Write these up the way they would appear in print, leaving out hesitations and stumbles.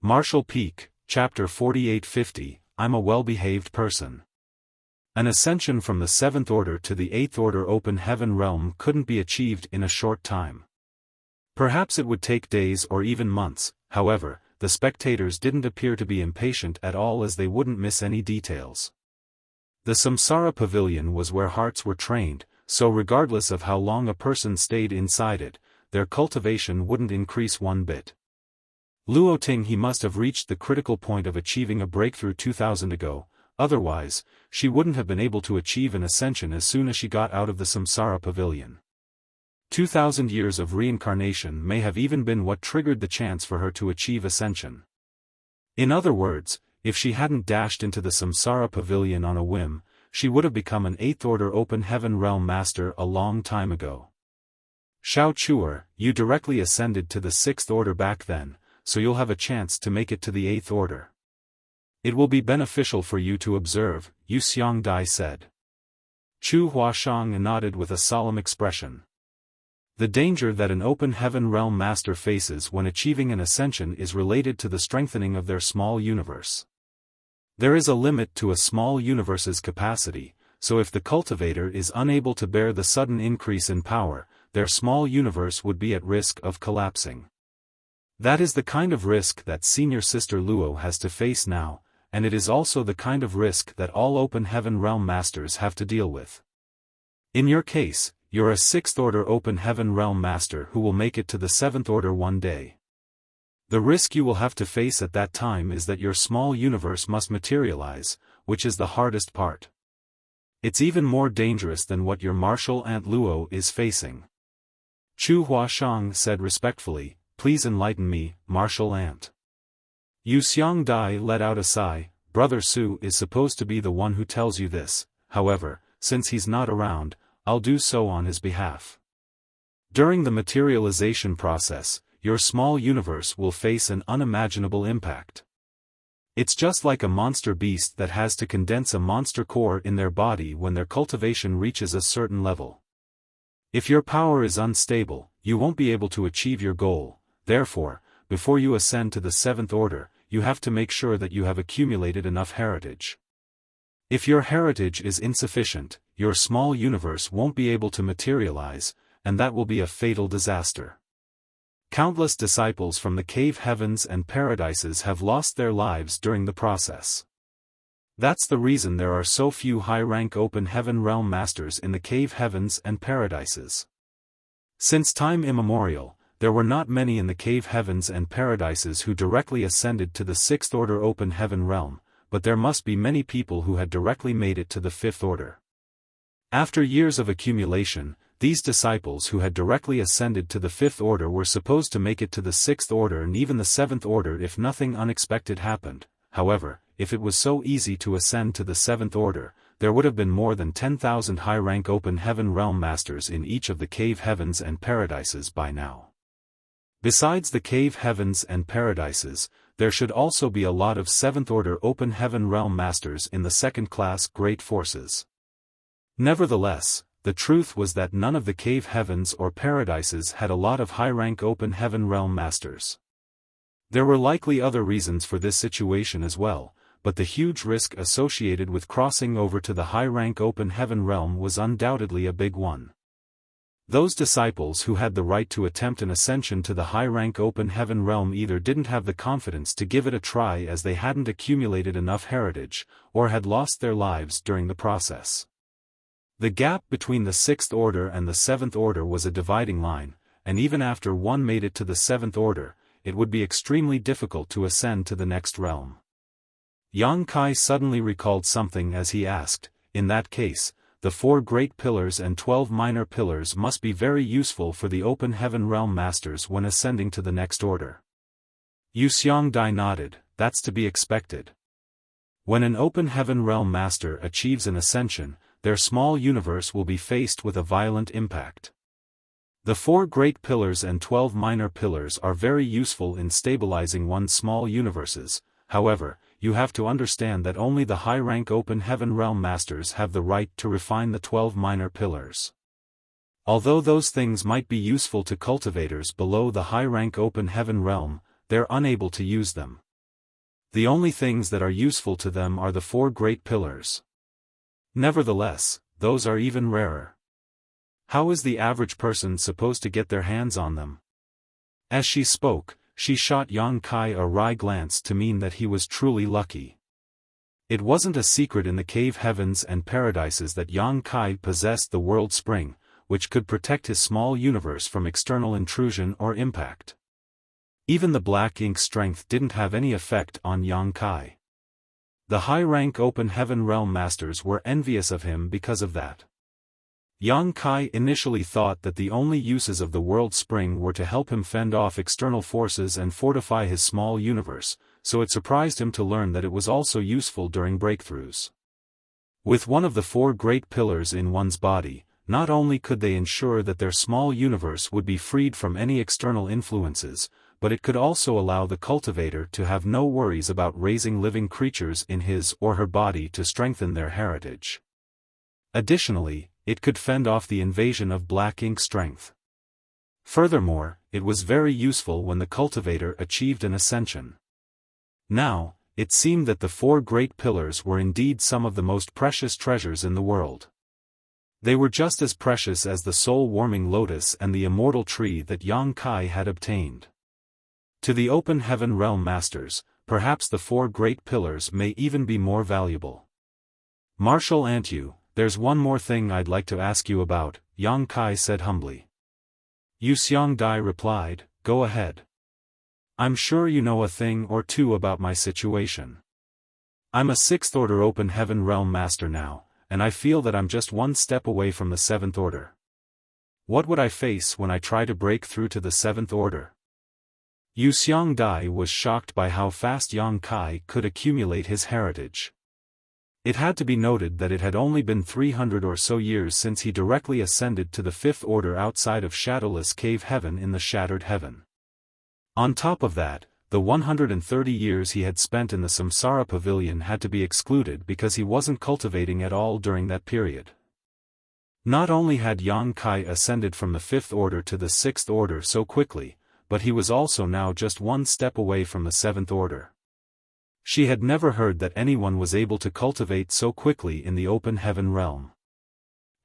Martial Peak, Chapter 4850, I'm a well-behaved person. An ascension from the 7th order to the 8th order open heaven realm couldn't be achieved in a short time. Perhaps it would take days or even months. However, the spectators didn't appear to be impatient at all, as they wouldn't miss any details. The Samsara Pavilion was where hearts were trained, so regardless of how long a person stayed inside it, their cultivation wouldn't increase one bit. Luo Ting, he must have reached the critical point of achieving a breakthrough 2000 ago, otherwise, she wouldn't have been able to achieve an ascension as soon as she got out of the Samsara Pavilion. 2000 years of reincarnation may have even been what triggered the chance for her to achieve ascension. In other words, if she hadn't dashed into the Samsara Pavilion on a whim, she would have become an 8th order open heaven realm master a long time ago. Shao Chuer, you directly ascended to the 6th order back then, so you'll have a chance to make it to the 8th order. It will be beneficial for you to observe, Yu Xiongdai said. Chu Huashang nodded with a solemn expression. The danger that an open heaven realm master faces when achieving an ascension is related to the strengthening of their small universe. There is a limit to a small universe's capacity, so if the cultivator is unable to bear the sudden increase in power, their small universe would be at risk of collapsing. That is the kind of risk that Senior Sister Luo has to face now, and it is also the kind of risk that all open heaven realm masters have to deal with. In your case, you're a 6th order open heaven realm master who will make it to the 7th order one day. The risk you will have to face at that time is that your small universe must materialize, which is the hardest part. It's even more dangerous than what your martial aunt Luo is facing. Chu Huashang said respectfully, please enlighten me, martial aunt. Yu Xiongdai let out a sigh. Brother Su is supposed to be the one who tells you this, however, since he's not around, I'll do so on his behalf. During the materialization process, your small universe will face an unimaginable impact. It's just like a monster beast that has to condense a monster core in their body when their cultivation reaches a certain level. If your power is unstable, you won't be able to achieve your goal. Therefore, before you ascend to the 7th order, you have to make sure that you have accumulated enough heritage. If your heritage is insufficient, your small universe won't be able to materialize, and that will be a fatal disaster. Countless disciples from the cave heavens and paradises have lost their lives during the process. That's the reason there are so few high-rank open heaven realm masters in the cave heavens and paradises. Since time immemorial, there were not many in the cave heavens and paradises who directly ascended to the 6th order open heaven realm, but there must be many people who had directly made it to the 5th order. After years of accumulation, these disciples who had directly ascended to the 5th order were supposed to make it to the 6th order and even the 7th order if nothing unexpected happened. However, if it was so easy to ascend to the 7th order, there would have been more than 10,000 high-rank open heaven realm masters in each of the cave heavens and paradises by now. Besides the cave heavens and paradises, there should also be a lot of 7th order open heaven realm masters in the second-class great forces. Nevertheless, the truth was that none of the cave heavens or paradises had a lot of high-rank open heaven realm masters. There were likely other reasons for this situation as well, but the huge risk associated with crossing over to the high-rank open heaven realm was undoubtedly a big one. Those disciples who had the right to attempt an ascension to the high-rank open heaven realm either didn't have the confidence to give it a try as they hadn't accumulated enough heritage, or had lost their lives during the process. The gap between the 6th order and the 7th order was a dividing line, and even after one made it to the 7th order, it would be extremely difficult to ascend to the next realm. Yang Kai suddenly recalled something as he asked, in that case, the 4 great pillars and 12 minor pillars must be very useful for the open heaven realm masters when ascending to the next order. Yu Xiongdai nodded, that's to be expected. When an open heaven realm master achieves an ascension, their small universe will be faced with a violent impact. The 4 great pillars and 12 minor pillars are very useful in stabilizing one's small universes. However, you have to understand that only the high-rank open heaven realm masters have the right to refine the 12 minor pillars. Although those things might be useful to cultivators below the high-rank open heaven realm, they're unable to use them. The only things that are useful to them are the 4 great pillars. Nevertheless, those are even rarer. How is the average person supposed to get their hands on them? As she spoke, she shot Yang Kai a wry glance to mean that he was truly lucky. It wasn't a secret in the cave heavens and paradises that Yang Kai possessed the world spring, which could protect his small universe from external intrusion or impact. Even the black ink strength didn't have any effect on Yang Kai. The high-rank open heaven realm masters were envious of him because of that. Yang Kai initially thought that the only uses of the world spring were to help him fend off external forces and fortify his small universe, so it surprised him to learn that it was also useful during breakthroughs. With one of the 4 great pillars in one's body, not only could they ensure that their small universe would be freed from any external influences, but it could also allow the cultivator to have no worries about raising living creatures in his or her body to strengthen their heritage. Additionally, it could fend off the invasion of black ink strength. Furthermore, it was very useful when the cultivator achieved an ascension. Now, it seemed that the 4 great pillars were indeed some of the most precious treasures in the world. They were just as precious as the soul-warming lotus and the immortal tree that Yang Kai had obtained. To the open heaven realm masters, perhaps the 4 great pillars may even be more valuable. Marshal Antyu, there's one more thing I'd like to ask you about, Yang Kai said humbly. Yu Xiongdai replied, go ahead. I'm sure you know a thing or two about my situation. I'm a 6th order open heaven realm master now, and I feel that I'm just one step away from the 7th order. What would I face when I try to break through to the 7th order? Yu Xiongdai was shocked by how fast Yang Kai could accumulate his heritage. It had to be noted that it had only been 300 or so years since he directly ascended to the 5th order outside of shadowless cave heaven in the Shattered Heaven. On top of that, the 130 years he had spent in the Samsara Pavilion had to be excluded because he wasn't cultivating at all during that period. Not only had Yang Kai ascended from the 5th order to the 6th order so quickly, but he was also now just one step away from the 7th order. She had never heard that anyone was able to cultivate so quickly in the open heaven realm.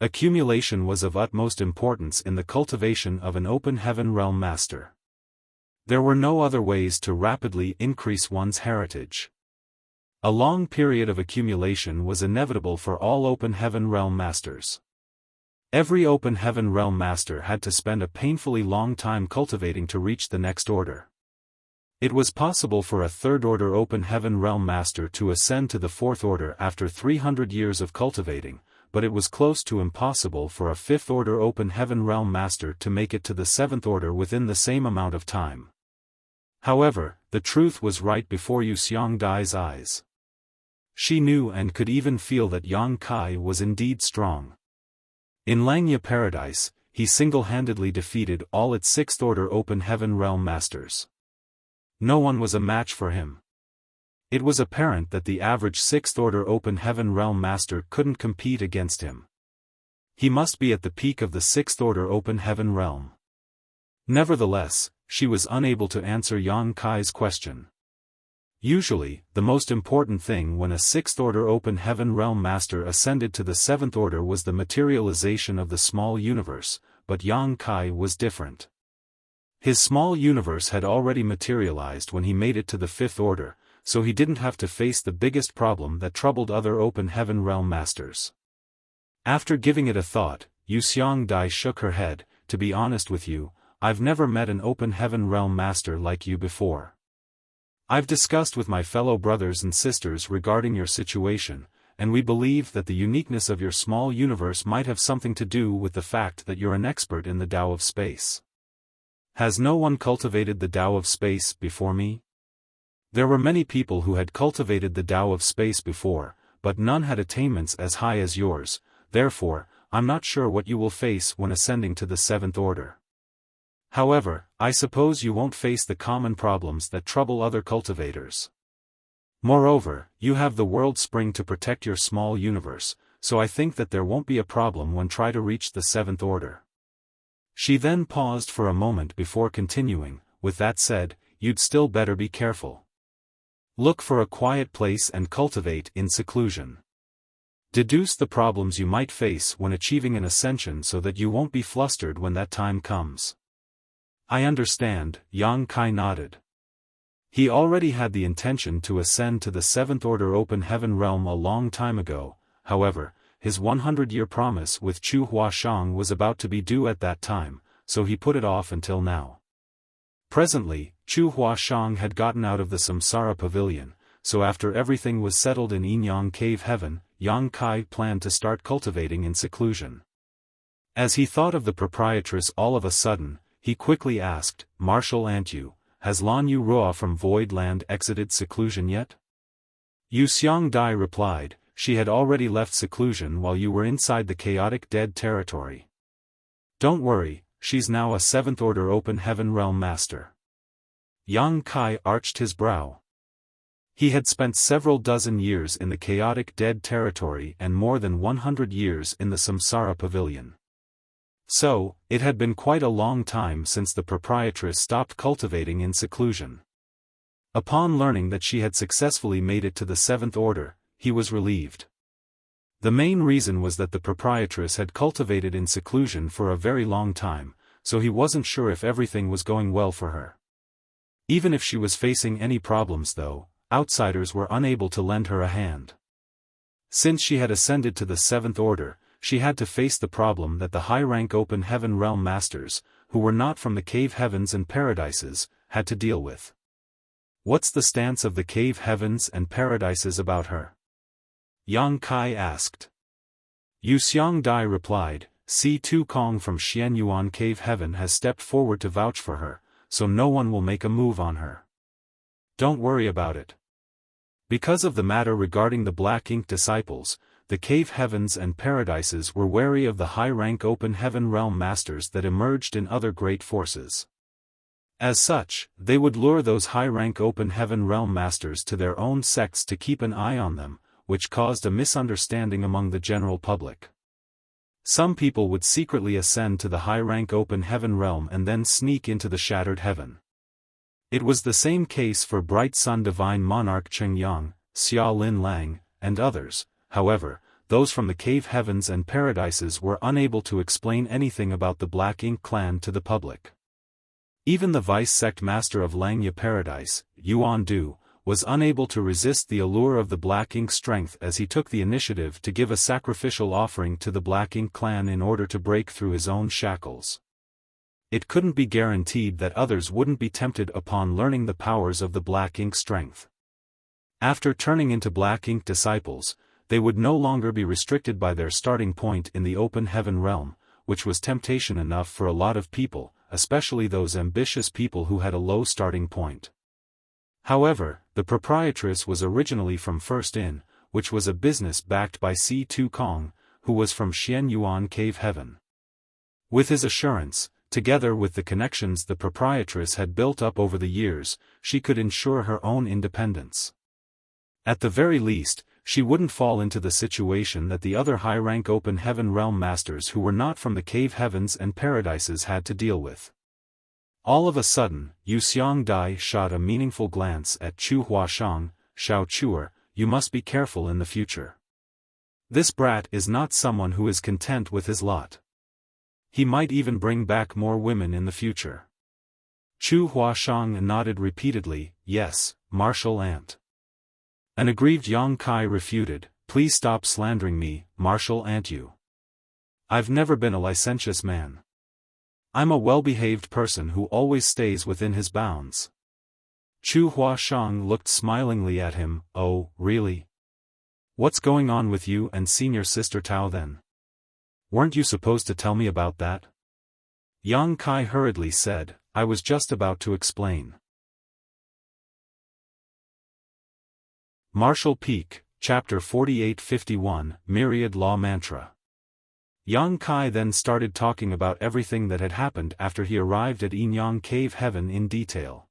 Accumulation was of utmost importance in the cultivation of an open heaven realm master. There were no other ways to rapidly increase one's heritage. A long period of accumulation was inevitable for all open heaven realm masters. Every open heaven realm master had to spend a painfully long time cultivating to reach the next order. It was possible for a 3rd order open heaven realm master to ascend to the 4th order after 300 years of cultivating, but it was close to impossible for a 5th order open heaven realm master to make it to the 7th order within the same amount of time. However, the truth was right before Yu Xiongdai's eyes. She knew and could even feel that Yang Kai was indeed strong. In Langya Paradise, he single-handedly defeated all its 6th order open heaven realm masters. No one was a match for him. It was apparent that the average 6th order open heaven realm master couldn't compete against him. He must be at the peak of the 6th order open heaven realm. Nevertheless, she was unable to answer Yang Kai's question. Usually, the most important thing when a 6th order open heaven realm master ascended to the 7th order was the materialization of the small universe, but Yang Kai was different. His small universe had already materialized when he made it to the 5th order, so he didn't have to face the biggest problem that troubled other open heaven realm masters. After giving it a thought, Yu Xiongdai shook her head. To be honest with you, I've never met an open heaven realm master like you before. I've discussed with my fellow brothers and sisters regarding your situation, and we believe that the uniqueness of your small universe might have something to do with the fact that you're an expert in the Tao of space. Has no one cultivated the Tao of space before me? There were many people who had cultivated the Tao of space before, but none had attainments as high as yours, therefore, I'm not sure what you will face when ascending to the 7th order. However, I suppose you won't face the common problems that trouble other cultivators. Moreover, you have the world spring to protect your small universe, so I think that there won't be a problem when try to reach the 7th order. She then paused for a moment before continuing, with that said, you'd still better be careful. Look for a quiet place and cultivate in seclusion. Deduce the problems you might face when achieving an ascension so that you won't be flustered when that time comes. I understand, Yang Kai nodded. He already had the intention to ascend to the 7th Order Open Heaven realm a long time ago. However, his 100-year promise with Chu Huashang was about to be due at that time, so he put it off until now. Presently, Chu Huashang had gotten out of the Samsara Pavilion, so after everything was settled in Yinyang Cave Heaven, Yang Kai planned to start cultivating in seclusion. As he thought of the proprietress all of a sudden, he quickly asked, "Marshal Antyu, has Lan Yu Ruo from Void Land exited seclusion yet?" Yu Xiang Dai replied, "She had already left seclusion while you were inside the chaotic dead territory. Don't worry, she's now a 7th Order Open Heaven Realm Master." Yang Kai arched his brow. He had spent several dozen years in the chaotic dead territory and more than 100 years in the Samsara Pavilion. So, it had been quite a long time since the proprietress stopped cultivating in seclusion. Upon learning that she had successfully made it to the 7th Order, he was relieved. The main reason was that the proprietress had cultivated in seclusion for a very long time, so he wasn't sure if everything was going well for her. Even if she was facing any problems though, outsiders were unable to lend her a hand. Since she had ascended to the 7th Order, she had to face the problem that the high-rank Open Heaven Realm Masters, who were not from the Cave Heavens and Paradises, had to deal with. What's the stance of the Cave Heavens and Paradises about her? Yang Kai asked. Yu Xiang Dai replied, "C2 Kong from Xianyuan Cave Heaven has stepped forward to vouch for her, so no one will make a move on her. Don't worry about it. Because of the matter regarding the Black Ink disciples, the Cave Heavens and Paradises were wary of the high-rank Open Heaven Realm Masters that emerged in other great forces. As such, they would lure those high-rank Open Heaven Realm Masters to their own sects to keep an eye on them, which caused a misunderstanding among the general public. Some people would secretly ascend to the high-rank Open Heaven Realm and then sneak into the Shattered Heaven. It was the same case for Bright Sun Divine Monarch Cheng Yang, Xia Lin Lang, and others. However, those from the Cave Heavens and Paradises were unable to explain anything about the Black Ink clan to the public. Even the vice-sect master of Langya Paradise, Yuan Du, was unable to resist the allure of the Black Ink strength as he took the initiative to give a sacrificial offering to the Black Ink clan in order to break through his own shackles. It couldn't be guaranteed that others wouldn't be tempted upon learning the powers of the Black Ink strength. After turning into Black Ink disciples, they would no longer be restricted by their starting point in the Open Heaven realm, which was temptation enough for a lot of people, especially those ambitious people who had a low starting point. However, the proprietress was originally from First Inn, which was a business backed by C2 Kong, who was from Xianyuan Cave Heaven. With his assurance, together with the connections the proprietress had built up over the years, she could ensure her own independence. At the very least, she wouldn't fall into the situation that the other high-rank Open Heaven Realm Masters who were not from the Cave Heavens and Paradises had to deal with. All of a sudden, Yu Xiang Dai shot a meaningful glance at Chu Huashang. "Shao Chuer, you must be careful in the future. This brat is not someone who is content with his lot. He might even bring back more women in the future." Chu Huashang nodded repeatedly, "Yes, Marshal Ant." An aggrieved Yang Kai refuted, "Please stop slandering me, Marshal Antyu. I've never been a licentious man. I'm a well-behaved person who always stays within his bounds." Chu Huashang looked smilingly at him. "Oh, really? What's going on with you and senior sister Tao then? Weren't you supposed to tell me about that?" Yang Kai hurriedly said, "I was just about to explain." Martial Peak, Chapter 4851, Myriad Law Mantra. Yang Kai then started talking about everything that had happened after he arrived at Yinyang Cave Heaven in detail.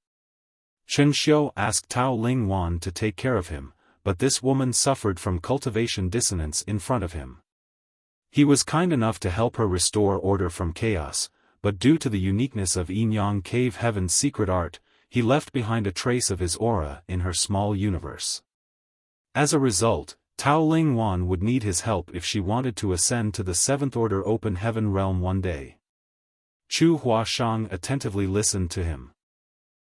Chen Xiu asked Tao Ling Wan to take care of him, but this woman suffered from cultivation dissonance in front of him. He was kind enough to help her restore order from chaos, but due to the uniqueness of Yinyang Cave Heaven's secret art, he left behind a trace of his aura in her small universe. As a result, Tao Ling Wan would need his help if she wanted to ascend to the seventh order open heaven realm one day. Chu Huashang attentively listened to him.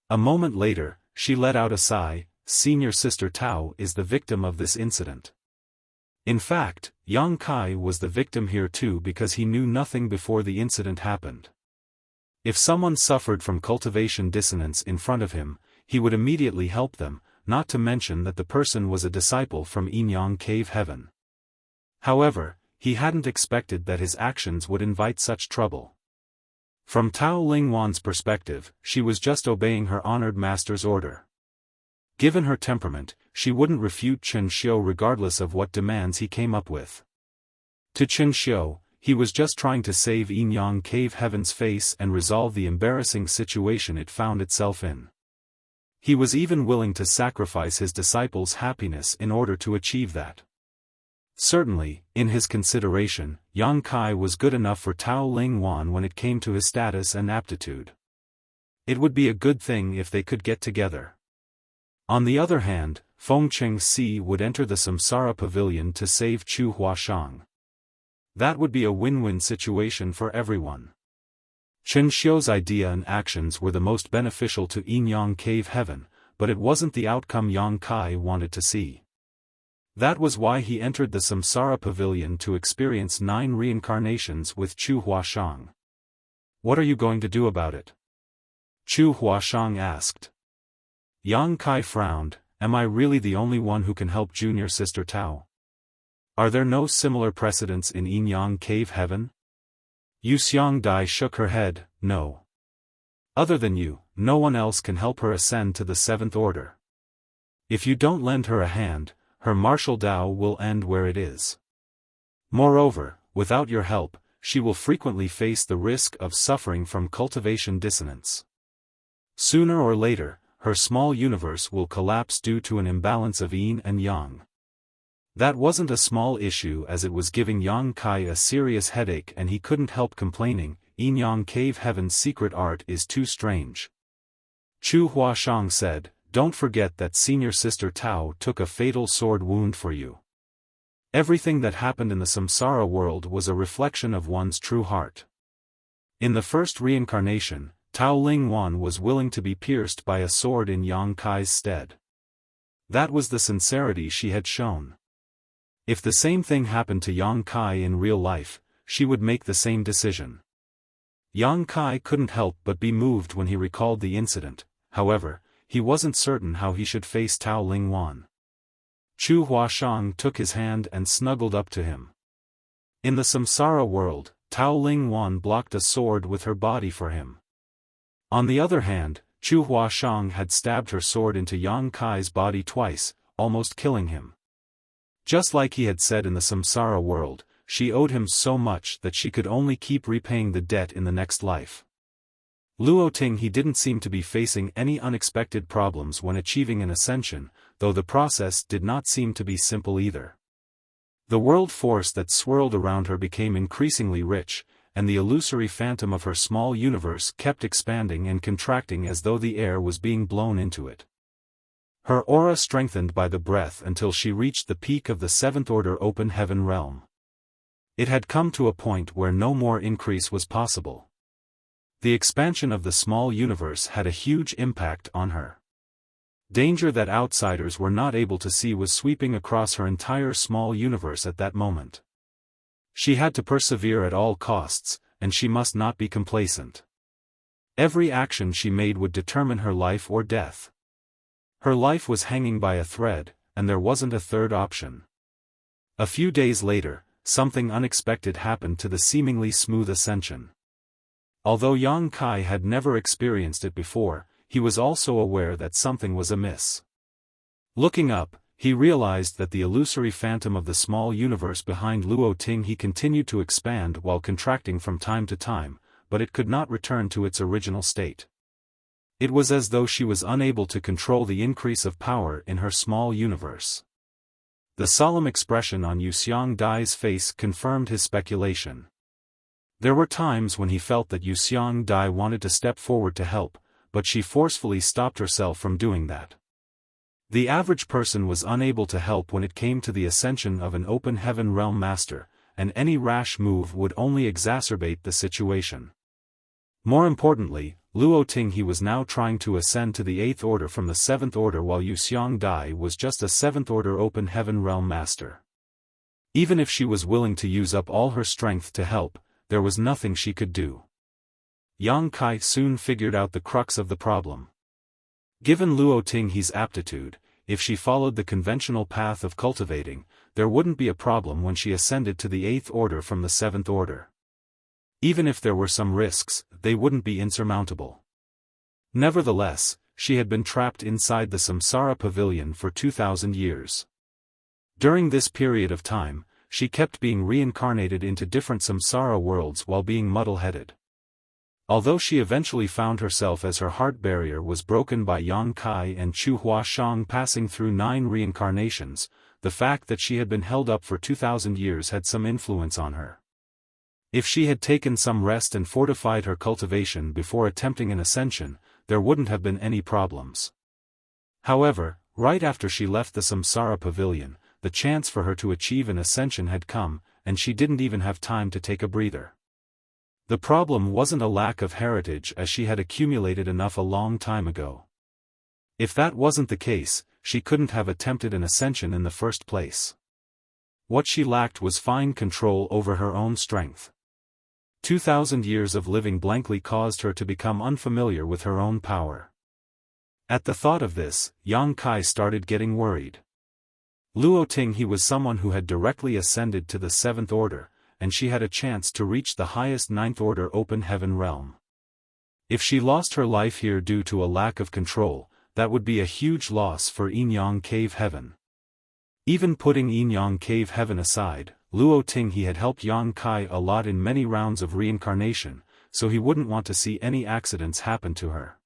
A moment later, she let out a sigh. Senior Sister Tao is the victim of this incident. In fact, Yang Kai was the victim here too because he knew nothing before the incident happened. If someone suffered from cultivation dissonance in front of him, he would immediately help them, not to mention that the person was a disciple from Yinyang Cave Heaven. However, he hadn't expected that his actions would invite such trouble. From Tao Ling Wan's perspective, she was just obeying her honored master's order. Given her temperament, she wouldn't refute Chen Xiu regardless of what demands he came up with. To Chen Xiu, he was just trying to save Yinyang Cave Heaven's face and resolve the embarrassing situation it found itself in. He was even willing to sacrifice his disciples' happiness in order to achieve that. Certainly, in his consideration, Yang Kai was good enough for Tao Ling Wan when it came to his status and aptitude. It would be a good thing if they could get together. On the other hand, Feng Chengxi would enter the Samsara Pavilion to save Chu Huashang. That would be a win-win situation for everyone. Chen Xiu's idea and actions were the most beneficial to Yinyang Cave Heaven, but it wasn't the outcome Yang Kai wanted to see. That was why he entered the Samsara Pavilion to experience 9 reincarnations with Chu Huashang. What are you going to do about it? Chu Huashang asked. Yang Kai frowned. Am I really the only one who can help Junior Sister Tao? Are there no similar precedents in Yinyang Cave Heaven? Yuxiang Dai shook her head. No. Other than you, no one else can help her ascend to the seventh order. If you don't lend her a hand, her martial Dao will end where it is. Moreover, without your help, she will frequently face the risk of suffering from cultivation dissonance. Sooner or later, her small universe will collapse due to an imbalance of yin and yang. That wasn't a small issue as it was giving Yang Kai a serious headache and he couldn't help complaining. Yinyang Cave Heaven's secret art is too strange. Chu Huashang said, don't forget that Senior Sister Tao took a fatal sword wound for you. Everything that happened in the samsara world was a reflection of one's true heart. In the first reincarnation, Tao Ling Wan was willing to be pierced by a sword in Yang Kai's stead. That was the sincerity she had shown. If the same thing happened to Yang Kai in real life, she would make the same decision. Yang Kai couldn't help but be moved when he recalled the incident. However, he wasn't certain how he should face Tao Ling Wan. Chu Huashang took his hand and snuggled up to him. In the samsara world, Tao Ling Wan blocked a sword with her body for him. On the other hand, Chu Huashang had stabbed her sword into Yang Kai's body twice, almost killing him. Just like he had said in the samsara world, she owed him so much that she could only keep repaying the debt in the next life. Luo Ting he didn't seem to be facing any unexpected problems when achieving an ascension, though the process did not seem to be simple either. The world force that swirled around her became increasingly rich, and the illusory phantom of her small universe kept expanding and contracting as though the air was being blown into it. Her aura strengthened by the breath until she reached the peak of the seventh order open heaven realm. It had come to a point where no more increase was possible. The expansion of the small universe had a huge impact on her. Danger that outsiders were not able to see was sweeping across her entire small universe at that moment. She had to persevere at all costs, and she must not be complacent. Every action she made would determine her life or death. Her life was hanging by a thread, and there wasn't a third option. A few days later, something unexpected happened to the seemingly smooth ascension. Although Yang Kai had never experienced it before, he was also aware that something was amiss. Looking up, he realized that the illusory phantom of the small universe behind Luo Ting he continued to expand while contracting from time to time, but it could not return to its original state. It was as though she was unable to control the increase of power in her small universe. The solemn expression on Yuxiang Dai's face confirmed his speculation. There were times when he felt that Yuxiang Dai wanted to step forward to help, but she forcefully stopped herself from doing that. The average person was unable to help when it came to the ascension of an open heaven realm master, and any rash move would only exacerbate the situation. More importantly, Luo Tinghe was now trying to ascend to the 8th order from the 7th order, while Yu Xiongdai was just a 7th order open heaven realm master. Even if she was willing to use up all her strength to help, there was nothing she could do. Yang Kai soon figured out the crux of the problem. Given Luo Tinghe's aptitude, if she followed the conventional path of cultivating, there wouldn't be a problem when she ascended to the 8th order from the 7th order. Even if there were some risks, they wouldn't be insurmountable. Nevertheless, she had been trapped inside the Samsara Pavilion for 2,000 years. During this period of time, she kept being reincarnated into different Samsara worlds while being muddle-headed. Although she eventually found herself as her heart barrier was broken by Yang Kai and Chu Huashang passing through 9 reincarnations, the fact that she had been held up for 2,000 years had some influence on her. If she had taken some rest and fortified her cultivation before attempting an ascension, there wouldn't have been any problems. However, right after she left the Samsara Pavilion, the chance for her to achieve an ascension had come, and she didn't even have time to take a breather. The problem wasn't a lack of heritage, as she had accumulated enough a long time ago. If that wasn't the case, she couldn't have attempted an ascension in the first place. What she lacked was fine control over her own strength. 2,000 years of living blankly caused her to become unfamiliar with her own power. At the thought of this, Yang Kai started getting worried. Luo Tinghe was someone who had directly ascended to the 7th order, and she had a chance to reach the highest 9th order open heaven realm. If she lost her life here due to a lack of control, that would be a huge loss for Yinyang Cave Heaven. Even putting Yinyang Cave Heaven aside, Luo Tinghe had helped Yang Kai a lot in many rounds of reincarnation, so he wouldn't want to see any accidents happen to her.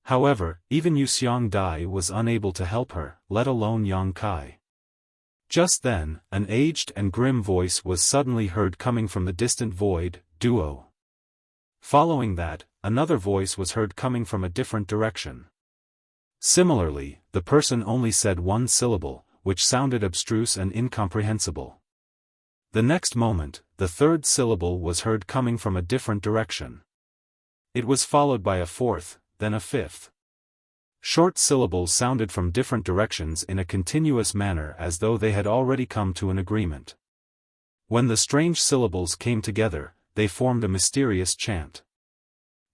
However, even Yu Xiongdai was unable to help her, let alone Yang Kai. Just then, an aged and grim voice was suddenly heard coming from the distant void, Duo. Following that, another voice was heard coming from a different direction. Similarly, the person only said one syllable, which sounded abstruse and incomprehensible. The next moment, the third syllable was heard coming from a different direction. It was followed by a fourth, then a fifth. Short syllables sounded from different directions in a continuous manner, as though they had already come to an agreement. When the strange syllables came together, they formed a mysterious chant.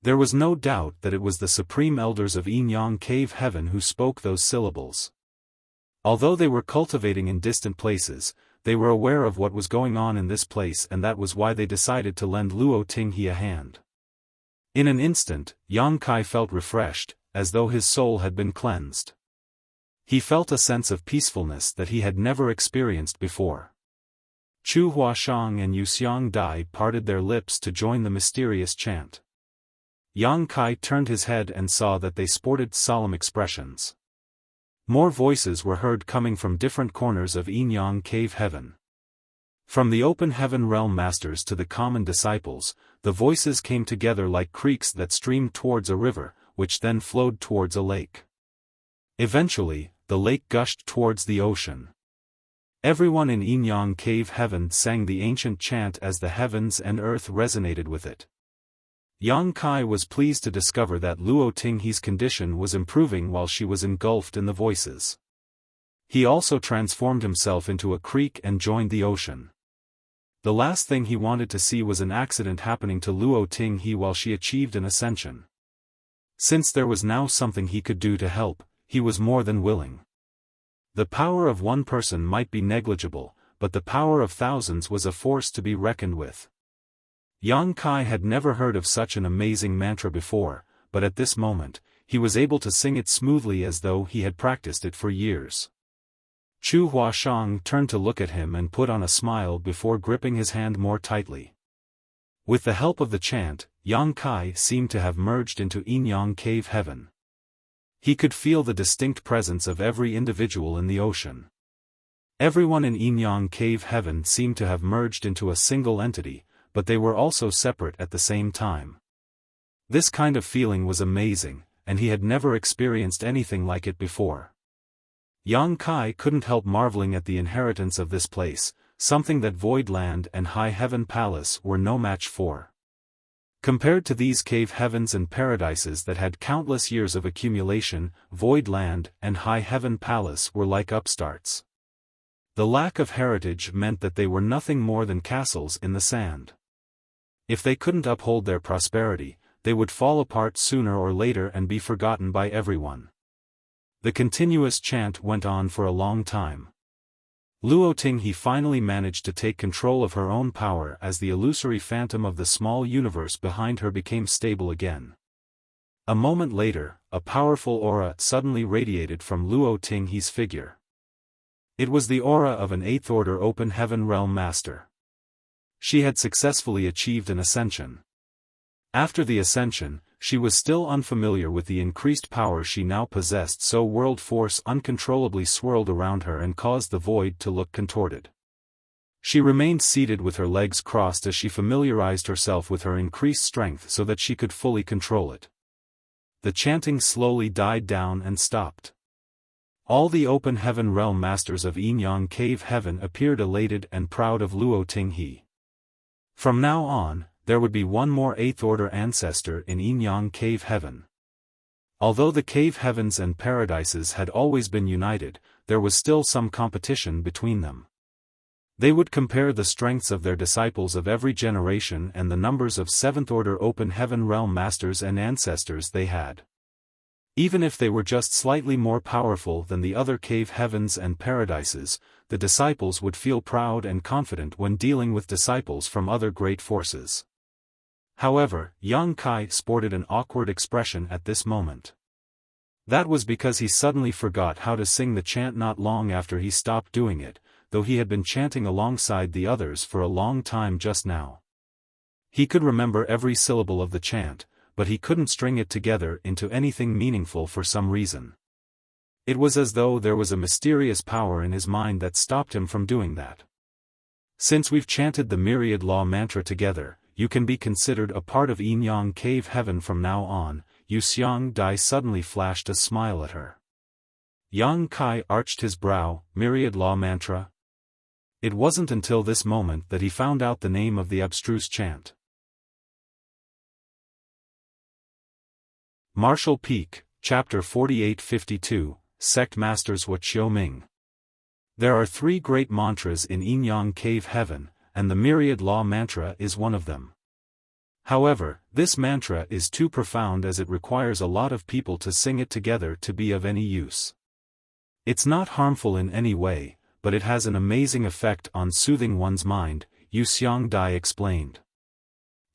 There was no doubt that it was the Supreme Elders of Yinyang Cave Heaven who spoke those syllables. Although they were cultivating in distant places, they were aware of what was going on in this place, and that was why they decided to lend Luo Tinghe a hand. In an instant, Yang Kai felt refreshed, as though his soul had been cleansed. He felt a sense of peacefulness that he had never experienced before. Chu Huashang and Yu Xiongdai parted their lips to join the mysterious chant. Yang Kai turned his head and saw that they sported solemn expressions. More voices were heard coming from different corners of Yinyang Cave Heaven. From the open heaven realm masters to the common disciples, the voices came together like creeks that streamed towards a river, which then flowed towards a lake. Eventually, the lake gushed towards the ocean. Everyone in Yinyang Cave Heaven sang the ancient chant as the heavens and earth resonated with it. Yang Kai was pleased to discover that Luo Tinghe's condition was improving while she was engulfed in the voices. He also transformed himself into a creek and joined the ocean. The last thing he wanted to see was an accident happening to Luo Tinghe while she achieved an ascension. Since there was now something he could do to help, he was more than willing. The power of one person might be negligible, but the power of thousands was a force to be reckoned with. Yang Kai had never heard of such an amazing mantra before, but at this moment, he was able to sing it smoothly as though he had practiced it for years. Chu Huashang turned to look at him and put on a smile before gripping his hand more tightly. With the help of the chant, Yang Kai seemed to have merged into Yinyang Cave Heaven. He could feel the distinct presence of every individual in the ocean. Everyone in Yinyang Cave Heaven seemed to have merged into a single entity, but they were also separate at the same time. This kind of feeling was amazing, and he had never experienced anything like it before. Yang Kai couldn't help marveling at the inheritance of this place, something that Void Land and High Heaven Palace were no match for. Compared to these cave heavens and paradises that had countless years of accumulation, Void Land and High Heaven Palace were like upstarts. The lack of heritage meant that they were nothing more than castles in the sand. If they couldn't uphold their prosperity, they would fall apart sooner or later and be forgotten by everyone. The continuous chant went on for a long time. Luo Tinghe finally managed to take control of her own power as the illusory phantom of the small universe behind her became stable again. A moment later, a powerful aura suddenly radiated from Luo Tinghe's figure. It was the aura of an 8th Order Open Heaven Realm Master. She had successfully achieved an ascension. After the ascension, she was still unfamiliar with the increased power she now possessed, so world force uncontrollably swirled around her and caused the void to look contorted. She remained seated with her legs crossed as she familiarized herself with her increased strength so that she could fully control it. The chanting slowly died down and stopped. All the Open Heaven Realm Masters of Yinyang Cave Heaven appeared elated and proud of Luo Tinghe. From now on, there would be one more 8th Order ancestor in Yinyang Cave Heaven. Although the cave heavens and paradises had always been united, there was still some competition between them. They would compare the strengths of their disciples of every generation and the numbers of 7th Order Open Heaven Realm Masters and ancestors they had. Even if they were just slightly more powerful than the other cave heavens and paradises, the disciples would feel proud and confident when dealing with disciples from other great forces. However, Yang Kai sported an awkward expression at this moment. That was because he suddenly forgot how to sing the chant not long after he stopped doing it, though he had been chanting alongside the others for a long time just now. He could remember every syllable of the chant, but he couldn't string it together into anything meaningful for some reason. It was as though there was a mysterious power in his mind that stopped him from doing that. Since we've chanted the Myriad Law mantra together, you can be considered a part of Yinyang Cave Heaven from now on. Yu Xiang Dai suddenly flashed a smile at her. Yang Kai arched his brow. Myriad Law mantra? It wasn't until this moment that he found out the name of the abstruse chant. Martial Peak, Chapter 4852, Sect Masters Wuxia Ming. There are 3 great mantras in Yinyang Cave Heaven, and the Myriad Law mantra is one of them. However, this mantra is too profound as it requires a lot of people to sing it together to be of any use. It's not harmful in any way, but it has an amazing effect on soothing one's mind, Yu Xiang Dai explained.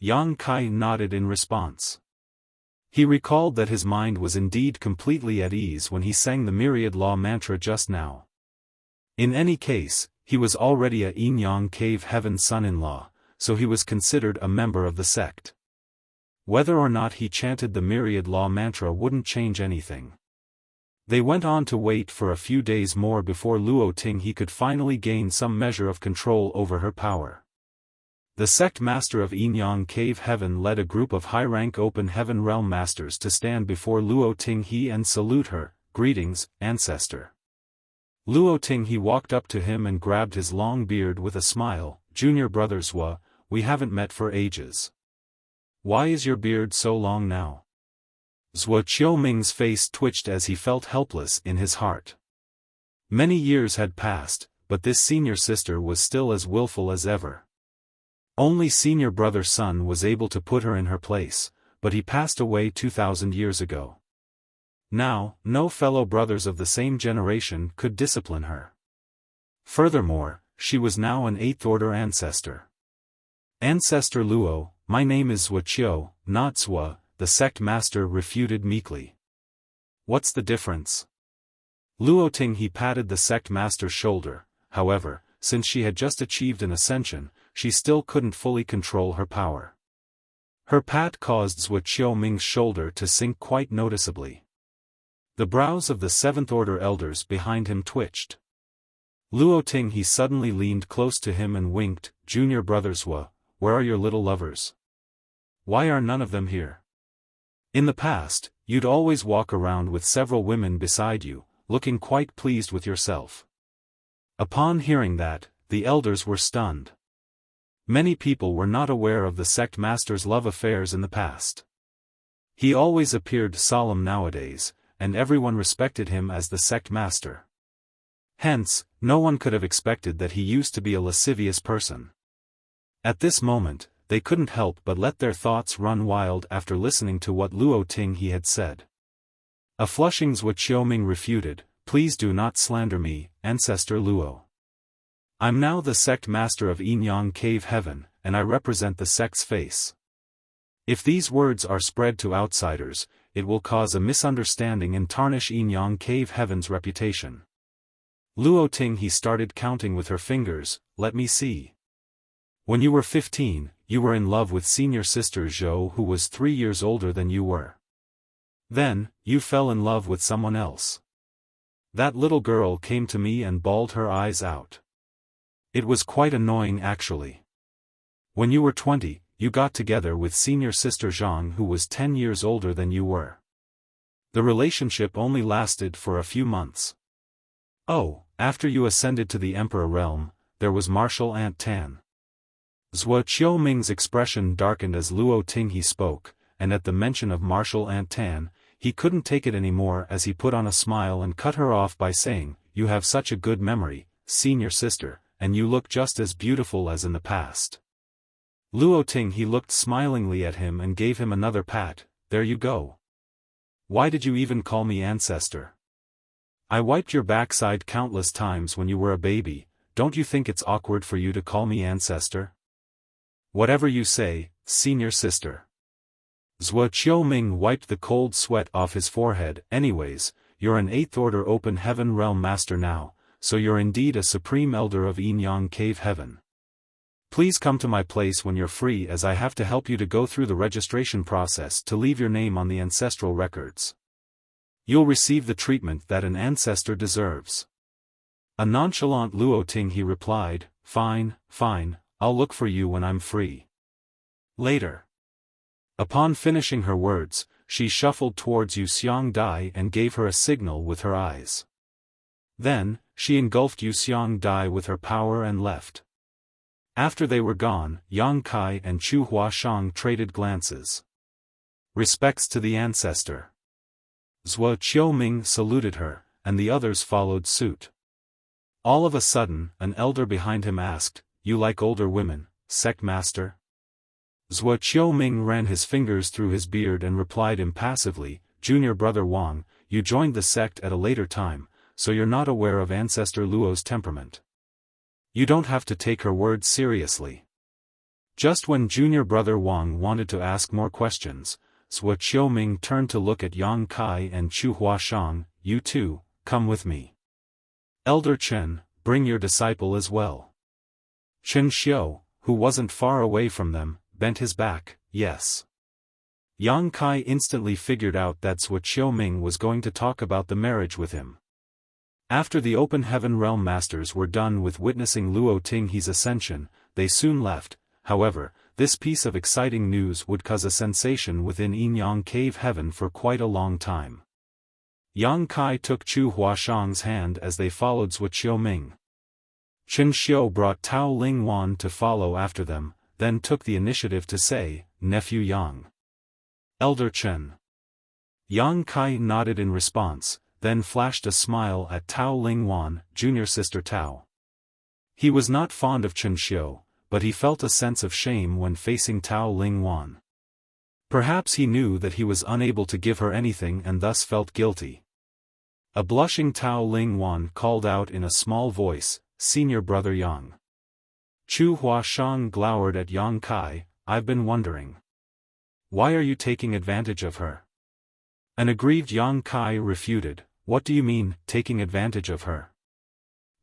Yang Kai nodded in response. He recalled that his mind was indeed completely at ease when he sang the Myriad Law mantra just now. In any case, he was already a Yinyang Cave Heaven son-in-law, so he was considered a member of the sect. Whether or not he chanted the Myriad Law mantra wouldn't change anything. They went on to wait for a few days more before Luo Tinghe could finally gain some measure of control over her power. The sect master of Yinyang Cave Heaven led a group of high-rank Open Heaven Realm Masters to stand before Luo Tinghe and salute her. Greetings, ancestor. Luo Tinghe walked up to him and grabbed his long beard with a smile. Junior brother Zhua, we haven't met for ages. Why is your beard so long now? Zhua Qiuming's face twitched as he felt helpless in his heart. Many years had passed, but this senior sister was still as willful as ever. Only senior brother Sun was able to put her in her place, but he passed away 2,000 years ago. Now, no fellow brothers of the same generation could discipline her. Furthermore, she was now an 8th Order ancestor. Ancestor Luo, my name is Wuxia, not Zhua, the sect master refuted meekly. What's the difference? Luo Tinghe patted the sect master's shoulder. However, since she had just achieved an ascension, she still couldn't fully control her power. Her pat caused Zhua Qiuming's shoulder to sink quite noticeably. The brows of the 7th Order elders behind him twitched. Luo Tinghe suddenly leaned close to him and winked. Junior brother Zhua, where are your little lovers? Why are none of them here? In the past, you'd always walk around with several women beside you, looking quite pleased with yourself. Upon hearing that, the elders were stunned. Many people were not aware of the sect master's love affairs in the past. He always appeared solemn nowadays, and everyone respected him as the sect master. Hence, no one could have expected that he used to be a lascivious person. At this moment, they couldn't help but let their thoughts run wild after listening to what Luo Ting had said. A Flushing's Wuxia Ming refuted, "Please do not slander me, Ancestor Luo. I'm now the sect master of Yinyang Cave Heaven, and I represent the sect's face. If these words are spread to outsiders, it will cause a misunderstanding and tarnish Yinyang Cave Heaven's reputation." Luo Ting started counting with her fingers. "Let me see. When you were 15, you were in love with senior sister Zhou, who was 3 years older than you were. Then, you fell in love with someone else. That little girl came to me and bawled her eyes out. It was quite annoying actually. When you were 20, you got together with senior sister Zhang, who was 10 years older than you were. The relationship only lasted for a few months. Oh, after you ascended to the Emperor realm, there was Martial Aunt Tan." Zhuo Qiuming's expression darkened as Luo Ting spoke, and at the mention of Martial Aunt Tan, he couldn't take it anymore as he put on a smile and cut her off by saying, "You have such a good memory, senior sister, and you look just as beautiful as in the past." Luo Ting looked smilingly at him and gave him another pat. "There you go. Why did you even call me ancestor? I wiped your backside countless times when you were a baby. Don't you think it's awkward for you to call me ancestor?" "Whatever you say, senior sister." Zhuo Qiuming wiped the cold sweat off his forehead. "Anyways, you're an 8th Order Open Heaven Realm Master now, so you're indeed a Supreme Elder of Yinyang Cave Heaven. Please come to my place when you're free, as I have to help you to go through the registration process to leave your name on the ancestral records. You'll receive the treatment that an ancestor deserves." A nonchalant Luo Ting replied, Fine, I'll look for you when I'm free. Later. Upon finishing her words, she shuffled towards Yu Xiang Dai and gave her a signal with her eyes. Then, she engulfed Yu Xiang Dai with her power and left. After they were gone, Yang Kai and Chu Huashang traded glances. "Respects to the ancestor." Zhuo Qiuming saluted her, and the others followed suit. All of a sudden, an elder behind him asked, "You like older women, sect master?" Zhuo Qiuming ran his fingers through his beard and replied impassively, "Junior brother Wang, you joined the sect at a later time, so you're not aware of Ancestor Luo's temperament. You don't have to take her words seriously." Just when junior brother Wang wanted to ask more questions, Zhuo Qiuming turned to look at Yang Kai and Chu Huashang. "You two, come with me. Elder Chen, bring your disciple as well." Chen Xiu, who wasn't far away from them, bent his back. "Yes." Yang Kai instantly figured out that Zhuo Qiuming was going to talk about the marriage with him. After the Open Heaven Realm Masters were done with witnessing Luo Ting's ascension, they soon left. However, this piece of exciting news would cause a sensation within Yinyang Cave Heaven for quite a long time. Yang Kai took Chu Huashang's hand as they followed Zhuo Qiuming. Chen Xiu brought Tao Ling Wan to follow after them, then took the initiative to say, "Nephew Yang." "Elder Chen." Yang Kai nodded in response, then flashed a smile at Tao Ling Wan, junior sister Tao. He was not fond of Chen Xiu, but he felt a sense of shame when facing Tao Ling Wan. Perhaps he knew that he was unable to give her anything and thus felt guilty. A blushing Tao Ling Wan called out in a small voice, "Senior brother Yang." Chu Huashang glowered at Yang Kai. "I've been wondering. Why are you taking advantage of her?" An aggrieved Yang Kai refuted, "What do you mean, taking advantage of her?"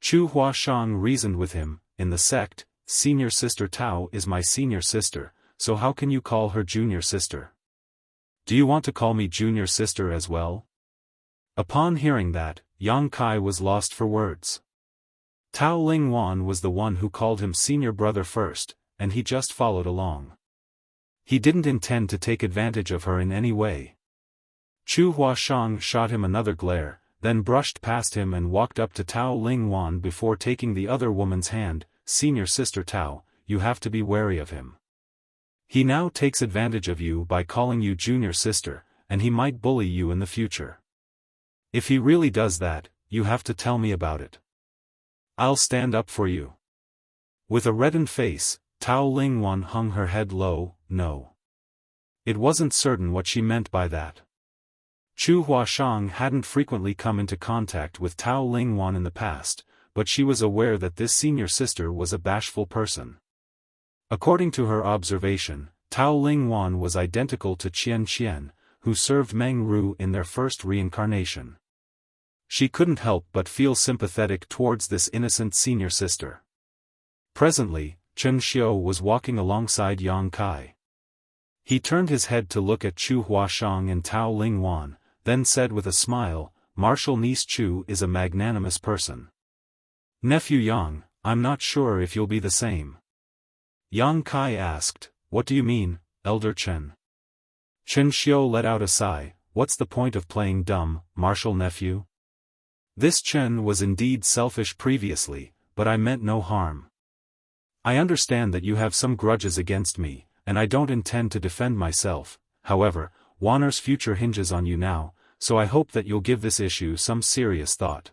Chu Huashang reasoned with him, "In the sect, senior sister Tao is my senior sister, so how can you call her junior sister? Do you want to call me junior sister as well?" Upon hearing that, Yang Kai was lost for words. Tao Ling Wan was the one who called him senior brother first, and he just followed along. He didn't intend to take advantage of her in any way. Chu Huashang shot him another glare, then brushed past him and walked up to Tao Lingwan before taking the other woman's hand. Senior Sister Tao, you have to be wary of him. He now takes advantage of you by calling you junior sister, and he might bully you in the future. If he really does that, you have to tell me about it. I'll stand up for you. With a reddened face, Tao Lingwan hung her head low. No. It wasn't certain what she meant by that. Chu Huashang hadn't frequently come into contact with Tao Lingwan in the past, but she was aware that this senior sister was a bashful person. According to her observation, Tao Lingwan was identical to Qian Qian, who served Meng Ru in their first reincarnation. She couldn't help but feel sympathetic towards this innocent senior sister. Presently, Chen Xiu was walking alongside Yang Kai. He turned his head to look at Chu Huashang and Tao Lingwan, then said with a smile, Marshal Niece Chu is a magnanimous person. Nephew Yang, I'm not sure if you'll be the same. Yang Kai asked, what do you mean, Elder Chen? Chen Xiu let out a sigh, what's the point of playing dumb, Marshal Nephew? This Chen was indeed selfish previously, but I meant no harm. I understand that you have some grudges against me, and I don't intend to defend myself. However, Wanner's future hinges on you now, so I hope that you'll give this issue some serious thought.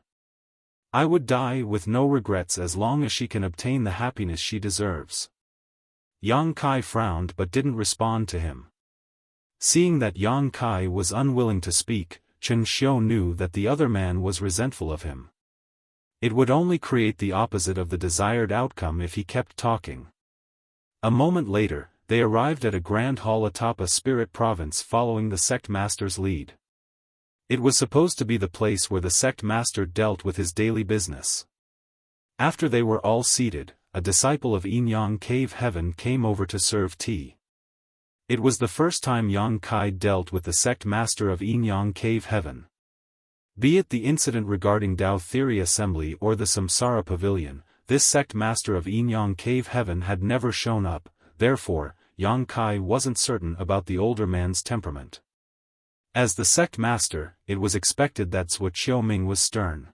I would die with no regrets as long as she can obtain the happiness she deserves. Yang Kai frowned but didn't respond to him. Seeing that Yang Kai was unwilling to speak, Chen Xiu knew that the other man was resentful of him. It would only create the opposite of the desired outcome if he kept talking. A moment later, they arrived at a grand hall atop a spirit province following the sect master's lead. It was supposed to be the place where the sect master dealt with his daily business. After they were all seated, a disciple of Yin Yang Cave Heaven came over to serve tea. It was the first time Yang Kai dealt with the sect master of Yin Yang Cave Heaven. Be it the incident regarding Tao Theory Assembly or the Samsara Pavilion, this sect master of Yin Yang Cave Heaven had never shown up, therefore, Yang Kai wasn't certain about the older man's temperament. As the sect master, it was expected that Zhuo Qiuming was stern.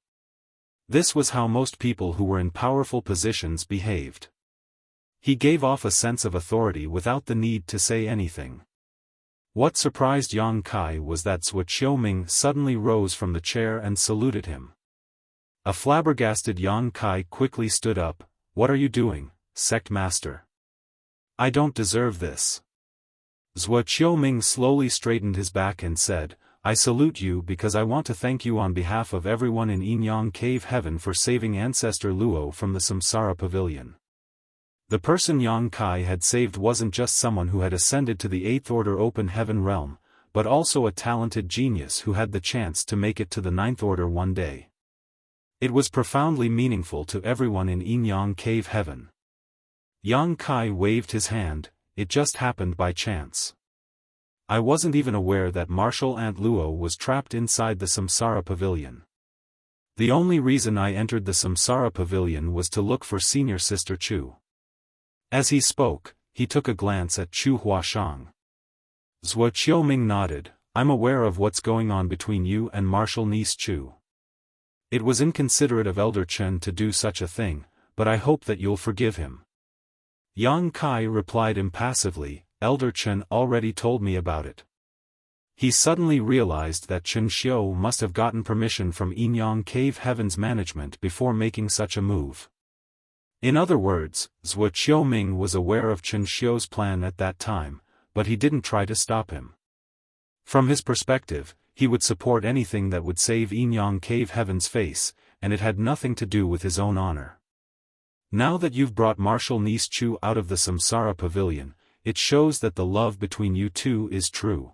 This was how most people who were in powerful positions behaved. He gave off a sense of authority without the need to say anything. What surprised Yang Kai was that Zhuo Qiuming suddenly rose from the chair and saluted him. A flabbergasted Yang Kai quickly stood up. What are you doing, sect master? I don't deserve this. Zhuo Qiuming slowly straightened his back and said, I salute you because I want to thank you on behalf of everyone in Yin Yang Cave Heaven for saving Ancestor Luo from the Samsara Pavilion. The person Yang Kai had saved wasn't just someone who had ascended to the 8th Order Open Heaven realm, but also a talented genius who had the chance to make it to the 9th Order one day. It was profoundly meaningful to everyone in Yin Yang Cave Heaven. Yang Kai waved his hand, it just happened by chance. I wasn't even aware that Marshal Aunt Luo was trapped inside the Samsara Pavilion. The only reason I entered the Samsara Pavilion was to look for Senior Sister Chu. As he spoke, he took a glance at Chu Huashang. Zhuo Qiuming nodded, I'm aware of what's going on between you and Marshal Niece Chu. It was inconsiderate of Elder Chen to do such a thing, but I hope that you'll forgive him. Yang Kai replied impassively, Elder Chen already told me about it. He suddenly realized that Chen Xiu must have gotten permission from Yin Yang Cave Heaven's management before making such a move. In other words, Zhuo Qiuming was aware of Chen Xiu's plan at that time, but he didn't try to stop him. From his perspective, he would support anything that would save Yin Yang Cave Heaven's face, and it had nothing to do with his own honor. Now that you've brought Marshal Niece Chu out of the Samsara Pavilion, it shows that the love between you two is true.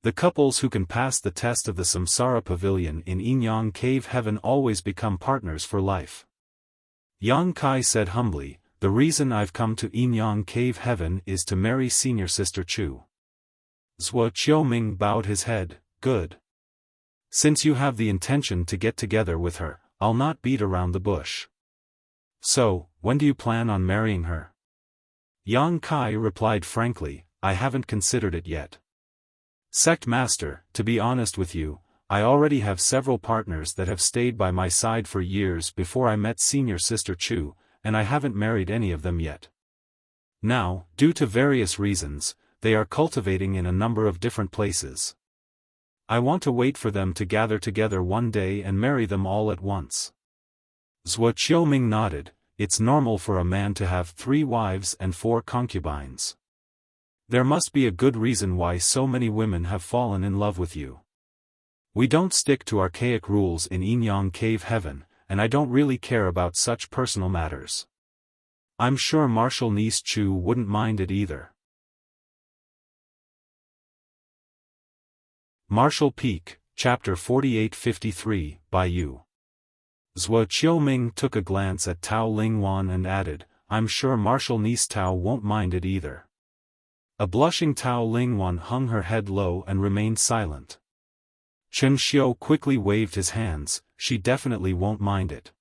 The couples who can pass the test of the Samsara Pavilion in Yin Yang Cave Heaven always become partners for life. Yang Kai said humbly, the reason I've come to Yin Yang Cave Heaven is to marry Senior Sister Chu. Zhuo Qiuming bowed his head, good. Since you have the intention to get together with her, I'll not beat around the bush. So, when do you plan on marrying her? Yang Kai replied frankly, I haven't considered it yet. Sect Master, to be honest with you, I already have several partners that have stayed by my side for years before I met Senior Sister Chu, and I haven't married any of them yet. Now, due to various reasons, they are cultivating in a number of different places. I want to wait for them to gather together one day and marry them all at once. Zhuo Qiuming nodded. It's normal for a man to have 3 wives and 4 concubines. There must be a good reason why so many women have fallen in love with you. We don't stick to archaic rules in Yin-Yang Cave Heaven, and I don't really care about such personal matters. I'm sure Martial Niece Chu wouldn't mind it either. Martial Peak, Chapter 4853, by Yu. Zhuo Qiuming took a glance at Tao Lingwan and added, I'm sure Martial Niece Tao won't mind it either. A blushing Tao Lingwan hung her head low and remained silent. Chen Xiu quickly waved his hands, she definitely won't mind it.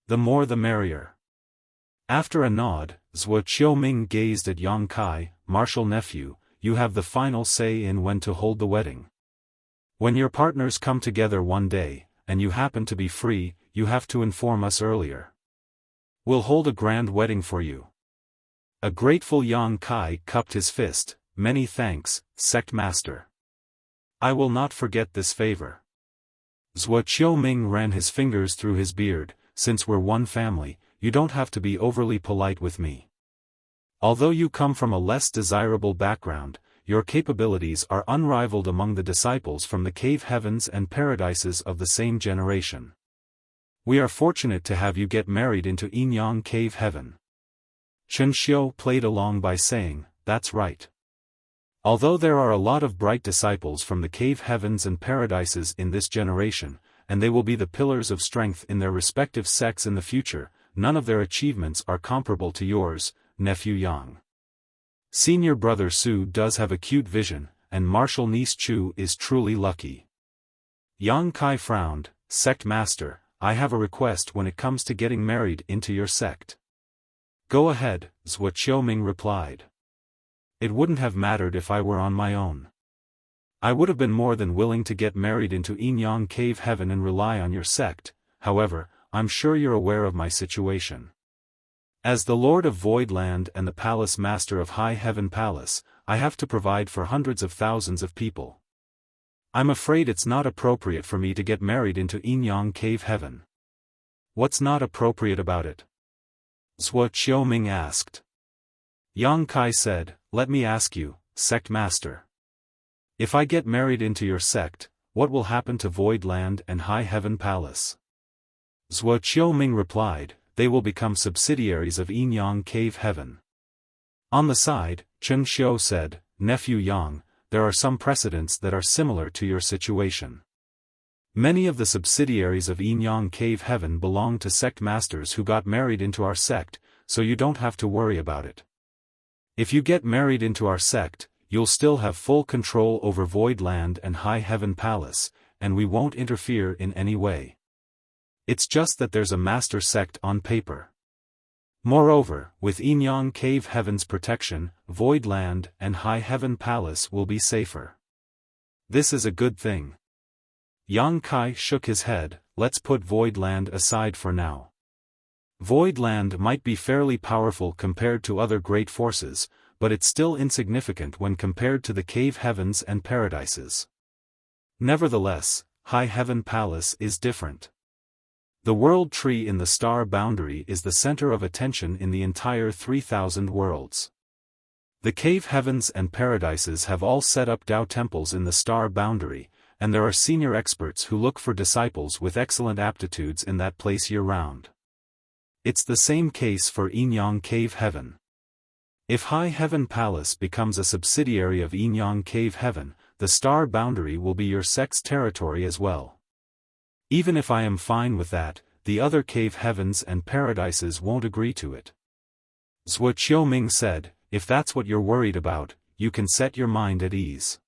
The more the merrier. After a nod, Zhuo Qiuming gazed at Yang Kai, Martial Nephew, you have the final say in when to hold the wedding. When your partners come together one day, and you happen to be free, you have to inform us earlier. We'll hold a grand wedding for you. A grateful Yang Kai cupped his fist, many thanks, Sect Master. I will not forget this favor. Zhuo Qiuming ran his fingers through his beard, since we're one family, you don't have to be overly polite with me. Although you come from a less desirable background, your capabilities are unrivaled among the disciples from the cave heavens and paradises of the same generation. We are fortunate to have you get married into Yin-Yang Cave Heaven. Chen Xiu played along by saying, that's right. Although there are a lot of bright disciples from the cave heavens and paradises in this generation, and they will be the pillars of strength in their respective sects in the future, none of their achievements are comparable to yours, Nephew Yang. Senior brother Su does have acute vision, and Martial Niece Chu is truly lucky. Yang Kai frowned, Sect Master, I have a request when it comes to getting married into your sect. Go ahead, Zhuo Qiuming replied. It wouldn't have mattered if I were on my own. I would have been more than willing to get married into Yin-Yang Cave Heaven and rely on your sect, however, I'm sure you're aware of my situation. As the Lord of Voidland and the Palace Master of High Heaven Palace, I have to provide for hundreds of thousands of people. I'm afraid it's not appropriate for me to get married into Yin-Yang Cave Heaven. What's not appropriate about it? Zhuo Qiuming asked. Yang Kai said, let me ask you, Sect Master. If I get married into your sect, what will happen to Voidland and High Heaven Palace? Zhuo Qiuming replied, they will become subsidiaries of Yin-Yang Cave Heaven. On the side, Chen Xiu said, Nephew Yang, there are some precedents that are similar to your situation. Many of the subsidiaries of Yin-Yang Cave Heaven belong to sect masters who got married into our sect, so you don't have to worry about it. If you get married into our sect, you'll still have full control over Voidland and High Heaven Palace, and we won't interfere in any way. It's just that there's a master sect on paper. Moreover, with Yin-Yang Cave Heaven's protection, Voidland and High Heaven Palace will be safer. This is a good thing. Yang Kai shook his head, let's put Voidland aside for now. Voidland might be fairly powerful compared to other great forces, but it's still insignificant when compared to the cave heavens and paradises. Nevertheless, High Heaven Palace is different. The world tree in the star boundary is the center of attention in the entire 3,000 worlds. The cave heavens and paradises have all set up Tao temples in the star boundary, and there are senior experts who look for disciples with excellent aptitudes in that place year-round. It's the same case for Yin-Yang Cave Heaven. If High Heaven Palace becomes a subsidiary of Yin-Yang Cave Heaven, the star boundary will be your sect's territory as well. Even if I am fine with that, the other cave heavens and paradises won't agree to it. Zhuo Qiuming said, if that's what you're worried about, you can set your mind at ease.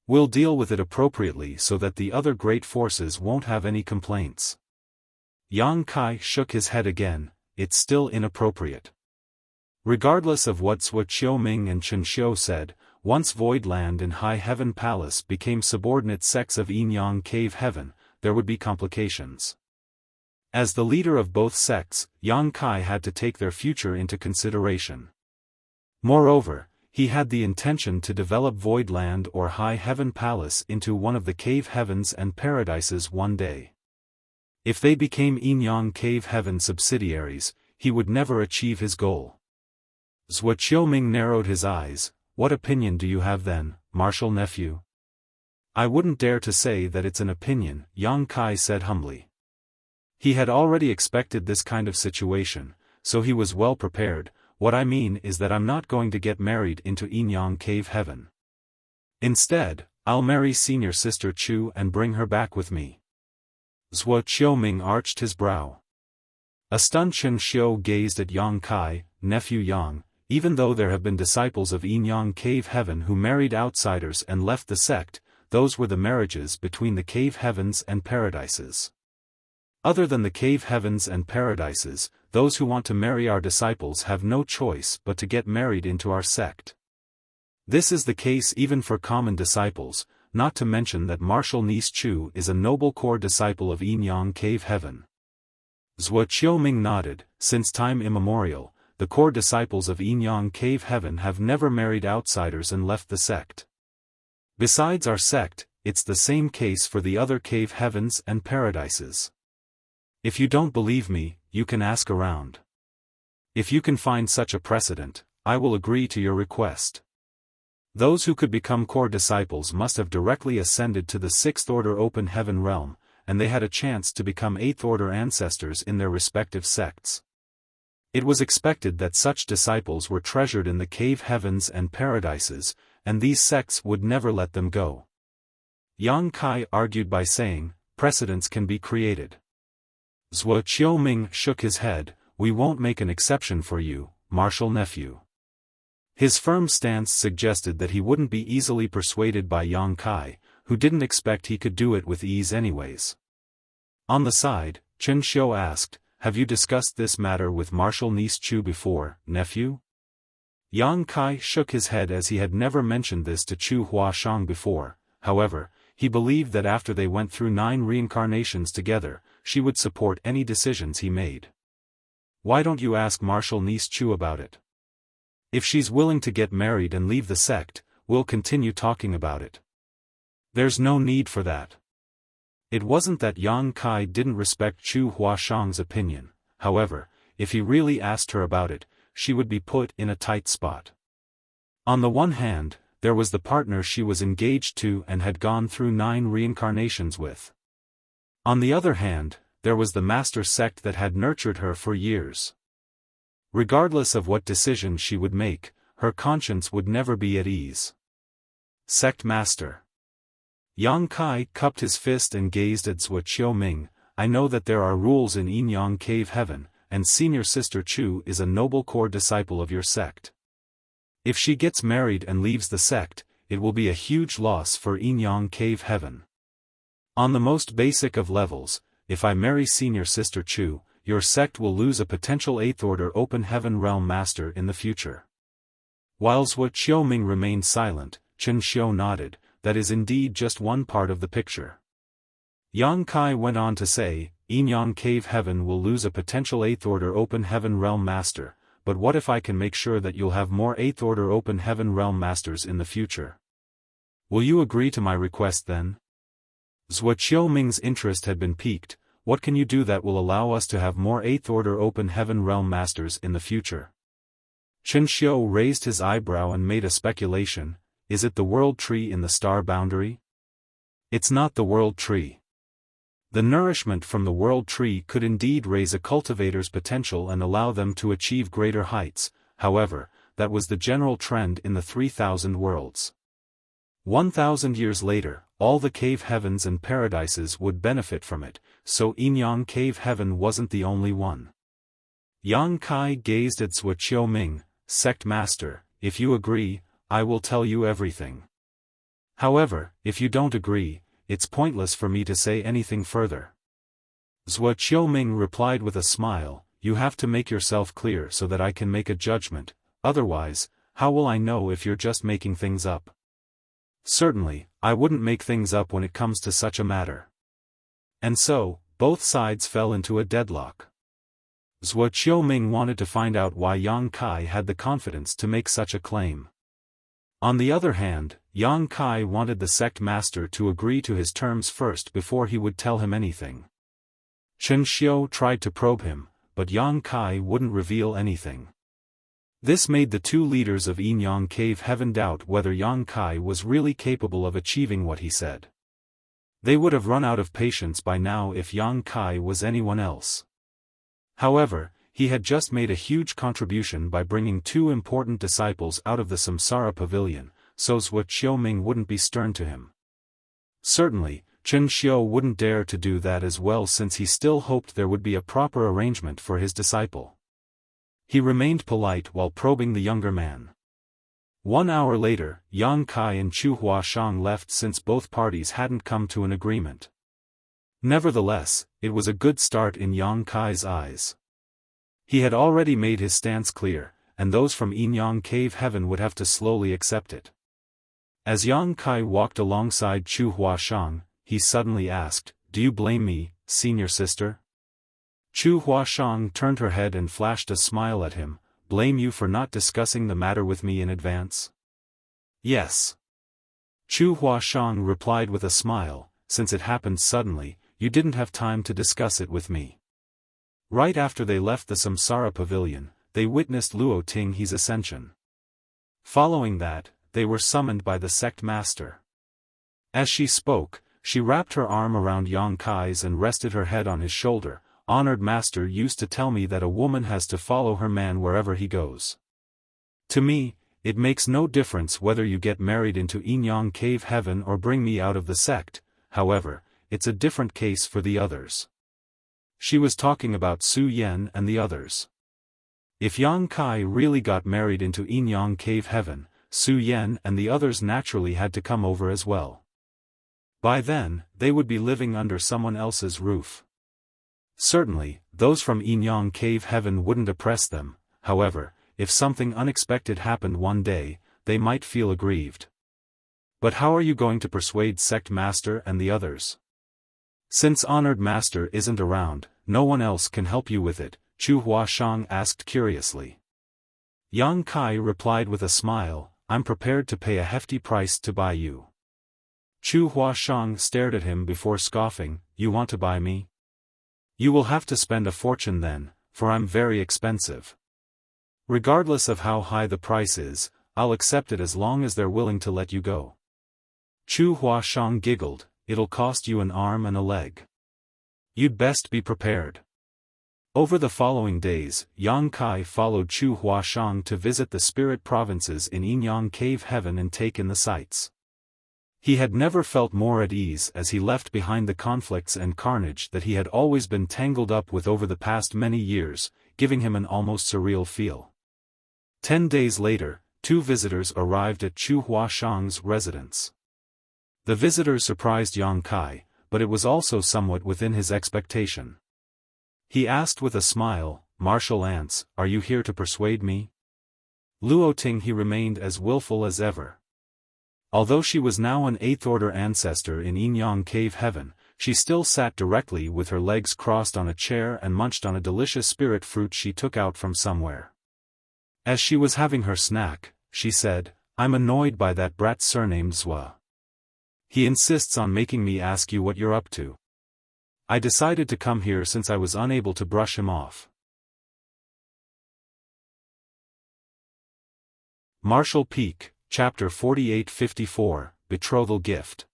We'll deal with it appropriately so that the other great forces won't have any complaints. Yang Kai shook his head again, it's still inappropriate. Regardless of what Zhuo Qiuming and Chen Xiu said, once Void Land and High Heaven Palace became subordinate sects of Yin Yang Cave Heaven, there would be complications. As the leader of both sects, Yang Kai had to take their future into consideration. Moreover, he had the intention to develop Void Land or High Heaven Palace into one of the cave heavens and paradises one day. If they became Yin Yang Cave Heaven subsidiaries, he would never achieve his goal. Zhuo Qiuming narrowed his eyes. What opinion do you have then, martial nephew? I wouldn't dare to say that it's an opinion, Yang Kai said humbly. He had already expected this kind of situation, so he was well prepared. What I mean is that I'm not going to get married into Yin Yang Cave Heaven. Instead, I'll marry senior sister Chu and bring her back with me. Zhuo Qiuming arched his brow. A stunned Chen Xiu gazed at Yang Kai, nephew Yang. Even though there have been disciples of Yin Yang Cave Heaven who married outsiders and left the sect, those were the marriages between the cave heavens and paradises. Other than the cave heavens and paradises, those who want to marry our disciples have no choice but to get married into our sect. This is the case even for common disciples, not to mention that martial niece Chu is a noble core disciple of Yin Yang Cave Heaven. Zhuo Qiuming nodded. Since time immemorial, the core disciples of Yin Yang Cave Heaven have never married outsiders and left the sect. Besides our sect, it's the same case for the other cave heavens and paradises. If you don't believe me, you can ask around. If you can find such a precedent, I will agree to your request. Those who could become core disciples must have directly ascended to the sixth order open heaven realm, and they had a chance to become eighth order ancestors in their respective sects. It was expected that such disciples were treasured in the cave heavens and paradises, and these sects would never let them go. Yang Kai argued by saying, precedents can be created. Zhuo Qiuming shook his head. We won't make an exception for you, martial nephew. His firm stance suggested that he wouldn't be easily persuaded by Yang Kai, who didn't expect he could do it with ease anyways. On the side, Chen Xiu asked, have you discussed this matter with martial niece Chu before, nephew? Yang Kai shook his head as he had never mentioned this to Chu Huashang before. However, he believed that after they went through 9 reincarnations together, she would support any decisions he made. Why don't you ask martial niece Chu about it? If she's willing to get married and leave the sect, we'll continue talking about it. There's no need for that. It wasn't that Yang Kai didn't respect Chu Huashang's opinion. However, if he really asked her about it, she would be put in a tight spot. On the one hand, there was the partner she was engaged to and had gone through 9 reincarnations with. On the other hand, there was the master sect that had nurtured her for years. Regardless of what decision she would make, her conscience would never be at ease. Sect master. Yang Kai cupped his fist and gazed at Zhuo Qiuming. I know that there are rules in Yin Yang Cave Heaven, and senior sister Chu is a noble core disciple of your sect. If she gets married and leaves the sect, it will be a huge loss for Yin Yang Cave Heaven. On the most basic of levels, if I marry senior sister Chu, your sect will lose a potential 8th order open heaven realm master in the future. While Zhuo Qiuming remained silent, Chen Xiu nodded. That is indeed just one part of the picture. Yang Kai went on to say, Yin Yang Cave Heaven will lose a potential 8th order open heaven realm master, but what if I can make sure that you'll have more 8th order open heaven realm masters in the future? Will you agree to my request then? Zhuo Qiuming's interest had been piqued. What can you do that will allow us to have more 8th order open heaven realm masters in the future? Chen Xiu raised his eyebrow and made a speculation. Is it the world tree in the star boundary? It's not the world tree. The nourishment from the world tree could indeed raise a cultivator's potential and allow them to achieve greater heights. However, that was the general trend in the 3000 worlds. 1000 years later, all the cave heavens and paradises would benefit from it, so Yin Yang Cave Heaven wasn't the only one. Yang Kai gazed at Zhuo Qiuming. Sect master, if you agree, I will tell you everything. However, if you don't agree, it's pointless for me to say anything further. Zhuo Qiuming replied with a smile, you have to make yourself clear so that I can make a judgment, otherwise, how will I know if you're just making things up? Certainly, I wouldn't make things up when it comes to such a matter. And so, both sides fell into a deadlock. Zhuo Qiuming wanted to find out why Yang Kai had the confidence to make such a claim. On the other hand, Yang Kai wanted the sect master to agree to his terms first before he would tell him anything. Chen Xiu tried to probe him, but Yang Kai wouldn't reveal anything. This made the two leaders of Yin-Yang Cave Heaven doubt whether Yang Kai was really capable of achieving what he said. They would have run out of patience by now if Yang Kai was anyone else. However, he had just made a huge contribution by bringing two important disciples out of the Samsara Pavilion, so Zhuo Qiuming wouldn't be stern to him. Certainly, Chen Xiu wouldn't dare to do that as well since he still hoped there would be a proper arrangement for his disciple. He remained polite while probing the younger man. 1 hour later, Yang Kai and Chu Huashang left since both parties hadn't come to an agreement. Nevertheless, it was a good start in Yang Kai's eyes. He had already made his stance clear, and those from Yin-Yang Cave Heaven would have to slowly accept it. As Yang Kai walked alongside Chu Huashang, he suddenly asked, "Do you blame me, senior sister?" Chu Huashang turned her head and flashed a smile at him. "Blame you for not discussing the matter with me in advance?" "Yes." Chu Huashang replied with a smile, "Since it happened suddenly, you didn't have time to discuss it with me." Right after they left the Samsara Pavilion, they witnessed Luo Tinghe's ascension. Following that, they were summoned by the sect master. As she spoke, she wrapped her arm around Yang Kai's and rested her head on his shoulder. "Honored master used to tell me that a woman has to follow her man wherever he goes. To me, it makes no difference whether you get married into Yin-Yang Cave Heaven or bring me out of the sect. However, it's a different case for the others." She was talking about Su Yan and the others. If Yang Kai really got married into Yin-Yang Cave Heaven, Su Yan and the others naturally had to come over as well. By then, they would be living under someone else's roof. Certainly, those from Yin-Yang Cave Heaven wouldn't oppress them. However, if something unexpected happened one day, they might feel aggrieved. But how are you going to persuade sect master and the others? Since honored master isn't around, no one else can help you with it, Chu Huashang asked curiously. Yang Kai replied with a smile, "I'm prepared to pay a hefty price to buy you." Chu Huashang stared at him before scoffing, "You want to buy me? You will have to spend a fortune then, for I'm very expensive. Regardless of how high the price is, I'll accept it as long as they're willing to let you go." Chu Huashang giggled, "It'll cost you an arm and a leg. You'd best be prepared." Over the following days, Yang Kai followed Chu Huashang to visit the spirit provinces in Yin-Yang Cave Heaven and take in the sights. He had never felt more at ease as he left behind the conflicts and carnage that he had always been tangled up with over the past many years, giving him an almost surreal feel. 10 days later, 2 visitors arrived at Chu Huashang's residence. The visitors surprised Yang Kai, but it was also somewhat within his expectation. He asked with a smile, "Martial ants, are you here to persuade me?" Luo Tinghe remained as willful as ever. Although she was now an 8th-order ancestor in Yin-Yang Cave Heaven, she still sat directly with her legs crossed on a chair and munched on a delicious spirit fruit she took out from somewhere. As she was having her snack, she said, "I'm annoyed by that brat surnamed Zhua. He insists on making me ask you what you're up to. I decided to come here since I was unable to brush him off." Martial Peak, Chapter 4854, Betrothal Gift.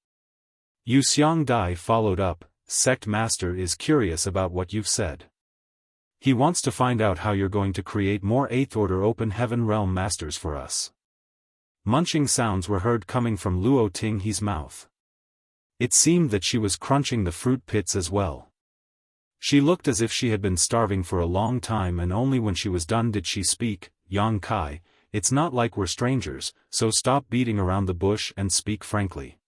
Yu Xiangdai followed up, "Sect Master is curious about what you've said. He wants to find out how you're going to create more 8th-order open heaven realm masters for us." Munching sounds were heard coming from Luo Tinghe's mouth. It seemed that she was crunching the fruit pits as well. She looked as if she had been starving for a long time, and only when she was done did she speak. "Yang Kai, it's not like we're strangers, so stop beating around the bush and speak frankly."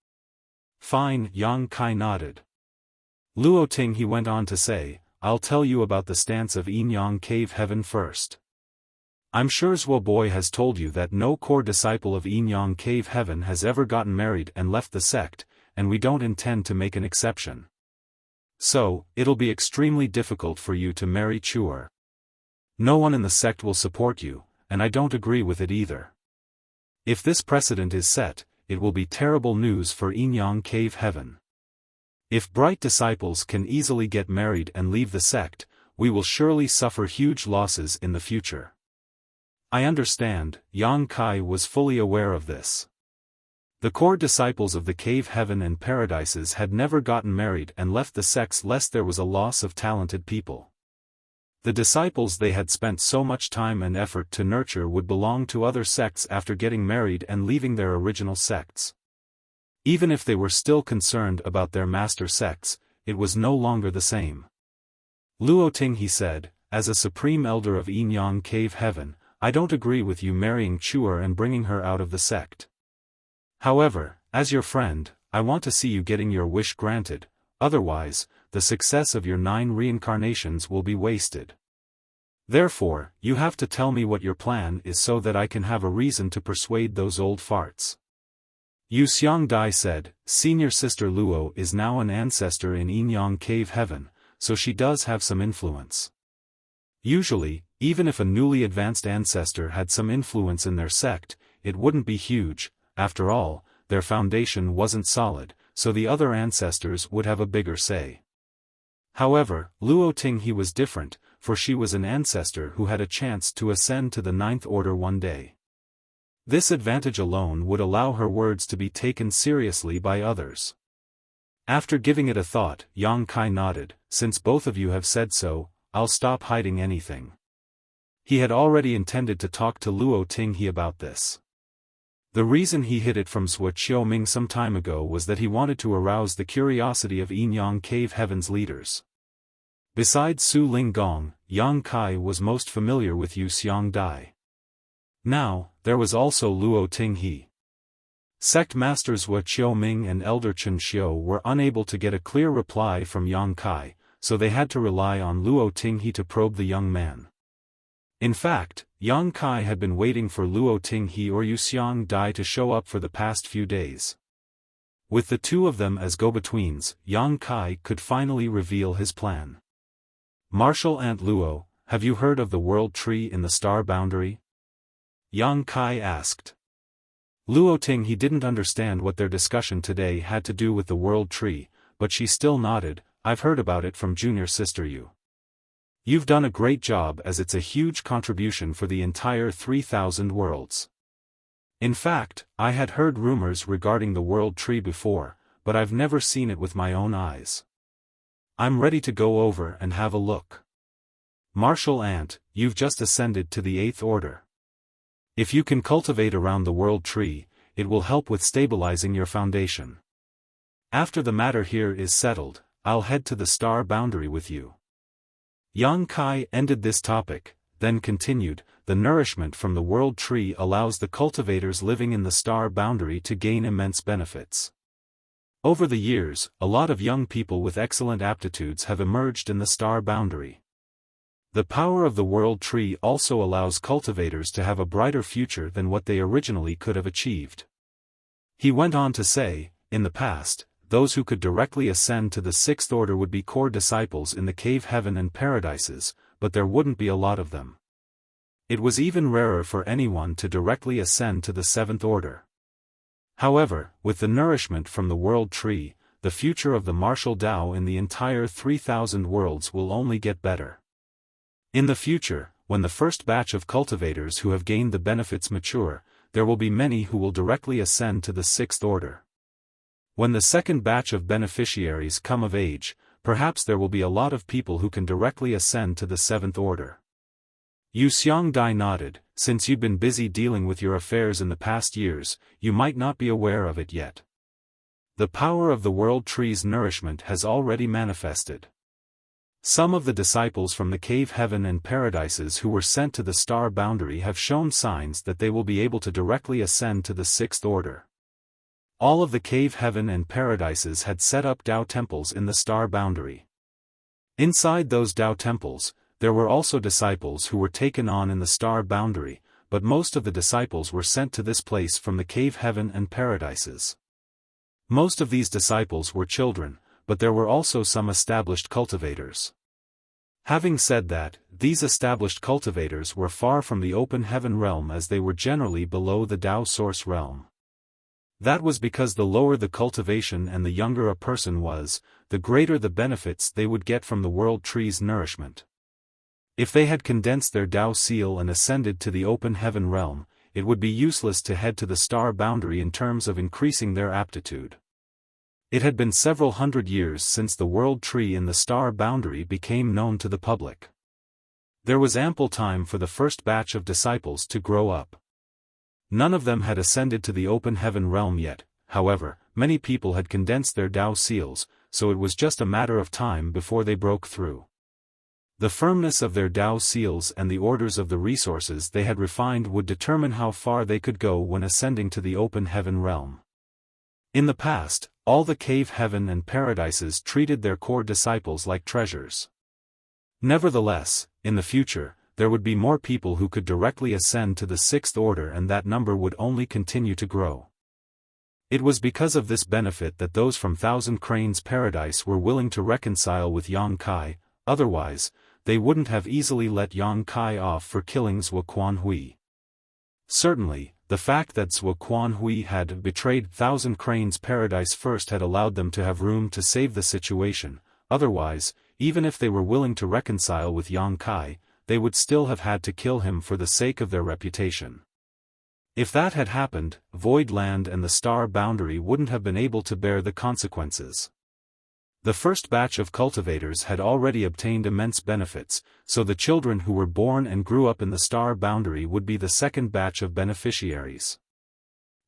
"Fine," Yang Kai nodded. Luo Tinghe went on to say, "I'll tell you about the stance of Yin-Yang Cave Heaven first. I'm sure Zhuo Boy has told you that no core disciple of Yin Yang Cave Heaven has ever gotten married and left the sect, and we don't intend to make an exception. So, it'll be extremely difficult for you to marry Chuer. No one in the sect will support you, and I don't agree with it either. If this precedent is set, it will be terrible news for Yin Yang Cave Heaven. If bright disciples can easily get married and leave the sect, we will surely suffer huge losses in the future. I understand, Yang Kai was fully aware of this. The core disciples of the Cave Heaven and Paradises had never gotten married and left the sects lest there was a loss of talented people. The disciples they had spent so much time and effort to nurture would belong to other sects after getting married and leaving their original sects. Even if they were still concerned about their master sects, it was no longer the same. Luo Ting, he said, as a supreme elder of Yin Yang Cave Heaven, I don't agree with you marrying Chuer and bringing her out of the sect. However, as your friend, I want to see you getting your wish granted, otherwise, the success of your 9 reincarnations will be wasted. Therefore, you have to tell me what your plan is so that I can have a reason to persuade those old farts. Yu Xiangdai said, Senior Sister Luo is now an ancestor in Yin Yang Cave Heaven, so she does have some influence. Usually, even if a newly advanced ancestor had some influence in their sect, it wouldn't be huge. After all, their foundation wasn't solid, so the other ancestors would have a bigger say. However, Luo Ting he was different, for she was an ancestor who had a chance to ascend to the 9th order one day. This advantage alone would allow her words to be taken seriously by others. After giving it a thought, Yang Kai nodded, since both of you have said so, I'll stop hiding anything. He had already intended to talk to Luo Ting he about this. The reason he hid it from Zhuo Qiuming some time ago was that he wanted to arouse the curiosity of Yin Yang Cave Heaven's leaders. Besides Su Ling Gong, Yang Kai was most familiar with Yu Xiangdai. Now, there was also Luo Ting he. Sect masters Zhuo Qiuming and Elder Chen Xiu were unable to get a clear reply from Yang Kai, so they had to rely on Luo Ting he to probe the young man. In fact, Yang Kai had been waiting for Luo Ting he or Yu Xiangdai to show up for the past few days. With the two of them as go-betweens, Yang Kai could finally reveal his plan. Martial Ant Luo, have you heard of the world tree in the star boundary? Yang Kai asked. Luo Ting he didn't understand what their discussion today had to do with the world tree, but she still nodded, I've heard about it from junior sister Yu. You've done a great job as it's a huge contribution for the entire 3,000 worlds. In fact, I had heard rumors regarding the world tree before, but I've never seen it with my own eyes. I'm ready to go over and have a look. Martial Ant, you've just ascended to the 8th order. If you can cultivate around the world tree, it will help with stabilizing your foundation. After the matter here is settled, I'll head to the star boundary with you. Yang Kai ended this topic, then continued, the nourishment from the world tree allows the cultivators living in the star boundary to gain immense benefits. Over the years, a lot of young people with excellent aptitudes have emerged in the star boundary. The power of the world tree also allows cultivators to have a brighter future than what they originally could have achieved. He went on to say, in the past, those who could directly ascend to the 6th order would be core disciples in the Cave Heaven and Paradises, but there wouldn't be a lot of them. It was even rarer for anyone to directly ascend to the 7th order. However, with the nourishment from the world tree, the future of the martial Tao in the entire 3,000 worlds will only get better. In the future, when the first batch of cultivators who have gained the benefits mature, there will be many who will directly ascend to the 6th order. When the second batch of beneficiaries come of age, perhaps there will be a lot of people who can directly ascend to the 7th order. Yu Xiangdai nodded, since you've been busy dealing with your affairs in the past years, you might not be aware of it yet. The power of the world tree's nourishment has already manifested. Some of the disciples from the Cave Heaven and Paradises who were sent to the star boundary have shown signs that they will be able to directly ascend to the 6th order. All of the Cave Heaven and Paradises had set up Tao temples in the star boundary. Inside those Tao temples, there were also disciples who were taken on in the star boundary, but most of the disciples were sent to this place from the cave heaven and paradises. Most of these disciples were children, but there were also some established cultivators. Having said that, these established cultivators were far from the open heaven realm as they were generally below the Tao source realm. That was because the lower the cultivation and the younger a person was, the greater the benefits they would get from the world tree's nourishment. If they had condensed their Tao seal and ascended to the open heaven realm, it would be useless to head to the star boundary in terms of increasing their aptitude. It had been several hundred years since the world tree in the star boundary became known to the public. There was ample time for the first batch of disciples to grow up. None of them had ascended to the open heaven realm yet, however, many people had condensed their Tao seals, so it was just a matter of time before they broke through. The firmness of their Tao seals and the orders of the resources they had refined would determine how far they could go when ascending to the open heaven realm. In the past, all the cave heaven and paradises treated their core disciples like treasures. Nevertheless, in the future, there would be more people who could directly ascend to the sixth order, and that number would only continue to grow. It was because of this benefit that those from Thousand Cranes Paradise were willing to reconcile with Yang Kai, otherwise, they wouldn't have easily let Yang Kai off for killing Zhuo Quanhui. Certainly, the fact that Zhuo Quanhui had betrayed Thousand Cranes Paradise first had allowed them to have room to save the situation, otherwise, even if they were willing to reconcile with Yang Kai, they would still have had to kill him for the sake of their reputation. If that had happened, Void Land and the star boundary wouldn't have been able to bear the consequences. The first batch of cultivators had already obtained immense benefits, so the children who were born and grew up in the star boundary would be the second batch of beneficiaries.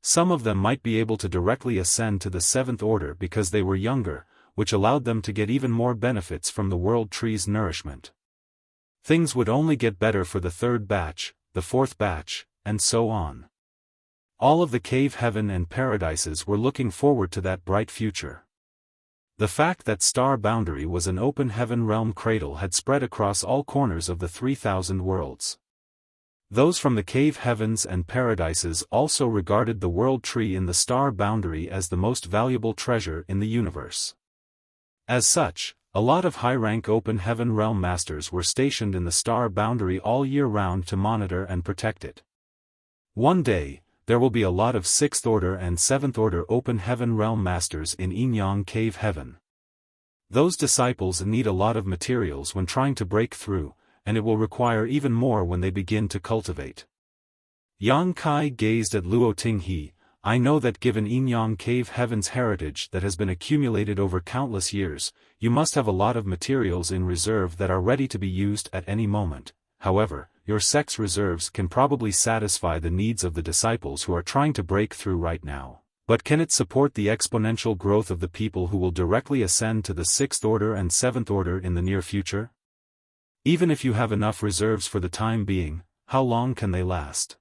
Some of them might be able to directly ascend to the seventh order because they were younger, which allowed them to get even more benefits from the world tree's nourishment. Things would only get better for the third batch, the fourth batch, and so on. All of the cave heaven and paradises were looking forward to that bright future. The fact that Star Boundary was an open heaven realm cradle had spread across all corners of the 3,000 worlds. Those from the cave heavens and paradises also regarded the world tree in the Star Boundary as the most valuable treasure in the universe. As such, a lot of high-rank open heaven realm masters were stationed in the Star Boundary all year round to monitor and protect it. One day, there will be a lot of 6th order and 7th order open heaven realm masters in Yinyang Cave Heaven. Those disciples need a lot of materials when trying to break through, and it will require even more when they begin to cultivate. Yang Kai gazed at Luo Tinghe. I know that given Yinyang Cave Heaven's heritage that has been accumulated over countless years, you must have a lot of materials in reserve that are ready to be used at any moment. However, your sect's reserves can probably satisfy the needs of the disciples who are trying to break through right now. But can it support the exponential growth of the people who will directly ascend to the 6th order and 7th order in the near future? Even if you have enough reserves for the time being, how long can they last?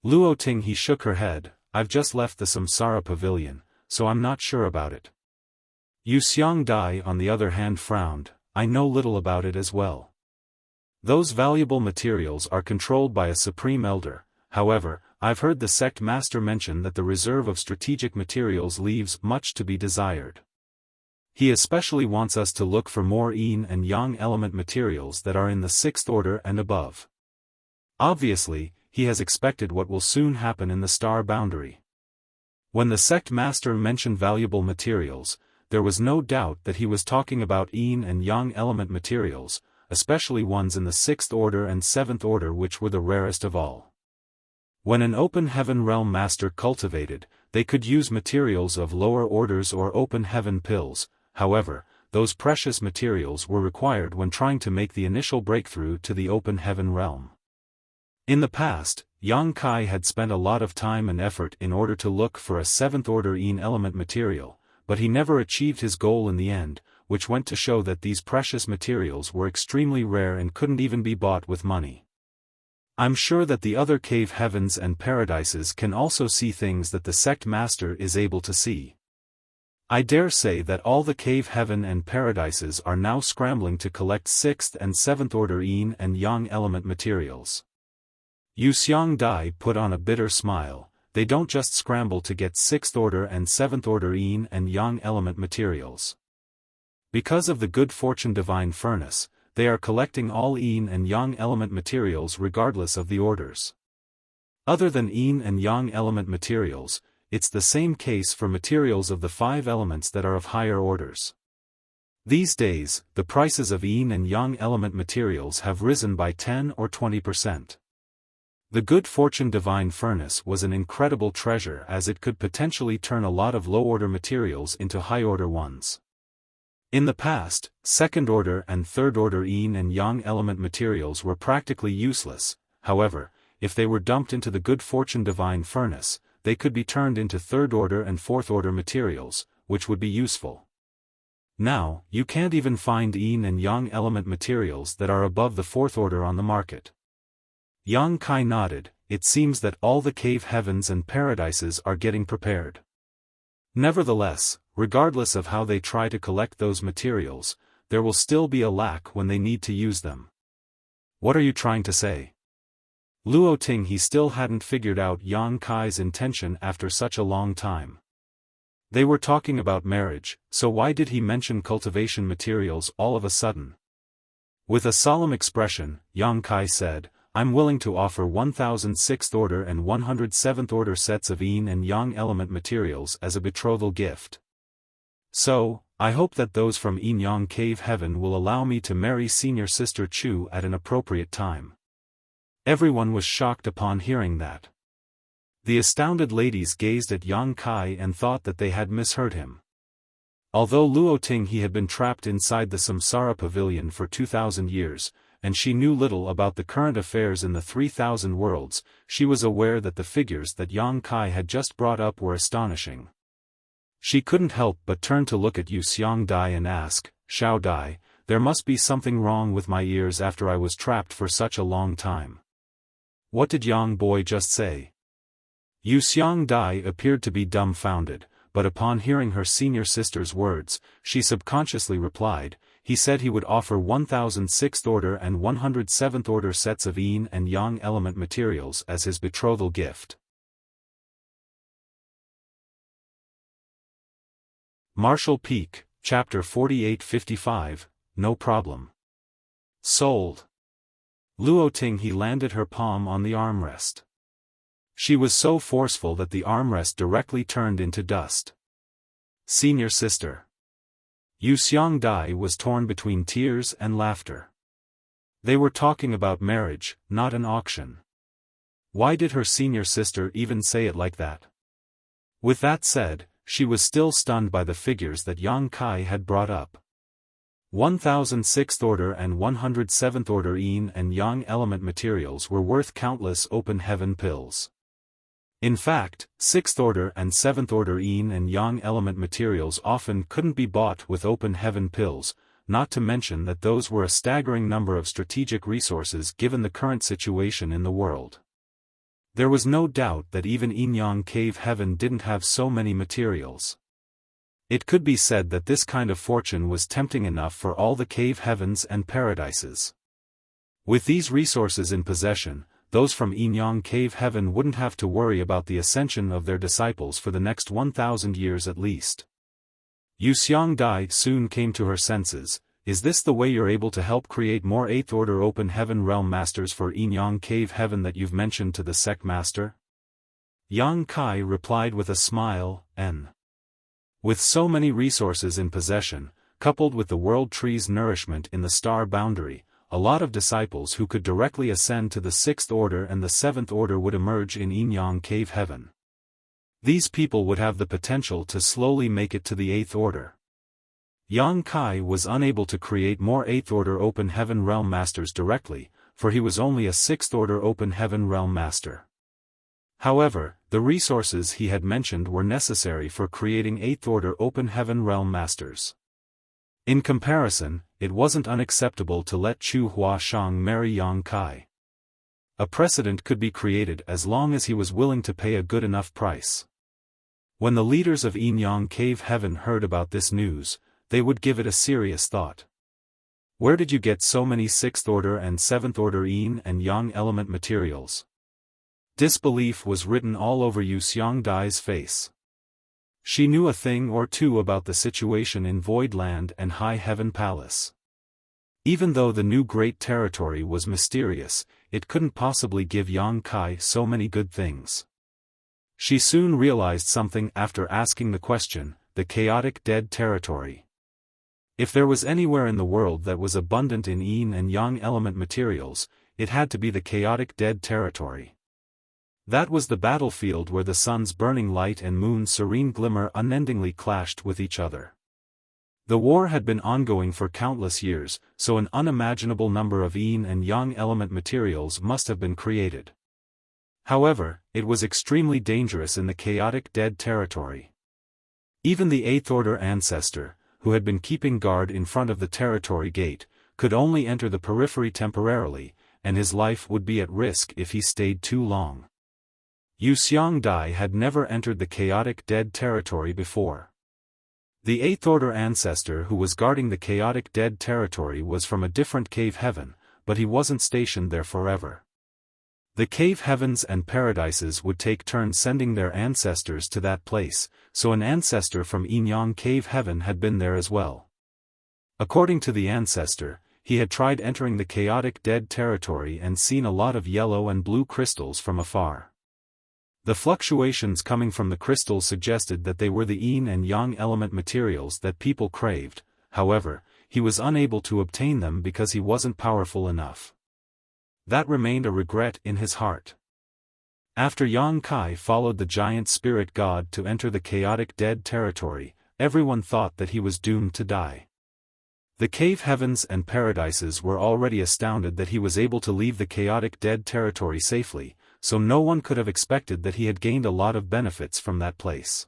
Luo Tinghe shook her head. I've just left the Samsara Pavilion, so I'm not sure about it. Yu Xiangdai on the other hand frowned. I know little about it as well. Those valuable materials are controlled by a Supreme Elder. However, I've heard the sect master mention that the reserve of strategic materials leaves much to be desired. He especially wants us to look for more yin and yang element materials that are in the 6th order and above. Obviously, he has expected what will soon happen in the Star Boundary. When the sect master mentioned valuable materials, there was no doubt that he was talking about yin and yang element materials, especially ones in the 6th order and 7th order which were the rarest of all. When an open heaven realm master cultivated, they could use materials of lower orders or open heaven pills. However, those precious materials were required when trying to make the initial breakthrough to the open heaven realm. In the past, Yang Kai had spent a lot of time and effort in order to look for a 7th order yin element material, but he never achieved his goal in the end, which went to show that these precious materials were extremely rare and couldn't even be bought with money. I'm sure that the other cave heavens and paradises can also see things that the sect master is able to see. I dare say that all the cave heaven and paradises are now scrambling to collect 6th and 7th order yin and yang element materials. Yu Xiangdai put on a bitter smile. They don't just scramble to get 6th order and 7th order yin and yang element materials. Because of the good fortune divine furnace, they are collecting all yin and yang element materials regardless of the orders. Other than yin and yang element materials, it's the same case for materials of the 5 elements that are of higher orders. These days, the prices of yin and yang element materials have risen by 10 or 20%. The good fortune divine furnace was an incredible treasure as it could potentially turn a lot of low-order materials into high-order ones. In the past, 2nd order and 3rd order yin and yang element materials were practically useless. However, if they were dumped into the good fortune divine furnace, they could be turned into 3rd order and 4th order materials, which would be useful. Now, you can't even find yin and yang element materials that are above the 4th order on the market. Yang Kai nodded. It seems that all the cave heavens and paradises are getting prepared. Nevertheless, regardless of how they try to collect those materials, there will still be a lack when they need to use them. What are you trying to say? Luo Ting he still hadn't figured out Yang Kai's intention after such a long time. They were talking about marriage, so why did he mention cultivation materials all of a sudden? With a solemn expression, Yang Kai said, I'm willing to offer 1000 6th order and 100 7th order sets of yin and yang element materials as a betrothal gift. So, I hope that those from Yin Yang Cave Heaven will allow me to marry senior sister Chu at an appropriate time. Everyone was shocked upon hearing that. The astounded ladies gazed at Yang Kai and thought that they had misheard him. Although Luo Ting he had been trapped inside the Samsara Pavilion for 2000 years, and she knew little about the current affairs in the 3000 worlds, she was aware that the figures that Yang Kai had just brought up were astonishing. She couldn't help but turn to look at Yu Xiangdai and ask, Xiao Dai, there must be something wrong with my ears after I was trapped for such a long time. What did Yang boy just say? Yu Xiangdai appeared to be dumbfounded, but upon hearing her senior sister's words, she subconsciously replied, he said he would offer 1000 6th order and 100 7th order sets of yin and yang element materials as his betrothal gift. Marshall Peak, Chapter 4855, No Problem. Sold. Luo Ting he landed her palm on the armrest. She was so forceful that the armrest directly turned into dust. Senior sister. Yu Xiangdai was torn between tears and laughter. They were talking about marriage, not an auction. Why did her senior sister even say it like that? With that said, she was still stunned by the figures that Yang Kai had brought up. 1000 6th order and 100 7th order yin and yang element materials were worth countless open heaven pills. In fact, 6th order and 7th order yin and yang element materials often couldn't be bought with open heaven pills, not to mention that those were a staggering number of strategic resources given the current situation in the world. There was no doubt that even Yin Yang Cave Heaven didn't have so many materials. It could be said that this kind of fortune was tempting enough for all the cave heavens and paradises. With these resources in possession, those from Yin Yang Cave Heaven wouldn't have to worry about the ascension of their disciples for the next 1000 years at least. Yu Xiangdai soon came to her senses. Is this the way you're able to help create more 8th order open heaven realm masters for Yin Yang Cave Heaven that you've mentioned to the sect master? Yang Kai replied with a smile, with so many resources in possession, coupled with the world tree's nourishment in the star boundary, a lot of disciples who could directly ascend to the 6th order and the 7th order would emerge in Yin Yang Cave Heaven. These people would have the potential to slowly make it to the 8th order. Yang Kai was unable to create more 8th order open heaven realm masters directly, for he was only a 6th order open heaven realm master. However, the resources he had mentioned were necessary for creating 8th order open heaven realm masters. In comparison, it wasn't unacceptable to let Chu Huashang marry Yang Kai. A precedent could be created as long as he was willing to pay a good enough price. When the leaders of Yin Cave Heaven heard about this news, they would give it a serious thought. Where did you get so many 6th order and 7th order Yin and Yang element materials? Disbelief was written all over Yu Xiangdai's face. She knew a thing or two about the situation in Void Land and High Heaven Palace. Even though the new Great Territory was mysterious, it couldn't possibly give Yang Kai so many good things. She soon realized something after asking the question: the chaotic dead territory. If there was anywhere in the world that was abundant in Yin and Yang element materials, it had to be the chaotic dead territory. That was the battlefield where the sun's burning light and moon's serene glimmer unendingly clashed with each other. The war had been ongoing for countless years, so an unimaginable number of Yin and Yang element materials must have been created. However, it was extremely dangerous in the chaotic dead territory. Even the 8th order ancestor, who had been keeping guard in front of the territory gate, could only enter the periphery temporarily, and his life would be at risk if he stayed too long. Yu Xiangdai had never entered the chaotic dead territory before. The 8th order ancestor who was guarding the chaotic dead territory was from a different cave heaven, but he wasn't stationed there forever. The cave heavens and paradises would take turns sending their ancestors to that place, so an ancestor from Yin Cave Heaven had been there as well. According to the ancestor, he had tried entering the chaotic dead territory and seen a lot of yellow and blue crystals from afar. The fluctuations coming from the crystals suggested that they were the Yin and Yang element materials that people craved. However, he was unable to obtain them because he wasn't powerful enough. That remained a regret in his heart. After Yang Kai followed the giant spirit god to enter the chaotic dead territory, everyone thought that he was doomed to die. The cave heavens and paradises were already astounded that he was able to leave the chaotic dead territory safely, so no one could have expected that he had gained a lot of benefits from that place.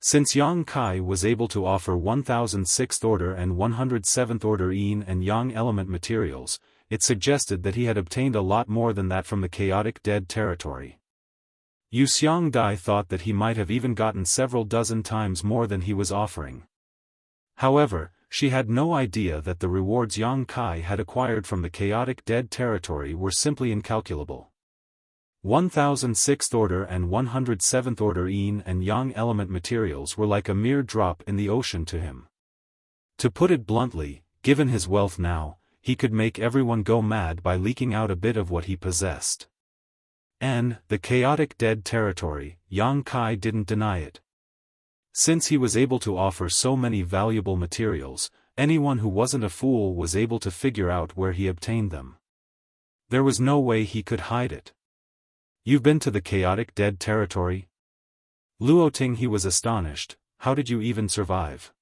Since Yang Kai was able to offer 1000 6th order and 100 7th order Yin and Yang element materials, it suggested that he had obtained a lot more than that from the chaotic dead territory. Yu Xiangdai thought that he might have even gotten several dozen times more than he was offering. However, she had no idea that the rewards Yang Kai had acquired from the chaotic dead territory were simply incalculable. 1000 6th order and 100 7th order Yin and Yang element materials were like a mere drop in the ocean to him. To put it bluntly, given his wealth now, he could make everyone go mad by leaking out a bit of what he possessed. And, the chaotic dead territory, Yang Kai didn't deny it. Since he was able to offer so many valuable materials, anyone who wasn't a fool was able to figure out where he obtained them. There was no way he could hide it. "You've been to the chaotic dead territory?" Luoting, he was astonished. "How did you even survive?"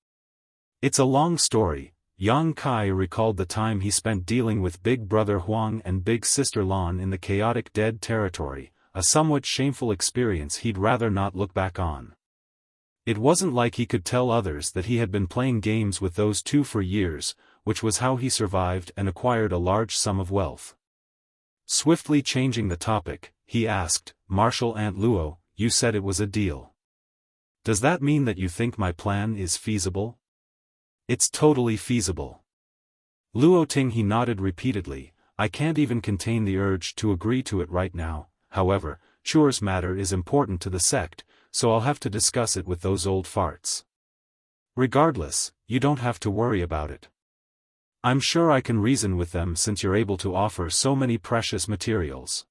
"It's a long story." Yang Kai recalled the time he spent dealing with Big Brother Huang and Big Sister Lan in the chaotic dead territory, a somewhat shameful experience he'd rather not look back on. It wasn't like he could tell others that he had been playing games with those two for years, which was how he survived and acquired a large sum of wealth. Swiftly changing the topic, he asked, "Martial Aunt Luo, you said it was a deal. Does that mean that you think my plan is feasible?" "It's totally feasible." Luoting, he nodded repeatedly. "I can't even contain the urge to agree to it right now. However, Chure's matter is important to the sect, so I'll have to discuss it with those old farts. Regardless, you don't have to worry about it. I'm sure I can reason with them since you're able to offer so many precious materials."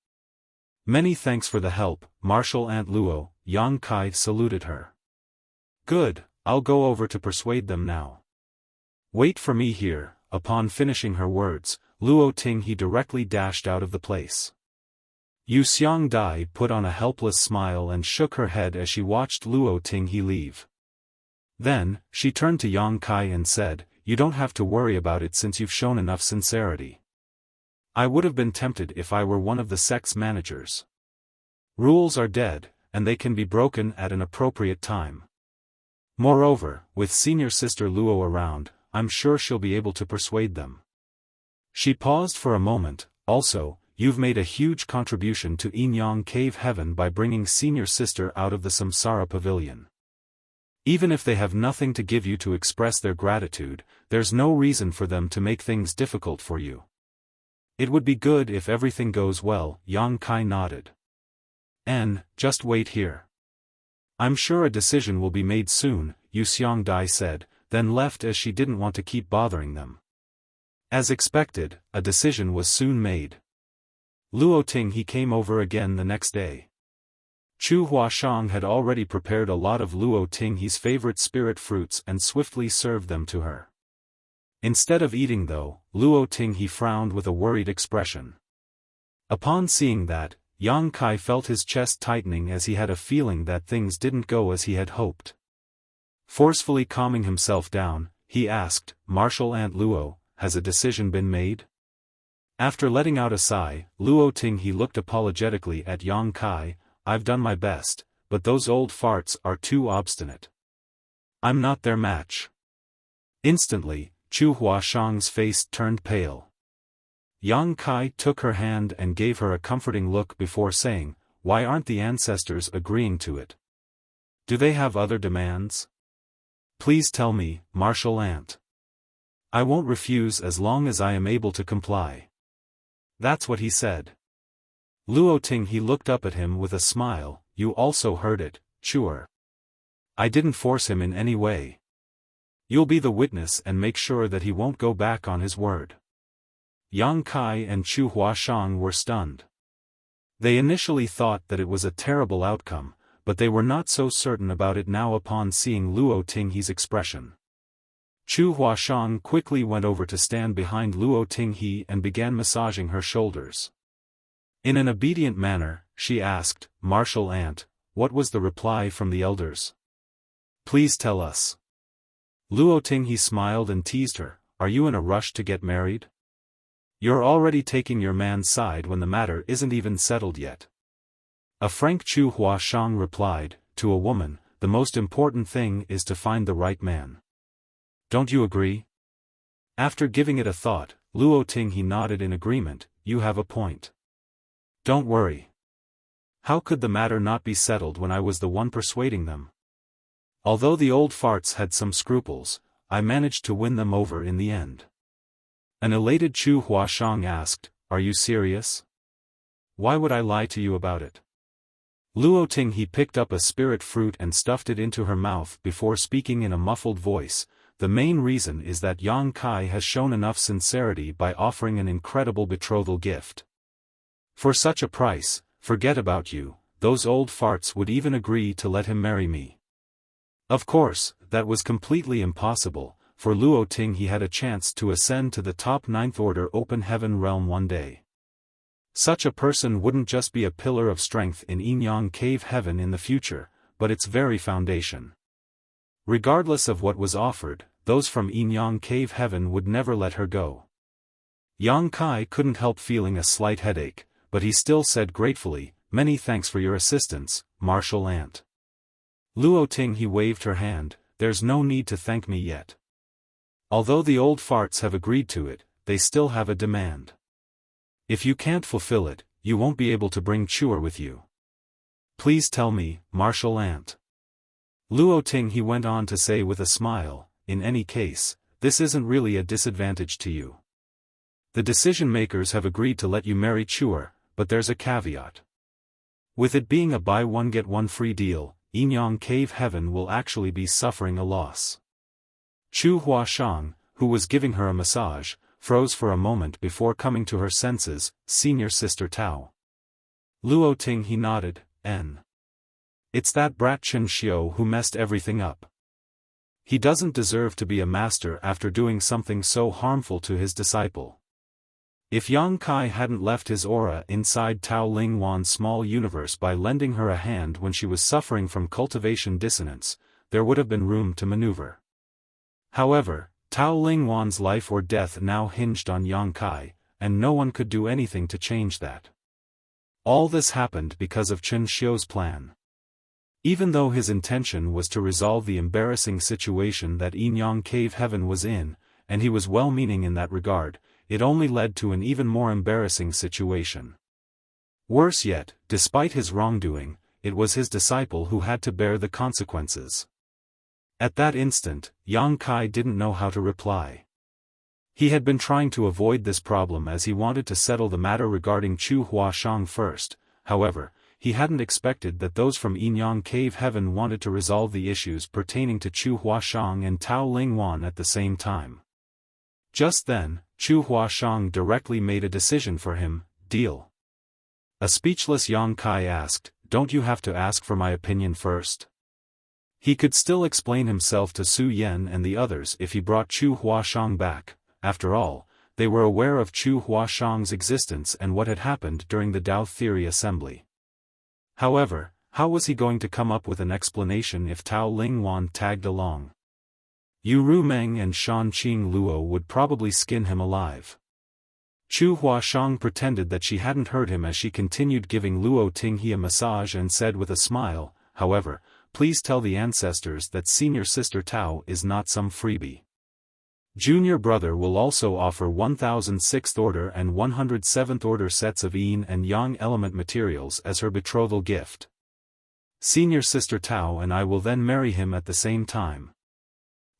"Many thanks for the help, Martial Aunt Luo," Yang Kai saluted her. "Good, I'll go over to persuade them now. Wait for me here." Upon finishing her words, Luoting, he directly dashed out of the place. Yu Xiangdai put on a helpless smile and shook her head as she watched Luoting he leave. Then, she turned to Yang Kai and said, "You don't have to worry about it since you've shown enough sincerity. I would have been tempted if I were one of the sect's managers. Rules are dead, and they can be broken at an appropriate time. Moreover, with senior sister Luo around, I'm sure she'll be able to persuade them." She paused for a moment. "Also, you've made a huge contribution to Inyang Cave Heaven by bringing senior sister out of the Samsara Pavilion. Even if they have nothing to give you to express their gratitude, there's no reason for them to make things difficult for you. It would be good if everything goes well, Yang Kai nodded. Just wait here. I'm sure a decision will be made soon, Yu Xiongdai said, then left as she didn't want to keep bothering them. As expected, a decision was soon made. Luo Tinghe came over again the next day. Chu Huashang had already prepared a lot of Luo Tinghe's favorite spirit fruits and swiftly served them to her. Instead of eating though, Luo Tinghe frowned with a worried expression. Upon seeing that, Yang Kai felt his chest tightening as he had a feeling that things didn't go as he had hoped. Forcefully calming himself down, he asked, Martial Aunt Luo, has a decision been made? After letting out a sigh, Luo Tinghe looked apologetically at Yang Kai. I've done my best, but those old farts are too obstinate. I'm not their match. Instantly, Chu Huashang's face turned pale. Yang Kai took her hand and gave her a comforting look before saying, why aren't the ancestors agreeing to it? Do they have other demands? Please tell me, Martial Aunt. I won't refuse as long as I am able to comply. That's what he said. Luo Tinghe looked up at him with a smile. You also heard it, Chuer. I didn't force him in any way. You'll be the witness and make sure that he won't go back on his word. Yang Kai and Chu Huashang were stunned. They initially thought that it was a terrible outcome, but they were not so certain about it now upon seeing Luo Tinghe's expression. Chu Huashang quickly went over to stand behind Luo Tinghe and began massaging her shoulders. In an obedient manner, she asked, Martial Aunt, what was the reply from the elders? Please tell us. Luo Tinghe smiled and teased her, are you in a rush to get married? You're already taking your man's side when the matter isn't even settled yet. A frank Chu Huashang replied, to a woman, the most important thing is to find the right man. Don't you agree? After giving it a thought, Luo Tinghe nodded in agreement. You have a point. Don't worry. How could the matter not be settled when I was the one persuading them? Although the old farts had some scruples, I managed to win them over in the end. An elated Chu Huashang asked, are you serious? Why would I lie to you about it? Luo Tinghe picked up a spirit fruit and stuffed it into her mouth before speaking in a muffled voice. The main reason is that Yang Kai has shown enough sincerity by offering an incredible betrothal gift. For such a price, forget about you, those old farts would even agree to let him marry me. Of course, that was completely impossible, for Luo Tinghe had a chance to ascend to the top 9th Order Open Heaven realm one day. Such a person wouldn't just be a pillar of strength in Inyang Cave Heaven in the future, but its very foundation. Regardless of what was offered, those from Inyang Cave Heaven would never let her go. Yang Kai couldn't help feeling a slight headache, but he still said gratefully, many thanks for your assistance, Martial Aunt. Luo Tinghe waved her hand, there's no need to thank me yet. Although the old farts have agreed to it, they still have a demand. If you can't fulfill it, you won't be able to bring Chuer with you. Please tell me, Martial Aunt. Luo Tinghe went on to say with a smile, in any case, this isn't really a disadvantage to you. The decision-makers have agreed to let you marry Chuer, but there's a caveat. With it being a buy one get one free deal, Inyang Cave Heaven will actually be suffering a loss. Chu Huashang, who was giving her a massage, froze for a moment before coming to her senses. Senior Sister Tao. Luo Tinghe nodded. It's that brat Chen Xiao who messed everything up. He doesn't deserve to be a master after doing something so harmful to his disciple. If Yang Kai hadn't left his aura inside Tao Lingwan's small universe by lending her a hand when she was suffering from cultivation dissonance, there would have been room to maneuver. However, Tao Lingwan's life or death now hinged on Yang Kai, and no one could do anything to change that. All this happened because of Chen Xiu's plan. Even though his intention was to resolve the embarrassing situation that Inyang Cave Heaven was in, and he was well-meaning in that regard, it only led to an even more embarrassing situation. Worse yet, despite his wrongdoing, it was his disciple who had to bear the consequences. At that instant, Yang Kai didn't know how to reply. He had been trying to avoid this problem as he wanted to settle the matter regarding Chu Huashang first. However, he hadn't expected that those from Yinyang Cave Heaven wanted to resolve the issues pertaining to Chu Huashang and Tao Lingwan at the same time. Just then, Chu Huashang directly made a decision for him: deal. A speechless Yang Kai asked, "Don't you have to ask for my opinion first?" He could still explain himself to Su Yan and the others if he brought Chu Huashang back. After all, they were aware of Chu Huashang's existence and what had happened during the Tao Theory Assembly. However, how was he going to come up with an explanation if Tao Lingwan tagged along? Yu Rumeng and Shan Qing Luo would probably skin him alive. Chu Huashang pretended that she hadn't heard him as she continued giving Luo Tinghe a massage and said with a smile, "However, please tell the ancestors that senior sister Tao is not some freebie. Junior brother will also offer 1000 6th order and 107th order sets of yin and yang element materials as her betrothal gift. Senior sister Tao and I will then marry him at the same time."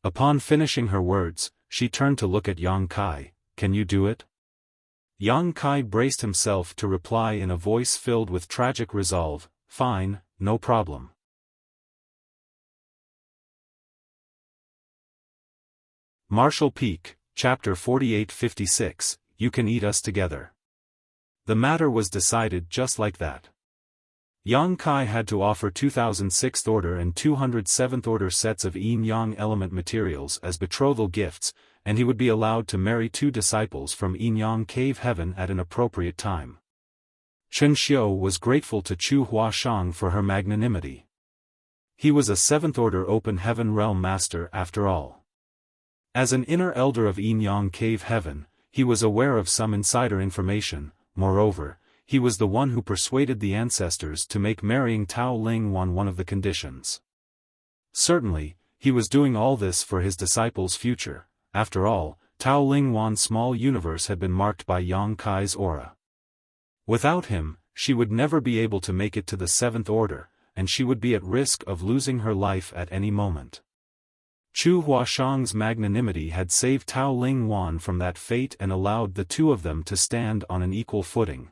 Upon finishing her words, she turned to look at Yang Kai. "Can you do it?" Yang Kai braced himself to reply in a voice filled with tragic resolve, "Fine, no problem." Marshall Peak, Chapter 4856, You Can Eat Us Together. The matter was decided just like that. Yang Kai had to offer 2000 6th order and 207th order sets of yin-yang element materials as betrothal gifts, and he would be allowed to marry 2 disciples from Yinyang Cave Heaven at an appropriate time. Chen Xiu was grateful to Chu Huashang for her magnanimity. He was a 7th order open heaven realm master after all. As an inner elder of Yinyang Cave Heaven, he was aware of some insider information. Moreover, he was the one who persuaded the ancestors to make marrying Tao Lingwan one of the conditions. Certainly, he was doing all this for his disciples' future. After all, Tao Lingwan's small universe had been marked by Yang Kai's aura. Without him, she would never be able to make it to the 7th order, and she would be at risk of losing her life at any moment. Chu Huashang's magnanimity had saved Tao Lingwan from that fate and allowed the 2 of them to stand on an equal footing.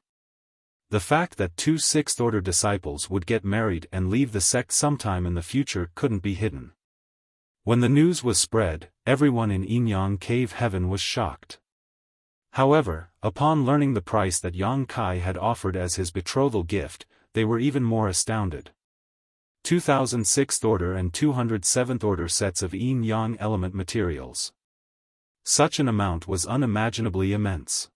The fact that 2 6th order disciples would get married and leave the sect sometime in the future couldn't be hidden. When the news was spread, everyone in Yinyang Cave Heaven was shocked. However, upon learning the price that Yang Kai had offered as his betrothal gift, they were even more astounded. 2000 6th order and 207th order sets of yin-yang element materials. Such an amount was unimaginably immense.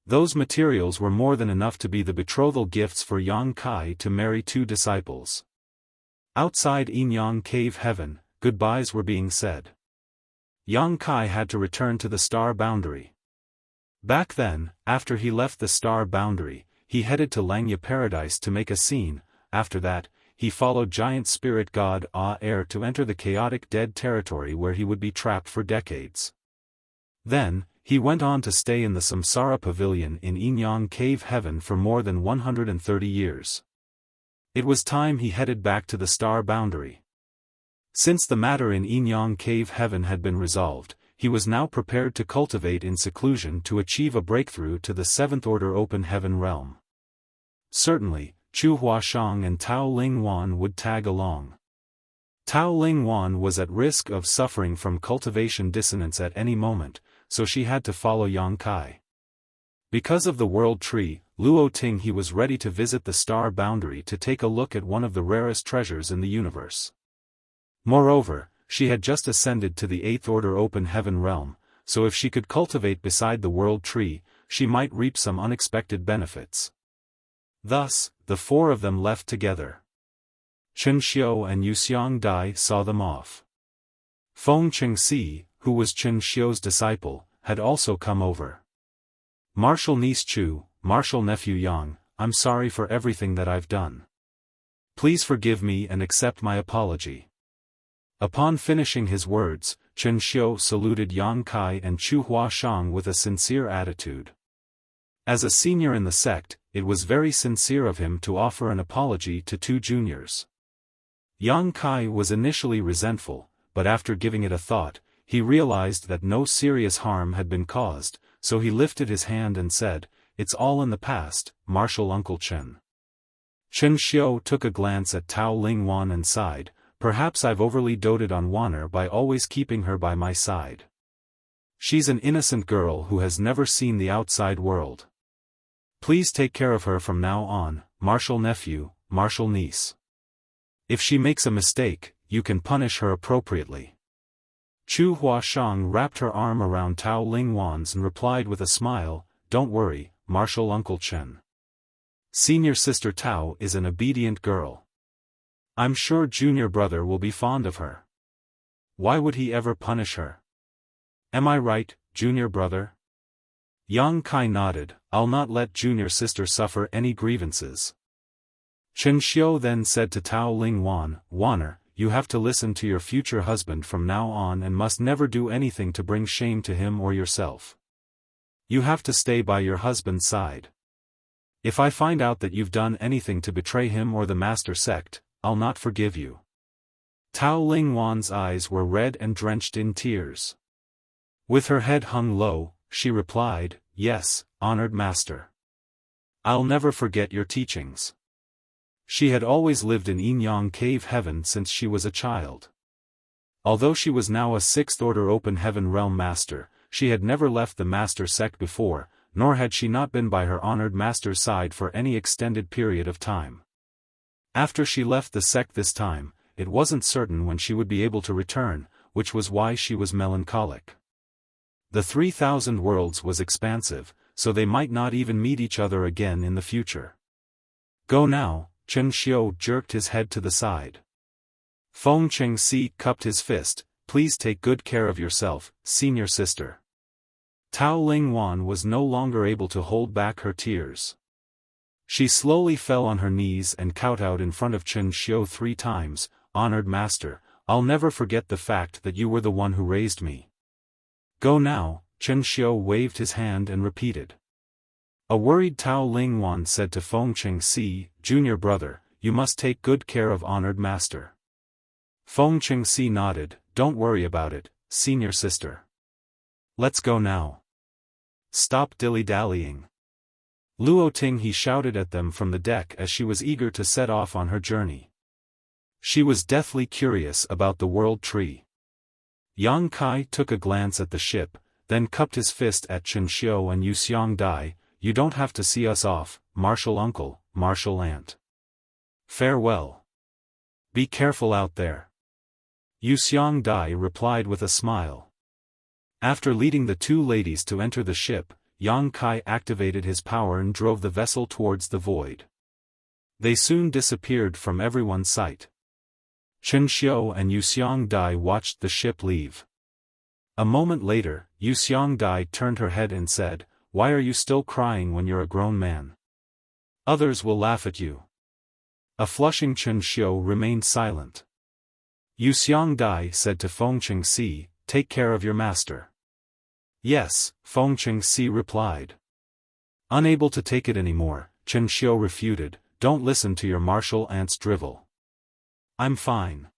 Those materials were more than enough to be the betrothal gifts for Yang Kai to marry 2 disciples. Outside Yinyang Cave Heaven, goodbyes were being said. Yang Kai had to return to the star boundary. Back then, after he left the star boundary, he headed to Langya Paradise to make a scene. After that, he followed giant spirit god Ah-Er to enter the chaotic dead territory where he would be trapped for decades. Then, he went on to stay in the Samsara Pavilion in Yinyang Cave Heaven for more than 130 years. It was time he headed back to the star boundary. Since the matter in Yinyang Cave Heaven had been resolved, he was now prepared to cultivate in seclusion to achieve a breakthrough to the 7th order open heaven realm. Certainly, Chu Huashang and Tao Lingwan would tag along. Tao Lingwan was at risk of suffering from cultivation dissonance at any moment, so she had to follow Yang Kai. Because of the world tree, Luo Tinghe was ready to visit the star boundary to take a look at one of the rarest treasures in the universe. Moreover, she had just ascended to the 8th order open heaven realm, so if she could cultivate beside the world tree, she might reap some unexpected benefits. Thus, the 4 of them left together. Chen Xiu and Yuxiang Dai saw them off. Feng Chengxi, who was Chen Xiu's disciple, had also come over. Marshal niece Chu, Marshal nephew Yang, I'm sorry for everything that I've done. Please forgive me and accept my apology. Upon finishing his words, Chen Xiu saluted Yang Kai and Chu Huashang with a sincere attitude. As a senior in the sect, it was very sincere of him to offer an apology to two juniors. Yang Kai was initially resentful, but after giving it a thought, he realized that no serious harm had been caused, so he lifted his hand and said, "It's all in the past, Martial Uncle Chen." Chen Xiu took a glance at Tao Ling Wan and sighed, "Perhaps I've overly doted on Wanner by always keeping her by my side. She's an innocent girl who has never seen the outside world. Please take care of her from now on, martial nephew, martial niece. If she makes a mistake, you can punish her appropriately." Chu Huashang wrapped her arm around Tao Ling Wan's and replied with a smile, "Don't worry, martial Uncle Chen. Senior sister Tao is an obedient girl. I'm sure junior brother will be fond of her. Why would he ever punish her? Am I right, junior brother?" Yang Kai nodded, "I'll not let junior sister suffer any grievances." Chen Xiu then said to Tao Ling Wan, "Wanner, you have to listen to your future husband from now on and must never do anything to bring shame to him or yourself. You have to stay by your husband's side. If I find out that you've done anything to betray him or the master sect, I'll not forgive you." Tao Ling Wan's eyes were red and drenched in tears. With her head hung low, she replied, "Yes, honored master. I'll never forget your teachings." She had always lived in Yin-Yang Cave Heaven since she was a child. Although she was now a 6th Order Open Heaven Realm Master, she had never left the Master Sect before, nor had she not been by her honored Master's side for any extended period of time. After she left the sect this time, it wasn't certain when she would be able to return, which was why she was melancholic. The 3,000 worlds was expansive, so they might not even meet each other again in the future. "Go now," Chen Xiu jerked his head to the side. Feng Chengxi cupped his fist, "Please take good care of yourself, senior sister." Tao Ling Wan was no longer able to hold back her tears. She slowly fell on her knees and kowtowed in front of Chen Xiu 3 times, "Honored master, I'll never forget the fact that you were the one who raised me." "Go now," Chen Xiu waved his hand and repeated. A worried Tao Ling Wan said to Feng Chengxi, "Junior brother, you must take good care of honored master." Feng Chengxi nodded, "Don't worry about it, senior sister. Let's go now. Stop dilly-dallying." Luo Ting he shouted at them from the deck as she was eager to set off on her journey. She was deathly curious about the world tree. Yang Kai took a glance at the ship, then cupped his fist at Chen Xiu and Yuxiang Dai, "You don't have to see us off, martial uncle, martial aunt. Farewell. Be careful out there." Yuxiang Dai replied with a smile. After leading the 2 ladies to enter the ship, Yang Kai activated his power and drove the vessel towards the void. They soon disappeared from everyone's sight. Chen Xiu and Yuxiang Dai watched the ship leave. A moment later, Yuxiang Dai turned her head and said, "Why are you still crying when you're a grown man? Others will laugh at you." A flushing Chen Xiu remained silent. Yuxiang Dai said to Feng Chengxi, "Take care of your master." "Yes," Feng Chengxi replied. Unable to take it anymore, Chen Xiu refuted, "Don't listen to your martial aunt's drivel. I'm fine."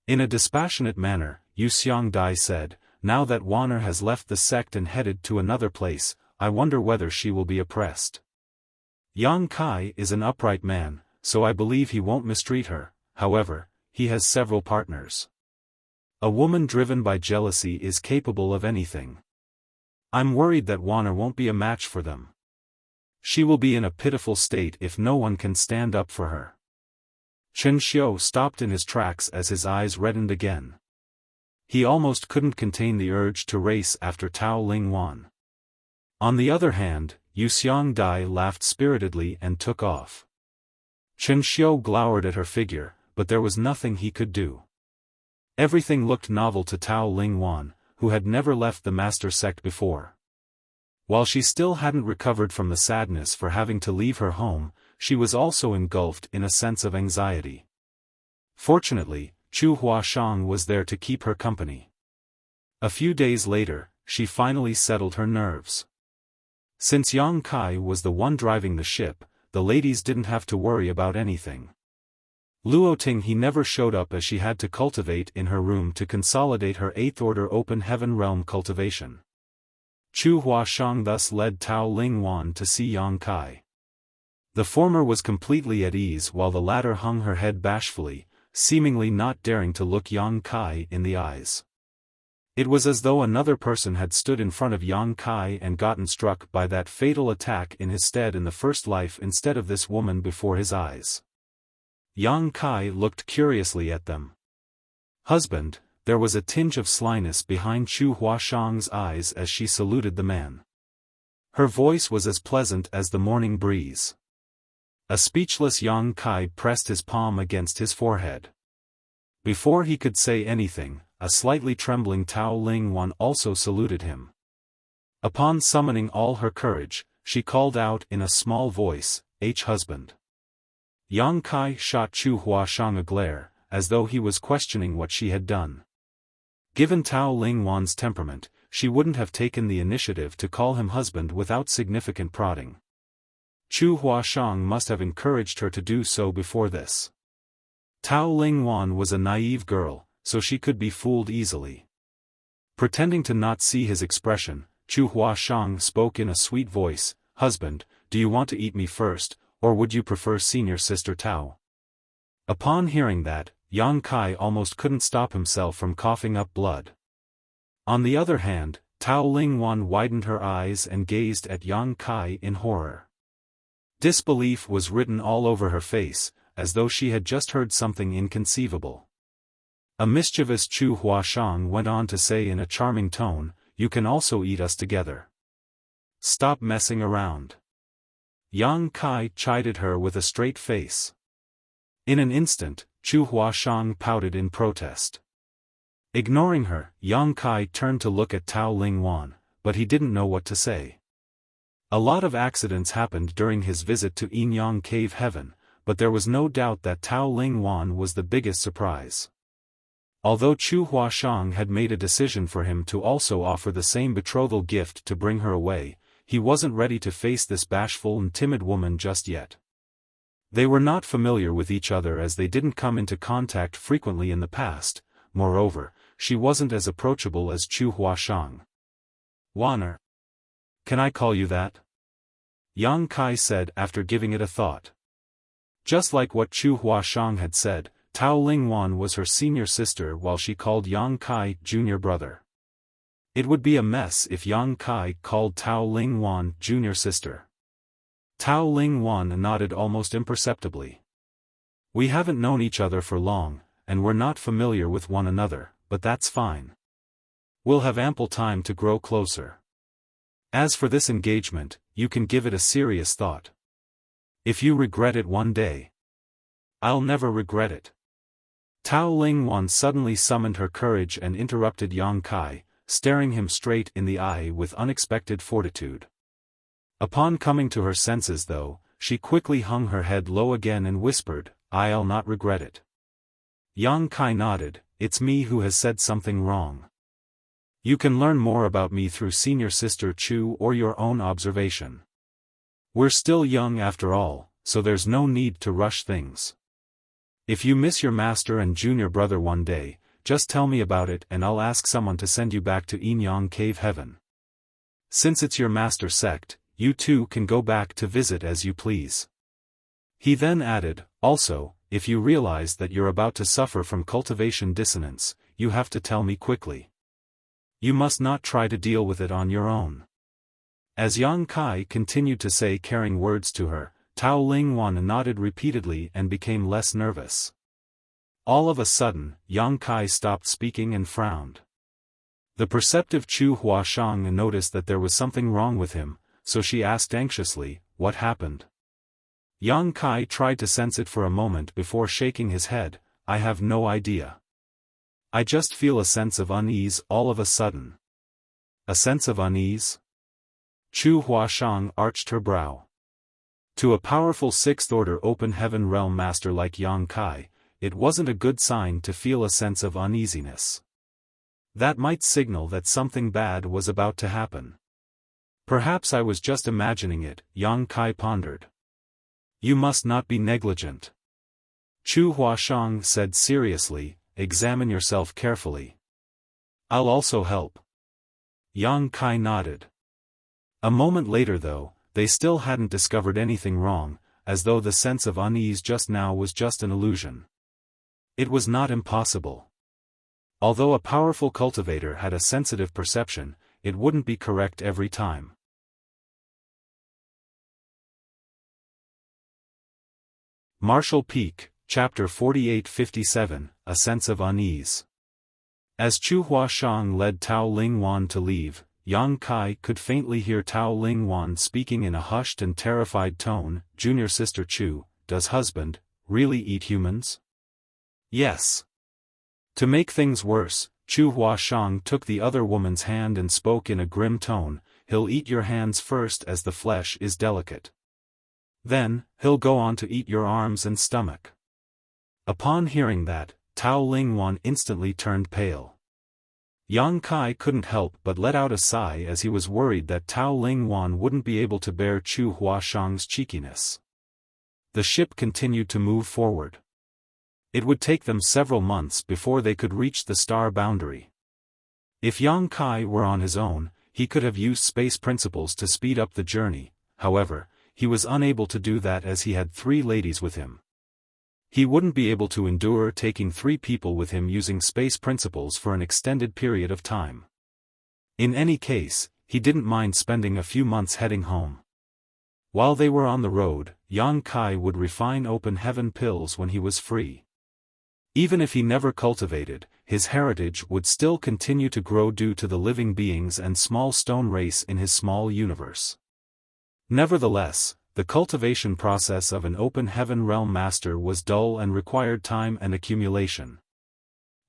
In a dispassionate manner, Yuxiang Dai said, "Now that Wanner has left the sect and headed to another place, I wonder whether she will be oppressed. Yang Kai is an upright man, so I believe he won't mistreat her. However, he has several partners. A woman driven by jealousy is capable of anything. I'm worried that Wanner won't be a match for them. She will be in a pitiful state if no one can stand up for her." Chen Xiu stopped in his tracks as his eyes reddened again. He almost couldn't contain the urge to race after Tao Ling Wan. On the other hand, Yuxiang Dai laughed spiritedly and took off. Chen Xiu glowered at her figure, but there was nothing he could do. Everything looked novel to Tao Ling Wan, who had never left the master sect before. While she still hadn't recovered from the sadness for having to leave her home, she was also engulfed in a sense of anxiety. Fortunately, Chu Huashang was there to keep her company. A few days later, she finally settled her nerves. Since Yang Kai was the one driving the ship, the ladies didn't have to worry about anything. Luoting he never showed up as she had to cultivate in her room to consolidate her 8th order open heaven realm cultivation. Chu Huashang thus led Tao Ling Wan to see Yang Kai. The former was completely at ease while the latter hung her head bashfully, seemingly not daring to look Yang Kai in the eyes. It was as though another person had stood in front of Yang Kai and gotten struck by that fatal attack in his stead in the first life instead of this woman before his eyes. Yang Kai looked curiously at them. "Husband," there was a tinge of slyness behind Chu Huashang's eyes as she saluted the man. Her voice was as pleasant as the morning breeze. A speechless Yang Kai pressed his palm against his forehead. Before he could say anything, a slightly trembling Tao Ling Wan also saluted him. Upon summoning all her courage, she called out in a small voice, "Husband." Yang Kai shot Chu Huashang a glare, as though he was questioning what she had done. Given Tao Ling Wan's temperament, she wouldn't have taken the initiative to call him husband without significant prodding. Chu Huashang must have encouraged her to do so before this. Tao Ling Wan was a naive girl, so she could be fooled easily. Pretending to not see his expression, Chu Huashang spoke in a sweet voice, "Husband, do you want to eat me first, or would you prefer senior sister Tao?" Upon hearing that, Yang Kai almost couldn't stop himself from coughing up blood. On the other hand, Tao Ling Wan widened her eyes and gazed at Yang Kai in horror. Disbelief was written all over her face, as though she had just heard something inconceivable. A mischievous Chu Huashang went on to say in a charming tone, "You can also eat us together. Stop messing around." Yang Kai chided her with a straight face. In an instant, Chu Huashang pouted in protest. Ignoring her, Yang Kai turned to look at Tao Ling Wan, but he didn't know what to say. A lot of accidents happened during his visit to Yinyang Cave Heaven, but there was no doubt that Tao Ling Wan was the biggest surprise. Although Chu Huashang had made a decision for him to also offer the same betrothal gift to bring her away, he wasn't ready to face this bashful and timid woman just yet. They were not familiar with each other as they didn't come into contact frequently in the past. Moreover, she wasn't as approachable as Chu Huashang. "Wanner. Can I call you that?" Yang Kai said after giving it a thought. Just like what Chu Huashang had said, Tao Ling Wan was her senior sister while she called Yang Kai junior brother. It would be a mess if Yang Kai called Tao Ling Wan junior sister. Tao Ling Wan nodded almost imperceptibly. "We haven't known each other for long, and we're not familiar with one another, but that's fine. We'll have ample time to grow closer. As for this engagement, you can give it a serious thought. If you regret it one day, I'll never regret it." Tao Ling Wan suddenly summoned her courage and interrupted Yang Kai, staring him straight in the eye with unexpected fortitude. Upon coming to her senses though, she quickly hung her head low again and whispered, "I'll not regret it." Yang Kai nodded, "It's me who has said something wrong. You can learn more about me through senior sister Chu or your own observation. We're still young after all, so there's no need to rush things. If you miss your master and junior brother one day, just tell me about it and I'll ask someone to send you back to Yinyang Cave Heaven. Since it's your master sect, you two can go back to visit as you please." He then added, "Also, if you realize that you're about to suffer from cultivation dissonance, you have to tell me quickly. You must not try to deal with it on your own." As Yang Kai continued to say caring words to her, Tao Ling Wan nodded repeatedly and became less nervous. All of a sudden, Yang Kai stopped speaking and frowned. The perceptive Chu Huashang noticed that there was something wrong with him, so she asked anxiously, "What happened?" Yang Kai tried to sense it for a moment before shaking his head, "I have no idea. I just feel a sense of unease all of a sudden." "A sense of unease?" Chu Huashang arched her brow. To a powerful 6th order open heaven realm master like Yang Kai, it wasn't a good sign to feel a sense of uneasiness. That might signal that something bad was about to happen. Perhaps I was just imagining it, Yang Kai pondered. You must not be negligent. Chu Huashang said seriously, examine yourself carefully. I'll also help. Yang Kai nodded. A moment later though, they still hadn't discovered anything wrong, as though the sense of unease just now was just an illusion. It was not impossible. Although a powerful cultivator had a sensitive perception, it wouldn't be correct every time. Martial Peak, Chapter 48-57, A Sense of Unease. As Chu Huashang led Tao Lingwan to leave, Yang Kai could faintly hear Tao Lingwan speaking in a hushed and terrified tone, "Junior Sister Chu, does husband really eat humans?" "Yes." To make things worse, Chu Huashang took the other woman's hand and spoke in a grim tone, "He'll eat your hands first as the flesh is delicate. Then, he'll go on to eat your arms and stomach." Upon hearing that, Tao Lingwan instantly turned pale. Yang Kai couldn't help but let out a sigh as he was worried that Tao Lingwan wouldn't be able to bear Chu Huashang's cheekiness. The ship continued to move forward. It would take them several months before they could reach the star boundary. If Yang Kai were on his own, he could have used space principles to speed up the journey. However, he was unable to do that as he had 3 ladies with him. He wouldn't be able to endure taking 3 people with him using space principles for an extended period of time. In any case, he didn't mind spending a few months heading home. While they were on the road, Yang Kai would refine open heaven pills when he was free. Even if he never cultivated, his heritage would still continue to grow due to the living beings and small stone race in his small universe. Nevertheless, the cultivation process of an open heaven realm master was dull and required time and accumulation.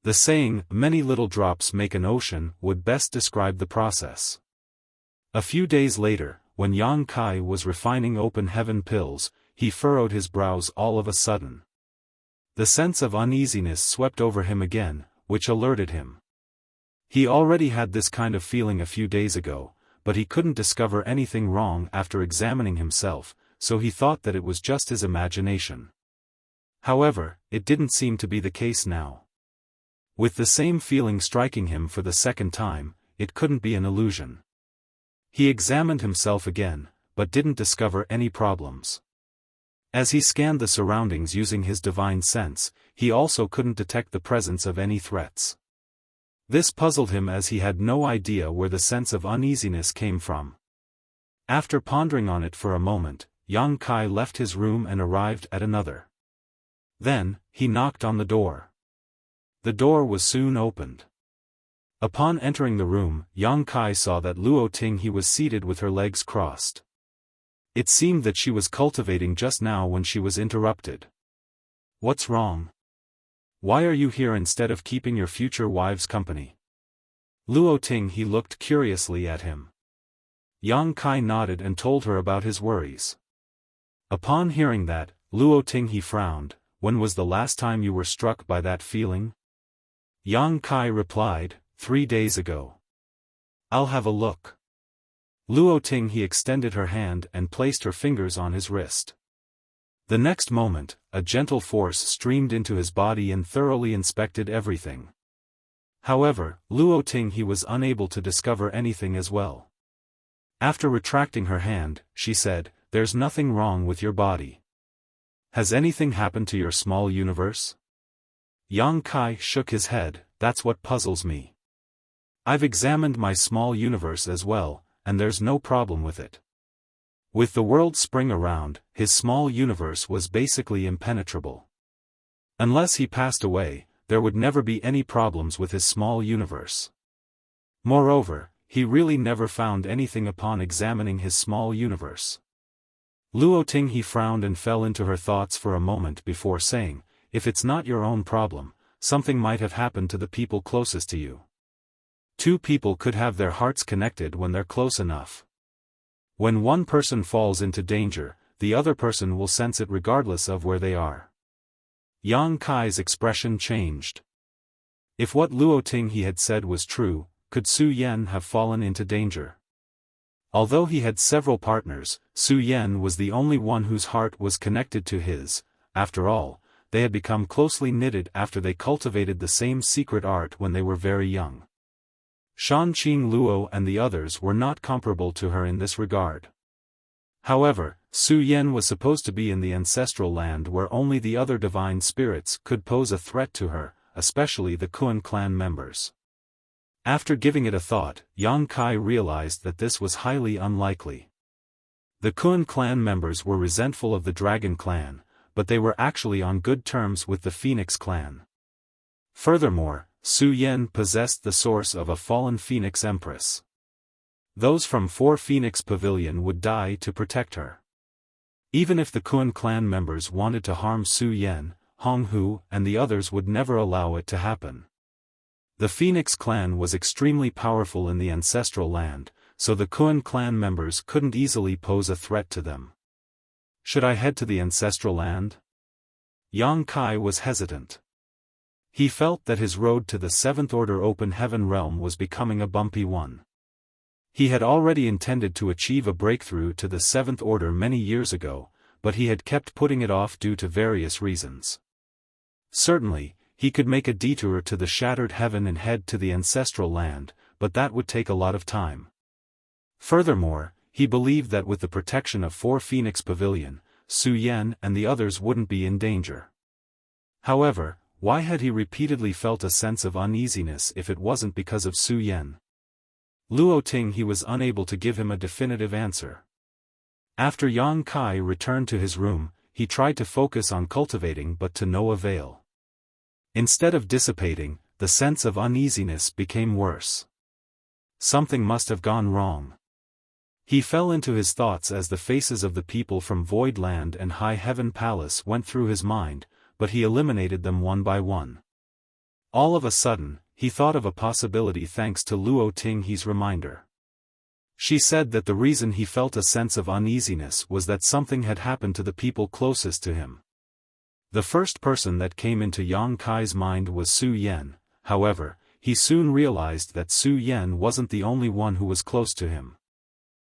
The saying, "many little drops make an ocean," would best describe the process. A few days later, when Yang Kai was refining open heaven pills, he furrowed his brows all of a sudden. The sense of uneasiness swept over him again, which alerted him. He already had this kind of feeling a few days ago, but he couldn't discover anything wrong after examining himself, so he thought that it was just his imagination. However, it didn't seem to be the case now. With the same feeling striking him for the second time, it couldn't be an illusion. He examined himself again, but didn't discover any problems. As he scanned the surroundings using his divine sense, he also couldn't detect the presence of any threats. This puzzled him as he had no idea where the sense of uneasiness came from. After pondering on it for a moment, Yang Kai left his room and arrived at another. Then, he knocked on the door. The door was soon opened. Upon entering the room, Yang Kai saw that Luo Tinghe was seated with her legs crossed. It seemed that she was cultivating just now when she was interrupted. "What's wrong? Why are you here instead of keeping your future wives company?" Luo Tinghe looked curiously at him. Yang Kai nodded and told her about his worries. Upon hearing that, Luo Tinghe frowned. "When was the last time you were struck by that feeling?" Yang Kai replied, 3 days ago. "I'll have a look." Luo Tinghe extended her hand and placed her fingers on his wrist. The next moment, a gentle force streamed into his body and thoroughly inspected everything. However, Luo Tinghe was unable to discover anything as well. After retracting her hand, she said, "There's nothing wrong with your body. Has anything happened to your small universe?" Yang Kai shook his head. "That's what puzzles me. I've examined my small universe as well, and there's no problem with it." With the world spring around, his small universe was basically impenetrable. Unless he passed away, there would never be any problems with his small universe. Moreover, he really never found anything upon examining his small universe. Luo Tinghe frowned and fell into her thoughts for a moment before saying, "If it's not your own problem, something might have happened to the people closest to you. 2 people could have their hearts connected when they're close enough. When one person falls into danger, the other person will sense it regardless of where they are." Yang Kai's expression changed. If what Luo Ting he had said was true, could Su Yen have fallen into danger? Although he had several partners, Su Yen was the only one whose heart was connected to his. After all, they had become closely knitted after they cultivated the same secret art when they were very young. Shan Qing Luo and the others were not comparable to her in this regard. However, Su Yen was supposed to be in the ancestral land where only the other divine spirits could pose a threat to her, especially the Kuan clan members. After giving it a thought, Yang Kai realized that this was highly unlikely. The Kuan clan members were resentful of the Dragon clan, but they were actually on good terms with the Phoenix clan. Furthermore, Su Yen possessed the source of a fallen Phoenix Empress. Those from 4 Phoenix Pavilion would die to protect her. Even if the Kuan clan members wanted to harm Su Yen, Hong Hu and the others would never allow it to happen. The Phoenix clan was extremely powerful in the ancestral land, so the Kuan clan members couldn't easily pose a threat to them. Should I head to the ancestral land? Yang Kai was hesitant. He felt that his road to the 7th Order Open Heaven realm was becoming a bumpy one. He had already intended to achieve a breakthrough to the 7th Order many years ago, but he had kept putting it off due to various reasons. Certainly, he could make a detour to the Shattered Heaven and head to the ancestral land, but that would take a lot of time. Furthermore, he believed that with the protection of 4 Phoenix Pavilion, Su Yen and the others wouldn't be in danger. However, why had he repeatedly felt a sense of uneasiness if it wasn't because of Su Yen? Luo Ting he was unable to give him a definitive answer. After Yang Kai returned to his room, he tried to focus on cultivating but to no avail. Instead of dissipating, the sense of uneasiness became worse. Something must have gone wrong. He fell into his thoughts as the faces of the people from Void Land and High Heaven Palace went through his mind, but he eliminated them one by one. All of a sudden, he thought of a possibility thanks to Luo Tinghe's reminder. She said that the reason he felt a sense of uneasiness was that something had happened to the people closest to him. The first person that came into Yang Kai's mind was Su Yen, however, he soon realized that Su Yen wasn't the only one who was close to him.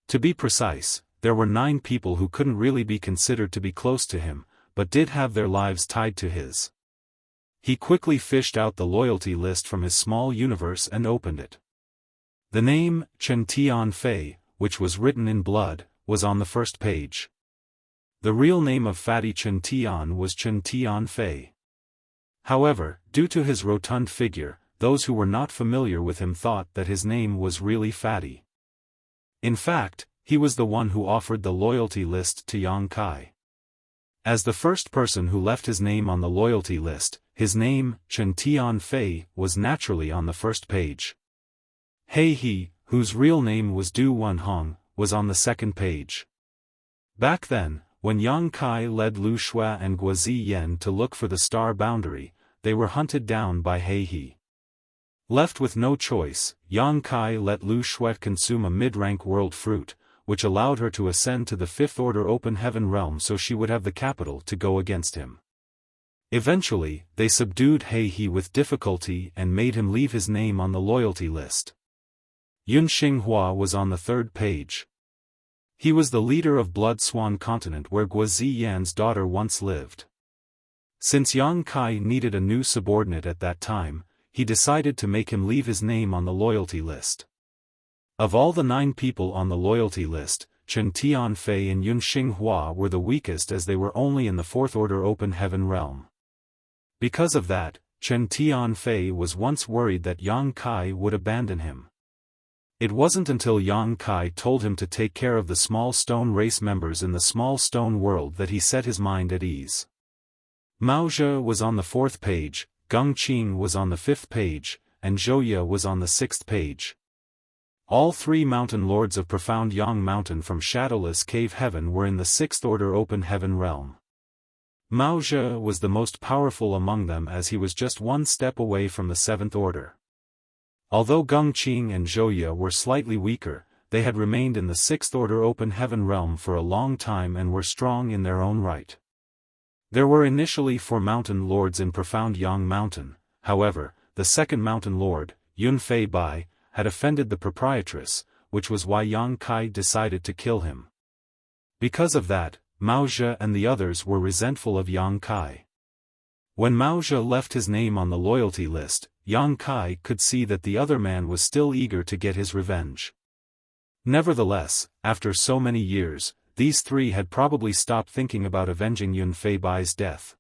To be precise, there were 9 people who couldn't really be considered to be close to him, but did have their lives tied to his. He quickly fished out the loyalty list from his small universe and opened it. The name, Chen Tianfei, which was written in blood, was on the first page. The real name of Fatty Chen Tian was Chen Tianfei. However, due to his rotund figure, those who were not familiar with him thought that his name was really Fatty. In fact, he was the one who offered the loyalty list to Yang Kai. As the first person who left his name on the loyalty list, his name, Chen Tianfei, was naturally on the first page. Hei He, whose real name was Du Wen Hong, was on the second page. Back then, when Yang Kai led Lu Shua and Guozi Yen to look for the star boundary, they were hunted down by Hei He. Left with no choice, Yang Kai let Lu Shua consume a mid-rank world fruit, which allowed her to ascend to the 5th Order Open Heaven realm so she would have the capital to go against him. Eventually, they subdued Hei He with difficulty and made him leave his name on the loyalty list. Yun Xinghua was on the 3rd page. He was the leader of Blood Swan Continent where Guozi Yan's daughter once lived. Since Yang Kai needed a new subordinate at that time, he decided to make him leave his name on the loyalty list. Of all the 9 people on the loyalty list, Chen Tianfei and Yun Xinghua were the weakest as they were only in the 4th Order Open Heaven realm. Because of that, Chen Tianfei was once worried that Yang Kai would abandon him. It wasn't until Yang Kai told him to take care of the small stone race members in the small stone world that he set his mind at ease. Mao Zhe was on the 4th page, Geng Qing was on the 5th page, and Zhouye was on the 6th page. All 3 mountain lords of Profound Yang Mountain from Shadowless Cave Heaven were in the 6th Order Open Heaven realm. Mao Zhe was the most powerful among them as he was just 1 step away from the 7th Order. Although Geng Qing and Zhouye were slightly weaker, they had remained in the 6th Order Open Heaven realm for a long time and were strong in their own right. There were initially 4 mountain lords in Profound Yang Mountain, however, the second mountain lord, Yun Fei Bai, had offended the proprietress, which was why Yang Kai decided to kill him. Because of that, Mao Zhe and the others were resentful of Yang Kai. When Mao Zhe left his name on the loyalty list, Yang Kai could see that the other man was still eager to get his revenge. Nevertheless, after so many years, these three had probably stopped thinking about avenging Yun Fei Bai's death.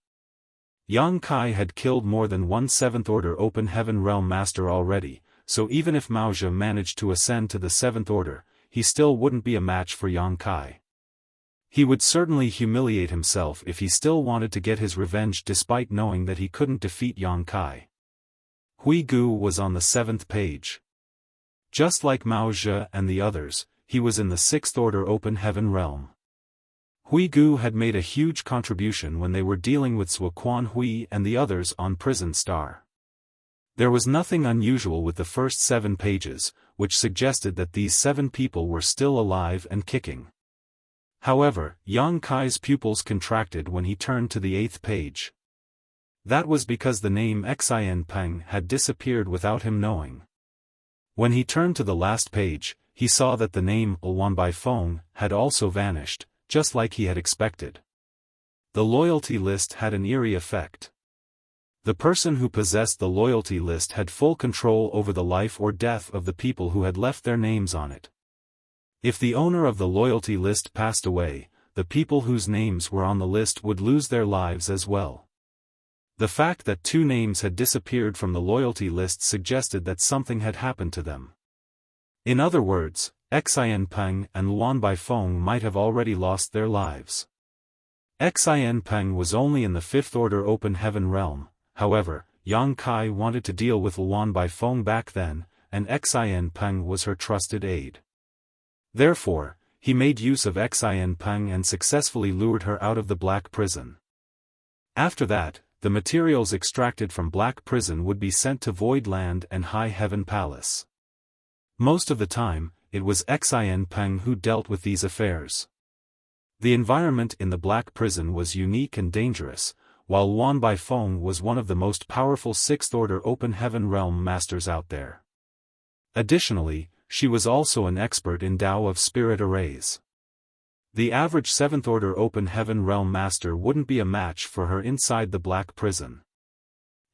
Yang Kai had killed more than one 7th Order Open Heaven Realm Master already, so even if Mao Zhe managed to ascend to the 7th Order, he still wouldn't be a match for Yang Kai. He would certainly humiliate himself if he still wanted to get his revenge despite knowing that he couldn't defeat Yang Kai. Hui Gu was on the 7th page. Just like Mao Zhe and the others, he was in the 6th Order Open Heaven Realm. Hui Gu had made a huge contribution when they were dealing with Zhuo Quan Hui and the others on Prison Star. There was nothing unusual with the first 7 pages, which suggested that these 7 people were still alive and kicking. However, Yang Kai's pupils contracted when he turned to the 8th page. That was because the name Xian Peng had disappeared without him knowing. When he turned to the last page, he saw that the name Luan Bai Feng had also vanished, just like he had expected. The loyalty list had an eerie effect. The person who possessed the loyalty list had full control over the life or death of the people who had left their names on it. If the owner of the loyalty list passed away, the people whose names were on the list would lose their lives as well. The fact that 2 names had disappeared from the loyalty list suggested that something had happened to them. In other words, Xian Peng and Luan Bai Feng might have already lost their lives. Xian Peng was only in the 5th Order Open Heaven Realm, however, Yang Kai wanted to deal with Luan Bai Feng back then, and Xian Peng was her trusted aide. Therefore, he made use of Xian Peng and successfully lured her out of the Black Prison. After that, the materials extracted from Black Prison would be sent to Void Land and High Heaven Palace. Most of the time, it was Xian Peng who dealt with these affairs. The environment in the Black Prison was unique and dangerous, while Luan Bai Feng was one of the most powerful 6th Order Open Heaven Realm Masters out there. Additionally, she was also an expert in Tao of Spirit Arrays. The average 7th Order Open Heaven Realm Master wouldn't be a match for her inside the Black Prison.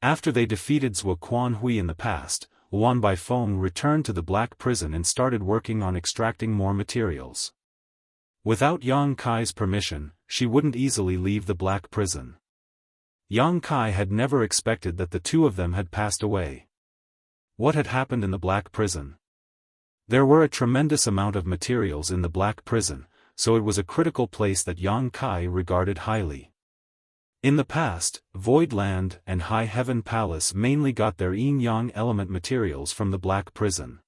After they defeated Zhuo Quan Hui in the past, Luan Bai Feng returned to the Black Prison and started working on extracting more materials. Without Yang Kai's permission, she wouldn't easily leave the Black Prison. Yang Kai had never expected that the 2 of them had passed away. What had happened in the Black Prison? There were a tremendous amount of materials in the Black Prison, so it was a critical place that Yang Kai regarded highly. In the past, Void Land and High Heaven Palace mainly got their yin-yang element materials from the Black Prison.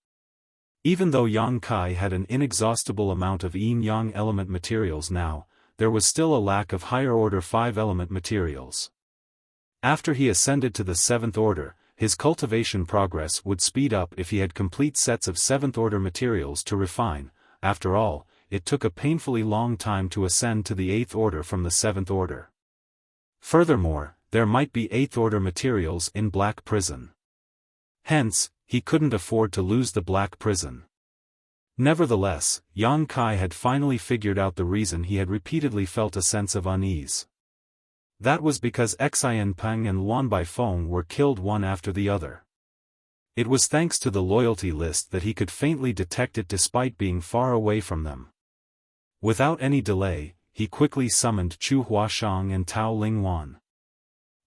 Even though Yang Kai had an inexhaustible amount of yin-yang element materials now, there was still a lack of higher order 5 element materials. After he ascended to the 7th Order, his cultivation progress would speed up if he had complete sets of 7th Order materials to refine. After all, it took a painfully long time to ascend to the 8th Order from the 7th Order. Furthermore, there might be 8th Order materials in Black Prison. Hence, he couldn't afford to lose the Black Prison. Nevertheless, Yang Kai had finally figured out the reason he had repeatedly felt a sense of unease. That was because Xian Peng and Luan Bai Feng were killed one after the other. It was thanks to the loyalty list that he could faintly detect it despite being far away from them. Without any delay, he quickly summoned Chu Huashang and Tao Lingwan.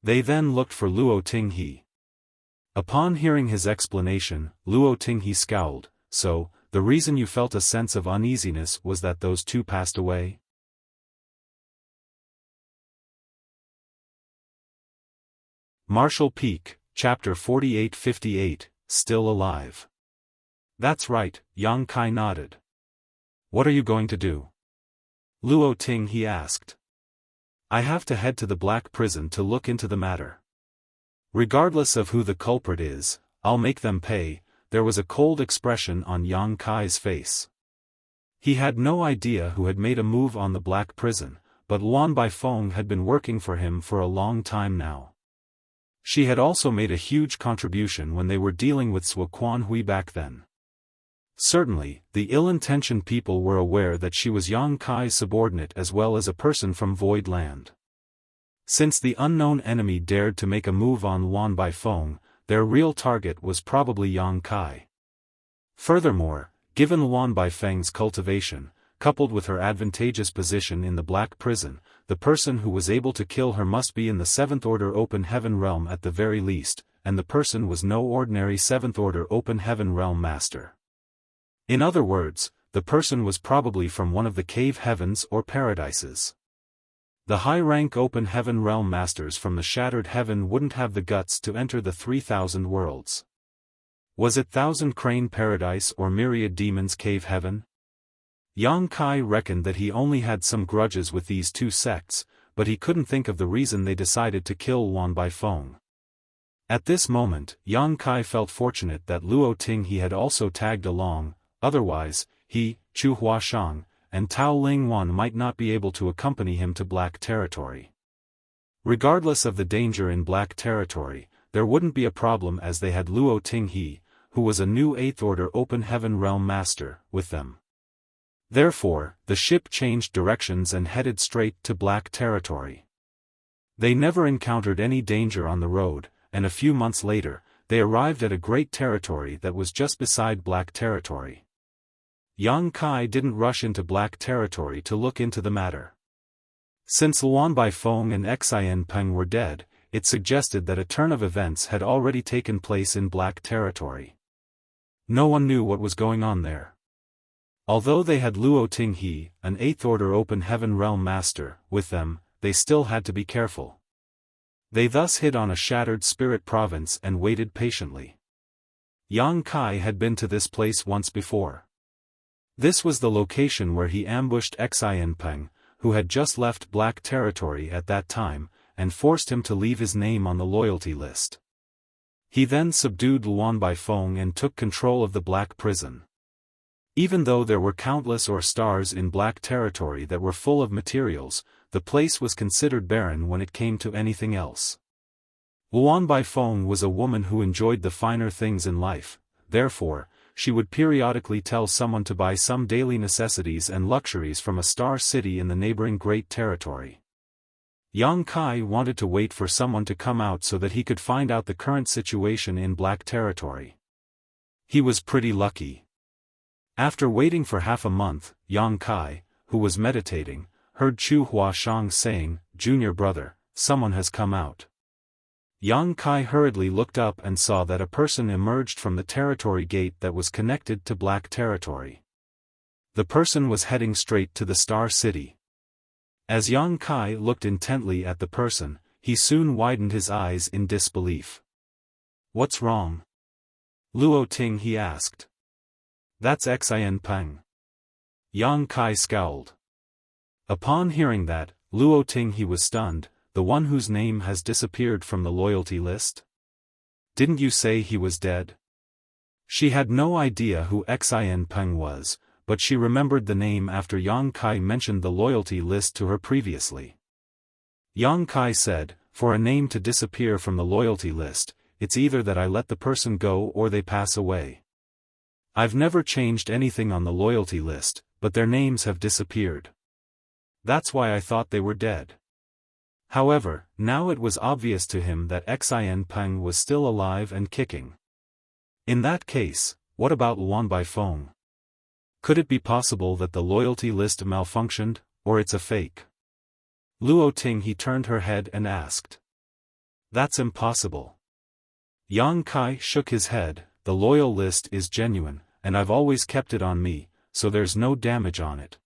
They then looked for Luo Tinghe. Upon hearing his explanation, Luo Tinghe scowled. So, the reason you felt a sense of uneasiness was that those 2 passed away? Martial Peak, Chapter 4858, Still Alive. That's right, Yang Kai nodded. What are you going to do? Luo Tinghe asked. I have to head to the Black Prison to look into the matter. Regardless of who the culprit is, I'll make them pay. There was a cold expression on Yang Kai's face. He had no idea who had made a move on the Black Prison, but Luan Bai Feng had been working for him for a long time now. She had also made a huge contribution when they were dealing with Sua Hui back then. Certainly, the ill-intentioned people were aware that she was Yang Kai's subordinate as well as a person from Void Land. Since the unknown enemy dared to make a move on Luan Baifeng, their real target was probably Yang Kai. Furthermore, given Luan Baifeng's cultivation, coupled with her advantageous position in the Black Prison, the person who was able to kill her must be in the Seventh Order Open Heaven Realm at the very least, and the person was no ordinary Seventh Order Open Heaven Realm Master. In other words, the person was probably from one of the cave heavens or paradises. The high-rank Open Heaven Realm Masters from the Shattered Heaven wouldn't have the guts to enter the 3,000 worlds. Was it Thousand Crane Paradise or Myriad Demons Cave Heaven? Yang Kai reckoned that he only had some grudges with these two sects, but he couldn't think of the reason they decided to kill Luan Baifeng. At this moment, Yang Kai felt fortunate that Luo Tinghe had also tagged along, otherwise, he, Chu Huashang, and Tao Lingwan might not be able to accompany him to Black Territory. Regardless of the danger in Black Territory, there wouldn't be a problem as they had Luo Tinghe, who was a new 8th Order Open Heaven Realm Master, with them. Therefore, the ship changed directions and headed straight to Black Territory. They never encountered any danger on the road, and a few months later, they arrived at a great territory that was just beside Black Territory. Yang Kai didn't rush into Black Territory to look into the matter. Since Luan Baifeng and Xian Peng were dead, it suggested that a turn of events had already taken place in Black Territory. No one knew what was going on there. Although they had Luo Tinghe, an 8th Order Open Heaven Realm Master, with them, they still had to be careful. They thus hid on a shattered spirit province and waited patiently. Yang Kai had been to this place once before. This was the location where he ambushed Xian Peng, who had just left Black Territory at that time, and forced him to leave his name on the loyalty list. He then subdued Luan Baifeng and took control of the Black Prison. Even though there were countless stars in Black Territory that were full of materials, the place was considered barren when it came to anything else. Luan Baifeng was a woman who enjoyed the finer things in life, therefore, she would periodically tell someone to buy some daily necessities and luxuries from a star city in the neighboring Great Territory. Yang Kai wanted to wait for someone to come out so that he could find out the current situation in Black Territory. He was pretty lucky. After waiting for half a month, Yang Kai, who was meditating, heard Chu Huashang saying, "Junior brother, someone has come out." Yang Kai hurriedly looked up and saw that a person emerged from the territory gate that was connected to Black Territory. The person was heading straight to the Star City. As Yang Kai looked intently at the person, he soon widened his eyes in disbelief. "What's wrong?" Luo Tinghe asked. "That's Xian Peng." Yang Kai scowled. Upon hearing that, Luo Tinghe was stunned. "The one whose name has disappeared from the loyalty list? Didn't you say he was dead?" She had no idea who Xian Peng was, but she remembered the name after Yang Kai mentioned the loyalty list to her previously. Yang Kai said, "For a name to disappear from the loyalty list, it's either that I let the person go or they pass away. I've never changed anything on the loyalty list, but their names have disappeared. That's why I thought they were dead." However, now it was obvious to him that Xian Peng was still alive and kicking. In that case, what about Luan Baifeng? Could it be possible that the loyalty list malfunctioned, or it's a fake? Luo Tinghe turned her head and asked. "That's impossible." Yang Kai shook his head. "The loyal list is genuine, and I've always kept it on me, so there's no damage on it."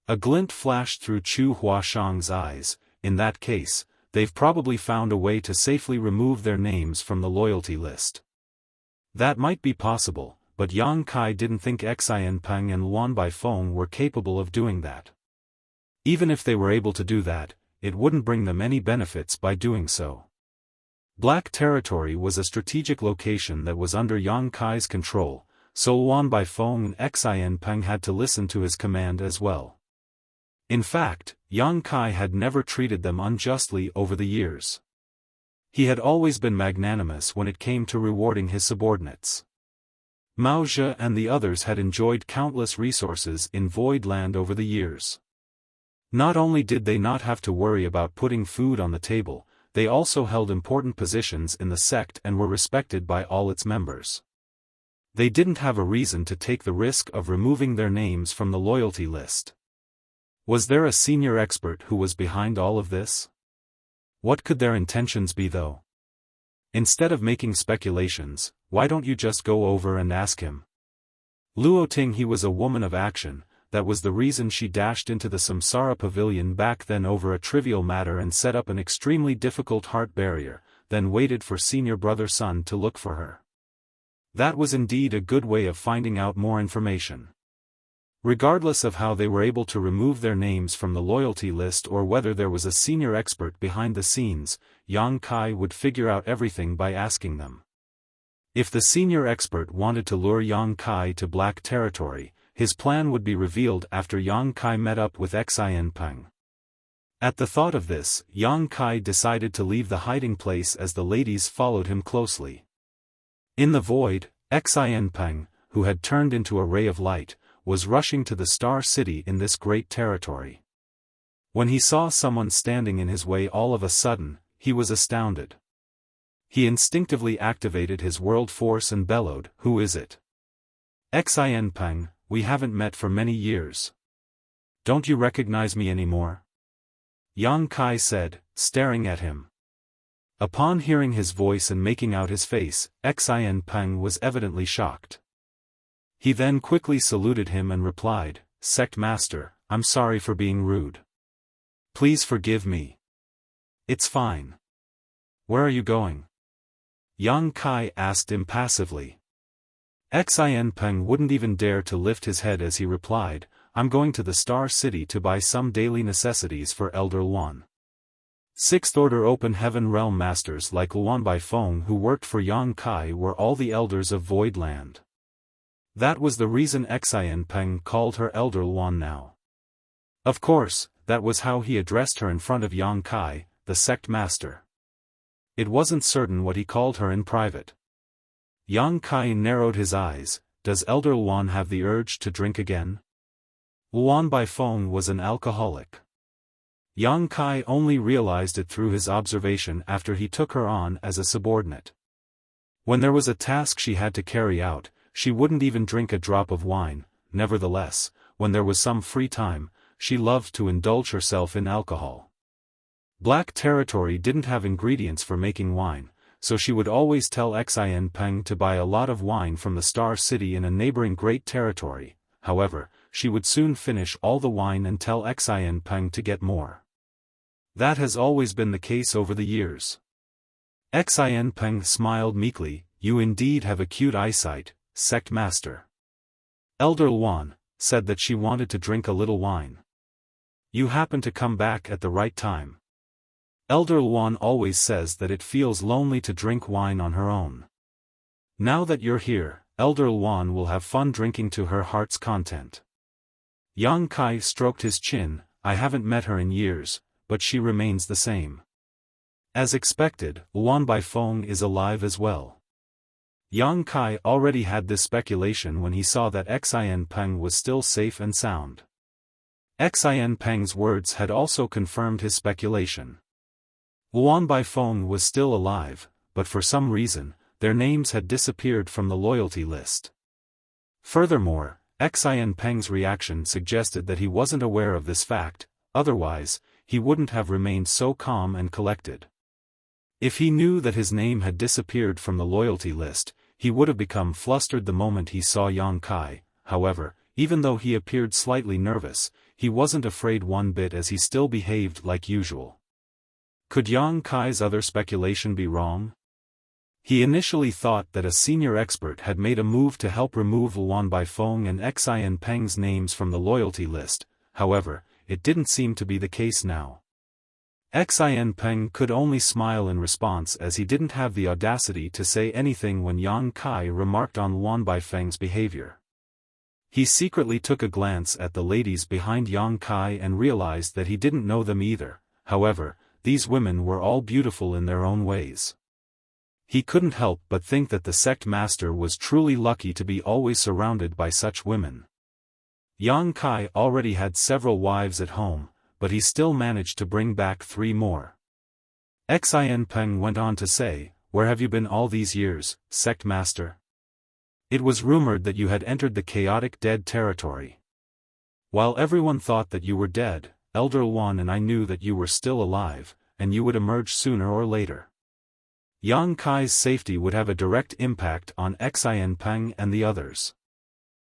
A glint flashed through Chu Huashang's eyes. "In that case, they've probably found a way to safely remove their names from the loyalty list." That might be possible, but Yang Kai didn't think Xian Peng and Luan Baifeng were capable of doing that. Even if they were able to do that, it wouldn't bring them any benefits by doing so. Black Territory was a strategic location that was under Yang Kai's control, so Luan Baifeng and Xian Peng had to listen to his command as well. In fact, Yang Kai had never treated them unjustly over the years. He had always been magnanimous when it came to rewarding his subordinates. Mao Zhe and the others had enjoyed countless resources in Void Land over the years. Not only did they not have to worry about putting food on the table, they also held important positions in the sect and were respected by all its members. They didn't have a reason to take the risk of removing their names from the loyalty list. Was there a senior expert who was behind all of this? What could their intentions be though? Instead of making speculations, why don't you just go over and ask him? Luo Ting, he was a woman of action. That was the reason she dashed into the Samsara pavilion back then over a trivial matter and set up an extremely difficult heart barrier, then waited for senior brother Sun to look for her. That was indeed a good way of finding out more information. Regardless of how they were able to remove their names from the loyalty list or whether there was a senior expert behind the scenes, Yang Kai would figure out everything by asking them. If the senior expert wanted to lure Yang Kai to black territory, his plan would be revealed after Yang Kai met up with Xiaofan. At the thought of this, Yang Kai decided to leave the hiding place as the ladies followed him closely. In the void, Xiaofan, who had turned into a ray of light, was rushing to the Star City in this great territory. When he saw someone standing in his way all of a sudden, he was astounded. He instinctively activated his world force and bellowed, "Who is it?" "Xiaofan, we haven't met for many years. Don't you recognize me anymore?" Yang Kai said, staring at him. Upon hearing his voice and making out his face, Xiaofan was evidently shocked. He then quickly saluted him and replied, "Sect Master, I'm sorry for being rude. Please forgive me." "It's fine. Where are you going?" Yang Kai asked impassively. Xiaofan wouldn't even dare to lift his head as he replied, "I'm going to the Star City to buy some daily necessities for Elder Luan." Sixth Order Open Heaven Realm Masters like Luan Baifeng who worked for Yang Kai were all the elders of Void Land. That was the reason Xiaofan called her Elder Luan now. Of course, that was how he addressed her in front of Yang Kai, the sect master. It wasn't certain what he called her in private. Yang Kai narrowed his eyes. Does Elder Luan have the urge to drink again? Luan Baifeng was an alcoholic. Yang Kai only realized it through his observation after he took her on as a subordinate. When there was a task she had to carry out, she wouldn't even drink a drop of wine. Nevertheless, when there was some free time, she loved to indulge herself in alcohol. Black territory didn't have ingredients for making wine, so she would always tell Xiaofan to buy a lot of wine from the Star City in a neighboring great territory. However, she would soon finish all the wine and tell Xiaofan to get more. That has always been the case over the years. Xiaofan smiled meekly. "You indeed have acute eyesight, sect master." Elder Luan said that she wanted to drink a little wine. "You happen to come back at the right time. Elder Luan always says that it feels lonely to drink wine on her own. Now that you're here, Elder Luan will have fun drinking to her heart's content." Yang Kai stroked his chin. "I haven't met her in years, but she remains the same." As expected, Luan Baifeng is alive as well. Yang Kai already had this speculation when he saw that Xiaofan was still safe and sound. Xiaofan's words had also confirmed his speculation. Luan Baifeng was still alive, but for some reason, their names had disappeared from the loyalty list. Furthermore, Xiaofan's reaction suggested that he wasn't aware of this fact, otherwise, he wouldn't have remained so calm and collected. If he knew that his name had disappeared from the loyalty list, he would have become flustered the moment he saw Yang Kai. However, even though he appeared slightly nervous, he wasn't afraid one bit as he still behaved like usual. Could Yang Kai's other speculation be wrong? He initially thought that a senior expert had made a move to help remove Luan Baifeng and Xiaofan's names from the loyalty list. However, it didn't seem to be the case now. Xiaofan could only smile in response as he didn't have the audacity to say anything when Yang Kai remarked on Luan Baifeng's behavior. He secretly took a glance at the ladies behind Yang Kai and realized that he didn't know them either. However, these women were all beautiful in their own ways. He couldn't help but think that the sect master was truly lucky to be always surrounded by such women. Yang Kai already had several wives at home, but he still managed to bring back 3 more. Xin Peng went on to say, "Where have you been all these years, sect master? It was rumored that you had entered the chaotic dead territory. While everyone thought that you were dead, Elder Luan and I knew that you were still alive, and you would emerge sooner or later." Yang Kai's safety would have a direct impact on Xin Peng and the others.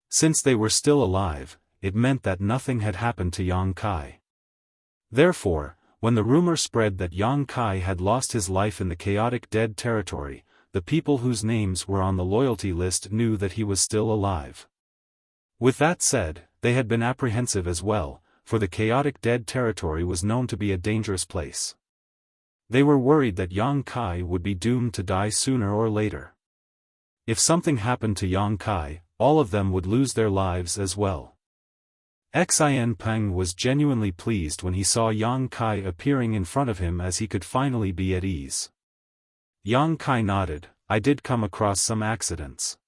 Since they were still alive, it meant that nothing had happened to Yang Kai. Therefore, when the rumor spread that Yang Kai had lost his life in the chaotic dead territory, the people whose names were on the loyalty list knew that he was still alive. With that said, they had been apprehensive as well, for the chaotic dead territory was known to be a dangerous place. They were worried that Yang Kai would be doomed to die sooner or later. If something happened to Yang Kai, all of them would lose their lives as well. Xin Peng was genuinely pleased when he saw Yang Kai appearing in front of him, as he could finally be at ease. Yang Kai nodded, "I did come across some accidents.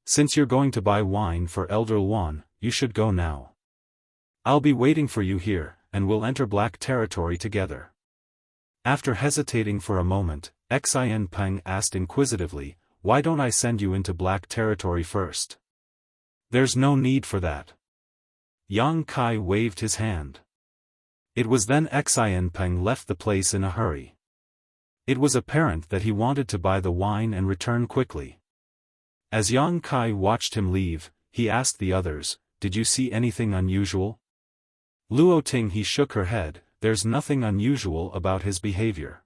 Since you're going to buy wine for Elder Luan, you should go now. I'll be waiting for you here, and we'll enter black territory together." After hesitating for a moment, Xin Peng asked inquisitively, "Why don't I send you into black territory first?" "There's no need for that." Yang Kai waved his hand. It was then Xin Peng left the place in a hurry. It was apparent that he wanted to buy the wine and return quickly. As Yang Kai watched him leave, he asked the others, "Did you see anything unusual?" Luo Ting he shook her head, "There's nothing unusual about his behavior.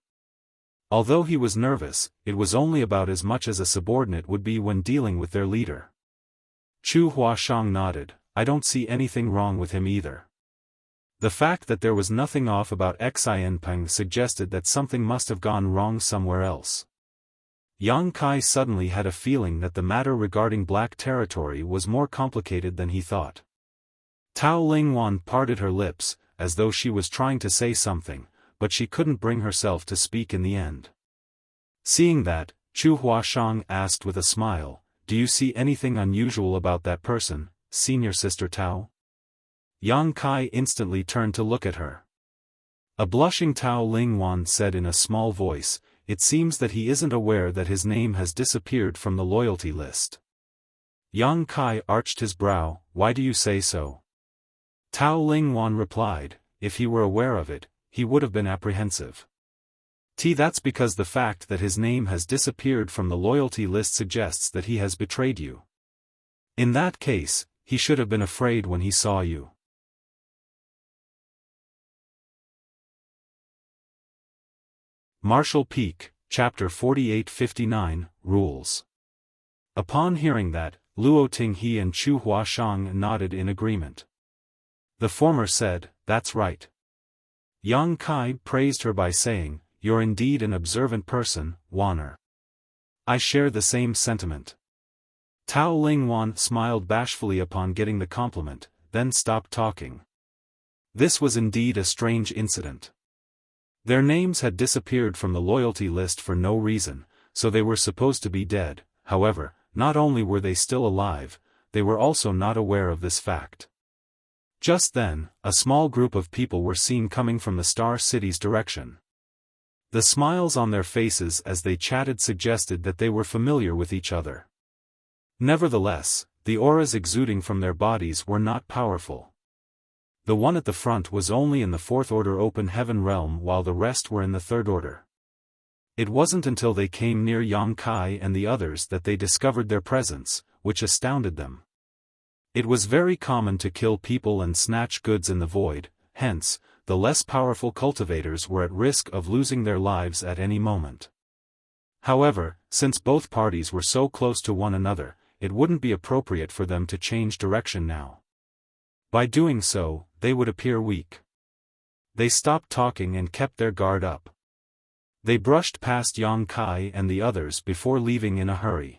Although he was nervous, it was only about as much as a subordinate would be when dealing with their leader." Chu Huashang nodded, "I don't see anything wrong with him either." The fact that there was nothing off about Xin Peng suggested that something must have gone wrong somewhere else. Yang Kai suddenly had a feeling that the matter regarding black territory was more complicated than he thought. Tao Lingwan parted her lips, as though she was trying to say something, but she couldn't bring herself to speak in the end. Seeing that, Chu Huashang asked with a smile, "Do you see anything unusual about that person, Senior Sister Tao?" Yang Kai instantly turned to look at her. A blushing Tao Lingwan said in a small voice, "It seems that he isn't aware that his name has disappeared from the loyalty list." Yang Kai arched his brow, "Why do you say so?" Tao Lingwan replied, "If he were aware of it, he would have been apprehensive. That's because the fact that his name has disappeared from the loyalty list suggests that he has betrayed you. In that case, he should have been afraid when he saw you." Martial Peak, Chapter 4859, Rules. Upon hearing that, Luo Tinghe and Chu Huashang nodded in agreement. The former said, "That's right." Yang Kai praised her by saying, "You're indeed an observant person, Wanner. I share the same sentiment." Tao Lingwan smiled bashfully upon getting the compliment, then stopped talking. This was indeed a strange incident. Their names had disappeared from the loyalty list for no reason, so they were supposed to be dead. However, not only were they still alive, they were also not aware of this fact. Just then, a small group of people were seen coming from the Star City's direction. The smiles on their faces as they chatted suggested that they were familiar with each other. Nevertheless, the auras exuding from their bodies were not powerful. The one at the front was only in the Fourth Order Open Heaven realm, while the rest were in the Third Order. It wasn't until they came near Yang Kai and the others that they discovered their presence, which astounded them. It was very common to kill people and snatch goods in the void, hence, the less powerful cultivators were at risk of losing their lives at any moment. However, since both parties were so close to one another, it wouldn't be appropriate for them to change direction now. By doing so, they would appear weak. They stopped talking and kept their guard up. They brushed past Yang Kai and the others before leaving in a hurry.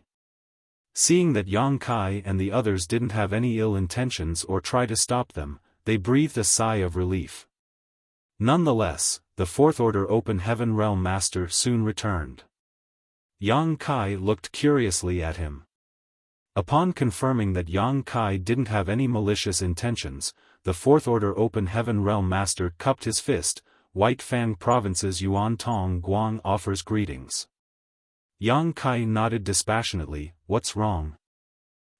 Seeing that Yang Kai and the others didn't have any ill intentions or try to stop them, they breathed a sigh of relief. Nonetheless, the Fourth Order Open Heaven Realm Master soon returned. Yang Kai looked curiously at him. Upon confirming that Yang Kai didn't have any malicious intentions, the Fourth Order Open Heaven Realm Master cupped his fist. White Fang Province's Yuan Tong Guang offers greetings. Yang Kai nodded dispassionately. What's wrong?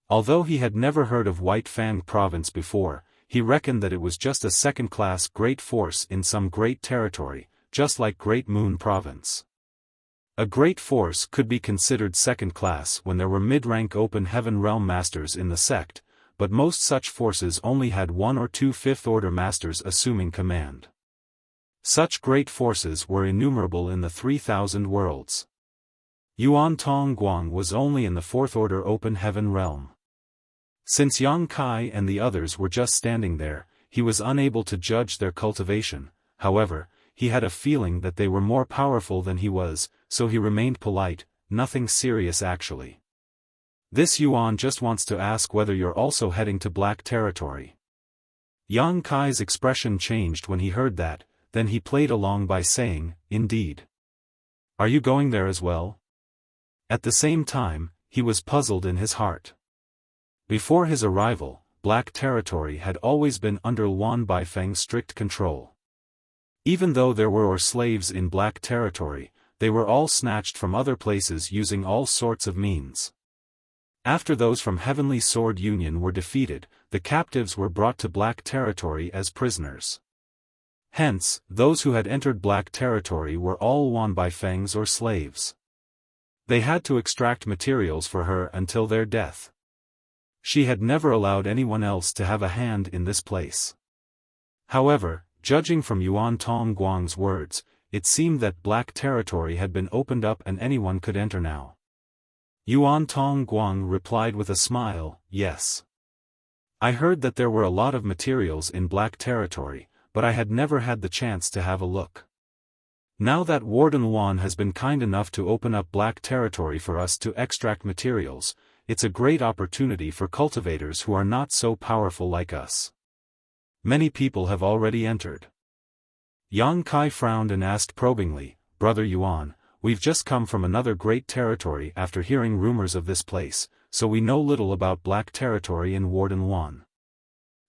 Although he had never heard of White Fang Province before, he reckoned that it was just a second-class great force in some great territory, just like Great Moon Province. A great force could be considered second-class when there were mid-rank Open Heaven Realm Masters in the sect, but most such forces only had 1 or 2 Fifth-Order Masters assuming command. Such great forces were innumerable in the 3,000 worlds. Yuan Tong Guang was only in the Fourth Order Open Heaven Realm. Since Yang Kai and the others were just standing there, he was unable to judge their cultivation. However, he had a feeling that they were more powerful than he was, so he remained polite. Nothing serious actually. This Yuan just wants to ask whether you're also heading to Black Territory. Yang Kai's expression changed when he heard that, then he played along by saying, indeed. Are you going there as well? At the same time, he was puzzled in his heart. Before his arrival, Black Territory had always been under Luan Baifeng's strict control. Even though there were slaves in Black Territory, they were all snatched from other places using all sorts of means. After those from Heavenly Sword Union were defeated, the captives were brought to Black Territory as prisoners. Hence, those who had entered Black Territory were all Luan Baifeng's or slaves. They had to extract materials for her until their death. She had never allowed anyone else to have a hand in this place. However, judging from Yuan Tong Guang's words, it seemed that Black Territory had been opened up and anyone could enter now. Yuan Tong Guang replied with a smile, yes. I heard that there were a lot of materials in Black Territory, but I had never had the chance to have a look. Now that Warden Luan has been kind enough to open up Black Territory for us to extract materials, it's a great opportunity for cultivators who are not so powerful like us. Many people have already entered. Yang Kai frowned and asked probingly, Brother Yuan, we've just come from another great territory after hearing rumors of this place, so we know little about Black Territory and Warden Luan.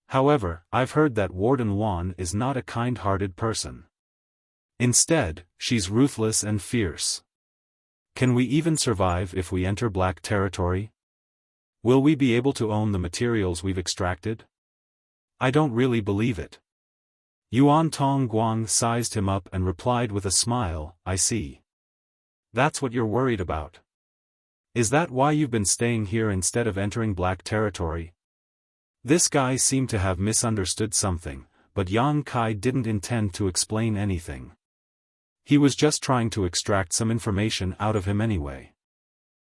However, I've heard that Warden Luan is not a kind-hearted person. Instead, she's ruthless and fierce. Can we even survive if we enter Black Territory? Will we be able to own the materials we've extracted? I don't really believe it. Yuan Tong Guang sized him up and replied with a smile, I see. That's what you're worried about. Is that why you've been staying here instead of entering Black Territory? This guy seemed to have misunderstood something, but Yang Kai didn't intend to explain anything. He was just trying to extract some information out of him anyway.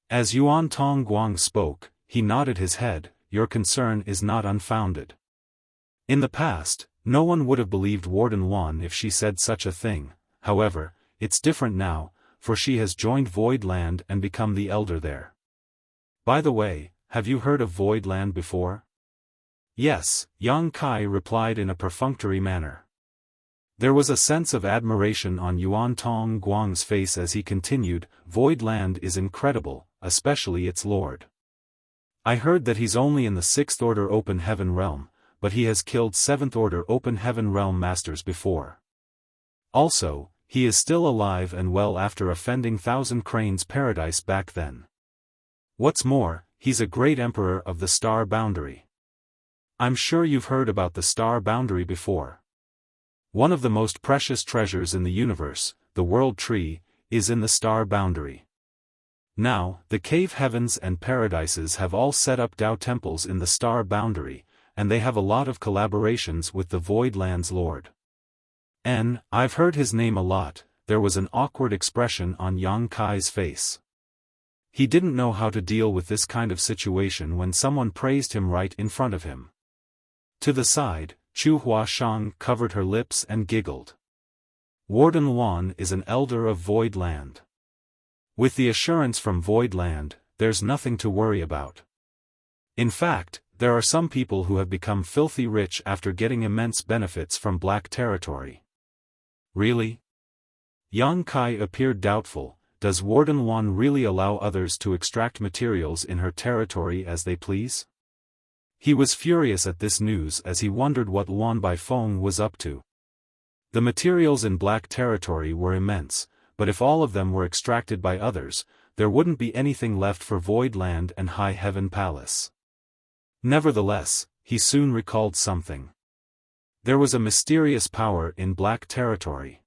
As Yuan Tong Guang spoke, he nodded his head, your concern is not unfounded. In the past, no one would have believed Warden Luan if she said such a thing. However, it's different now, for she has joined Void Land and become the elder there. By the way, have you heard of Void Land before? Yes, Yang Kai replied in a perfunctory manner. There was a sense of admiration on Yuan Tong Guang's face as he continued, Void Land is incredible, especially its lord. I heard that he's only in the 6th Order Open Heaven Realm, but he has killed 7th Order Open Heaven Realm Masters before. Also, he is still alive and well after offending Thousand Cranes Paradise back then. What's more, he's a great emperor of the Star Boundary. I'm sure you've heard about the Star Boundary before. One of the most precious treasures in the universe, the World Tree, is in the Star Boundary. Now, the Cave Heavens and Paradises have all set up Tao temples in the Star Boundary, and they have a lot of collaborations with the Void Land's Lord. I've heard his name a lot. There was an awkward expression on Yang Kai's face. He didn't know how to deal with this kind of situation when someone praised him right in front of him. To the side, Chu Huashang covered her lips and giggled. Warden Luan is an elder of Void Land. With the assurance from Void Land, there's nothing to worry about. In fact, there are some people who have become filthy rich after getting immense benefits from Black Territory. Really? Yang Kai appeared doubtful. Does Warden Wan really allow others to extract materials in her territory as they please? He was furious at this news as he wondered what Luan Baifeng was up to. The materials in Black Territory were immense, but if all of them were extracted by others, there wouldn't be anything left for Void Land and High Heaven Palace. Nevertheless, he soon recalled something. There was a mysterious power in Black Territory.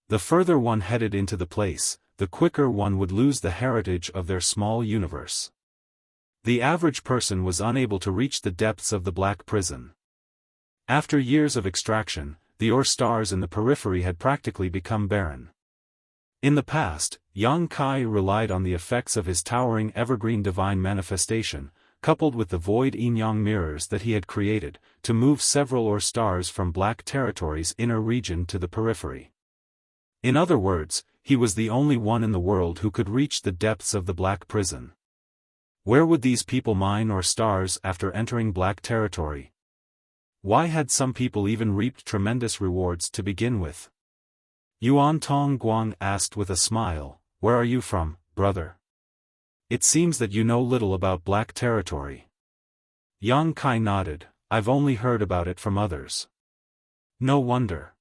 The further one headed into the place, the quicker one would lose the heritage of their small universe. The average person was unable to reach the depths of the Black Prison. After years of extraction, the ore stars in the periphery had practically become barren. In the past, Yang Kai relied on the effects of his towering evergreen divine manifestation, coupled with the void yin-yang mirrors that he had created, to move several ore stars from Black Territory's inner region to the periphery. In other words, he was the only one in the world who could reach the depths of the Black Prison. Where would these people mine ore stars after entering Black Territory? Why had some people even reaped tremendous rewards to begin with? Yuan Tong Guang asked with a smile, "Where are you from, brother? It seems that you know little about Black Territory." Yang Kai nodded, "I've only heard about it from others." No wonder.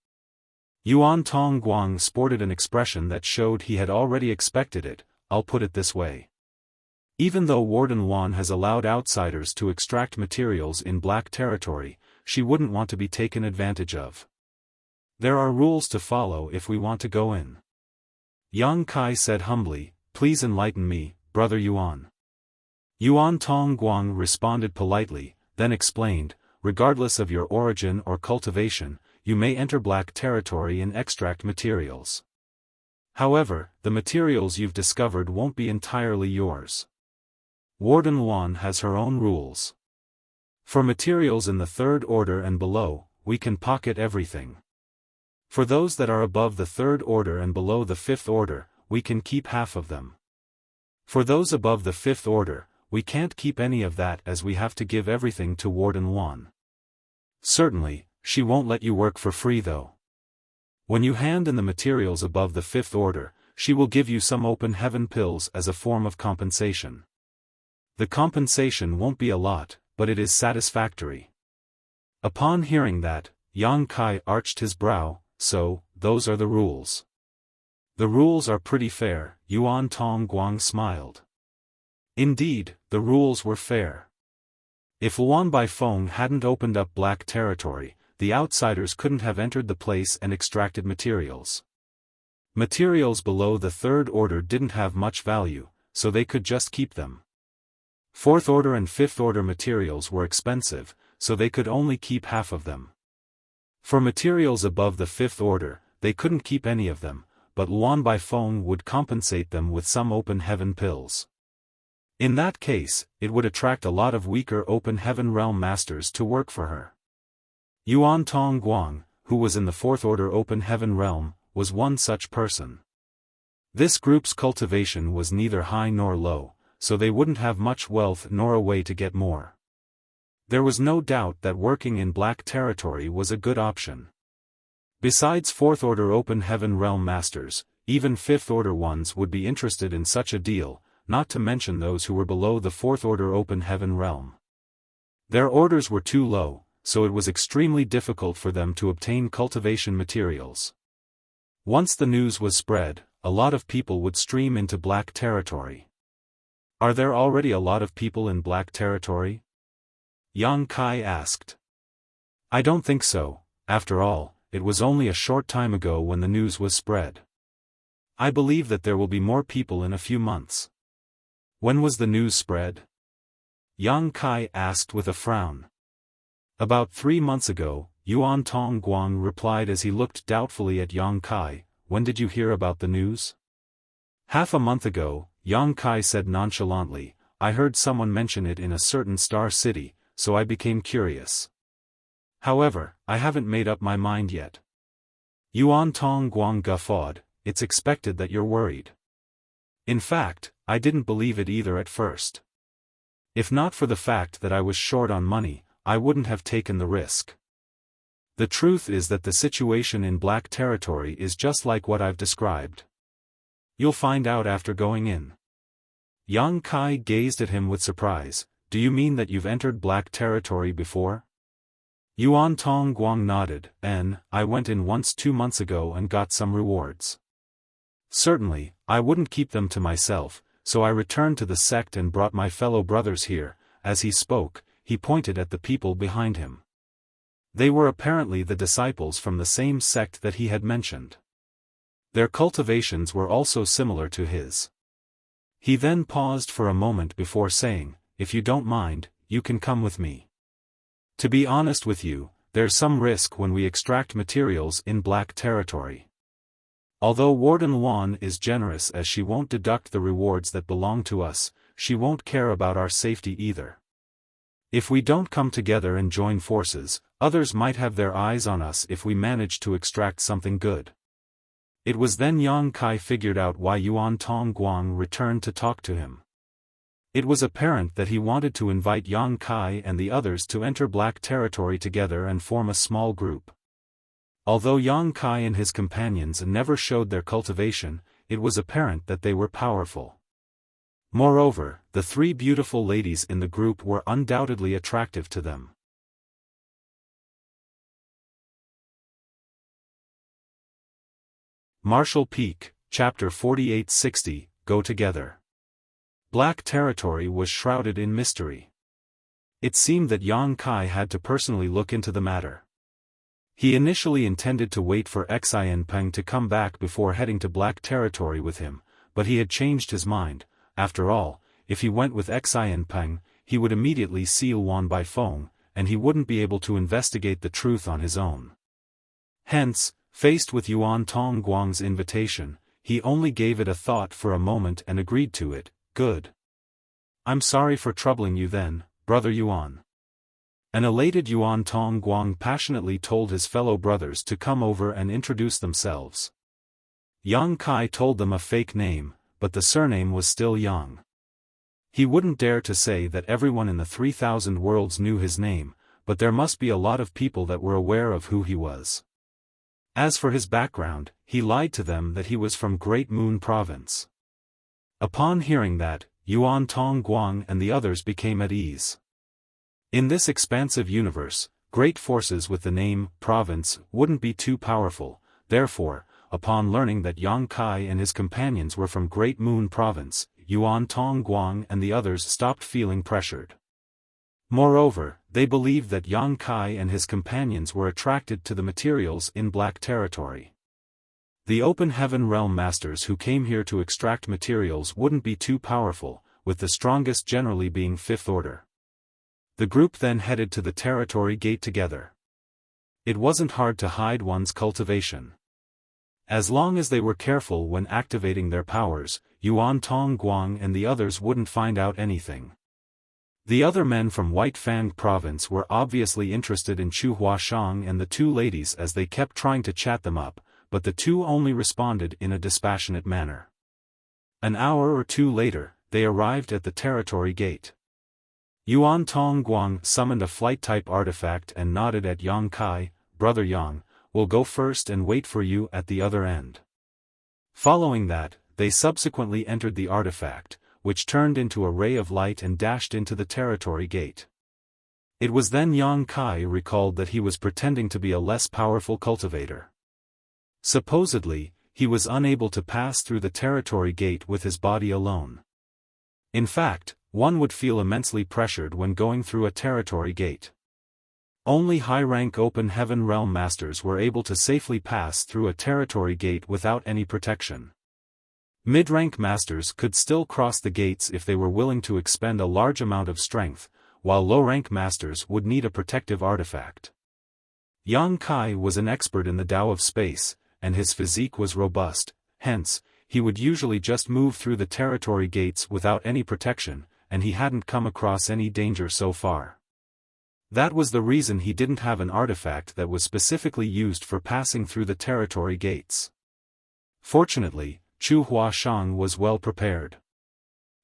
Yuan Tong Guang sported an expression that showed he had already expected it. "I'll put it this way. Even though Warden Wan has allowed outsiders to extract materials in Black Territory, she wouldn't want to be taken advantage of. There are rules to follow if we want to go in." Yang Kai said humbly, "Please enlighten me, Brother Yuan." Yuan Tong Guang responded politely, then explained, "Regardless of your origin or cultivation, you may enter Black Territory and extract materials. However, the materials you've discovered won't be entirely yours. Warden Wan has her own rules. For materials in the third order and below, we can pocket everything. For those that are above the third order and below the fifth order, we can keep half of them. For those above the fifth order, we can't keep any of that as we have to give everything to Warden Wan. Certainly, she won't let you work for free though. When you hand in the materials above the fifth order, she will give you some open heaven pills as a form of compensation. The compensation won't be a lot, but it is satisfactory." Upon hearing that, Yang Kai arched his brow. "So, those are the rules." "The rules are pretty fair," Yuan Tong Guang smiled. Indeed, the rules were fair. If Luan Baifeng hadn't opened up Black Territory, the outsiders couldn't have entered the place and extracted materials. Materials below the third order didn't have much value, so they could just keep them. Fourth order and fifth order materials were expensive, so they could only keep half of them. For materials above the fifth order, they couldn't keep any of them, but Luan Baifeng would compensate them with some open heaven pills. In that case, it would attract a lot of weaker open heaven realm masters to work for her. Yuan Tong Guang, who was in the fourth order open heaven realm, was one such person. This group's cultivation was neither high nor low, so they wouldn't have much wealth nor a way to get more. There was no doubt that working in Black Territory was a good option. Besides fourth order open heaven realm masters, even fifth order ones would be interested in such a deal, not to mention those who were below the fourth order open heaven realm. Their orders were too low, so it was extremely difficult for them to obtain cultivation materials. Once the news was spread, a lot of people would stream into Black Territory. "Are there already a lot of people in Black Territory?" Yang Kai asked. "I don't think so. After all, it was only a short time ago when the news was spread. I believe that there will be more people in a few months." "When was the news spread?" Yang Kai asked with a frown. "About 3 months ago," Yuan Tong Guang replied as he looked doubtfully at Yang Kai. "When did you hear about the news?" "Half a month ago," Yang Kai said nonchalantly. "I heard someone mention it in a certain star city, so I became curious. However, I haven't made up my mind yet." Yuan Tong Guang guffawed. "It's expected that you're worried. In fact, I didn't believe it either at first. If not for the fact that I was short on money, I wouldn't have taken the risk." The truth is that the situation in Black Territory is just like what I've described. You'll find out after going in. Yang Kai gazed at him with surprise. Do you mean that you've entered Black Territory before? Yuan Tongguang nodded. I went in once 2 months ago and got some rewards. Certainly, I wouldn't keep them to myself, so I returned to the sect and brought my fellow brothers here. As he spoke, he pointed at the people behind him. They were apparently the disciples from the same sect that he had mentioned. Their cultivations were also similar to his. He then paused for a moment before saying, "If you don't mind, you can come with me. To be honest with you, there's some risk when we extract materials in Black Territory. Although Warden Luan is generous as she won't deduct the rewards that belong to us, she won't care about our safety either. If we don't come together and join forces, others might have their eyes on us if we manage to extract something good." It was then Yang Kai figured out why Yuan Tongguang returned to talk to him. It was apparent that he wanted to invite Yang Kai and the others to enter Black Territory together and form a small group. Although Yang Kai and his companions never showed their cultivation, it was apparent that they were powerful. Moreover, the 3 beautiful ladies in the group were undoubtedly attractive to them. Martial Peak, Chapter 4860, Go Together. Black Territory was shrouded in mystery. It seemed that Yang Kai had to personally look into the matter. He initially intended to wait for Xianpeng to come back before heading to Black Territory with him, but he had changed his mind. After all, if he went with Xianpeng, he would immediately see Luan Baifeng, and he wouldn't be able to investigate the truth on his own. Hence, faced with Yuan Tongguang's invitation, he only gave it a thought for a moment and agreed to it. Good. I'm sorry for troubling you then, Brother Yuan. An elated Yuan Tongguang passionately told his fellow brothers to come over and introduce themselves. Yang Kai told them a fake name, but the surname was still Yang. He wouldn't dare to say that everyone in the 3,000 worlds knew his name, but there must be a lot of people that were aware of who he was. As for his background, he lied to them that he was from Great Moon Province. Upon hearing that, Yuan Tongguang and the others became at ease. In this expansive universe, great forces with the name province wouldn't be too powerful. Therefore, upon learning that Yang Kai and his companions were from Great Moon Province, Yuan Tongguang and the others stopped feeling pressured. Moreover, they believed that Yang Kai and his companions were attracted to the materials in Black Territory. The Open Heaven Realm Masters who came here to extract materials wouldn't be too powerful, with the strongest generally being 5th order. The group then headed to the Territory Gate together. It wasn't hard to hide one's cultivation. As long as they were careful when activating their powers, Yuan Tongguang and the others wouldn't find out anything. The other men from White Fang Province were obviously interested in Chu Huashang and the 2 ladies as they kept trying to chat them up, but the 2 only responded in a dispassionate manner. An hour or 2 later, they arrived at the Territory Gate. Yuan Tongguang summoned a flight-type artifact and nodded at Yang Kai. Brother Yang, we'll go first and wait for you at the other end. Following that, they subsequently entered the artifact, which turned into a ray of light and dashed into the Territory Gate. It was then Yang Kai recalled that he was pretending to be a less powerful cultivator. Supposedly, he was unable to pass through the Territory Gate with his body alone. In fact, one would feel immensely pressured when going through a Territory Gate. Only high-rank Open Heaven Realm Masters were able to safely pass through a Territory Gate without any protection. Mid-rank Masters could still cross the gates if they were willing to expend a large amount of strength, while low-rank Masters would need a protective artifact. Yang Kai was an expert in the Tao of space, and his physique was robust, hence, he would usually just move through the Territory Gates without any protection, and he hadn't come across any danger so far. That was the reason he didn't have an artifact that was specifically used for passing through the Territory Gates. Fortunately, Chu Huashang was well prepared.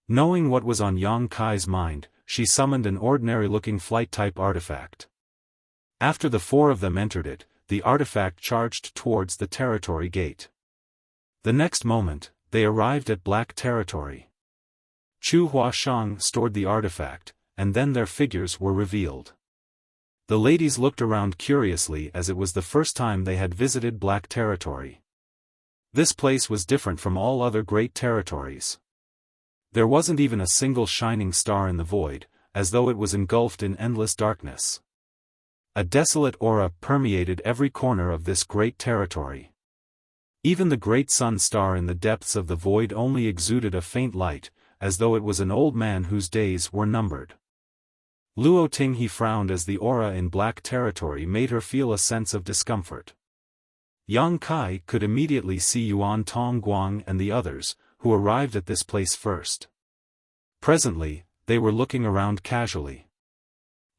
Knowing what was on Yang Kai's mind, she summoned an ordinary-looking flight-type artifact. After the four of them entered it, the artifact charged towards the territory gate. The next moment, they arrived at black territory. Chu Huashang stored the artifact, and then their figures were revealed. The ladies looked around curiously as it was the first time they had visited black territory. This place was different from all other great territories. There wasn't even a single shining star in the void, as though it was engulfed in endless darkness. A desolate aura permeated every corner of this great territory. Even the great sun star in the depths of the void only exuded a faint light, as though it was an old man whose days were numbered. Luo Tinghe frowned as the aura in black territory made her feel a sense of discomfort. Yang Kai could immediately see Yuan Tongguang and the others, who arrived at this place first. Presently, they were looking around casually.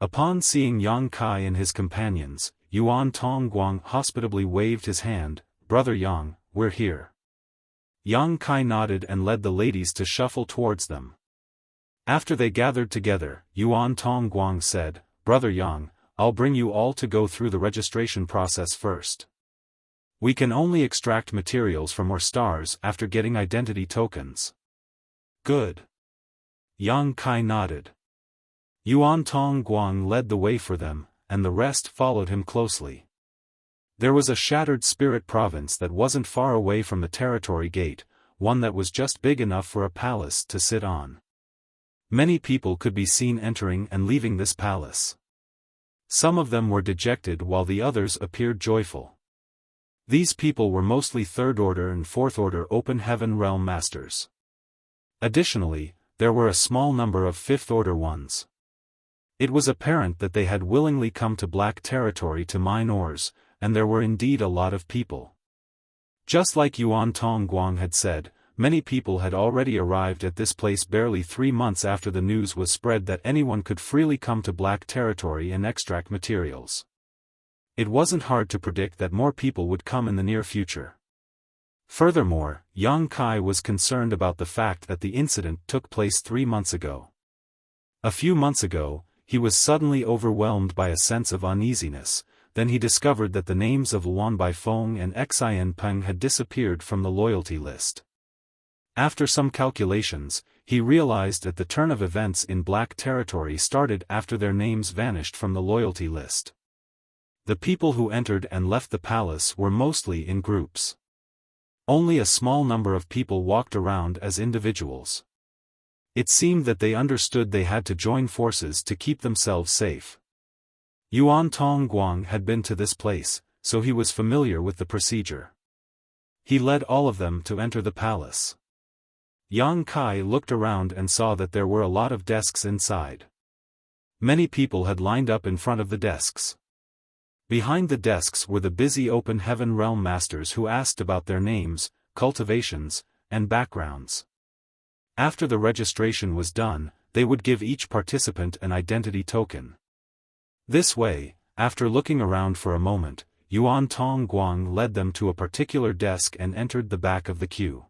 Upon seeing Yang Kai and his companions, Yuan Tongguang hospitably waved his hand. "Brother Yang, we're here." Yang Kai nodded and led the ladies to shuffle towards them. After they gathered together, Yuan Tongguang said, "Brother Yang, I'll bring you all to go through the registration process first. We can only extract materials from our stars after getting identity tokens." "Good." Yang Kai nodded. Yuan Tongguang led the way for them, and the rest followed him closely. There was a shattered spirit province that wasn't far away from the territory gate, one that was just big enough for a palace to sit on. Many people could be seen entering and leaving this palace. Some of them were dejected while the others appeared joyful. These people were mostly third-order and fourth-order open heaven realm masters. Additionally, there were a small number of fifth-order ones. It was apparent that they had willingly come to black territory to mine ores, and there were indeed a lot of people. Just like Yuan Tongguang had said, many people had already arrived at this place barely 3 months after the news was spread that anyone could freely come to black territory and extract materials. It wasn't hard to predict that more people would come in the near future. Furthermore, Yang Kai was concerned about the fact that the incident took place 3 months ago. A few months ago, he was suddenly overwhelmed by a sense of uneasiness. Then he discovered that the names of Luan Baifeng and Xian Peng had disappeared from the loyalty list. After some calculations, he realized that the turn of events in black territory started after their names vanished from the loyalty list. The people who entered and left the palace were mostly in groups. Only a small number of people walked around as individuals. It seemed that they understood they had to join forces to keep themselves safe. Yuan Tongguang had been to this place, so he was familiar with the procedure. He led all of them to enter the palace. Yang Kai looked around and saw that there were a lot of desks inside. Many people had lined up in front of the desks. Behind the desks were the busy open heaven realm masters who asked about their names, cultivations, and backgrounds. After the registration was done, they would give each participant an identity token. This way, after looking around for a moment, Yuan Tongguang led them to a particular desk and entered the back of the queue.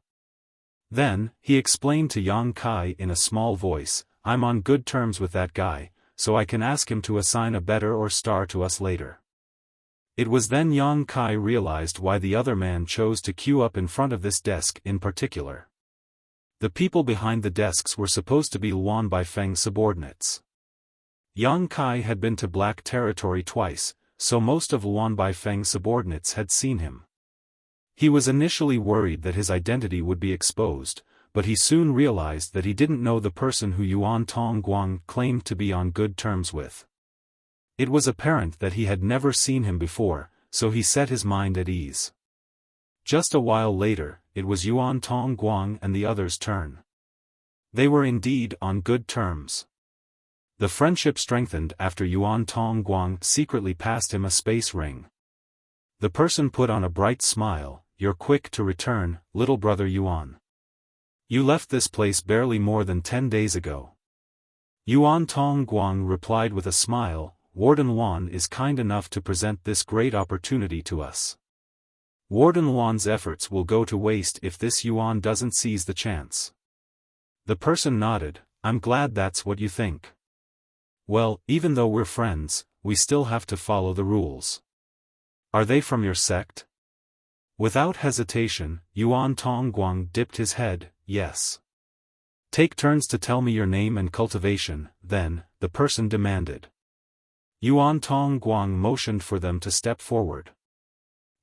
Then, he explained to Yang Kai in a small voice, "I'm on good terms with that guy, so I can ask him to assign a better or star to us later." It was then Yang Kai realized why the other man chose to queue up in front of this desk in particular. The people behind the desks were supposed to be Luan Baifeng's subordinates. Yang Kai had been to black territory twice, so most of Luan Baifeng's subordinates had seen him. He was initially worried that his identity would be exposed, but he soon realized that he didn't know the person who Yuan Tongguang claimed to be on good terms with. It was apparent that he had never seen him before, so he set his mind at ease. Just a while later, it was Yuan Tongguang and the others' turn. They were indeed on good terms. The friendship strengthened after Yuan Tongguang secretly passed him a space ring. The person put on a bright smile, "You're quick to return, little brother Yuan. You left this place barely more than 10 days ago." Yuan Tongguang replied with a smile, "Warden Luan is kind enough to present this great opportunity to us. Warden Luan's efforts will go to waste if this Yuan doesn't seize the chance." The person nodded, "I'm glad that's what you think. Well, even though we're friends, we still have to follow the rules. Are they from your sect? Without hesitation, Yuan Tongguang dipped his head, yes. Take turns to tell me your name and cultivation, then, the person demanded. Yuan Tongguang motioned for them to step forward.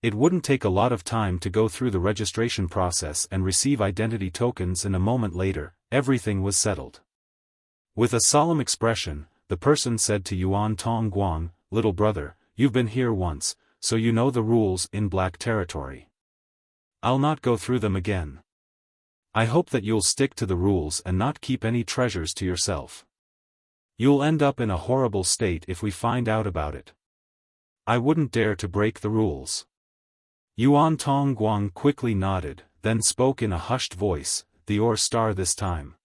It wouldn't take a lot of time to go through the registration process and receive identity tokens, and a moment later, everything was settled. With a solemn expression, the person said to Yuan Tongguang, "Little brother, you've been here once, so you know the rules in Black Territory. I'll not go through them again. I hope that you'll stick to the rules and not keep any treasures to yourself. You'll end up in a horrible state if we find out about it. I wouldn't dare to break the rules." Yuan Tongguang quickly nodded, then spoke in a hushed voice, "The Or Star this time."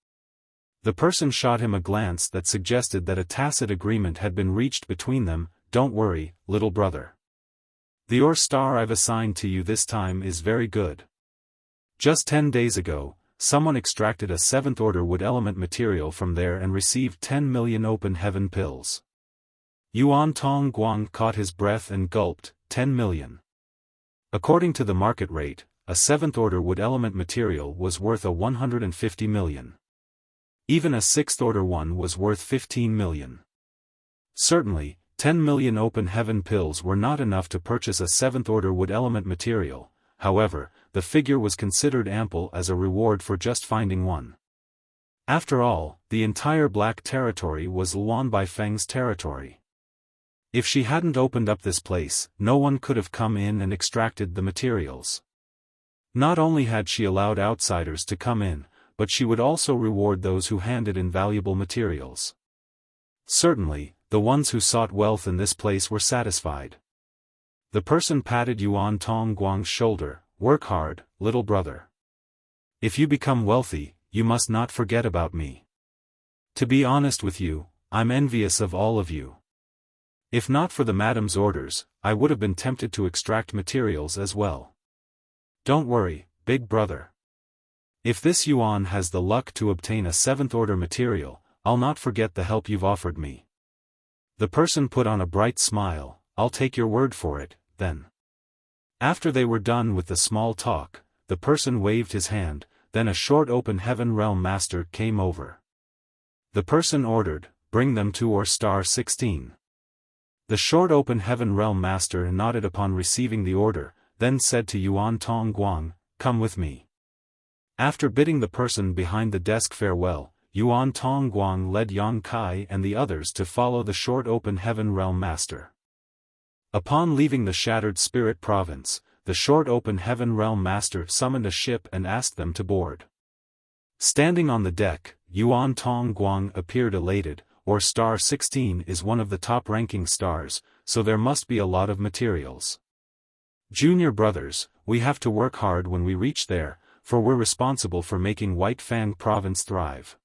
The person shot him a glance that suggested that a tacit agreement had been reached between them. "Don't worry, little brother. The Or Star I've assigned to you this time is very good. Just 10 days ago, someone extracted a 7th order wood element material from there and received 10 million open heaven pills." Yuan Tongguang caught his breath and gulped. 10 million. According to the market rate, a 7th order wood element material was worth 150 million. Even a 6th order one was worth 15 million. Certainly, 10 million open heaven pills were not enough to purchase a 7th order wood element material. However, the figure was considered ample as a reward for just finding one. After all, the entire Black Territory was Luan Baifeng's territory. If she hadn't opened up this place, no one could have come in and extracted the materials. Not only had she allowed outsiders to come in, but she would also reward those who handed in valuable materials. Certainly, the ones who sought wealth in this place were satisfied. The person patted Yuan Tongguang's shoulder. "Work hard, little brother. If you become wealthy, you must not forget about me. To be honest with you, I'm envious of all of you. If not for the madam's orders, I would have been tempted to extract materials as well. Don't worry, big brother. If this Yuan has the luck to obtain a 7th order material, I'll not forget the help you've offered me." The person put on a bright smile. "I'll take your word for it, then." After they were done with the small talk, the person waved his hand, then a short open heaven realm master came over. The person ordered, "Bring them to Or Star 16. The short open heaven realm master nodded upon receiving the order, then said to Yuan Tongguang, "Come with me." After bidding the person behind the desk farewell, Yuan Tongguang led Yang Kai and the others to follow the short open heaven realm master. Upon leaving the Shattered Spirit Province, the short open heaven realm master summoned a ship and asked them to board. Standing on the deck, Yuan Tongguang appeared elated. Or Star 16 is one of the top-ranking stars, so there must be a lot of materials. Junior brothers, we have to work hard when we reach there, for we're responsible for making White Fang Province thrive.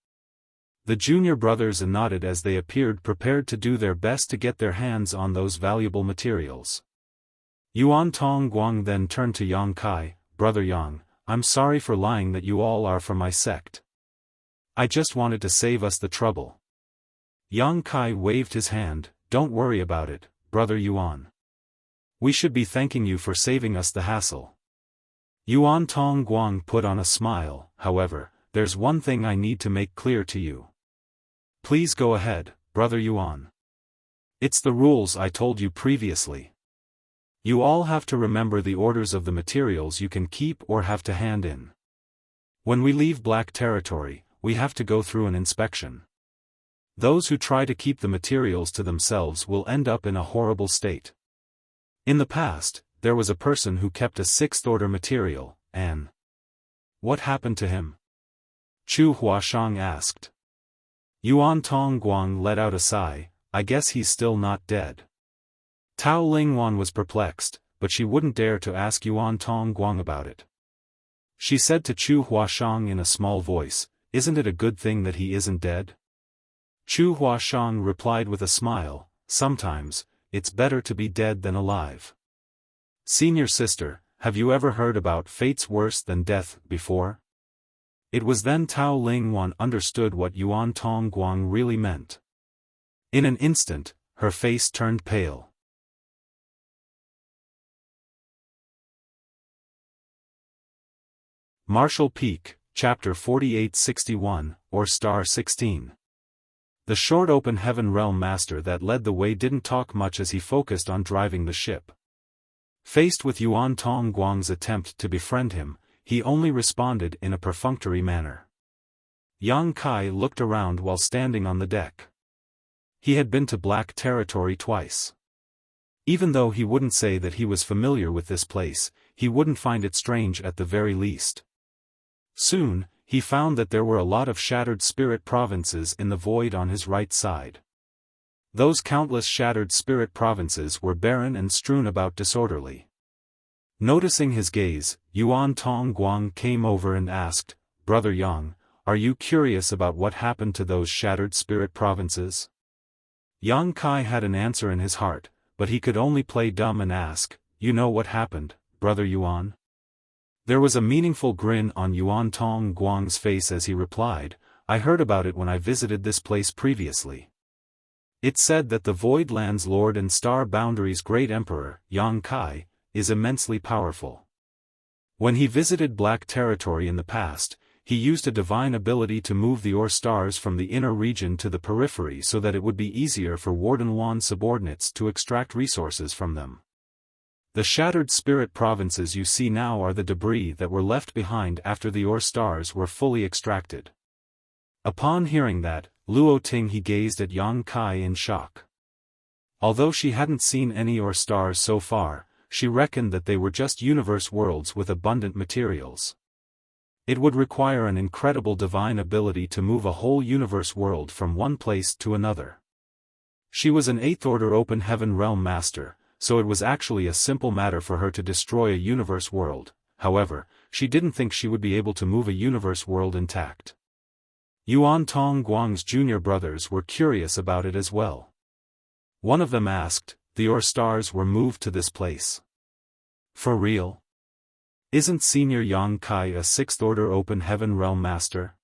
The junior brothers nodded as they appeared prepared to do their best to get their hands on those valuable materials. Yuan Tongguang then turned to Yang Kai. "Brother Yang, I'm sorry for lying that you all are from my sect. I just wanted to save us the trouble." Yang Kai waved his hand. "Don't worry about it, brother Yuan. We should be thanking you for saving us the hassle." Yuan Tongguang put on a smile. "However, there's one thing I need to make clear to you." "Please go ahead, brother Yuan." "It's the rules I told you previously. You all have to remember the orders of the materials you can keep or have to hand in. When we leave Black Territory, we have to go through an inspection. Those who try to keep the materials to themselves will end up in a horrible state. In the past, there was a person who kept a 6th order material, and what happened to him?" Chu Huashang asked. Yuan Tongguang let out a sigh. "I guess he's still not dead." Tao Lingwan was perplexed, but she wouldn't dare to ask Yuan Tongguang about it. She said to Chu Huashang in a small voice, "Isn't it a good thing that he isn't dead?" Chu Huashang replied with a smile, "Sometimes, it's better to be dead than alive." "Senior sister, have you ever heard about fates worse than death before?" It was then Tao Lingwan understood what Yuan Tongguang really meant. In an instant, her face turned pale. Marshall Peak, Chapter 4861, or Star 16. The short open heaven realm master that led the way didn't talk much as he focused on driving the ship. Faced with Yuan Tongguang's attempt to befriend him, he only responded in a perfunctory manner. Yang Kai looked around while standing on the deck. He had been to Black Territory twice. Even though he wouldn't say that he was familiar with this place, he wouldn't find it strange at the very least. Soon, he found that there were a lot of shattered spirit provinces in the void on his right side. Those countless shattered spirit provinces were barren and strewn about disorderly. Noticing his gaze, Yuan Tongguang came over and asked, "Brother Yang, are you curious about what happened to those shattered spirit provinces?" Yang Kai had an answer in his heart, but he could only play dumb and ask, "You know what happened, Brother Yuan?" There was a meaningful grin on Yuan Tongguang's face as he replied, "I heard about it when I visited this place previously. It said that the Void Land's Lord and Star Boundary's Great Emperor, Yang Kai, is immensely powerful. When he visited Black Territory in the past, he used a divine ability to move the ore stars from the inner region to the periphery so that it would be easier for Warden Wan's subordinates to extract resources from them. The shattered spirit provinces you see now are the debris that were left behind after the ore stars were fully extracted." Upon hearing that, Luo Tinghe gazed at Yang Kai in shock. Although she hadn't seen any ore stars so far, she reckoned that they were just universe worlds with abundant materials. It would require an incredible divine ability to move a whole universe world from one place to another. She was an 8th order open heaven realm master, so it was actually a simple matter for her to destroy a universe world. However, she didn't think she would be able to move a universe world intact. Yuan Tongguang's junior brothers were curious about it as well. One of them asked, "The ore stars were moved to this place? For real? Isn't Senior Yang Kai a 6th order open heaven realm master?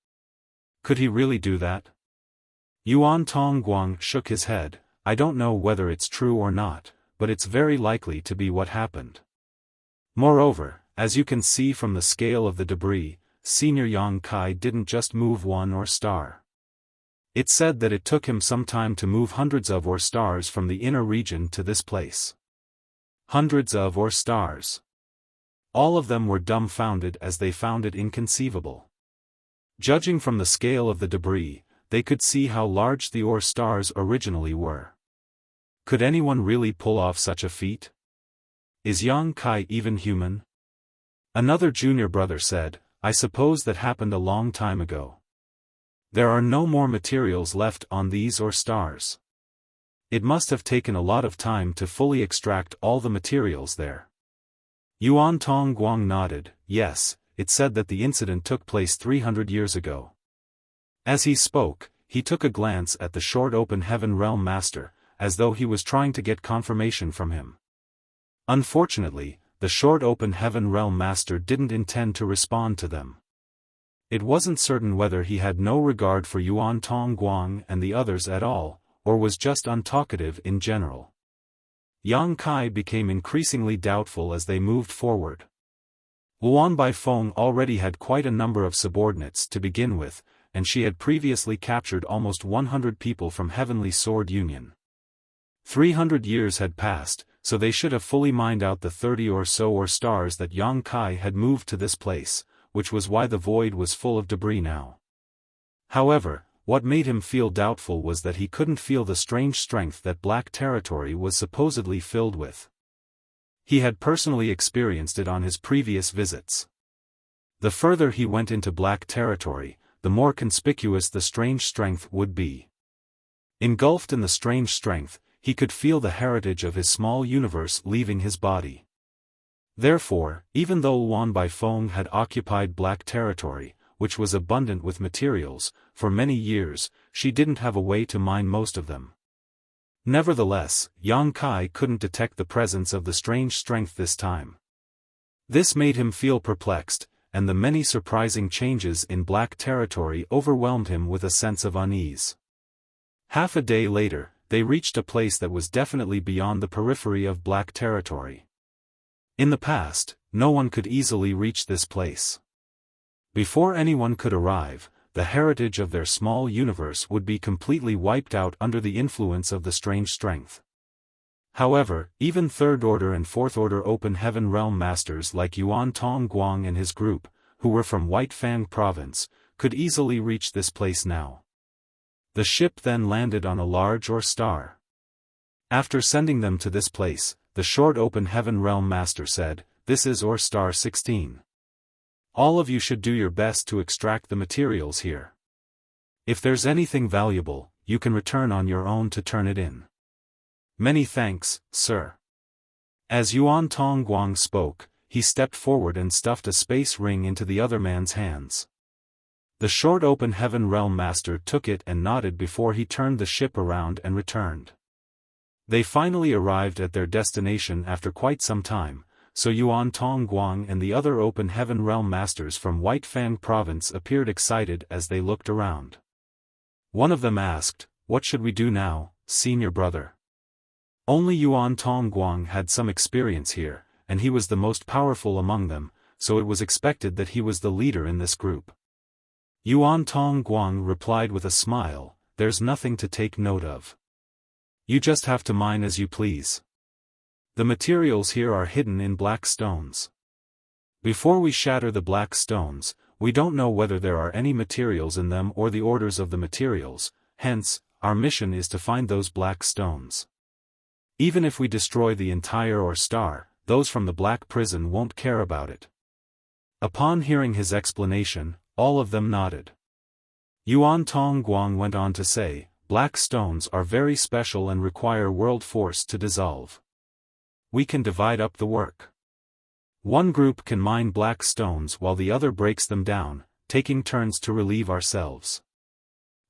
Could he really do that?" Yuan Tongguang shook his head, "I don't know whether it's true or not, but it's very likely to be what happened. Moreover, as you can see from the scale of the debris, Senior Yang Kai didn't just move one ore star. It said that it took him some time to move hundreds of ore stars from the inner region to this place. Hundreds of ore stars. All of them were dumbfounded as they found it inconceivable. Judging from the scale of the debris, they could see how large the ore stars originally were. Could anyone really pull off such a feat? Is Yang Kai even human? Another junior brother said, "I suppose that happened a long time ago. There are no more materials left on these ore stars. It must have taken a lot of time to fully extract all the materials there." Yuan Tongguang nodded, "Yes, it said that the incident took place 300 years ago." As he spoke, he took a glance at the short open heaven realm master, as though he was trying to get confirmation from him. Unfortunately, the short open heaven realm master didn't intend to respond to them. It wasn't certain whether he had no regard for Yuan Tongguang and the others at all, or was just untalkative in general. Yang Kai became increasingly doubtful as they moved forward. Luan Baifeng already had quite a number of subordinates to begin with, and she had previously captured almost 100 people from Heavenly Sword Union. 300 years had passed, so they should have fully mined out the 30 or so ore stars that Yang Kai had moved to this place, which was why the void was full of debris now. However, what made him feel doubtful was that he couldn't feel the strange strength that Black Territory was supposedly filled with. He had personally experienced it on his previous visits. The further he went into Black Territory, the more conspicuous the strange strength would be. Engulfed in the strange strength, he could feel the heritage of his small universe leaving his body. Therefore, even though Luan Baifeng had occupied Black Territory, which was abundant with materials, for many years, she didn't have a way to mine most of them. Nevertheless, Yang Kai couldn't detect the presence of the strange strength this time. This made him feel perplexed, and the many surprising changes in Black Territory overwhelmed him with a sense of unease. Half a day later, they reached a place that was definitely beyond the periphery of black territory. In the past, no one could easily reach this place. Before anyone could arrive, the heritage of their small universe would be completely wiped out under the influence of the strange strength. However, even Third Order and Fourth Order Open Heaven Realm Masters like Yuan Tong Guang and his group, who were from White Fang Province, could easily reach this place now. The ship then landed on a large Or star. After sending them to this place, the short Open Heaven Realm Master said, "This is Or Star 16. All of you should do your best to extract the materials here. If there's anything valuable, you can return on your own to turn it in." "Many thanks, sir." As Yuan Tong Guang spoke, he stepped forward and stuffed a space ring into the other man's hands. The short Open Heaven Realm Master took it and nodded before he turned the ship around and returned. They finally arrived at their destination after quite some time, so Yuan Tong Guang and the other Open Heaven Realm Masters from White Fang Province appeared excited as they looked around. One of them asked, "What should we do now, senior brother?" Only Yuan Tong Guang had some experience here, and he was the most powerful among them, so it was expected that he was the leader in this group. Yuan Tong Guang replied with a smile, "There's nothing to take note of. You just have to mine as you please. The materials here are hidden in black stones. Before we shatter the black stones, we don't know whether there are any materials in them or the orders of the materials, hence, our mission is to find those black stones. Even if we destroy the entire Or star, those from the black prison won't care about it." Upon hearing his explanation, all of them nodded. Yuan Tong Guang went on to say, "Black stones are very special and require world force to dissolve. We can divide up the work. One group can mine black stones while the other breaks them down, taking turns to relieve ourselves."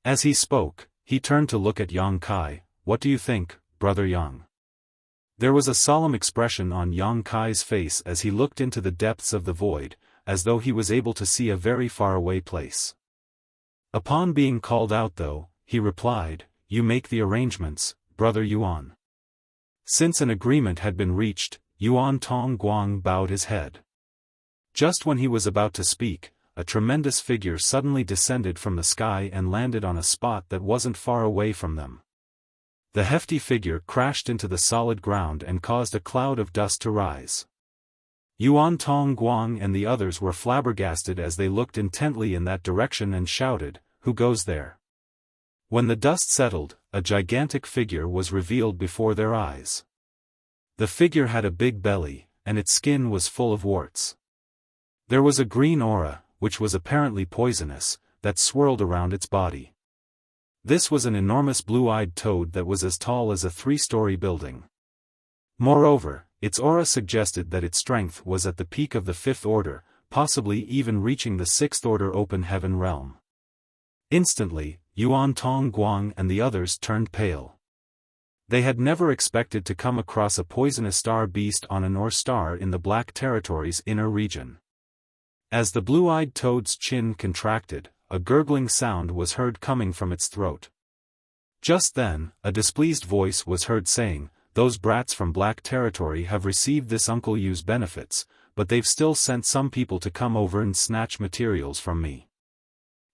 As he spoke, he turned to look at Yang Kai. "What do you think, Brother Yang?" There was a solemn expression on Yang Kai's face as he looked into the depths of the void, as though he was able to see a very faraway place. Upon being called out though, he replied, "You make the arrangements, Brother Yuan." Since an agreement had been reached, Yuan Tong Guang bowed his head. Just when he was about to speak, a tremendous figure suddenly descended from the sky and landed on a spot that wasn't far away from them. The hefty figure crashed into the solid ground and caused a cloud of dust to rise. Yuan Tong Guang and the others were flabbergasted as they looked intently in that direction and shouted, "Who goes there?" When the dust settled, a gigantic figure was revealed before their eyes. The figure had a big belly, and its skin was full of warts. There was a green aura, which was apparently poisonous, that swirled around its body. This was an enormous blue-eyed toad that was as tall as a 3-story building. Moreover, its aura suggested that its strength was at the peak of the 5th Order, possibly even reaching the 6th Order Open Heaven Realm. Instantly, Yuan Tong Guang and the others turned pale. They had never expected to come across a poisonous star beast on an Or star in the Black Territory's inner region. As the blue-eyed toad's chin contracted, a gurgling sound was heard coming from its throat. Just then, a displeased voice was heard saying, "Those brats from Black Territory have received this Uncle Yu's benefits, but they've still sent some people to come over and snatch materials from me.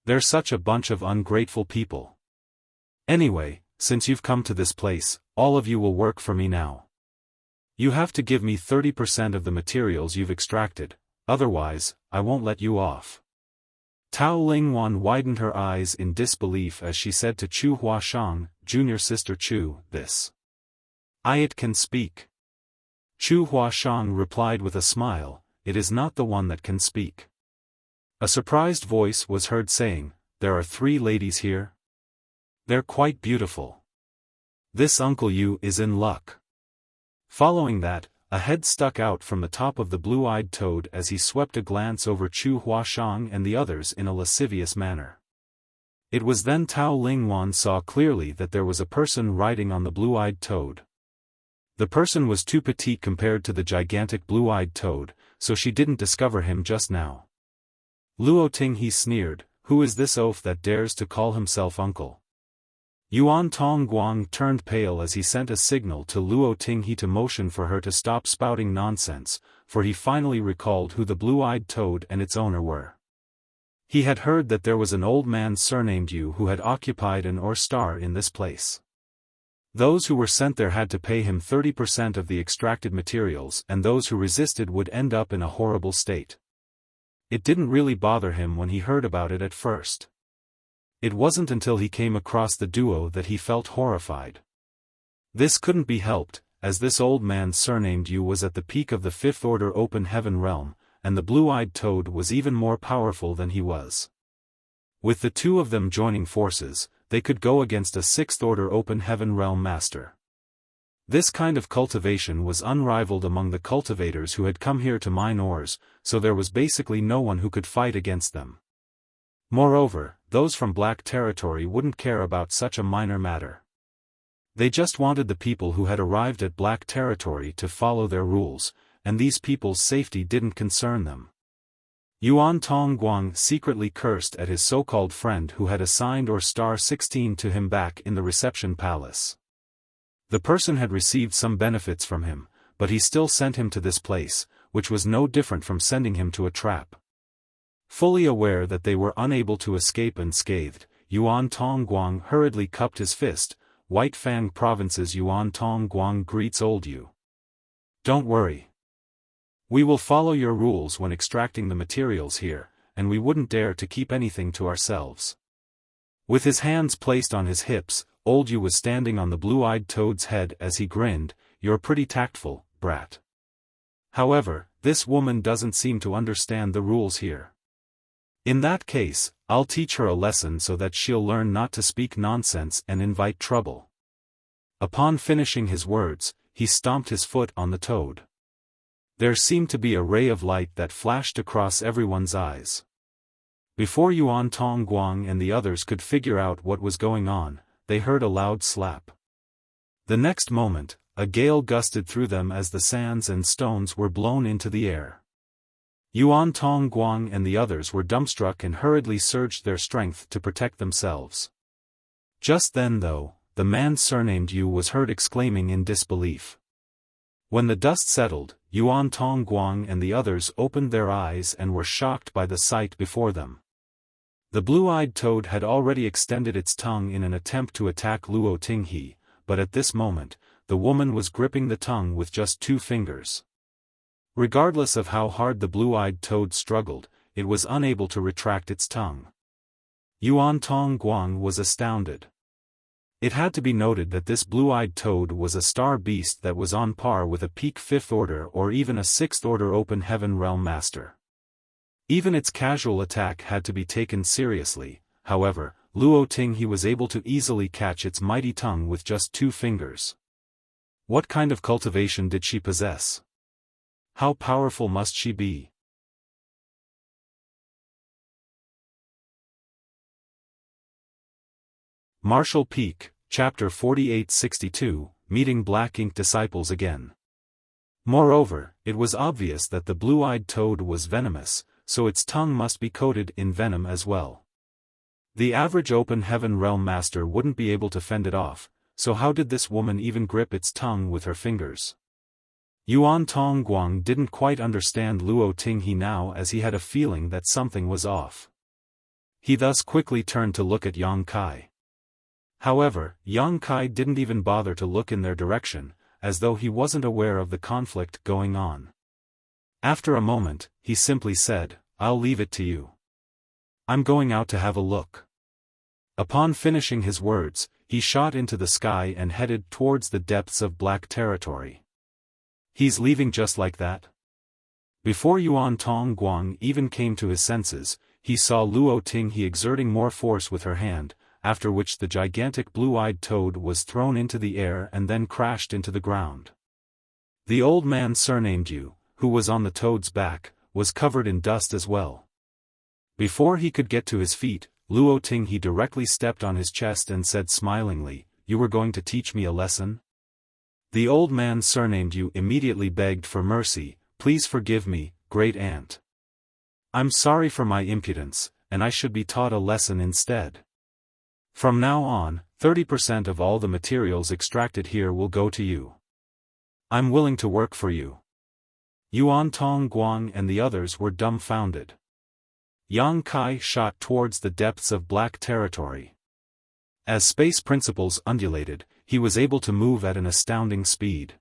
They're such a bunch of ungrateful people. Anyway, since you've come to this place, all of you will work for me now. You have to give me 30% of the materials you've extracted, otherwise, I won't let you off." Tao Lingwan widened her eyes in disbelief as she said to Chu Huashang, "Junior sister Chu, this. It can speak." Chu Huashang replied with a smile, "It is not the one that can speak." A surprised voice was heard saying, "There are 3 ladies here? They're quite beautiful. This Uncle Yu is in luck." Following that, a head stuck out from the top of the blue-eyed toad as he swept a glance over Chu Huashang and the others in a lascivious manner. It was then Tao Lingwan saw clearly that there was a person riding on the blue-eyed toad. The person was too petite compared to the gigantic blue-eyed toad, so she didn't discover him just now. "Luo Ting," he sneered, "who is this oaf that dares to call himself uncle? Yuan Tongguang turned pale as he sent a signal to Luo Tinghe to motion for her to stop spouting nonsense, for he finally recalled who the blue-eyed toad and its owner were. He had heard that there was an old man surnamed Yu who had occupied an ore star in this place. Those who were sent there had to pay him 30% of the extracted materials, and those who resisted would end up in a horrible state. It didn't really bother him when he heard about it at first. It wasn't until he came across the duo that he felt horrified. This couldn't be helped, as this old man surnamed Yu was at the peak of the Fifth Order Open Heaven realm, and the blue-eyed toad was even more powerful than he was. With the two of them joining forces, they could go against a Sixth Order Open Heaven realm master. This kind of cultivation was unrivaled among the cultivators who had come here to mine ores, so there was basically no one who could fight against them. Moreover, those from Black Territory wouldn't care about such a minor matter. They just wanted the people who had arrived at Black Territory to follow their rules, and these people's safety didn't concern them. Yuan Tongguang secretly cursed at his so-called friend who had assigned Ore Star 16 to him back in the reception palace. The person had received some benefits from him, but he still sent him to this place, which was no different from sending him to a trap. Fully aware that they were unable to escape unscathed, Yuan Tongguang hurriedly cupped his fist. White Fang Province's Yuan Tongguang greets old Yu. Don't worry. We will follow your rules when extracting the materials here, and we wouldn't dare to keep anything to ourselves. With his hands placed on his hips, old Yu was standing on the blue-eyed toad's head as he grinned. You're pretty tactful, brat. However, this woman doesn't seem to understand the rules here. In that case, I'll teach her a lesson so that she'll learn not to speak nonsense and invite trouble. Upon finishing his words, he stomped his foot on the toad. There seemed to be a ray of light that flashed across everyone's eyes. Before Yuan Tongguang and the others could figure out what was going on, they heard a loud slap. The next moment, a gale gusted through them as the sands and stones were blown into the air. Yuan Tongguang and the others were dumbstruck and hurriedly surged their strength to protect themselves. Just then though, the man surnamed Yu was heard exclaiming in disbelief. When the dust settled, Yuan Tongguang and the others opened their eyes and were shocked by the sight before them. The blue-eyed toad had already extended its tongue in an attempt to attack Luo Tinghe, but at this moment, the woman was gripping the tongue with just 2 fingers. Regardless of how hard the blue-eyed toad struggled, it was unable to retract its tongue. Yuan Tongguang was astounded. It had to be noted that this blue-eyed toad was a star beast that was on par with a peak 5th Order or even a 6th Order Open Heaven realm master. Even its casual attack had to be taken seriously. However, Luo Tinghe was able to easily catch its mighty tongue with just 2 fingers. What kind of cultivation did she possess? How powerful must she be? Martial Peak, Chapter 4862, Meeting Black Ink Disciples Again. Moreover, it was obvious that the blue-eyed toad was venomous, so its tongue must be coated in venom as well. The average Open Heaven realm master wouldn't be able to fend it off, so how did this woman even grip its tongue with her fingers? Yuan Tongguang didn't quite understand Luo Tinghe now, as he had a feeling that something was off. He thus quickly turned to look at Yang Kai. However, Yang Kai didn't even bother to look in their direction, as though he wasn't aware of the conflict going on. After a moment, he simply said, "I'll leave it to you. I'm going out to have a look." Upon finishing his words, he shot into the sky and headed towards the depths of Black Territory. He's leaving just like that? Before Yuan Tongguang even came to his senses, he saw Luo Tinghe exerting more force with her hand, after which the gigantic blue-eyed toad was thrown into the air and then crashed into the ground. The old man surnamed Yu, who was on the toad's back, was covered in dust as well. Before he could get to his feet, Luo Tinghe directly stepped on his chest and said smilingly, "You were going to teach me a lesson?" The old man surnamed Yu immediately begged for mercy, "Please forgive me, great aunt. I'm sorry for my impudence, and I should be taught a lesson instead." From now on, 30% of all the materials extracted here will go to you. I'm willing to work for you." Yuan Tong Guang and the others were dumbfounded. Yang Kai shot towards the depths of black territory. As space principles undulated, he was able to move at an astounding speed.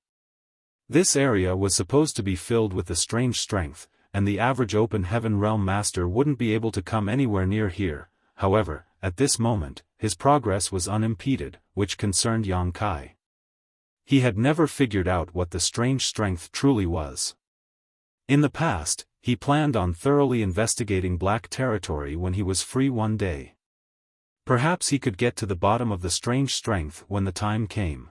This area was supposed to be filled with the strange strength, and the average open heaven realm master wouldn't be able to come anywhere near here. However, at this moment, his progress was unimpeded, which concerned Yang Kai. He had never figured out what the strange strength truly was. In the past, he planned on thoroughly investigating black territory when he was free one day. Perhaps he could get to the bottom of the strange strength when the time came.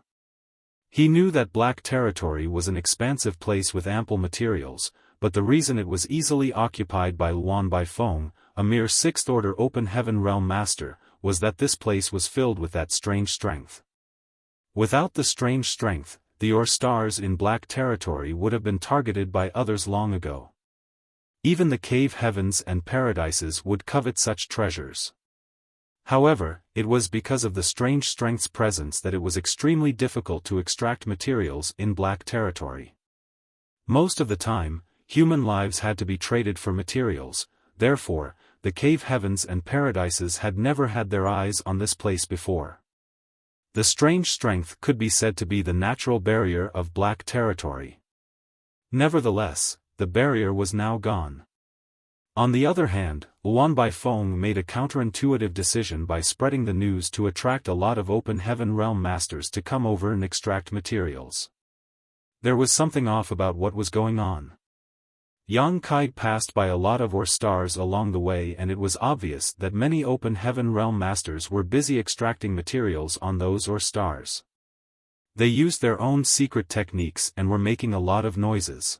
He knew that black territory was an expansive place with ample materials, but the reason it was easily occupied by Luan Baifeng, a mere sixth-order open heaven realm master, was that this place was filled with that strange strength. Without the strange strength, the Or stars in black territory would have been targeted by others long ago. Even the cave heavens and paradises would covet such treasures. However, it was because of the strange strength's presence that it was extremely difficult to extract materials in black territory. Most of the time, human lives had to be traded for materials, therefore, the cave heavens and paradises had never had their eyes on this place before. The strange strength could be said to be the natural barrier of black territory. Nevertheless, the barrier was now gone. On the other hand, Luan Baifeng made a counterintuitive decision by spreading the news to attract a lot of open heaven realm masters to come over and extract materials. There was something off about what was going on. Yang Kai passed by a lot of Or stars along the way, and it was obvious that many open heaven realm masters were busy extracting materials on those Or stars. They used their own secret techniques and were making a lot of noises.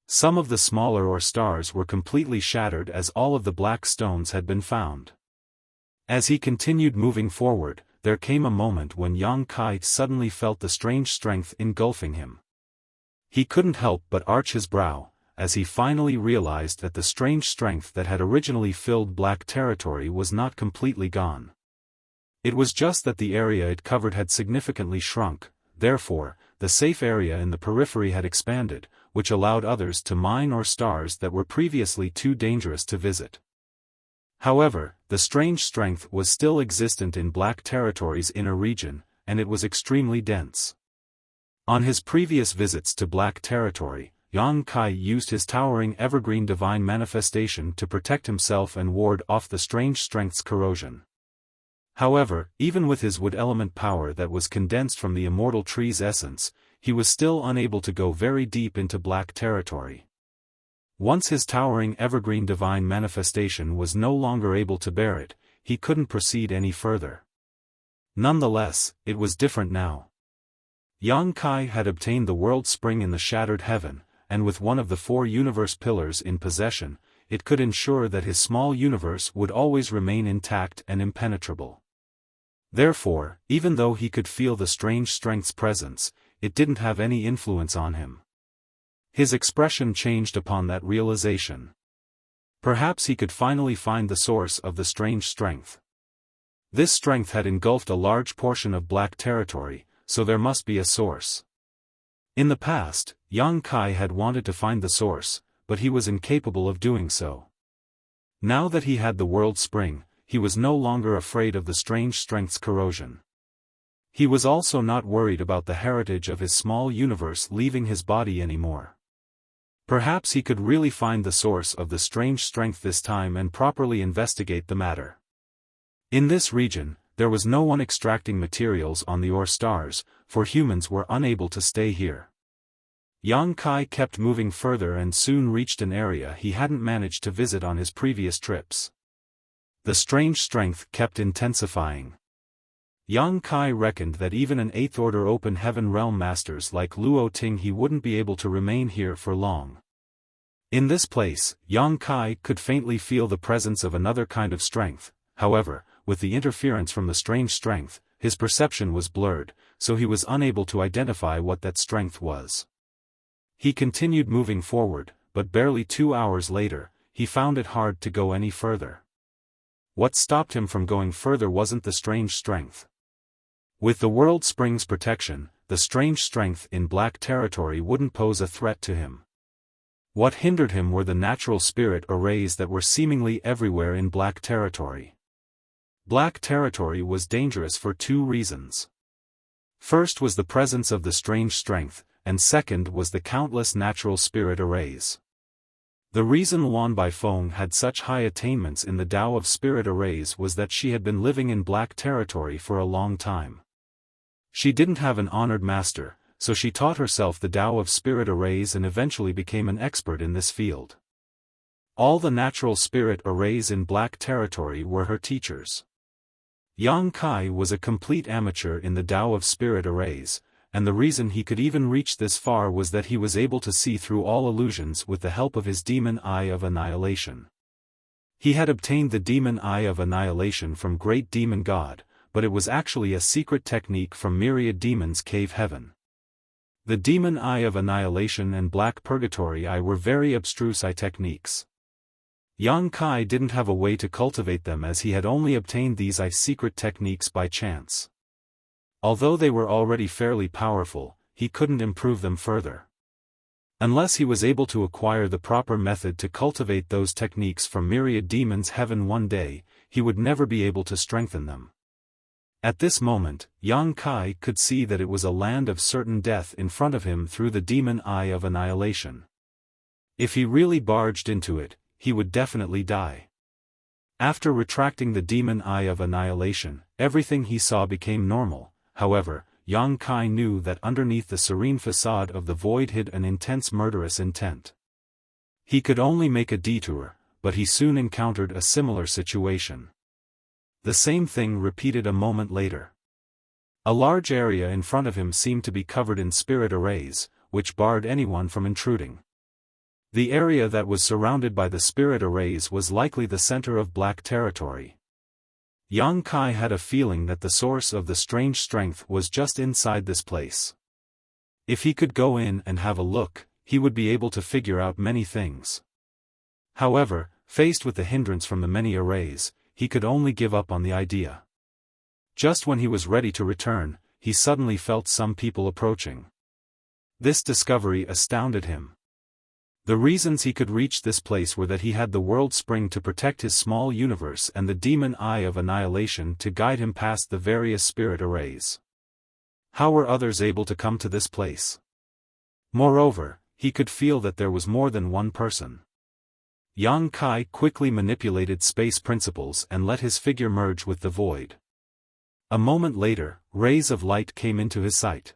Some of the smaller Or stars were completely shattered as all of the black stones had been found. As he continued moving forward, there came a moment when Yang Kai suddenly felt the strange strength engulfing him. He couldn't help but arch his brow, as he finally realized that the strange strength that had originally filled black territory was not completely gone. It was just that the area it covered had significantly shrunk, therefore, the safe area in the periphery had expanded, which allowed others to mine Or stars that were previously too dangerous to visit. However, the strange strength was still existent in black territory's inner region, and it was extremely dense. On his previous visits to black territory, Yang Kai used his towering evergreen divine manifestation to protect himself and ward off the strange strength's corrosion. However, even with his wood element power that was condensed from the immortal tree's essence, he was still unable to go very deep into black territory. Once his towering evergreen divine manifestation was no longer able to bear it, he couldn't proceed any further. Nonetheless, it was different now. Yang Kai had obtained the world spring in the shattered heaven, and with one of the 4 universe pillars in possession, it could ensure that his small universe would always remain intact and impenetrable. Therefore, even though he could feel the strange strength's presence, it didn't have any influence on him. His expression changed upon that realization. Perhaps he could finally find the source of the strange strength. This strength had engulfed a large portion of black territory, so there must be a source. In the past, Yang Kai had wanted to find the source, but he was incapable of doing so. Now that he had the world spring, he was no longer afraid of the strange strength's corrosion. He was also not worried about the heritage of his small universe leaving his body anymore. Perhaps he could really find the source of the strange strength this time and properly investigate the matter. In this region, there was no one extracting materials on the Or stars, for humans were unable to stay here. Yang Kai kept moving further and soon reached an area he hadn't managed to visit on his previous trips. The strange strength kept intensifying. Yang Kai reckoned that even an 8th order open heaven realm masters like Luo Ting he wouldn't be able to remain here for long. In this place, Yang Kai could faintly feel the presence of another kind of strength. However, with the interference from the strange strength, his perception was blurred, so he was unable to identify what that strength was. He continued moving forward, but barely 2 hours later, he found it hard to go any further. What stopped him from going further wasn't the strange strength. With the world spring's protection, the strange strength in black territory wouldn't pose a threat to him. What hindered him were the natural spirit arrays that were seemingly everywhere in black territory. Black territory was dangerous for two reasons. First was the presence of the strange strength, and second was the countless natural spirit arrays. The reason Luan Baifeng had such high attainments in the Tao of spirit arrays was that she had been living in black territory for a long time. She didn't have an honored master, so she taught herself the Tao of spirit arrays and eventually became an expert in this field. All the natural spirit arrays in black territory were her teachers. Yang Kai was a complete amateur in the Tao of spirit arrays, and the reason he could even reach this far was that he was able to see through all illusions with the help of his demon eye of annihilation. He had obtained the demon eye of annihilation from great demon god, but it was actually a secret technique from myriad demons cave heaven. The demon eye of annihilation and black purgatory eye were very abstruse eye techniques. Yang Kai didn't have a way to cultivate them as he had only obtained these eye secret techniques by chance. Although they were already fairly powerful, he couldn't improve them further. Unless he was able to acquire the proper method to cultivate those techniques from myriad demons heaven one day, he would never be able to strengthen them. At this moment, Yang Kai could see that it was a land of certain death in front of him through the demon eye of annihilation. If he really barged into it, he would definitely die. After retracting the demon eye of annihilation, everything he saw became normal. However, Yang Kai knew that underneath the serene facade of the void hid an intense murderous intent. He could only make a detour, but he soon encountered a similar situation. The same thing repeated a moment later. A large area in front of him seemed to be covered in spirit arrays, which barred anyone from intruding. The area that was surrounded by the spirit arrays was likely the center of black territory. Yang Kai had a feeling that the source of the strange strength was just inside this place. If he could go in and have a look, he would be able to figure out many things. However, faced with the hindrance from the many arrays, he could only give up on the idea. Just when he was ready to return, he suddenly felt some people approaching. This discovery astounded him. The reasons he could reach this place were that he had the world spring to protect his small universe and the demon eye of annihilation to guide him past the various spirit arrays. How were others able to come to this place? Moreover, he could feel that there was more than one person. Yang Kai quickly manipulated space principles and let his figure merge with the void. A moment later, rays of light came into his sight.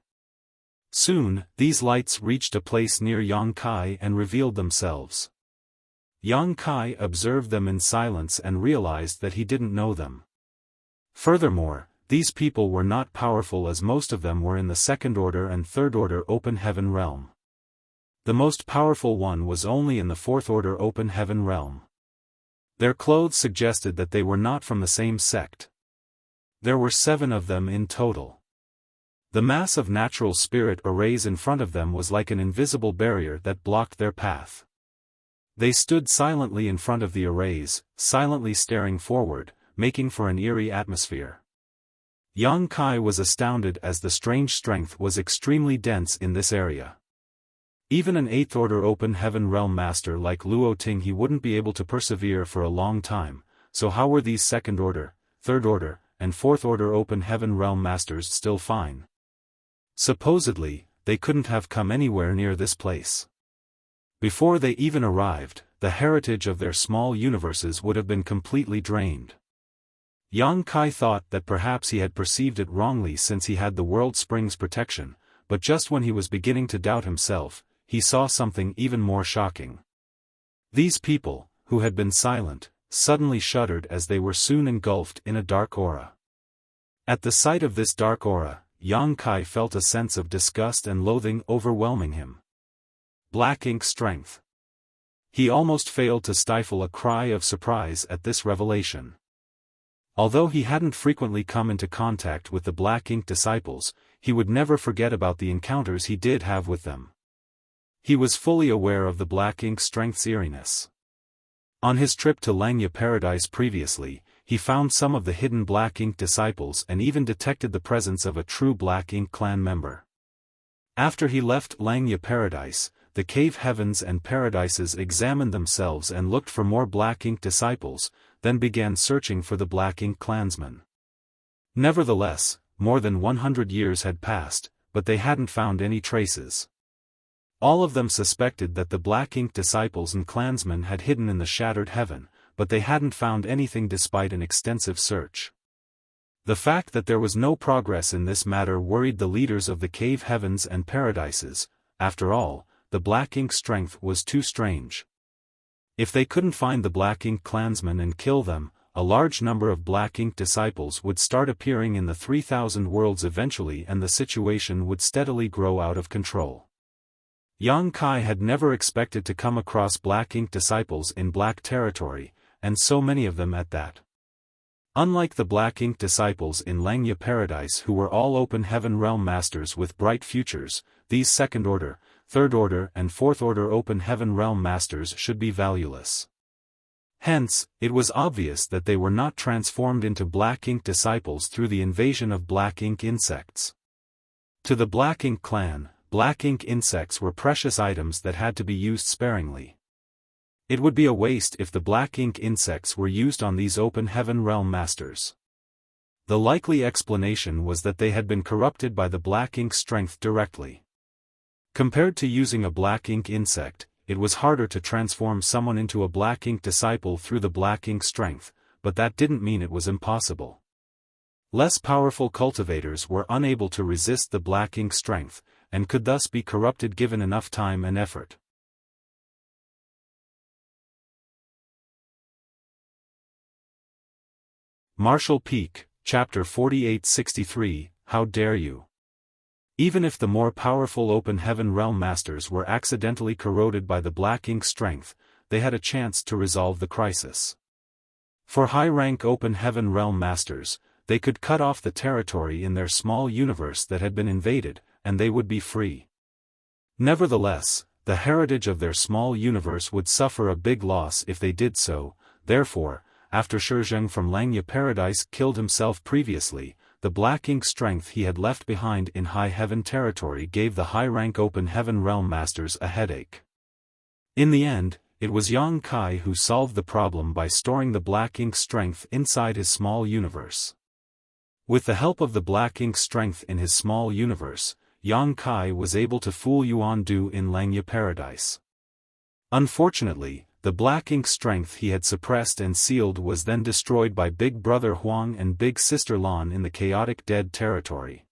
Soon, these lights reached a place near Yang Kai and revealed themselves. Yang Kai observed them in silence and realized that he didn't know them. Furthermore, these people were not powerful as most of them were in the second order and third order open heaven realm. The most powerful one was only in the fourth order open heaven realm. Their clothes suggested that they were not from the same sect. There were 7 of them in total. The mass of natural spirit arrays in front of them was like an invisible barrier that blocked their path. They stood silently in front of the arrays, silently staring forward, making for an eerie atmosphere. Yang Kai was astounded as the strange strength was extremely dense in this area. Even an 8th order open heaven realm master like Luo Ting he wouldn't be able to persevere for a long time, so how were these 2nd order, 3rd order, and 4th order open heaven realm masters still fine? Supposedly, they couldn't have come anywhere near this place. Before they even arrived, the heritage of their small universes would have been completely drained. Yang Kai thought that perhaps he had perceived it wrongly since he had the world spring's protection, but just when he was beginning to doubt himself, he saw something even more shocking. These people, who had been silent, suddenly shuddered as they were soon engulfed in a dark aura. At the sight of this dark aura, Yang Kai felt a sense of disgust and loathing overwhelming him. Black ink strength. He almost failed to stifle a cry of surprise at this revelation. Although he hadn't frequently come into contact with the black ink disciples, he would never forget about the encounters he did have with them. He was fully aware of the black ink strength's eeriness. On his trip to Langya Paradise previously, he found some of the hidden Black Ink disciples and even detected the presence of a true Black Ink clan member. After he left Langya Paradise, the cave heavens and paradises examined themselves and looked for more Black Ink disciples, then began searching for the Black Ink clansmen. Nevertheless, more than 100 years had passed, but they hadn't found any traces. All of them suspected that the Black Ink disciples and clansmen had hidden in the shattered heaven, but they hadn't found anything despite an extensive search. The fact that there was no progress in this matter worried the leaders of the cave heavens and paradises. After all, the Black Ink strength was too strange. If they couldn't find the Black Ink clansmen and kill them, a large number of Black Ink disciples would start appearing in the 3,000 worlds eventually, and the situation would steadily grow out of control. Yang Kai had never expected to come across Black Ink disciples in Black territory, and so many of them at that. Unlike the Black Ink disciples in Langya Paradise, who were all open heaven realm masters with bright futures, these second order, third order and fourth order open heaven realm masters should be valueless. Hence, it was obvious that they were not transformed into Black Ink disciples through the invasion of Black Ink insects. To the Black Ink clan, Black Ink insects were precious items that had to be used sparingly. It would be a waste if the Black Ink insects were used on these open heaven realm masters. The likely explanation was that they had been corrupted by the Black Ink strength directly. Compared to using a Black Ink insect, it was harder to transform someone into a Black Ink disciple through the Black Ink strength, but that didn't mean it was impossible. Less powerful cultivators were unable to resist the Black Ink strength, and could thus be corrupted given enough time and effort. Marshall Peak, Chapter 4863, How Dare You? Even if the more powerful open heaven realm masters were accidentally corroded by the Black Ink strength, they had a chance to resolve the crisis. For high-rank open heaven realm masters, they could cut off the territory in their small universe that had been invaded, and they would be free. Nevertheless, the heritage of their small universe would suffer a big loss if they did so. Therefore, after Shizheng from Langya Paradise killed himself previously, the Black Ink strength he had left behind in high heaven territory gave the high-rank open heaven realm masters a headache. In the end, it was Yang Kai who solved the problem by storing the Black Ink strength inside his small universe. With the help of the Black Ink strength in his small universe, Yang Kai was able to fool Yuan Du in Langya Paradise. Unfortunately, the Black Ink strength he had suppressed and sealed was then destroyed by Big Brother Huang and Big Sister Lan in the chaotic dead territory.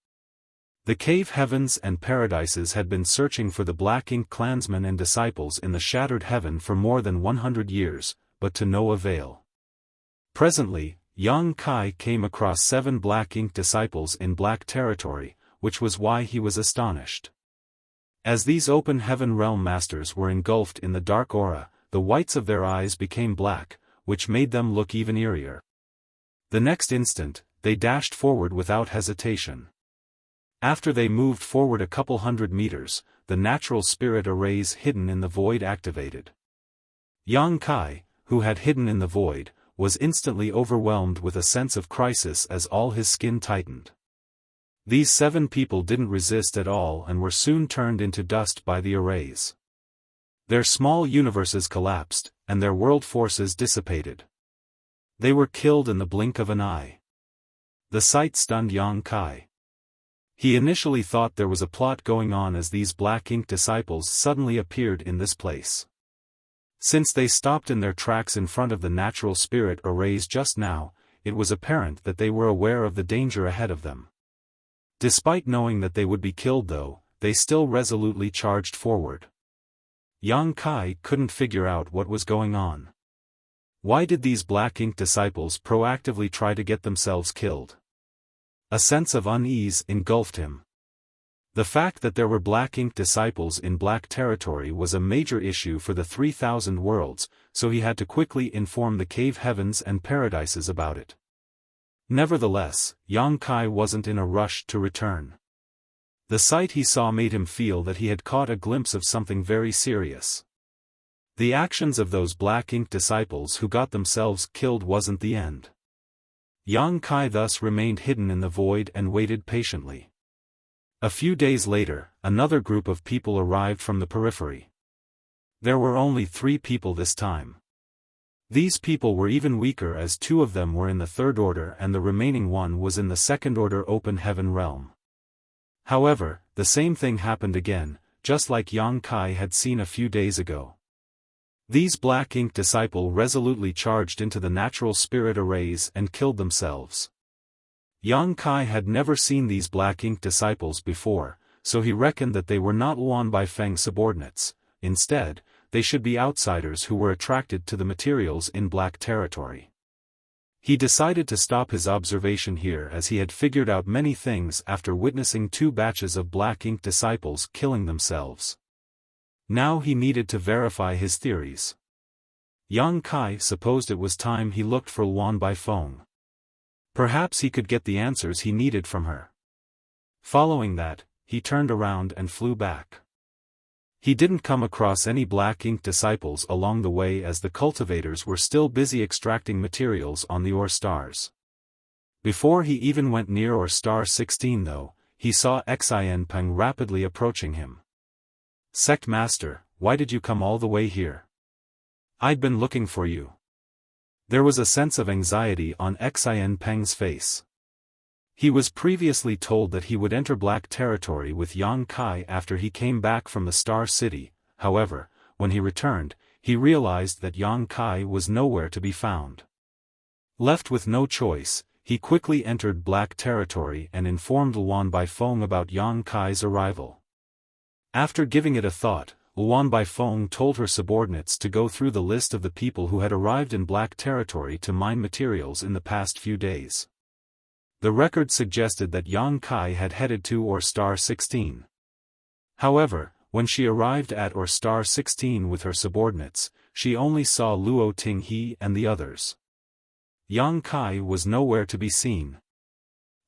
The cave heavens and paradises had been searching for the Black Ink clansmen and disciples in the shattered heaven for more than 100 years, but to no avail. Presently, Yang Kai came across 7 Black Ink disciples in Black territory, which was why he was astonished. As these open heaven realm masters were engulfed in the dark aura, the whites of their eyes became black, which made them look even eerier. The next instant, they dashed forward without hesitation. After they moved forward a couple hundred meters, the natural spirit arrays hidden in the void activated. Yang Kai, who had hidden in the void, was instantly overwhelmed with a sense of crisis as all his skin tightened. These 7 people didn't resist at all and were soon turned into dust by the arrays. Their small universes collapsed, and their world forces dissipated. They were killed in the blink of an eye. The sight stunned Yang Kai. He initially thought there was a plot going on as these Black Ink disciples suddenly appeared in this place. Since they stopped in their tracks in front of the natural spirit arrays just now, it was apparent that they were aware of the danger ahead of them. Despite knowing that they would be killed though, they still resolutely charged forward. Yang Kai couldn't figure out what was going on. Why did these Black Ink disciples proactively try to get themselves killed? A sense of unease engulfed him. The fact that there were Black Ink disciples in Black territory was a major issue for the 3,000 worlds, so he had to quickly inform the cave heavens and paradises about it. Nevertheless, Yang Kai wasn't in a rush to return. The sight he saw made him feel that he had caught a glimpse of something very serious. The actions of those Black Ink disciples who got themselves killed wasn't the end. Yang Kai thus remained hidden in the void and waited patiently. A few days later, another group of people arrived from the periphery. There were only 3 people this time. These people were even weaker as 2 of them were in the third order and the remaining one was in the second order open heaven realm. However, the same thing happened again, just like Yang Kai had seen a few days ago. These black ink disciples resolutely charged into the natural spirit arrays and killed themselves. Yang Kai had never seen these black ink disciples before, so he reckoned that they were not Luan Baifeng subordinates. Instead, they should be outsiders who were attracted to the materials in black territory. He decided to stop his observation here as he had figured out many things after witnessing 2 batches of black ink disciples killing themselves. Now he needed to verify his theories. Yang Kai supposed it was time he looked for Luan Baifeng. Perhaps he could get the answers he needed from her. Following that, he turned around and flew back. He didn't come across any black ink disciples along the way as the cultivators were still busy extracting materials on the ore stars. Before he even went near ore star 16 though, he saw Xiaofan rapidly approaching him. "Sect Master, why did you come all the way here? I'd been looking for you." There was a sense of anxiety on Xiaofan's face. He was previously told that he would enter black territory with Yang Kai after he came back from the Star City. However, when he returned, he realized that Yang Kai was nowhere to be found. Left with no choice, he quickly entered black territory and informed Luan Baifeng about Yang Kai's arrival. After giving it a thought, Luan Baifeng told her subordinates to go through the list of the people who had arrived in black territory to mine materials in the past few days. The record suggested that Yang Kai had headed to ore star 16. However, when she arrived at ore star 16 with her subordinates, she only saw Luo Tinghe and the others. Yang Kai was nowhere to be seen.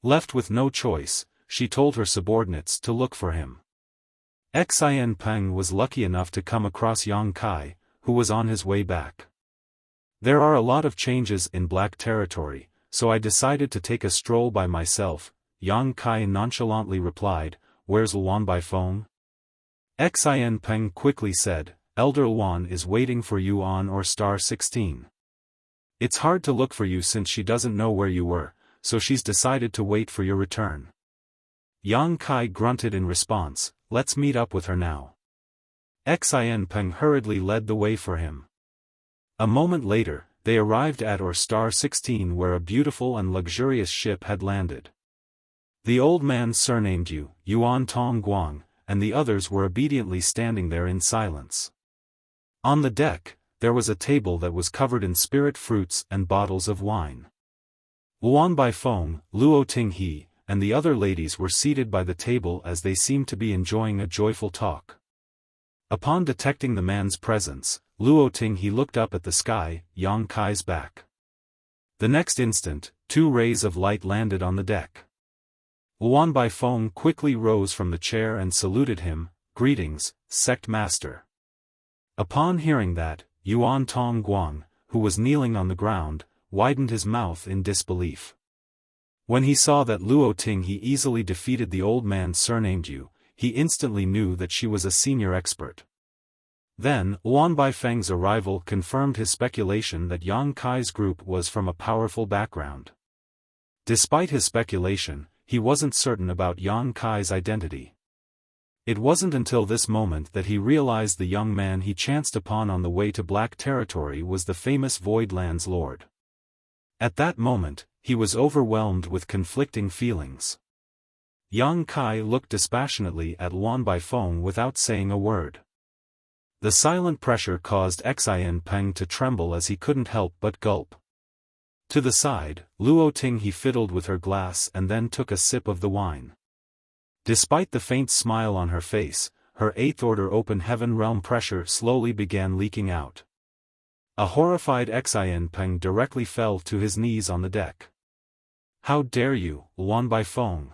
Left with no choice, she told her subordinates to look for him. Xiaofan was lucky enough to come across Yang Kai, who was on his way back. "There are a lot of changes in black territory, so I decided to take a stroll by myself," Yang Kai nonchalantly replied. "Where's Luan Baifeng?" Xiaofan quickly said, "Elder Luan is waiting for you on ore star 16. It's hard to look for you since she doesn't know where you were, so she's decided to wait for your return." Yang Kai grunted in response, "Let's meet up with her now." Xiaofan hurriedly led the way for him. A moment later, they arrived at ore star 16 where a beautiful and luxurious ship had landed. The old man surnamed Yuan Tong Guang, and the others were obediently standing there in silence. On the deck, there was a table that was covered in spirit fruits and bottles of wine. Luan Baifeng, Luo Tinghe, and the other ladies were seated by the table as they seemed to be enjoying a joyful talk. Upon detecting the man's presence, Luo Tinghe looked up at the sky, Yang Kai's back. The next instant, 2 rays of light landed on the deck. Luan Baifeng quickly rose from the chair and saluted him, "Greetings, Sect Master." Upon hearing that, Yuan Tong Guang, who was kneeling on the ground, widened his mouth in disbelief. When he saw that Luo Tinghe easily defeated the old man surnamed Yu, he instantly knew that she was a senior expert. Then, Luan Baifeng's arrival confirmed his speculation that Yang Kai's group was from a powerful background. Despite his speculation, he wasn't certain about Yang Kai's identity. It wasn't until this moment that he realized the young man he chanced upon on the way to black territory was the famous Voidlands Lord. At that moment, he was overwhelmed with conflicting feelings. Yang Kai looked dispassionately at Luan Baifeng without saying a word. The silent pressure caused Xiaofan to tremble as he couldn't help but gulp. To the side, Luo Tinghe fiddled with her glass and then took a sip of the wine. Despite the faint smile on her face, her 8th order open heaven realm pressure slowly began leaking out. A horrified Xiaofan directly fell to his knees on the deck. "How dare you, Luan Baifeng?"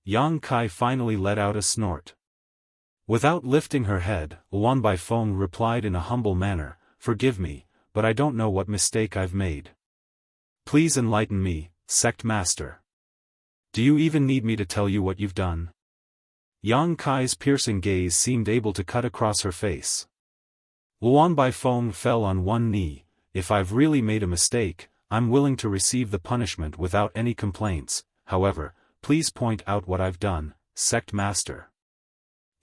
Yang Kai finally let out a snort. Without lifting her head, Luan Baifeng replied in a humble manner, "Forgive me, but I don't know what mistake I've made." Please enlighten me, sect master. Do you even need me to tell you what you've done? Yang Kai's piercing gaze seemed able to cut across her face. Luan Baifeng fell on one knee. If I've really made a mistake, I'm willing to receive the punishment without any complaints. However, please point out what I've done, sect master.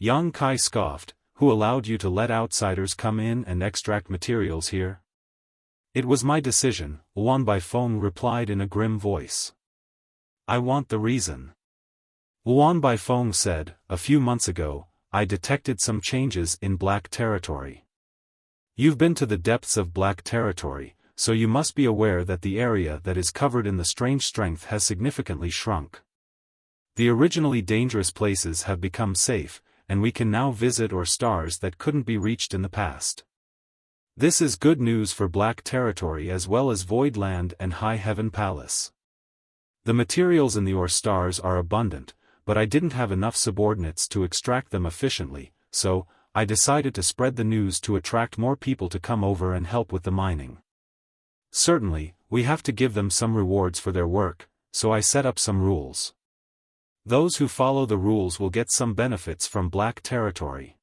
Yang Kai scoffed. Who allowed you to let outsiders come in and extract materials here? It was my decision, Luan Baifeng replied in a grim voice. I want the reason. Luan Baifeng said, a few months ago, I detected some changes in Black Territory. You've been to the depths of Black Territory, so you must be aware that the area that is covered in the strange strength has significantly shrunk. The originally dangerous places have become safe, and we can now visit stars that couldn't be reached in the past. This is good news for Black Territory as well as Void Land and High Heaven Palace. The materials in the stars are abundant, but I didn't have enough subordinates to extract them efficiently, so I decided to spread the news to attract more people to come over and help with the mining. Certainly, we have to give them some rewards for their work, so I set up some rules. Those who follow the rules will get some benefits from Black Territory.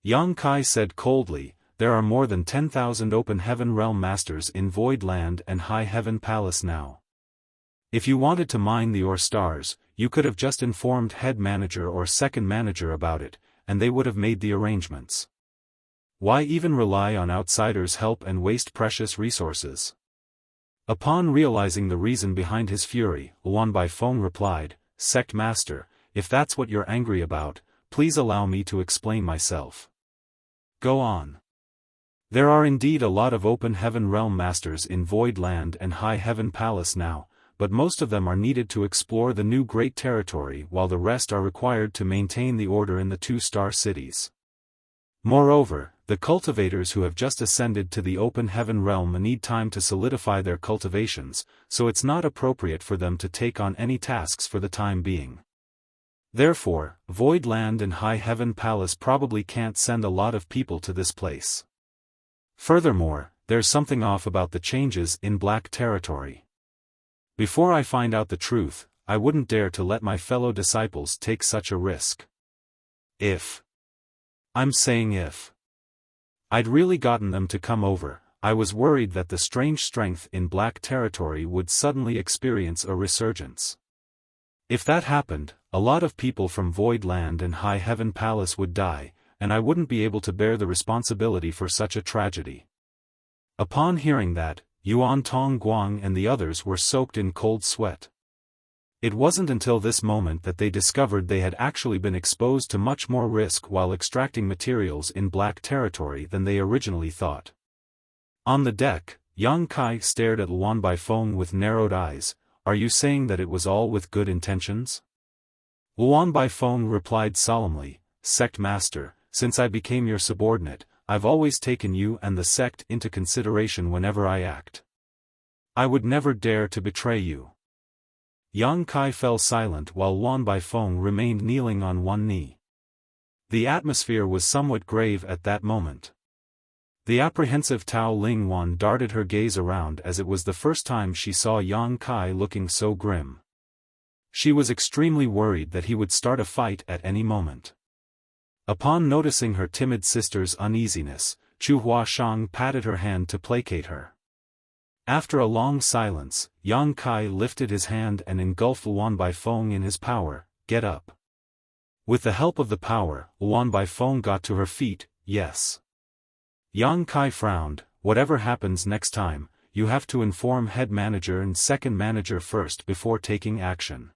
Yang Kai said coldly, there are more than 10,000 Open Heaven Realm Masters in Void Land and High Heaven Palace now. If you wanted to mine the stars, you could have just informed head manager or second manager about it, and they would have made the arrangements. Why even rely on outsiders' help and waste precious resources? Upon realizing the reason behind his fury, Luan Baifeng replied, Sect Master, if that's what you're angry about, please allow me to explain myself. Go on. There are indeed a lot of Open Heaven Realm Masters in Void Land and High Heaven Palace now, but most of them are needed to explore the new Great Territory while the rest are required to maintain the order in the 2-star cities. Moreover, the cultivators who have just ascended to the Open Heaven Realm need time to solidify their cultivations, so it's not appropriate for them to take on any tasks for the time being. Therefore, Void Land and High Heaven Palace probably can't send a lot of people to this place. Furthermore, there's something off about the changes in Black Territory. Before I find out the truth, I wouldn't dare to let my fellow disciples take such a risk. I'm saying if I'd really gotten them to come over, I was worried that the strange strength in Black Territory would suddenly experience a resurgence. If that happened, a lot of people from Void Land and High Heaven Palace would die, and I wouldn't be able to bear the responsibility for such a tragedy. Upon hearing that, Yuan Tong Guang and the others were soaked in cold sweat. It wasn't until this moment that they discovered they had actually been exposed to much more risk while extracting materials in Black Territory than they originally thought. On the deck, Yang Kai stared at Luan Baifeng with narrowed eyes. Are you saying that it was all with good intentions? Luan Baifeng replied solemnly, Sect Master, since I became your subordinate, I've always taken you and the sect into consideration whenever I act. I would never dare to betray you. Yang Kai fell silent while Luan Baifeng remained kneeling on one knee. The atmosphere was somewhat grave at that moment. The apprehensive Tao Ling Wan darted her gaze around as it was the first time she saw Yang Kai looking so grim. She was extremely worried that he would start a fight at any moment. Upon noticing her timid sister's uneasiness, Chu Huashang patted her hand to placate her. After a long silence, Yang Kai lifted his hand and engulfed Luan Baifeng in his power. Get up. With the help of the power, Luan Baifeng got to her feet. Yes. Yang Kai frowned. Whatever happens next time, you have to inform head manager and second manager first before taking action.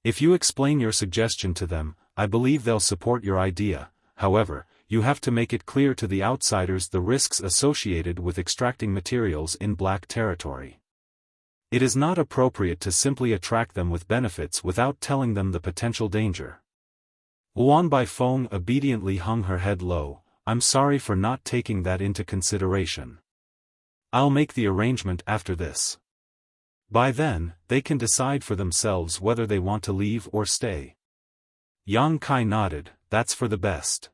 If you explain your suggestion to them, I believe they'll support your idea. However, you have to make it clear to the outsiders the risks associated with extracting materials in Black Territory. It is not appropriate to simply attract them with benefits without telling them the potential danger. Luan Baifeng obediently hung her head low. I'm sorry for not taking that into consideration. I'll make the arrangement after this. By then, they can decide for themselves whether they want to leave or stay. Yang Kai nodded. That's for the best.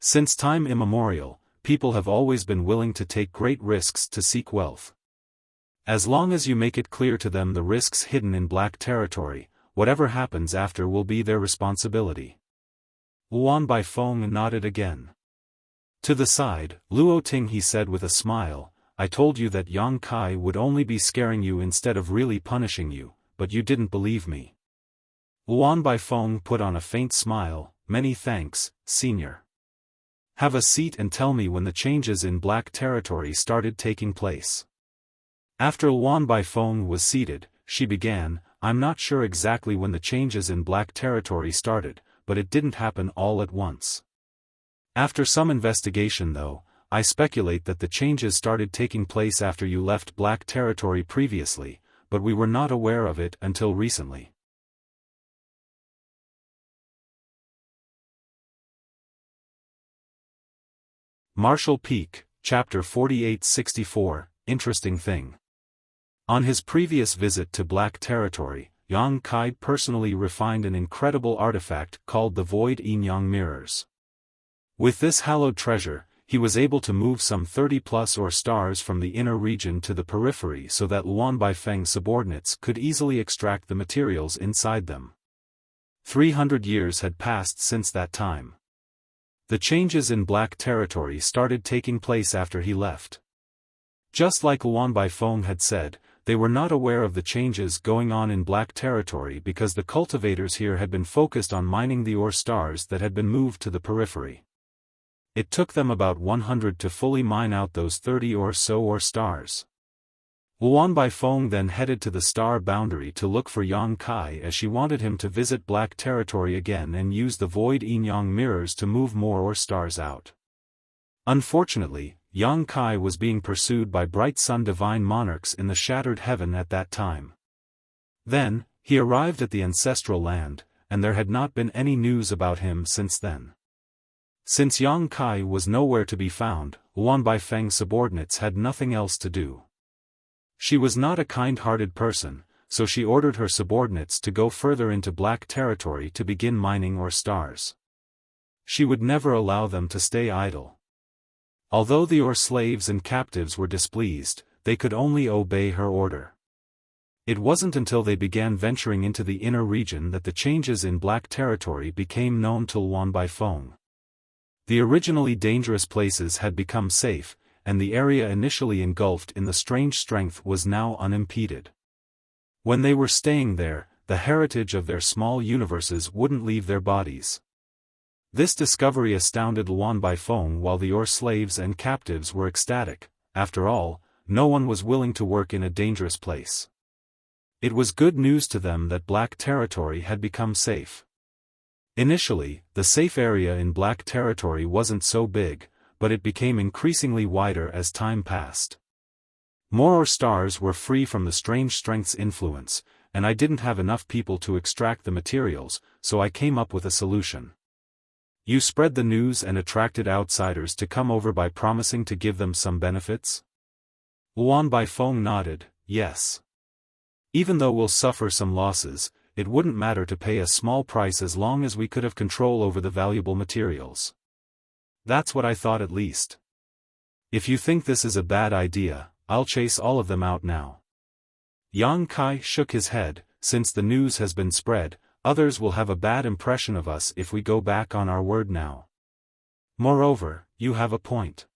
Since time immemorial, people have always been willing to take great risks to seek wealth. As long as you make it clear to them the risks hidden in black territory, whatever happens after will be their responsibility. Luan Baifeng nodded again. To the side, Luo Ting he said with a smile, I told you that Yang Kai would only be scaring you instead of really punishing you, but you didn't believe me. Luan Baifeng put on a faint smile, many thanks, senior. Have a seat and tell me when the changes in black territory started taking place. After Luan Baifeng was seated, she began, I'm not sure exactly when the changes in black territory started, but it didn't happen all at once. After some investigation though, I speculate that the changes started taking place after you left black territory previously, but we were not aware of it until recently. Marshall Peak, Chapter 4864, Interesting Thing. On his previous visit to Black Territory, Yang Kai personally refined an incredible artifact called the Void Yin-Yang Mirrors. With this hallowed treasure, he was able to move some 30+ or stars from the inner region to the periphery so that Luan Baifeng's subordinates could easily extract the materials inside them. 300 years had passed since that time. The changes in Black Territory started taking place after he left. Just like Luan Baifeng had said, they were not aware of the changes going on in Black Territory because the cultivators here had been focused on mining the ore stars that had been moved to the periphery. It took them about 100 to fully mine out those 30 or so ore stars. Luan Baifeng then headed to the star boundary to look for Yang Kai as she wanted him to visit Black Territory again and use the Void Yin-Yang mirrors to move more ore stars out. Unfortunately, Yang Kai was being pursued by bright sun divine monarchs in the shattered heaven at that time. Then, he arrived at the ancestral land, and there had not been any news about him since then. Since Yang Kai was nowhere to be found, Luan Baifeng's subordinates had nothing else to do. She was not a kind-hearted person, so she ordered her subordinates to go further into Black Territory to begin mining ore stars. She would never allow them to stay idle. Although the ore slaves and captives were displeased, they could only obey her order. It wasn't until they began venturing into the inner region that the changes in Black Territory became known to Luan Baifeng. The originally dangerous places had become safe, and the area initially engulfed in the strange strength was now unimpeded. When they were staying there, the heritage of their small universes wouldn't leave their bodies. This discovery astounded Luan Baifeng while the ore slaves and captives were ecstatic. After all, no one was willing to work in a dangerous place. It was good news to them that Black Territory had become safe. Initially, the safe area in Black Territory wasn't so big, but it became increasingly wider as time passed. More ore stars were free from the strange strength's influence, and I didn't have enough people to extract the materials, so I came up with a solution. You spread the news and attracted outsiders to come over by promising to give them some benefits? Luan Baifeng nodded, yes. Even though we'll suffer some losses, it wouldn't matter to pay a small price as long as we could have control over the valuable materials. That's what I thought at least. If you think this is a bad idea, I'll chase all of them out now. Yang Kai shook his head, since the news has been spread, others will have a bad impression of us if we go back on our word now. Moreover, you have a point.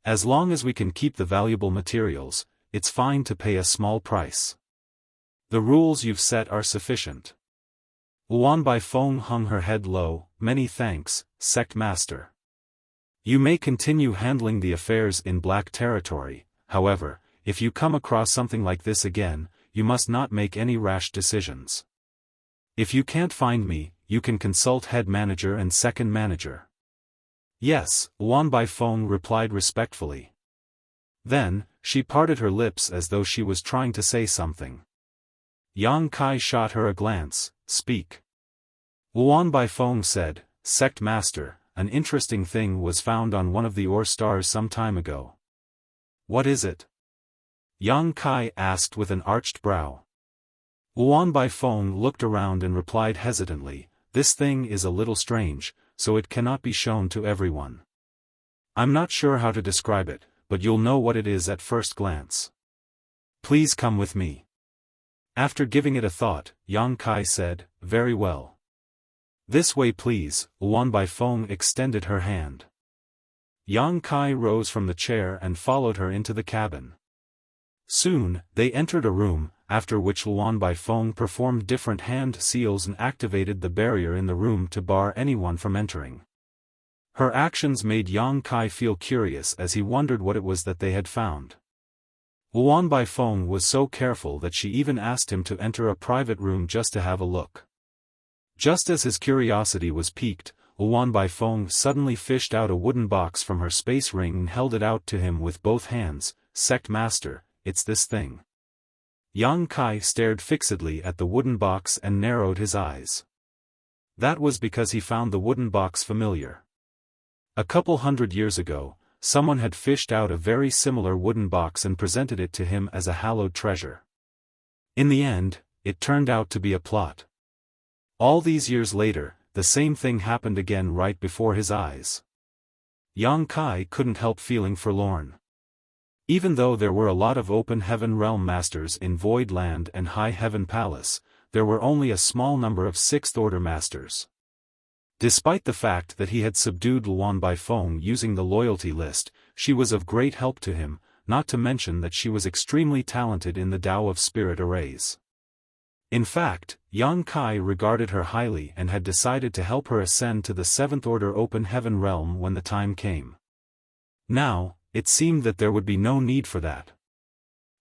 As long as we can keep the valuable materials, it's fine to pay a small price. The rules you've set are sufficient. Luan Baifeng hung her head low, many thanks, Sect Master. You may continue handling the affairs in Black Territory, however, if you come across something like this again, you must not make any rash decisions. If you can't find me, you can consult head manager and second manager. Yes, Luan Baifeng replied respectfully. Then, she parted her lips as though she was trying to say something. Yang Kai shot her a glance, speak. Luan Baifeng said, Sect Master, an interesting thing was found on one of the ore stars some time ago. What is it? Yang Kai asked with an arched brow. Luan Baifeng looked around and replied hesitantly, this thing is a little strange, so it cannot be shown to everyone. I'm not sure how to describe it, but you'll know what it is at first glance. Please come with me. After giving it a thought, Yang Kai said, very well. This way please. Luan Baifeng extended her hand. Yang Kai rose from the chair and followed her into the cabin. Soon, they entered a room, after which Luan Baifeng performed different hand seals and activated the barrier in the room to bar anyone from entering. Her actions made Yang Kai feel curious as he wondered what it was that they had found. Luan Baifeng was so careful that she even asked him to enter a private room just to have a look. Just as his curiosity was piqued, Luan Baifeng suddenly fished out a wooden box from her space ring and held it out to him with both hands. Sect Master, it's this thing. Yang Kai stared fixedly at the wooden box and narrowed his eyes. That was because he found the wooden box familiar. A couple hundred years ago, someone had fished out a very similar wooden box and presented it to him as a hallowed treasure. In the end, it turned out to be a plot. All these years later, the same thing happened again right before his eyes. Yang Kai couldn't help feeling forlorn. Even though there were a lot of open heaven realm masters in Void Land and High Heaven Palace, there were only a small number of sixth-order masters. Despite the fact that he had subdued Luan Baifeng using the loyalty list, she was of great help to him, not to mention that she was extremely talented in the Tao of Spirit Arrays. In fact, Yang Kai regarded her highly and had decided to help her ascend to the seventh-order open heaven realm when the time came. Now, it seemed that there would be no need for that.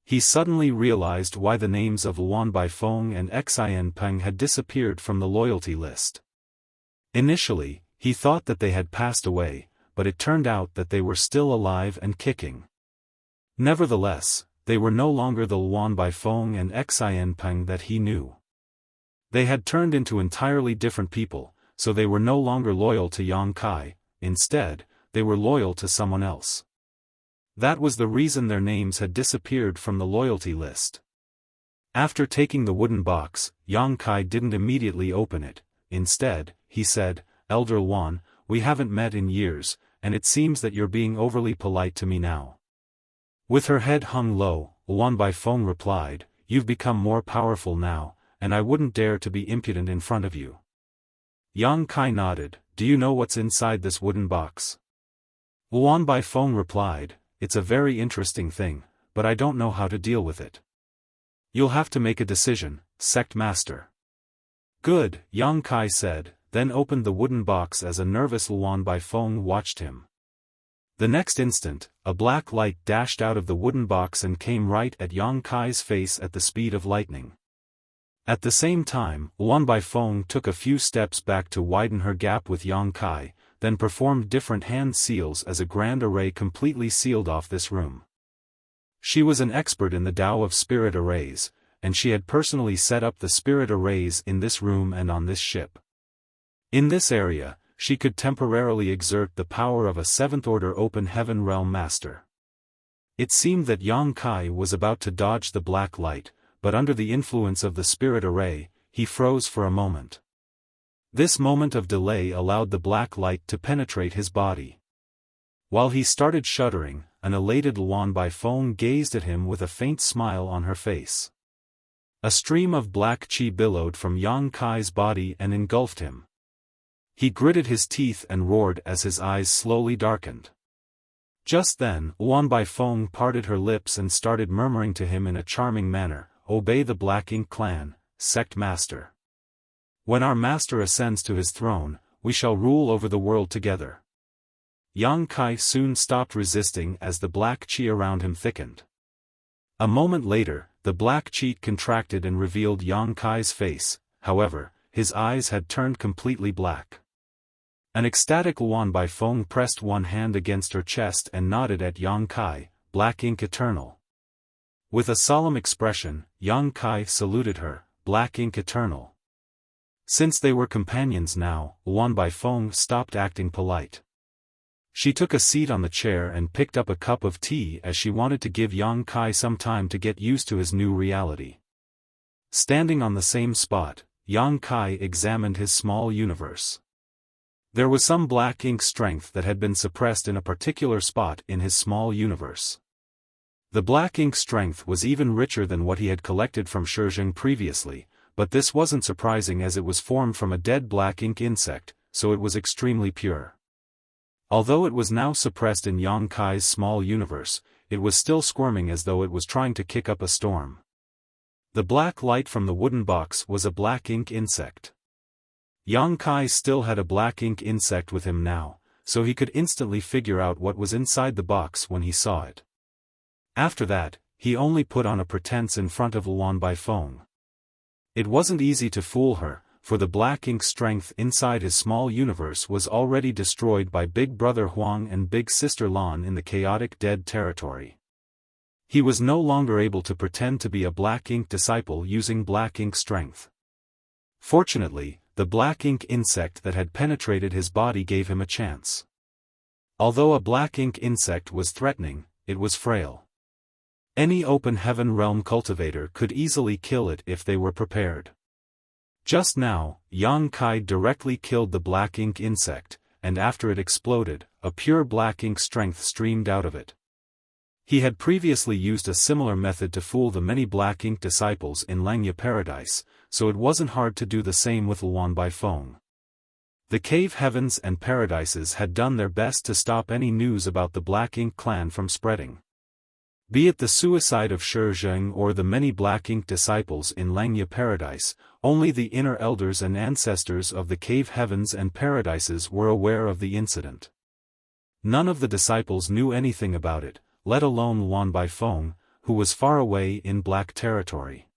He suddenly realized why the names of Luan Baifeng and Xian Peng had disappeared from the loyalty list. Initially, he thought that they had passed away, but it turned out that they were still alive and kicking. Nevertheless, they were no longer the Luan Baifeng and Xian Peng that he knew. They had turned into entirely different people, so they were no longer loyal to Yang Kai. Instead, they were loyal to someone else. That was the reason their names had disappeared from the loyalty list. After taking the wooden box, Yang Kai didn't immediately open it. Instead, he said, Elder Luan, we haven't met in years, and it seems that you're being overly polite to me now. With her head hung low, Luan Baifeng replied, you've become more powerful now, and I wouldn't dare to be impudent in front of you. Yang Kai nodded, do you know what's inside this wooden box? Luan Baifeng replied, it's a very interesting thing, but I don't know how to deal with it. You'll have to make a decision, Sect Master. Good, Yang Kai said, then opened the wooden box as a nervous Luan Baifeng watched him. The next instant, a black light dashed out of the wooden box and came right at Yang Kai's face at the speed of lightning. At the same time, Luan Baifeng took a few steps back to widen her gap with Yang Kai, then performed different hand seals as a grand array completely sealed off this room. She was an expert in the Tao of Spirit Arrays, and she had personally set up the Spirit Arrays in this room and on this ship. In this area, she could temporarily exert the power of a seventh-order open heaven realm master. It seemed that Yang Kai was about to dodge the black light, but under the influence of the Spirit Array, he froze for a moment. This moment of delay allowed the black light to penetrate his body. While he started shuddering, an elated Luan Baifeng gazed at him with a faint smile on her face. A stream of black chi billowed from Yang Kai's body and engulfed him. He gritted his teeth and roared as his eyes slowly darkened. Just then, Luan Baifeng parted her lips and started murmuring to him in a charming manner, obey the Black Ink Clan, Sect Master. When our master ascends to his throne, we shall rule over the world together. Yang Kai soon stopped resisting as the black chi around him thickened. A moment later, the black chi contracted and revealed Yang Kai's face, however, his eyes had turned completely black. An ecstatic Luan Baifeng pressed one hand against her chest and nodded at Yang Kai, Black Ink Eternal. With a solemn expression, Yang Kai saluted her, Black Ink Eternal. Since they were companions now, Luan Baifeng stopped acting polite. She took a seat on the chair and picked up a cup of tea as she wanted to give Yang Kai some time to get used to his new reality. Standing on the same spot, Yang Kai examined his small universe. There was some black ink strength that had been suppressed in a particular spot in his small universe. The black ink strength was even richer than what he had collected from Shizheng previously, but this wasn't surprising as it was formed from a dead black ink insect, so it was extremely pure. Although it was now suppressed in Yang Kai's small universe, it was still squirming as though it was trying to kick up a storm. The black light from the wooden box was a black ink insect. Yang Kai still had a black ink insect with him now, so he could instantly figure out what was inside the box when he saw it. After that, he only put on a pretense in front of Luan Baifeng. It wasn't easy to fool her, for the black ink strength inside his small universe was already destroyed by Big Brother Huang and Big Sister Lan in the chaotic dead territory. He was no longer able to pretend to be a black ink disciple using black ink strength. Fortunately, the black ink insect that had penetrated his body gave him a chance. Although a black ink insect was threatening, it was frail. Any open heaven realm cultivator could easily kill it if they were prepared. Just now, Yang Kai directly killed the black ink insect, and after it exploded, a pure black ink strength streamed out of it. He had previously used a similar method to fool the many black ink disciples in Langya Paradise, so it wasn't hard to do the same with Luan Baifeng. The cave heavens and paradises had done their best to stop any news about the black ink clan from spreading. Be it the suicide of Shizheng or the many black ink disciples in Langya Paradise, only the inner elders and ancestors of the cave heavens and paradises were aware of the incident. None of the disciples knew anything about it, let alone Luan Baifeng, who was far away in black territory.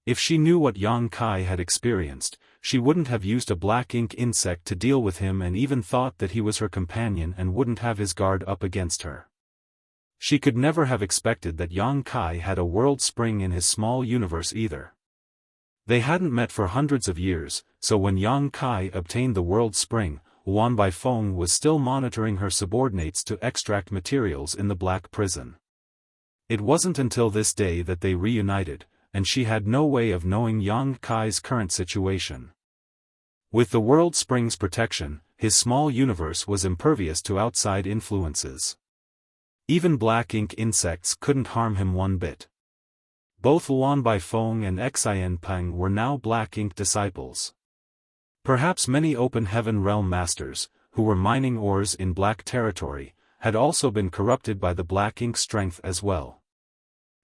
If she knew what Yang Kai had experienced, she wouldn't have used a black ink insect to deal with him and even thought that he was her companion and wouldn't have his guard up against her. She could never have expected that Yang Kai had a world spring in his small universe either. They hadn't met for hundreds of years, so when Yang Kai obtained the world spring, Luan Baifeng was still monitoring her subordinates to extract materials in the black prison. It wasn't until this day that they reunited, and she had no way of knowing Yang Kai's current situation. With the world spring's protection, his small universe was impervious to outside influences. Even black ink insects couldn't harm him one bit. Both Luan Baifeng and Xian Peng were now black ink disciples. Perhaps many open heaven realm masters, who were mining ores in black territory, had also been corrupted by the black ink strength as well.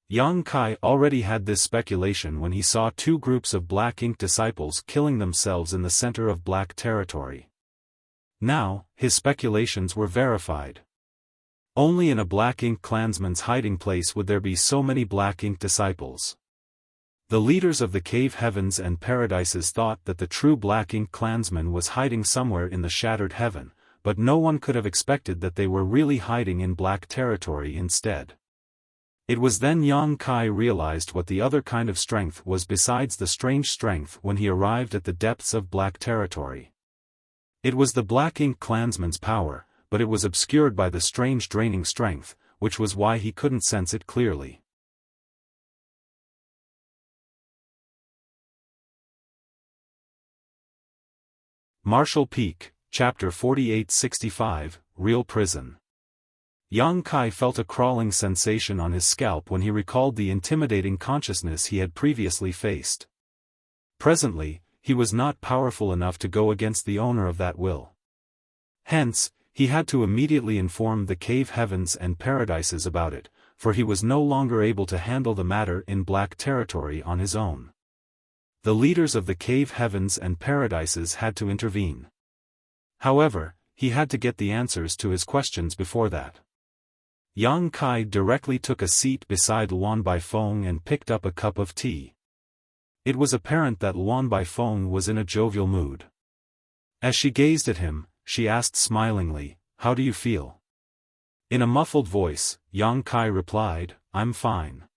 Yang Kai already had this speculation when he saw two groups of black ink disciples killing themselves in the center of black territory. Now, his speculations were verified. Only in a black ink clansman's hiding place would there be so many black ink disciples. The leaders of the cave heavens and paradises thought that the true black ink clansman was hiding somewhere in the shattered heaven, but no one could have expected that they were really hiding in black territory instead. It was then Yang Kai realized what the other kind of strength was besides the strange strength when he arrived at the depths of black territory. It was the black ink clansman's power, but it was obscured by the strange draining strength, which was why he couldn't sense it clearly. Marshall Peak, Chapter 4865, Real Prison. Yang Kai felt a crawling sensation on his scalp when he recalled the intimidating consciousness he had previously faced. Presently, he was not powerful enough to go against the owner of that will. Hence, he had to immediately inform the cave heavens and paradises about it, for he was no longer able to handle the matter in black territory on his own. The leaders of the cave heavens and paradises had to intervene. However, he had to get the answers to his questions before that. Yang Kai directly took a seat beside Luan Baifeng and picked up a cup of tea. It was apparent that Luan Baifeng was in a jovial mood. As she gazed at him, she asked smilingly, "How do you feel?" In a muffled voice, Yang Kai replied, "I'm fine.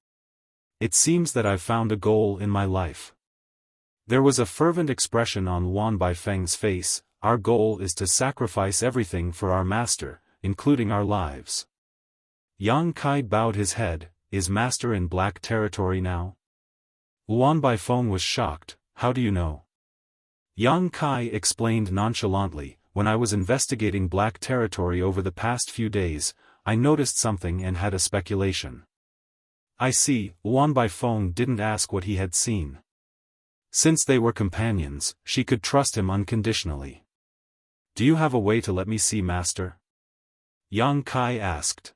It seems that I've found a goal in my life." There was a fervent expression on Luan Baifeng's face, "Our goal is to sacrifice everything for our master, including our lives." Yang Kai bowed his head, "Is master in black territory now?" Luan Baifeng was shocked, "How do you know?" Yang Kai explained nonchalantly, "When I was investigating black territory over the past few days, I noticed something and had a speculation. I see. Luan Baifeng didn't ask what he had seen. Since they were companions, she could trust him unconditionally. Do you have a way to let me see Master? Yang Kai asked.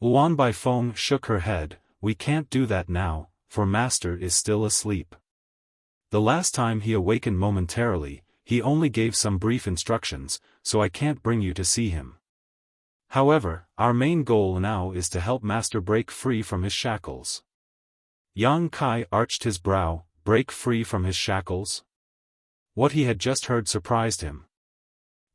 Luan Baifeng shook her head. We can't do that now, for Master is still asleep. The last time he awakened momentarily, he only gave some brief instructions, so I can't bring you to see him. However, our main goal now is to help Master break free from his shackles. Yang Kai arched his brow. Break free from his shackles? What he had just heard surprised him.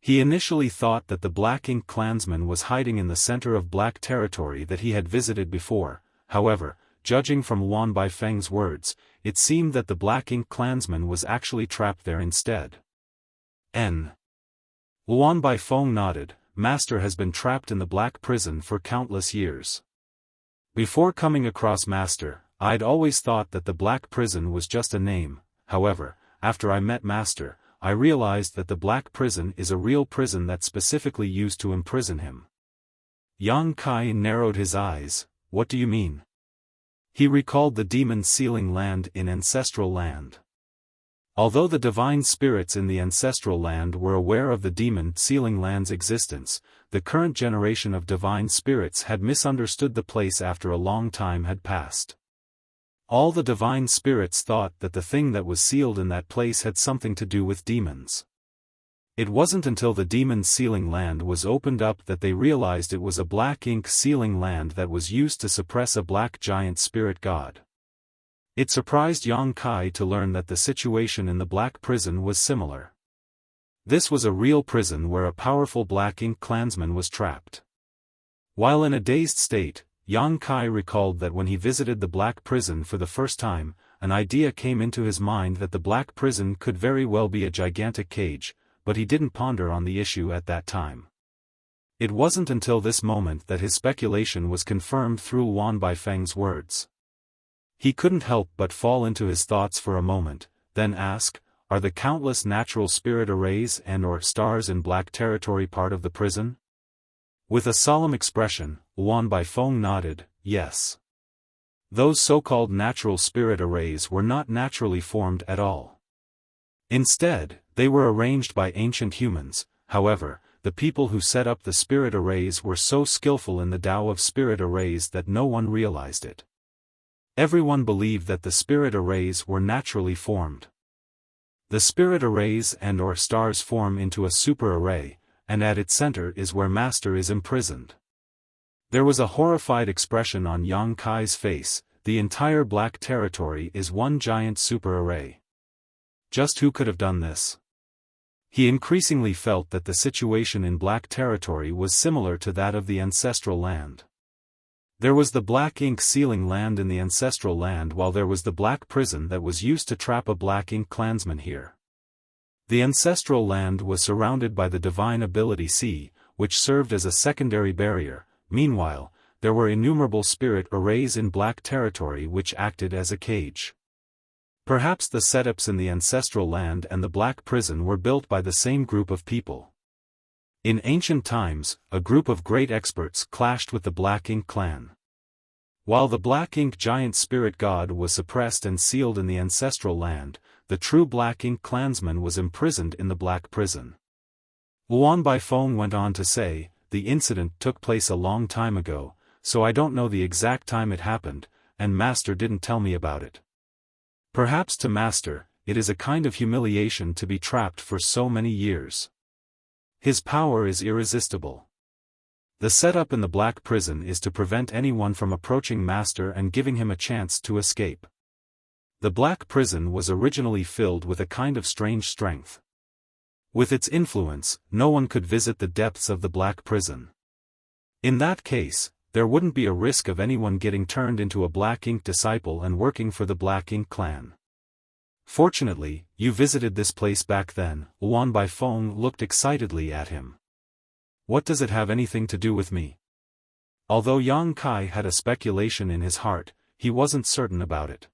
He initially thought that the Black Ink clansman was hiding in the center of black territory that he had visited before. However, judging from Luan Baifeng's words, it seemed that the Black Ink clansman was actually trapped there instead. Luan Baifeng nodded. Master has been trapped in the Black Prison for countless years. Before coming across Master, I'd always thought that the Black Prison was just a name. However, after I met Master, I realized that the Black Prison is a real prison that's specifically used to imprison him. Yang Kai narrowed his eyes. What do you mean? He recalled the demon sealing land in Ancestral Land. Although the divine spirits in the Ancestral Land were aware of the demon sealing land's existence, the current generation of divine spirits had misunderstood the place after a long time had passed. All the divine spirits thought that the thing that was sealed in that place had something to do with demons. It wasn't until the demon sealing land was opened up that they realized it was a black ink sealing land that was used to suppress a black giant spirit god. It surprised Yang Kai to learn that the situation in the Black Prison was similar. This was a real prison where a powerful Black Ink clansman was trapped. While in a dazed state, Yang Kai recalled that when he visited the Black Prison for the first time, an idea came into his mind that the Black Prison could very well be a gigantic cage, but he didn't ponder on the issue at that time. It wasn't until this moment that his speculation was confirmed through Luan Baifeng's words. He couldn't help but fall into his thoughts for a moment, then ask, are the countless natural spirit arrays and/or stars in Black Territory part of the prison? With a solemn expression, Luan Baifeng nodded, yes. Those so-called natural spirit arrays were not naturally formed at all. Instead, they were arranged by ancient humans. However, the people who set up the spirit arrays were so skillful in the Tao of spirit arrays that no one realized it. Everyone believed that the spirit arrays were naturally formed. The spirit arrays and/or stars form into a super array, and at its center is where Master is imprisoned. There was a horrified expression on Yang Kai's face. The entire Black Territory is one giant super array. Just who could have done this? He increasingly felt that the situation in Black Territory was similar to that of the Ancestral Land. There was the Black Ink sealing land in the Ancestral Land, while there was the Black Prison that was used to trap a Black Ink clansman here. The Ancestral Land was surrounded by the Divine Ability Sea, which served as a secondary barrier. Meanwhile, there were innumerable spirit arrays in Black Territory which acted as a cage. Perhaps the setups in the Ancestral Land and the Black Prison were built by the same group of people. In ancient times, a group of great experts clashed with the Black Ink clan. While the Black Ink giant spirit god was suppressed and sealed in the Ancestral Land, the true Black Ink clansman was imprisoned in the Black Prison. Luan Baifeng went on to say, the incident took place a long time ago, so I don't know the exact time it happened, and Master didn't tell me about it. Perhaps to Master, it is a kind of humiliation to be trapped for so many years. His power is irresistible. The setup in the Black Prison is to prevent anyone from approaching Master and giving him a chance to escape. The Black Prison was originally filled with a kind of strange strength. With its influence, no one could visit the depths of the Black Prison. In that case, there wouldn't be a risk of anyone getting turned into a Black Ink disciple and working for the Black Ink clan. Fortunately, you visited this place back then. Luan Baifeng looked excitedly at him. What does it have anything to do with me? Although Yang Kai had a speculation in his heart, he wasn't certain about it.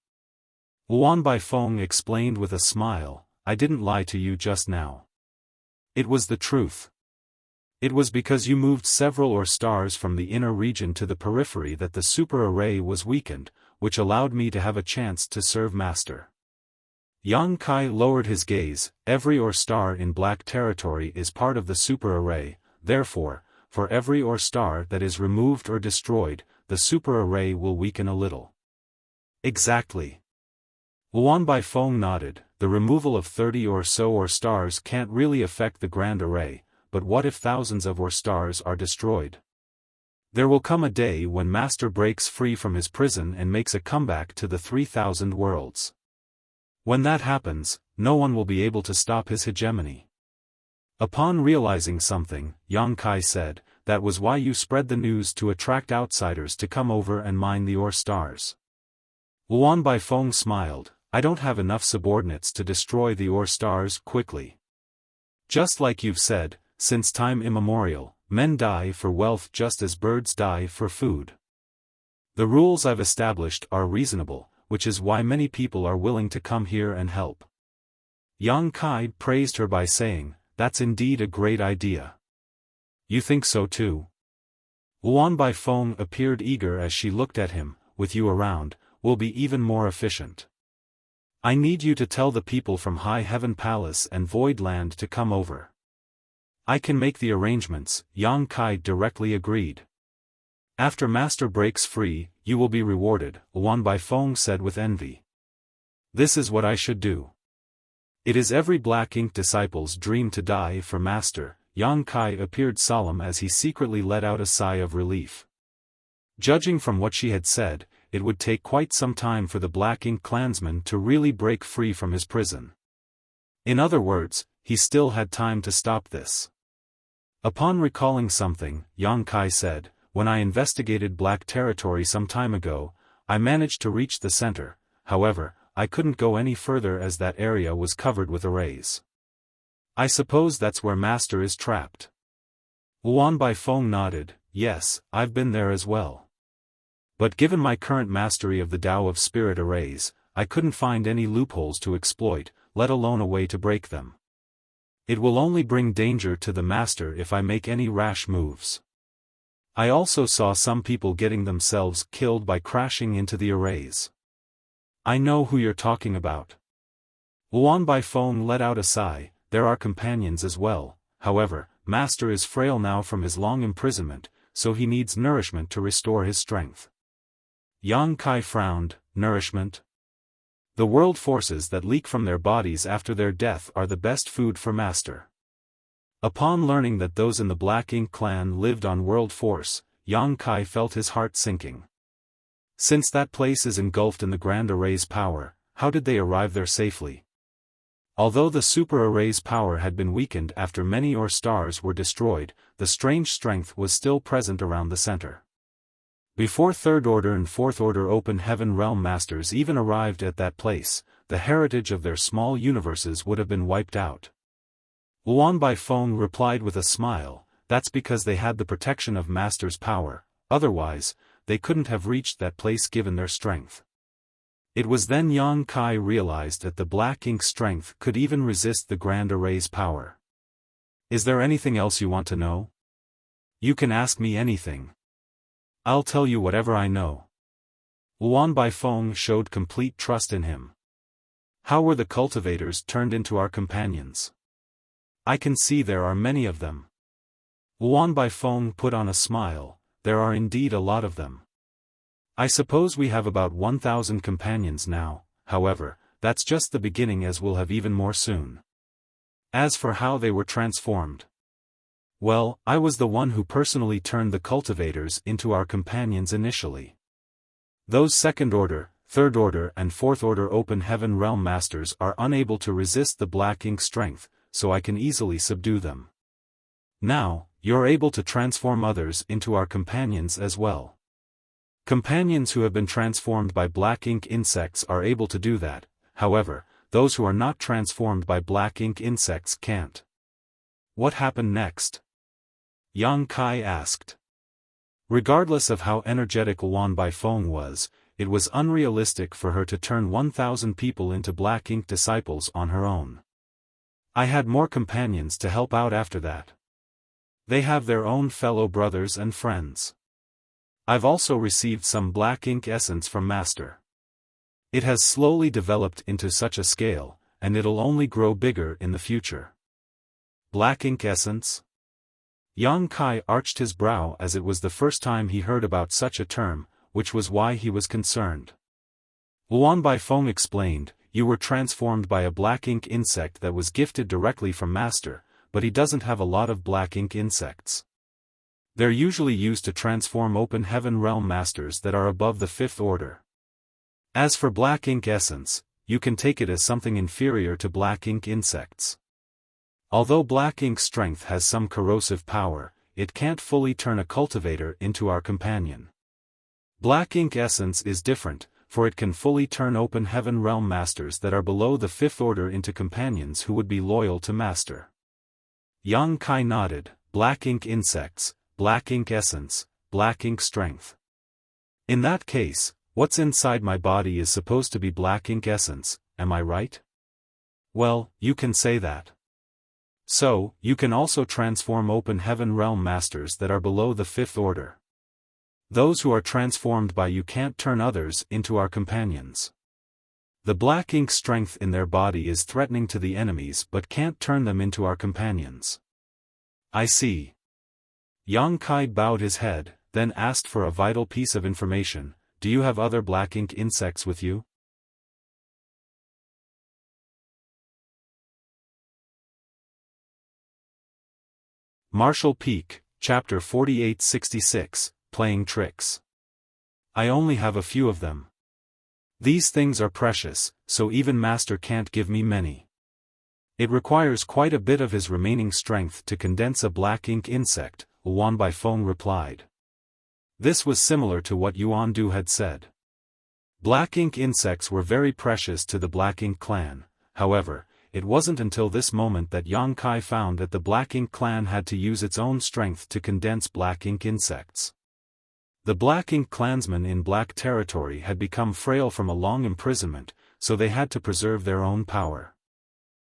Luan Baifeng explained with a smile, I didn't lie to you just now. It was the truth. It was because you moved several or stars from the inner region to the periphery that the super array was weakened, which allowed me to have a chance to serve Master. Yang Kai lowered his gaze. Every or star in black territory is part of the super array, therefore, for every or star that is removed or destroyed, the super array will weaken a little. Exactly. Luan Baifeng nodded. The removal of 30 or so or stars can't really affect the grand array, but what if thousands of or stars are destroyed? There will come a day when Master breaks free from his prison and makes a comeback to the 3,000 worlds. When that happens, no one will be able to stop his hegemony. Upon realizing something, Yang Kai said, that was why you spread the news to attract outsiders to come over and mine the ore stars. Luan Baifeng smiled. I don't have enough subordinates to destroy the ore stars quickly. Just like you've said, since time immemorial, men die for wealth just as birds die for food. The rules I've established are reasonable, which is why many people are willing to come here and help. Yang Kai praised her by saying, that's indeed a great idea. You think so too? Luan Baifeng appeared eager as she looked at him. With you around, we'll be even more efficient. I need you to tell the people from High Heaven Palace and Void Land to come over. I can make the arrangements, Yang Kai directly agreed. After Master breaks free, you will be rewarded, Luan Baifeng said with envy. This is what I should do. It is every Black Ink disciple's dream to die for Master. Yang Kai appeared solemn as he secretly let out a sigh of relief. Judging from what she had said, it would take quite some time for the Black Ink clansman to really break free from his prison. In other words, he still had time to stop this. Upon recalling something, Yang Kai said, when I investigated Black territory some time ago, I managed to reach the center. However, I couldn't go any further as that area was covered with arrays. I suppose that's where Master is trapped. Luan Baifeng nodded. Yes, I've been there as well. But given my current mastery of the Tao of Spirit arrays, I couldn't find any loopholes to exploit, let alone a way to break them. It will only bring danger to the Master if I make any rash moves. I also saw some people getting themselves killed by crashing into the arrays. I know who you're talking about. Luan Baifeng let out a sigh. There are companions as well, however, Master is frail now from his long imprisonment, so he needs nourishment to restore his strength. Yang Kai frowned. Nourishment? The world forces that leak from their bodies after their death are the best food for Master. Upon learning that those in the Black Ink clan lived on world force, Yang Kai felt his heart sinking. Since that place is engulfed in the Grand Array's power, how did they arrive there safely? Although the Super Array's power had been weakened after many ore stars were destroyed, the strange strength was still present around the center. Before Third Order and Fourth Order Open Heaven Realm Masters even arrived at that place, the heritage of their small universes would have been wiped out. Luan Baifeng replied with a smile, that's because they had the protection of Master's power, otherwise, they couldn't have reached that place given their strength. It was then Yang Kai realized that the Black Ink strength could even resist the Grand Array's power. Is there anything else you want to know? You can ask me anything. I'll tell you whatever I know. Luan Baifeng showed complete trust in him. How were the cultivators turned into our companions? I can see there are many of them. Luan Baifeng put on a smile. There are indeed a lot of them. I suppose we have about 1,000 companions now, however, that's just the beginning as we'll have even more soon. As for how they were transformed. Well, I was the one who personally turned the cultivators into our companions initially. Those Second Order, Third Order and Fourth Order Open Heaven Realm Masters are unable to resist the Black Ink strength, so I can easily subdue them. Now, you're able to transform others into our companions as well. Companions who have been transformed by Black Ink insects are able to do that, however, those who are not transformed by Black Ink insects can't. What happened next? Yang Kai asked. Regardless of how energetic Luan Baifeng was, it was unrealistic for her to turn 1,000 people into Black Ink disciples on her own. I had more companions to help out after that. They have their own fellow brothers and friends. I've also received some black ink essence from Master. It has slowly developed into such a scale, and it'll only grow bigger in the future. Black ink essence? Yang Kai arched his brow as it was the first time he heard about such a term, which was why he was concerned. Luan Baifeng explained, "You were transformed by a black ink insect that was gifted directly from Master, but he doesn't have a lot of black ink insects. They're usually used to transform open heaven realm masters that are above the 5th order. As for black ink essence, you can take it as something inferior to black ink insects. Although black ink strength has some corrosive power, it can't fully turn a cultivator into our companion. Black ink essence is different, for it can fully turn open heaven realm masters that are below the 5th order into companions who would be loyal to Master." Yang Kai nodded. Black ink insects, black ink essence, black ink strength. In that case, what's inside my body is supposed to be black ink essence, am I right? Well, you can say that. So, you can also transform open heaven realm masters that are below the 5th order. Those who are transformed by you can't turn others into our companions. The black ink strength in their body is threatening to the enemies but can't turn them into our companions. I see. Yang Kai bowed his head, then asked for a vital piece of information. Do you have other black ink insects with you? Martial Peak, Chapter 4866, Playing Tricks. I only have a few of them. These things are precious, so even Master can't give me many. It requires quite a bit of his remaining strength to condense a black ink insect, Luan Baifeng replied. This was similar to what Yuan Du had said. Black ink insects were very precious to the Black Ink clan. However, it wasn't until this moment that Yang Kai found that the Black Ink clan had to use its own strength to condense black ink insects. The Black Ink clansmen in Black Territory had become frail from a long imprisonment, so they had to preserve their own power.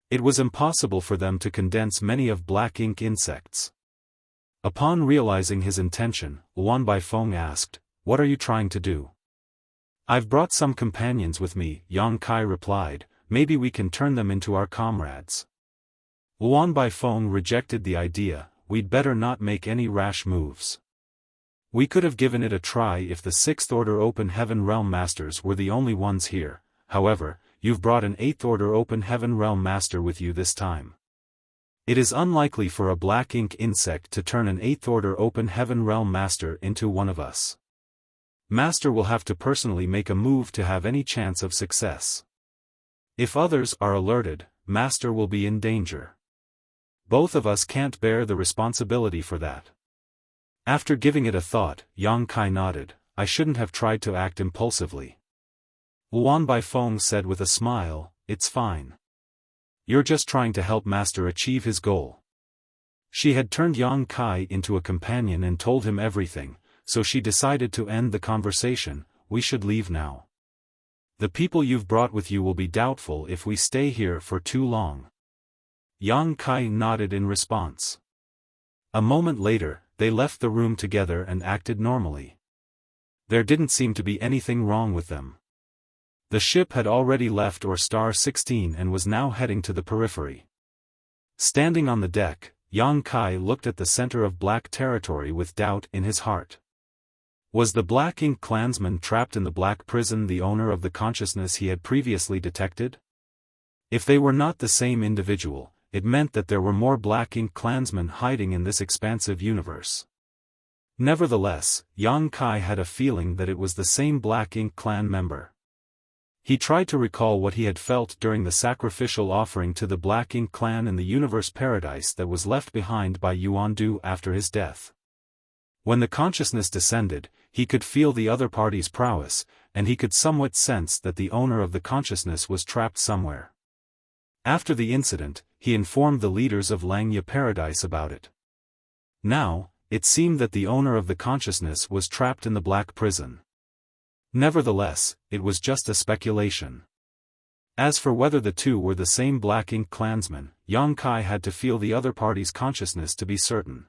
It was impossible for them to condense many of black ink insects. Upon realizing his intention, Luan Baifeng asked, "What are you trying to do?" "I've brought some companions with me," Yang Kai replied. "Maybe we can turn them into our comrades." Luan Baifeng rejected the idea. "We'd better not make any rash moves. We could have given it a try if the 6th order open heaven realm masters were the only ones here. However, you've brought an 8th order open heaven realm master with you this time. It is unlikely for a black ink insect to turn an 8th order open heaven realm master into one of us. Master will have to personally make a move to have any chance of success. If others are alerted, Master will be in danger. Both of us can't bear the responsibility for that." After giving it a thought, Yang Kai nodded. "I shouldn't have tried to act impulsively." Luan Baifeng said with a smile, "It's fine. You're just trying to help Master achieve his goal." She had turned Yang Kai into a companion and told him everything, so she decided to end the conversation. "We should leave now. The people you've brought with you will be doubtful if we stay here for too long." Yang Kai nodded in response. A moment later, they left the room together and acted normally. There didn't seem to be anything wrong with them. The ship had already left Star 16 and was now heading to the periphery. Standing on the deck, Yang Kai looked at the center of Black Territory with doubt in his heart. Was the Black Ink clansman trapped in the Black Prison the owner of the consciousness he had previously detected? If they were not the same individual, it meant that there were more Black Ink clansmen hiding in this expansive universe. Nevertheless, Yang Kai had a feeling that it was the same Black Ink clan member. He tried to recall what he had felt during the sacrificial offering to the Black Ink clan in the universe paradise that was left behind by Yuan Du after his death. When the consciousness descended, he could feel the other party's prowess, and he could somewhat sense that the owner of the consciousness was trapped somewhere. After the incident, he informed the leaders of Langya Paradise about it. Now, it seemed that the owner of the consciousness was trapped in the Black Prison. Nevertheless, it was just a speculation. As for whether the two were the same Black Ink clansmen, Yang Kai had to feel the other party's consciousness to be certain.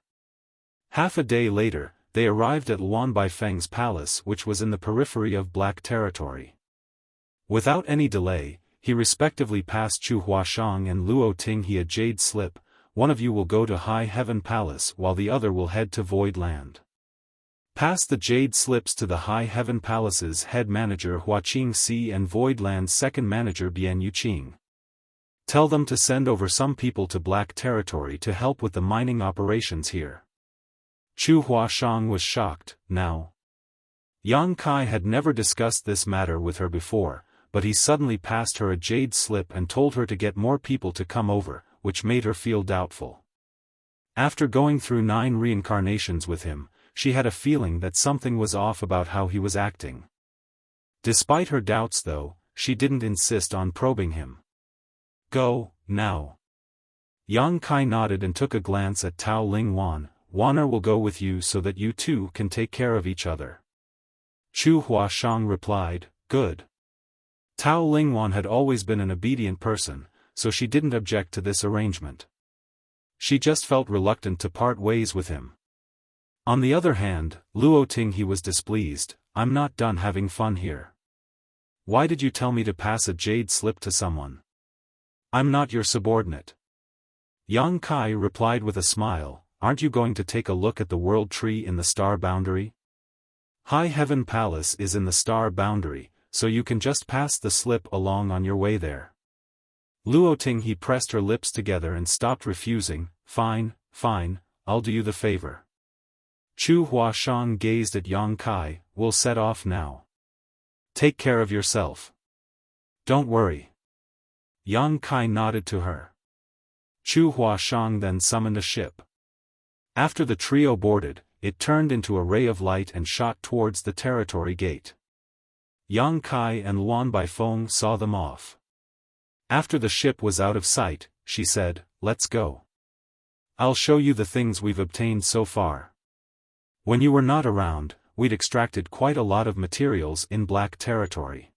Half a day later, they arrived at Luan Baifeng's palace, which was in the periphery of Black Territory. Without any delay, he respectively passed Chu Huashang and Luo Tinghe a jade slip. One of you will go to High Heaven Palace while the other will head to Void Land. Pass the jade slips to the High Heaven Palace's head manager Hua Qingxi and Void Land's second manager Bian Yuqing. Tell them to send over some people to Black Territory to help with the mining operations here. Chu Huashang was shocked. Now, Yang Kai had never discussed this matter with her before, but he suddenly passed her a jade slip and told her to get more people to come over, which made her feel doubtful. After going through 9 reincarnations with him, she had a feeling that something was off about how he was acting. Despite her doubts though, she didn't insist on probing him. Go, now. Yang Kai nodded and took a glance at Tao Ling Wan. Waner will go with you so that you two can take care of each other. Chu Huashang replied, good. Tao Lingwan had always been an obedient person, so she didn't object to this arrangement. She just felt reluctant to part ways with him. On the other hand, Luo Tinghe was displeased. I'm not done having fun here. Why did you tell me to pass a jade slip to someone? I'm not your subordinate. Yang Kai replied with a smile. Aren't you going to take a look at the world tree in the star boundary? High Heaven Palace is in the star boundary, so you can just pass the slip along on your way there. Luo Tinghe pressed her lips together and stopped refusing. Fine, fine, I'll do you the favor. Chu Huashang gazed at Yang Kai. We'll set off now. Take care of yourself. Don't worry. Yang Kai nodded to her. Chu Huashang then summoned a ship. After the trio boarded, it turned into a ray of light and shot towards the territory gate. Yang Kai and Luan Baifeng saw them off. After the ship was out of sight, she said, let's go. I'll show you the things we've obtained so far. When you were not around, we'd extracted quite a lot of materials in Black Territory.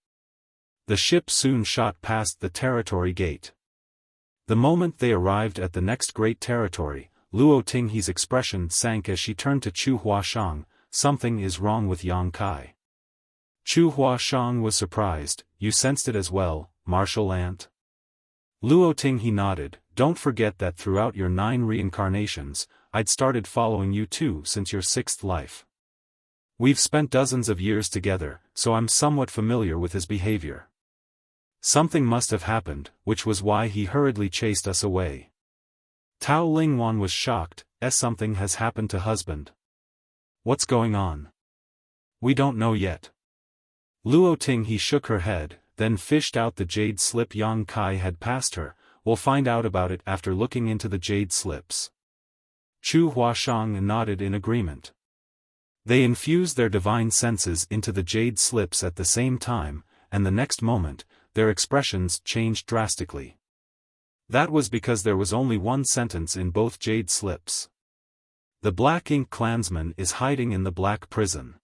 The ship soon shot past the territory gate. The moment they arrived at the next great territory, Luo Tinghe's expression sank as she turned to Chu Huashang. Something is wrong with Yang Kai. Chu Huashang was surprised. You sensed it as well, Martial Ant? Luo Tinghe nodded. Don't forget that throughout your 9 reincarnations, I'd started following you too since your 6th life. We've spent dozens of years together, so I'm somewhat familiar with his behavior. Something must have happened, which was why he hurriedly chased us away. Tao Lingwan was shocked. Something has happened to husband. What's going on? We don't know yet. Luo Tinghe shook her head, then fished out the jade slip Yang Kai had passed her. We'll find out about it after looking into the jade slips. Chu Huashang nodded in agreement. They infused their divine senses into the jade slips at the same time, and the next moment, their expressions changed drastically. That was because there was only one sentence in both jade slips. The Black Ink Clansman is hiding in the Black Prison.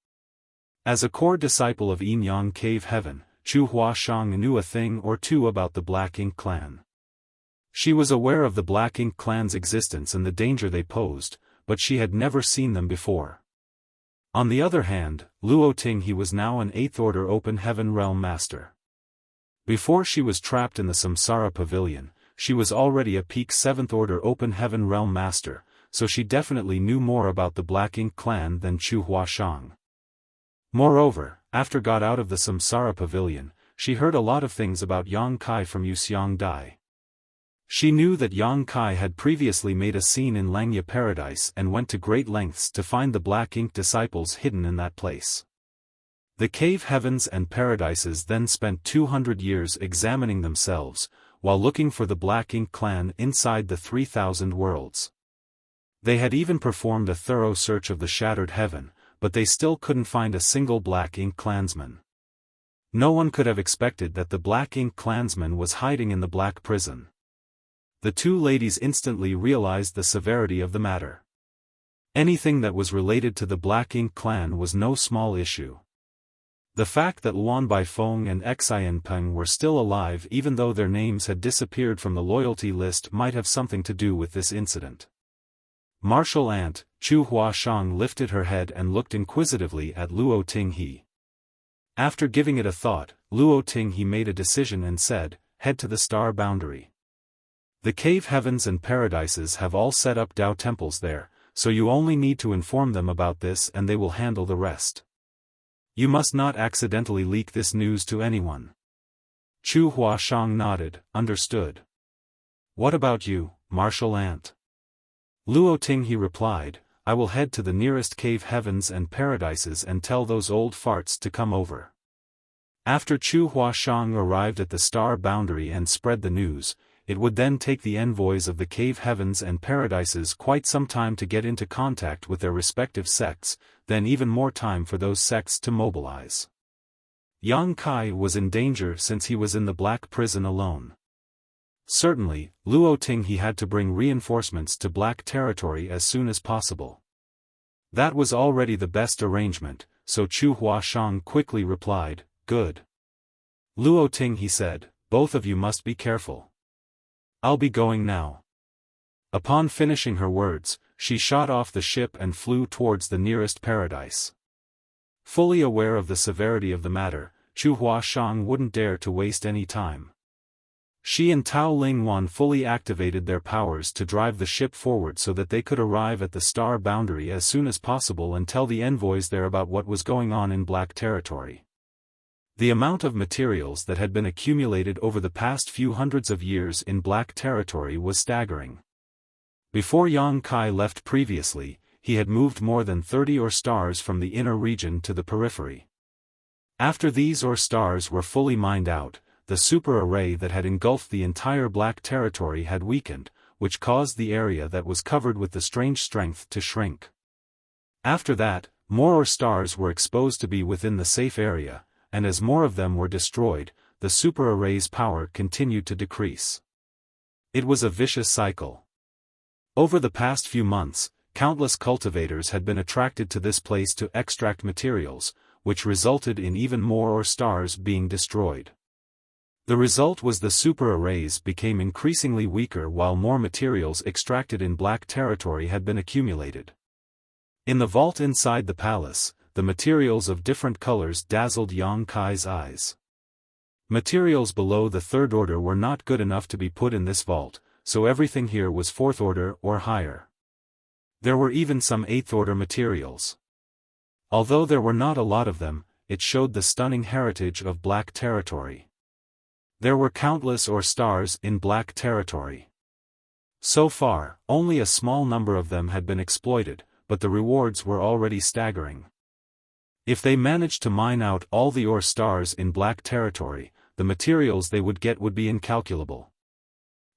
As a core disciple of Yin Yang Cave Heaven, Chu Huashang knew a thing or two about the Black Ink Clan. She was aware of the Black Ink Clan's existence and the danger they posed, but she had never seen them before. On the other hand, Luo Tinghe was now an 8th Order Open Heaven Realm Master. Before she was trapped in the Samsara Pavilion, she was already a peak 7th Order Open Heaven Realm Master, so she definitely knew more about the Black Ink Clan than Chu Huashang. Moreover, after got out of the Samsara Pavilion, she heard a lot of things about Yang Kai from Yuxiang Dai. She knew that Yang Kai had previously made a scene in Langya Paradise and went to great lengths to find the Black Ink disciples hidden in that place. The cave heavens and paradises then spent 200 years examining themselves, while looking for the Black Ink Clan inside the 3,000 worlds. They had even performed a thorough search of the shattered heaven, but they still couldn't find a single Black Ink Clansman. No one could have expected that the Black Ink Clansman was hiding in the Black Prison. The two ladies instantly realized the severity of the matter. Anything that was related to the Black Ink Clan was no small issue. The fact that Luan Baifeng and Xiaofan were still alive even though their names had disappeared from the loyalty list might have something to do with this incident. Martial Ant, Chu Huashang lifted her head and looked inquisitively at Luo Tinghe. After giving it a thought, Luo Tinghe made a decision and said, "Head to the star boundary. The cave heavens and paradises have all set up Tao temples there, so you only need to inform them about this and they will handle the rest. You must not accidentally leak this news to anyone." Chu Huashang nodded, understood. "What about you, Martial Ant?" Luo Tinghe replied, "I will head to the nearest cave heavens and paradises and tell those old farts to come over." After Chu Huashang arrived at the star boundary and spread the news, it would then take the envoys of the cave heavens and paradises quite some time to get into contact with their respective sects, then even more time for those sects to mobilize. Yang Kai was in danger since he was in the Black Prison alone. Certainly, Luo Tinghe had to bring reinforcements to Black Territory as soon as possible. That was already the best arrangement, so Chu Huashang quickly replied, "Good." Luo Tinghe said, "Both of you must be careful. I'll be going now." Upon finishing her words, she shot off the ship and flew towards the nearest paradise. Fully aware of the severity of the matter, Chu Huashang wouldn't dare to waste any time. She and Tao Lingwan fully activated their powers to drive the ship forward so that they could arrive at the star boundary as soon as possible and tell the envoys there about what was going on in Black Territory. The amount of materials that had been accumulated over the past few hundreds of years in Black Territory was staggering. Before Yang Kai left previously, he had moved more than 30 ore stars from the inner region to the periphery. After these ore stars were fully mined out, the super array that had engulfed the entire Black Territory had weakened, which caused the area that was covered with the strange strength to shrink. After that, more ore stars were exposed to be within the safe area, and as more of them were destroyed, the super array's power continued to decrease. It was a vicious cycle. Over the past few months, countless cultivators had been attracted to this place to extract materials, which resulted in even more ore stars being destroyed. The result was the super arrays became increasingly weaker while more materials extracted in Black Territory had been accumulated. In the vault inside the palace, the materials of different colors dazzled Yang Kai's eyes. Materials below the third order were not good enough to be put in this vault, so everything here was fourth order or higher. There were even some eighth order materials. Although there were not a lot of them, it showed the stunning heritage of Black Territory. There were countless ore stars in Black Territory. So far, only a small number of them had been exploited, but the rewards were already staggering. If they managed to mine out all the ore stars in Black Territory, the materials they would get would be incalculable.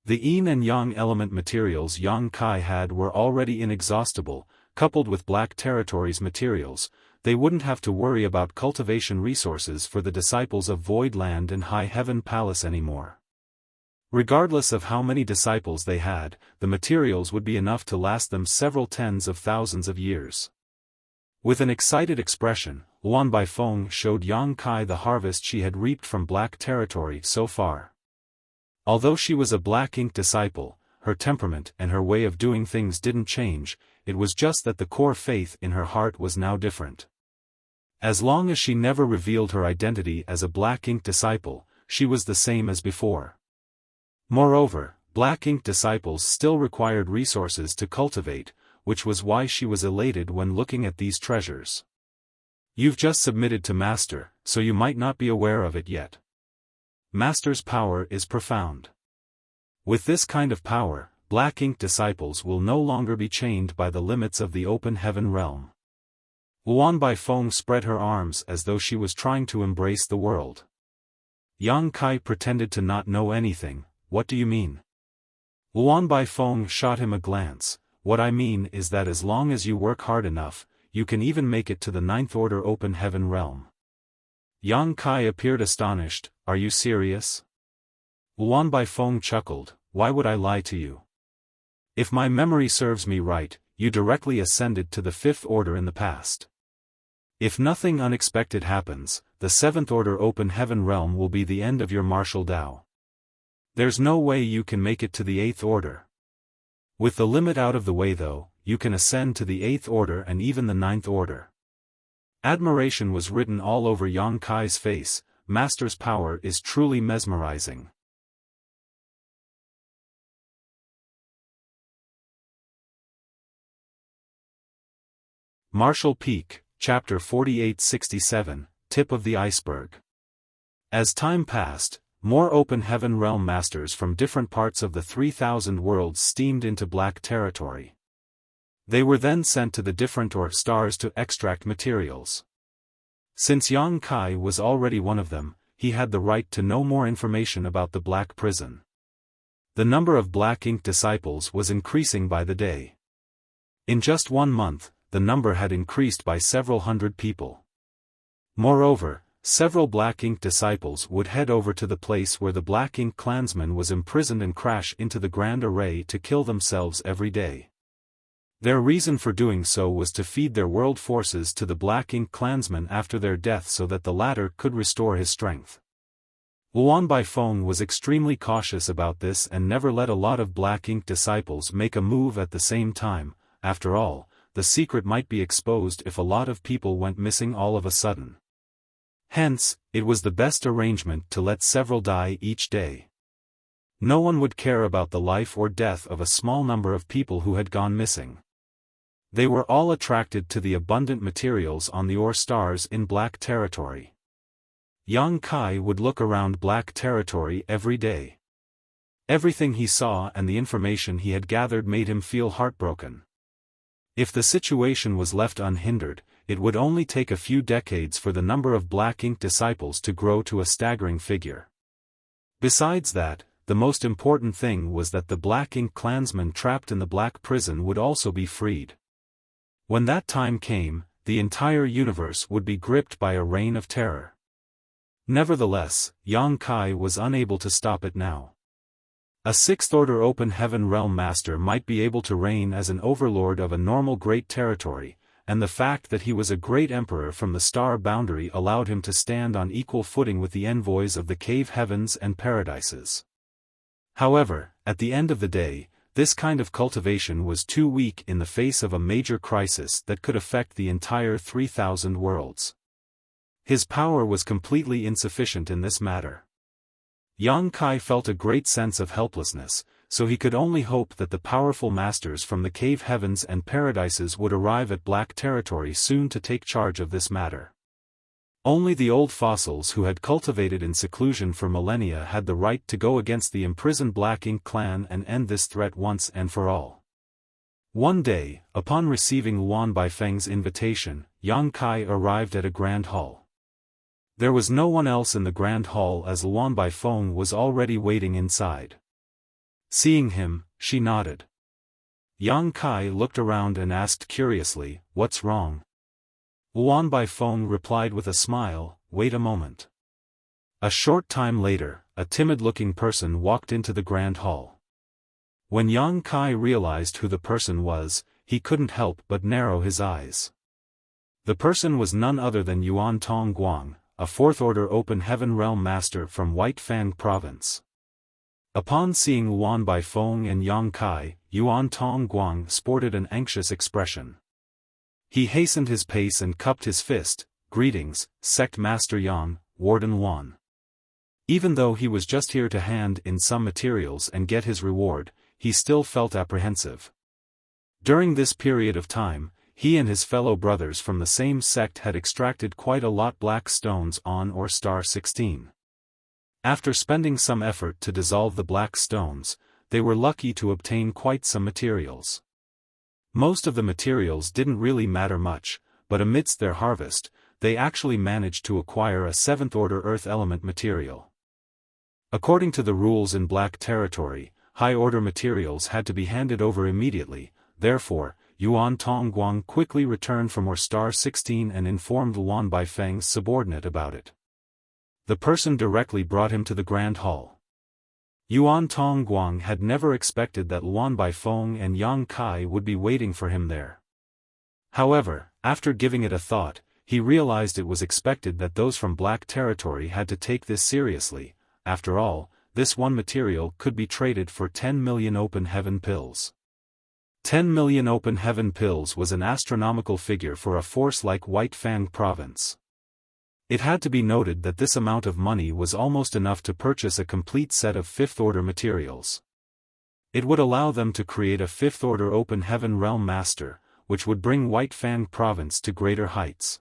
The yin and yang element materials Yang Kai had were already inexhaustible, coupled with Black Territory's materials, they wouldn't have to worry about cultivation resources for the disciples of Void Land and High Heaven Palace anymore. Regardless of how many disciples they had, the materials would be enough to last them several tens of thousands of years. With an excited expression, Luan Baifeng showed Yang Kai the harvest she had reaped from Black Territory so far. Although she was a Black Ink disciple, her temperament and her way of doing things didn't change, it was just that the core faith in her heart was now different. As long as she never revealed her identity as a Black Ink disciple, she was the same as before. Moreover, Black Ink disciples still required resources to cultivate, which was why she was elated when looking at these treasures. You've just submitted to Master, so you might not be aware of it yet. Master's power is profound. With this kind of power, Black Ink disciples will no longer be chained by the limits of the open heaven realm. Luan Baifeng spread her arms as though she was trying to embrace the world. Yang Kai pretended to not know anything. What do you mean? Luan Baifeng shot him a glance. What I mean is that as long as you work hard enough, you can even make it to the ninth order open heaven realm. Yang Kai appeared astonished. Are you serious? Luan Baifeng chuckled. Why would I lie to you? If my memory serves me right, you directly ascended to the fifth order in the past. If nothing unexpected happens, the seventh order open heaven realm will be the end of your martial Tao. There's no way you can make it to the eighth order. With the limit out of the way though, you can ascend to the 8th order and even the 9th order. Admiration was written all over Yang Kai's face. Master's power is truly mesmerizing. Martial Peak, Chapter 4867, Tip of the Iceberg. As time passed, more open heaven realm masters from different parts of the 3,000 worlds steamed into Black Territory. They were then sent to the different stars to extract materials. Since Yang Kai was already one of them, he had the right to know more information about the Black Prison. The number of Black Ink disciples was increasing by the day. In just 1 month, the number had increased by several hundred people. Moreover, several Black Ink disciples would head over to the place where the Black Ink clansman was imprisoned and crash into the Grand Array to kill themselves every day. Their reason for doing so was to feed their world forces to the Black Ink clansman after their death so that the latter could restore his strength. Luan Baifeng was extremely cautious about this and never let a lot of Black Ink disciples make a move at the same time. After all, the secret might be exposed if a lot of people went missing all of a sudden. Hence, it was the best arrangement to let several die each day. No one would care about the life or death of a small number of people who had gone missing. They were all attracted to the abundant materials on the ore stars in Black Territory. Yang Kai would look around Black Territory every day. Everything he saw and the information he had gathered made him feel heartbroken. If the situation was left unhindered, it would only take a few decades for the number of Black Ink disciples to grow to a staggering figure. Besides that, the most important thing was that the Black Ink clansmen trapped in the Black Prison would also be freed. When that time came, the entire universe would be gripped by a reign of terror. Nevertheless, Yang Kai was unable to stop it now. A 6th order open heaven realm master might be able to reign as an overlord of a normal great territory, and the fact that he was a great emperor from the star boundary allowed him to stand on equal footing with the envoys of the cave heavens and paradises. However, at the end of the day, this kind of cultivation was too weak in the face of a major crisis that could affect the entire 3,000 worlds. His power was completely insufficient in this matter. Yang Kai felt a great sense of helplessness, so he could only hope that the powerful masters from the cave heavens and paradises would arrive at Black Territory soon to take charge of this matter. Only the old fossils who had cultivated in seclusion for millennia had the right to go against the imprisoned Black Ink clan and end this threat once and for all. One day, upon receiving Luan Baifeng's invitation, Yang Kai arrived at a grand hall. There was no one else in the grand hall as Luan Baifeng was already waiting inside. Seeing him, she nodded. Yang Kai looked around and asked curiously, "What's wrong?" Luan Baifeng replied with a smile, "Wait a moment." A short time later, a timid-looking person walked into the grand hall. When Yang Kai realized who the person was, he couldn't help but narrow his eyes. The person was none other than Yuan Tong Guang, a 4th order open heaven realm master from White Fang province. Upon seeing Luan Baifeng and Yang Kai, Yuan Tong Guang sported an anxious expression. He hastened his pace and cupped his fist. "Greetings, Sect Master Yang, Warden Luan." Even though he was just here to hand in some materials and get his reward, he still felt apprehensive. During this period of time, he and his fellow brothers from the same sect had extracted quite a lot black stones on or star 16. After spending some effort to dissolve the black stones, they were lucky to obtain quite some materials. Most of the materials didn't really matter much, but amidst their harvest, they actually managed to acquire a 7th order earth element material. According to the rules in Black Territory, high-order materials had to be handed over immediately. Therefore, Yuan Tongguang quickly returned from star 16 and informed Luan Baifeng's subordinate about it. The person directly brought him to the Grand Hall. Yuan Tongguang had never expected that Luan Baifeng and Yang Kai would be waiting for him there. However, after giving it a thought, he realized it was expected that those from Black Territory had to take this seriously. After all, this one material could be traded for 10 million open heaven pills. 10 million open heaven pills was an astronomical figure for a force like White Fang Province. It had to be noted that this amount of money was almost enough to purchase a complete set of fifth-order materials. It would allow them to create a fifth-order open heaven realm master, which would bring White Fang Province to greater heights.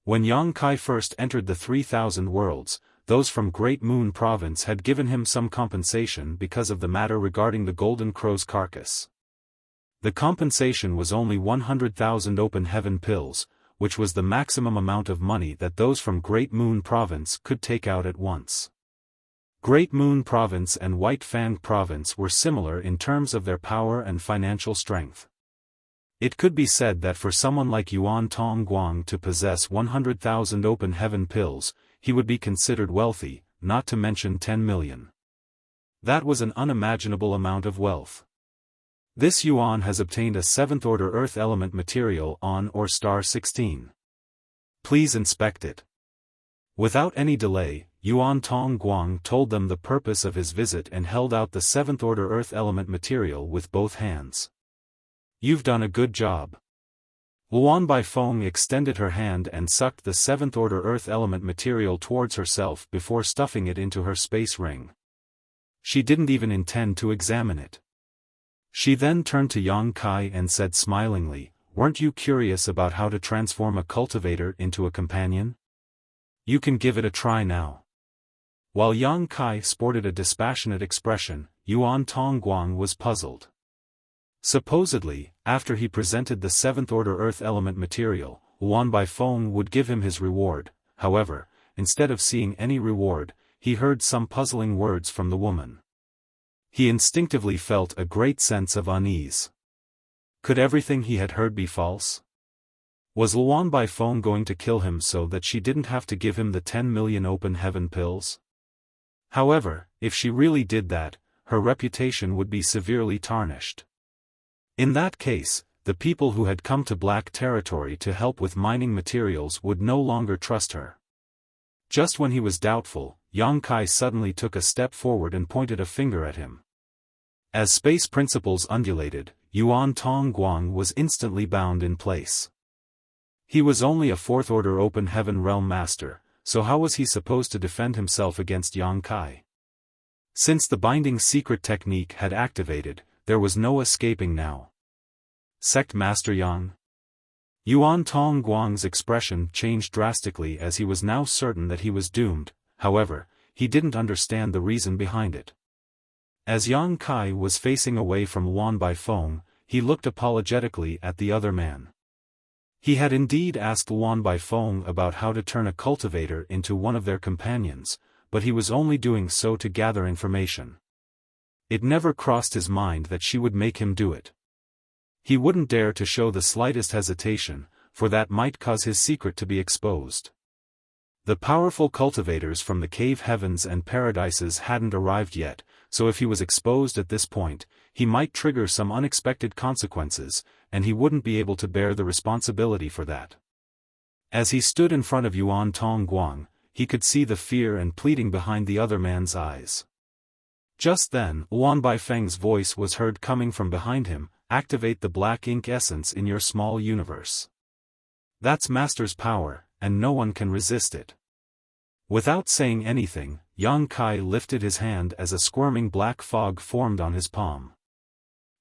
When Yang Kai first entered the 3,000 worlds, those from Great Moon Province had given him some compensation because of the matter regarding the Golden Crow's carcass. The compensation was only 100,000 open heaven pills, which was the maximum amount of money that those from Great Moon Province could take out at once. Great Moon Province and White Fang Province were similar in terms of their power and financial strength. It could be said that for someone like Yuan Tongguang to possess 100,000 open heaven pills, he would be considered wealthy, not to mention 10 million. That was an unimaginable amount of wealth. This Yuan has obtained a 7th-order earth element material on or star 16. Please inspect it. Without any delay, Yuan Tongguang told them the purpose of his visit and held out the 7th-order earth element material with both hands. You've done a good job. Luan Baifeng extended her hand and sucked the 7th-order earth element material towards herself before stuffing it into her space ring. She didn't even intend to examine it. She then turned to Yang Kai and said smilingly, "Weren't you curious about how to transform a cultivator into a companion? You can give it a try now." While Yang Kai sported a dispassionate expression, Yuan Tongguang was puzzled. Supposedly, after he presented the 7th-order earth element material, Luan Baifeng would give him his reward. However, instead of seeing any reward, he heard some puzzling words from the woman. He instinctively felt a great sense of unease. Could everything he had heard be false? Was Luan Baifeng going to kill him so that she didn't have to give him the 10 million open heaven pills? However, if she really did that, her reputation would be severely tarnished. In that case, the people who had come to Black Territory to help with mining materials would no longer trust her. Just when he was doubtful, Yang Kai suddenly took a step forward and pointed a finger at him. As space principles undulated, Yuan Tongguang was instantly bound in place. He was only a 4th-order open heaven realm master, so how was he supposed to defend himself against Yang Kai? Since the binding secret technique had activated, there was no escaping now. Sect Master Yang? Yuan Tongguang's expression changed drastically as he was now certain that he was doomed. However, he didn't understand the reason behind it. As Yang Kai was facing away from Luan Baifeng, he looked apologetically at the other man. He had indeed asked Luan Baifeng about how to turn a cultivator into one of their companions, but he was only doing so to gather information. It never crossed his mind that she would make him do it. He wouldn't dare to show the slightest hesitation, for that might cause his secret to be exposed. The powerful cultivators from the cave heavens and paradises hadn't arrived yet, so if he was exposed at this point, he might trigger some unexpected consequences, and he wouldn't be able to bear the responsibility for that. As he stood in front of Yuan Tongguang, he could see the fear and pleading behind the other man's eyes. Just then, Luan Baifeng's voice was heard coming from behind him, "Activate the black ink essence in your small universe. That's Master's power, and no one can resist it." Without saying anything, Yang Kai lifted his hand as a squirming black fog formed on his palm.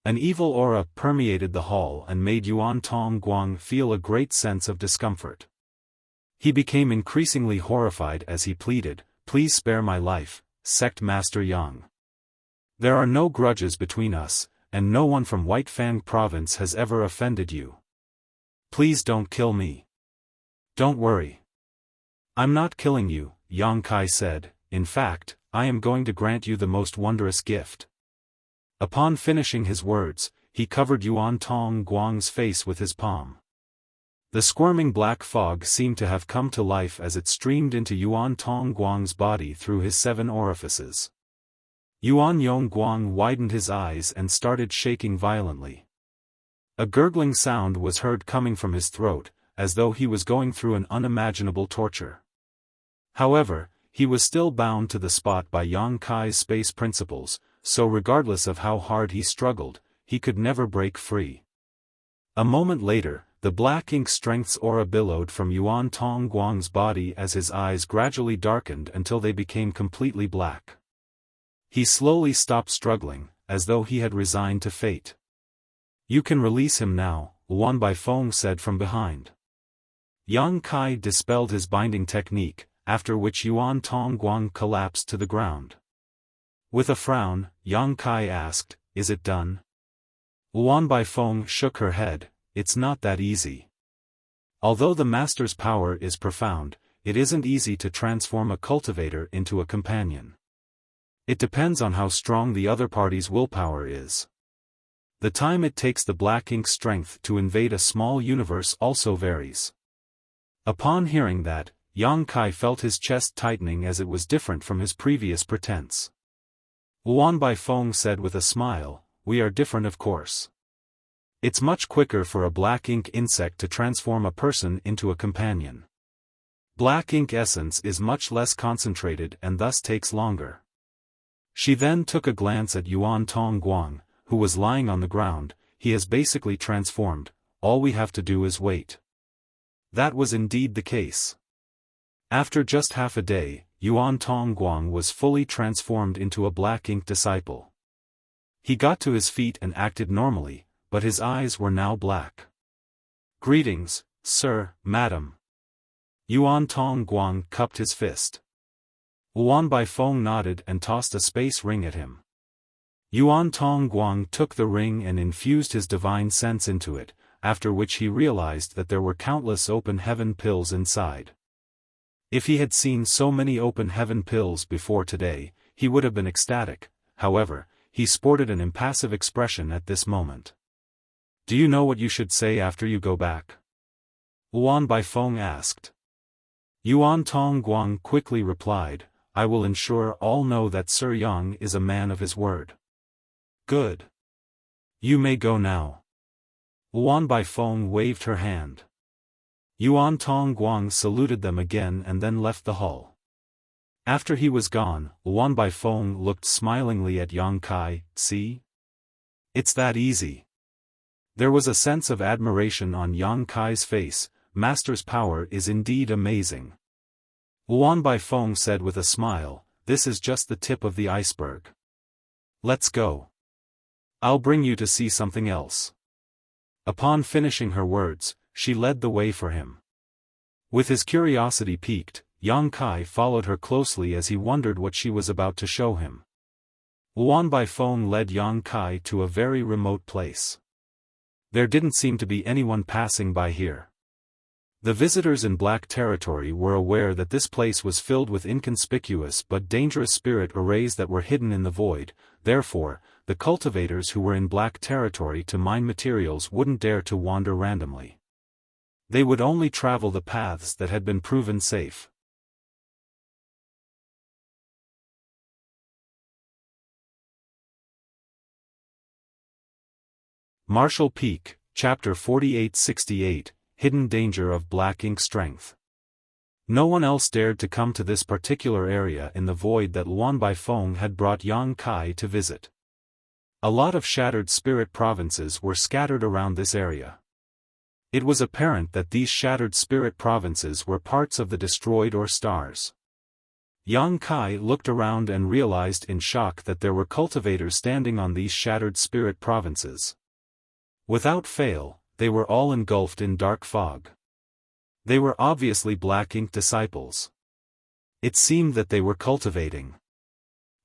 An evil aura permeated the hall and made Yuan Tongguang feel a great sense of discomfort. He became increasingly horrified as he pleaded, "Please spare my life, Sect Master Yang. There are no grudges between us, and no one from White Fang Province has ever offended you. Please don't kill me." "Don't worry. I'm not killing you," Yang Kai said. "In fact, I am going to grant you the most wondrous gift." Upon finishing his words, he covered Yuan Tongguang's face with his palm. The squirming black fog seemed to have come to life as it streamed into Yuan Tongguang's body through his 7 orifices. Yuan Yongguang widened his eyes and started shaking violently. A gurgling sound was heard coming from his throat, as though he was going through an unimaginable torture. However, he was still bound to the spot by Yang Kai's space principles, so regardless of how hard he struggled, he could never break free. A moment later, the black ink strength's aura billowed from Yuan Tongguang's body as his eyes gradually darkened until they became completely black. He slowly stopped struggling, as though he had resigned to fate. "You can release him now," Luan Baifeng said from behind. Yang Kai dispelled his binding technique, after which Yuan Tongguang collapsed to the ground. With a frown, Yang Kai asked, "Is it done?" Luan Baifeng shook her head. "It's not that easy. Although the master's power is profound, it isn't easy to transform a cultivator into a companion. It depends on how strong the other party's willpower is. The time it takes the black ink strength to invade a small universe also varies." Upon hearing that, Yang Kai felt his chest tightening as it was different from his previous pretense. Luan Baifeng said with a smile, "We are different, of course. It's much quicker for a black ink insect to transform a person into a companion. Black ink essence is much less concentrated and thus takes longer." She then took a glance at Yuan Tongguang, who was lying on the ground. "He has basically transformed, all we have to do is wait." That was indeed the case. After just half a day, Yuan Tongguang was fully transformed into a black ink disciple. He got to his feet and acted normally, but his eyes were now black. "Greetings, sir, madam." Yuan Tongguang cupped his fist. Luan Baifeng nodded and tossed a space ring at him. Yuan Tongguang took the ring and infused his divine sense into it, after which he realized that there were countless open heaven pills inside. If he had seen so many open heaven pills before today, he would have been ecstatic. However, he sported an impassive expression at this moment. "Do you know what you should say after you go back?" Luan Baifeng asked. Yuan Tongguang quickly replied, "I will ensure all know that Sir Yang is a man of his word." "Good. You may go now." Luan Baifeng waved her hand. Yuan Tongguang saluted them again and then left the hall. After he was gone, Luan Baifeng looked smilingly at Yang Kai. "See? It's that easy." There was a sense of admiration on Yang Kai's face. "Master's power is indeed amazing." Luan Baifeng said with a smile, "This is just the tip of the iceberg. Let's go. I'll bring you to see something else." Upon finishing her words, she led the way for him. With his curiosity piqued, Yang Kai followed her closely as he wondered what she was about to show him. Luan Baifeng led Yang Kai to a very remote place. There didn't seem to be anyone passing by here. The visitors in Black Territory were aware that this place was filled with inconspicuous but dangerous spirit arrays that were hidden in the void. Therefore, the cultivators who were in Black Territory to mine materials wouldn't dare to wander randomly. They would only travel the paths that had been proven safe. Marshall Peak, Chapter 4868, Hidden Danger of Black Ink Strength. No one else dared to come to this particular area in the void that Luan Baifeng had brought Yang Kai to visit. A lot of shattered spirit provinces were scattered around this area. It was apparent that these shattered spirit provinces were parts of the destroyed or stars. Yang Kai looked around and realized in shock that there were cultivators standing on these shattered spirit provinces. Without fail, they were all engulfed in dark fog. They were obviously black ink disciples. It seemed that they were cultivating.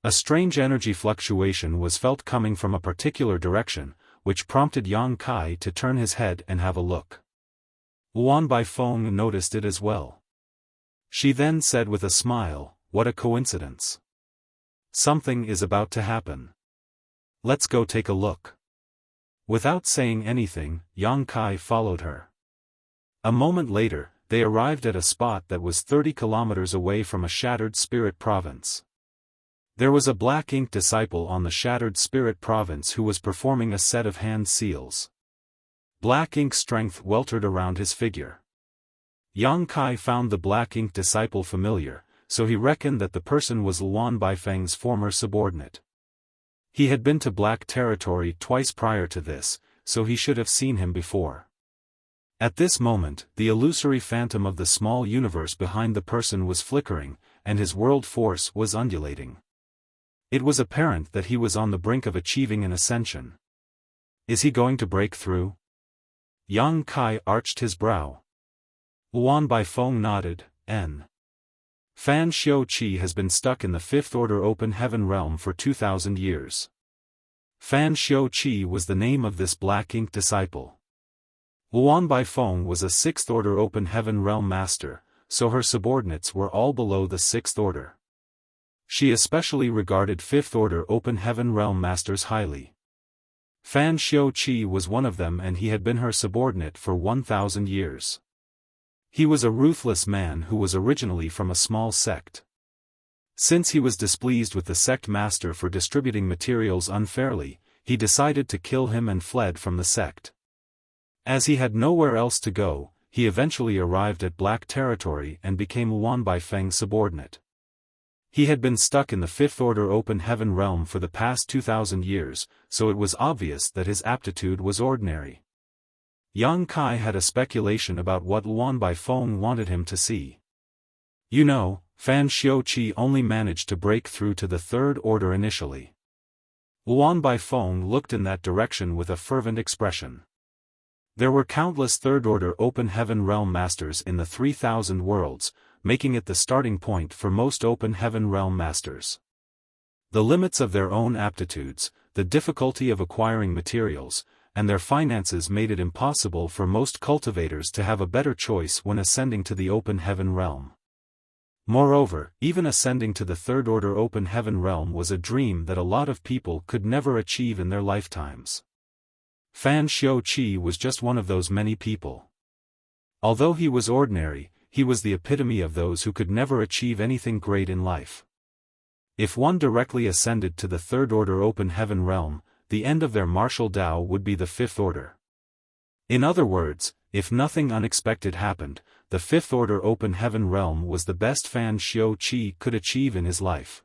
A strange energy fluctuation was felt coming from a particular direction, which prompted Yang Kai to turn his head and have a look. Luan Baifeng noticed it as well. She then said with a smile, "What a coincidence. Something is about to happen. Let's go take a look." Without saying anything, Yang Kai followed her. A moment later, they arrived at a spot that was 30 kilometers away from a shattered spirit province. There was a black ink disciple on the shattered spirit province who was performing a set of hand seals. Black ink strength weltered around his figure. Yang Kai found the black ink disciple familiar, so he reckoned that the person was Luan Baifeng's former subordinate. He had been to Black Territory twice prior to this, so he should have seen him before. At this moment, the illusory phantom of the small universe behind the person was flickering, and his world force was undulating. It was apparent that he was on the brink of achieving an ascension. Is he going to break through? Yang Kai arched his brow. Luan Baifeng nodded. Fan Xiuqi has been stuck in the Fifth Order Open Heaven realm for 2,000 years. Fan Xiuqi was the name of this black ink disciple. Luan Baifeng was a Sixth Order Open Heaven realm master, so her subordinates were all below the Sixth Order. She especially regarded Fifth Order Open Heaven realm masters highly. Fan Xiuqi was one of them, and he had been her subordinate for 1,000 years. He was a ruthless man who was originally from a small sect. Since he was displeased with the sect master for distributing materials unfairly, he decided to kill him and fled from the sect. As he had nowhere else to go, he eventually arrived at Black Territory and became Luan Baifeng's subordinate. He had been stuck in the Fifth Order Open Heaven realm for the past 2,000 years, so it was obvious that his aptitude was ordinary. Yang Kai had a speculation about what Luan Baifeng wanted him to see. You know, Fan Xiuqi only managed to break through to the Third Order initially. Luan Baifeng looked in that direction with a fervent expression. There were countless Third Order Open Heaven realm masters in the 3,000 worlds, making it the starting point for most Open Heaven realm masters. The limits of their own aptitudes, the difficulty of acquiring materials, and their finances made it impossible for most cultivators to have a better choice when ascending to the Open Heaven realm. Moreover, even ascending to the Third Order Open Heaven realm was a dream that a lot of people could never achieve in their lifetimes. Fan Xiuqi was just one of those many people. Although he was ordinary, he was the epitome of those who could never achieve anything great in life. If one directly ascended to the Third Order Open Heaven realm, the end of their martial Tao would be the Fifth Order. In other words, if nothing unexpected happened, the Fifth Order Open Heaven realm was the best Fan Xiuqi could achieve in his life.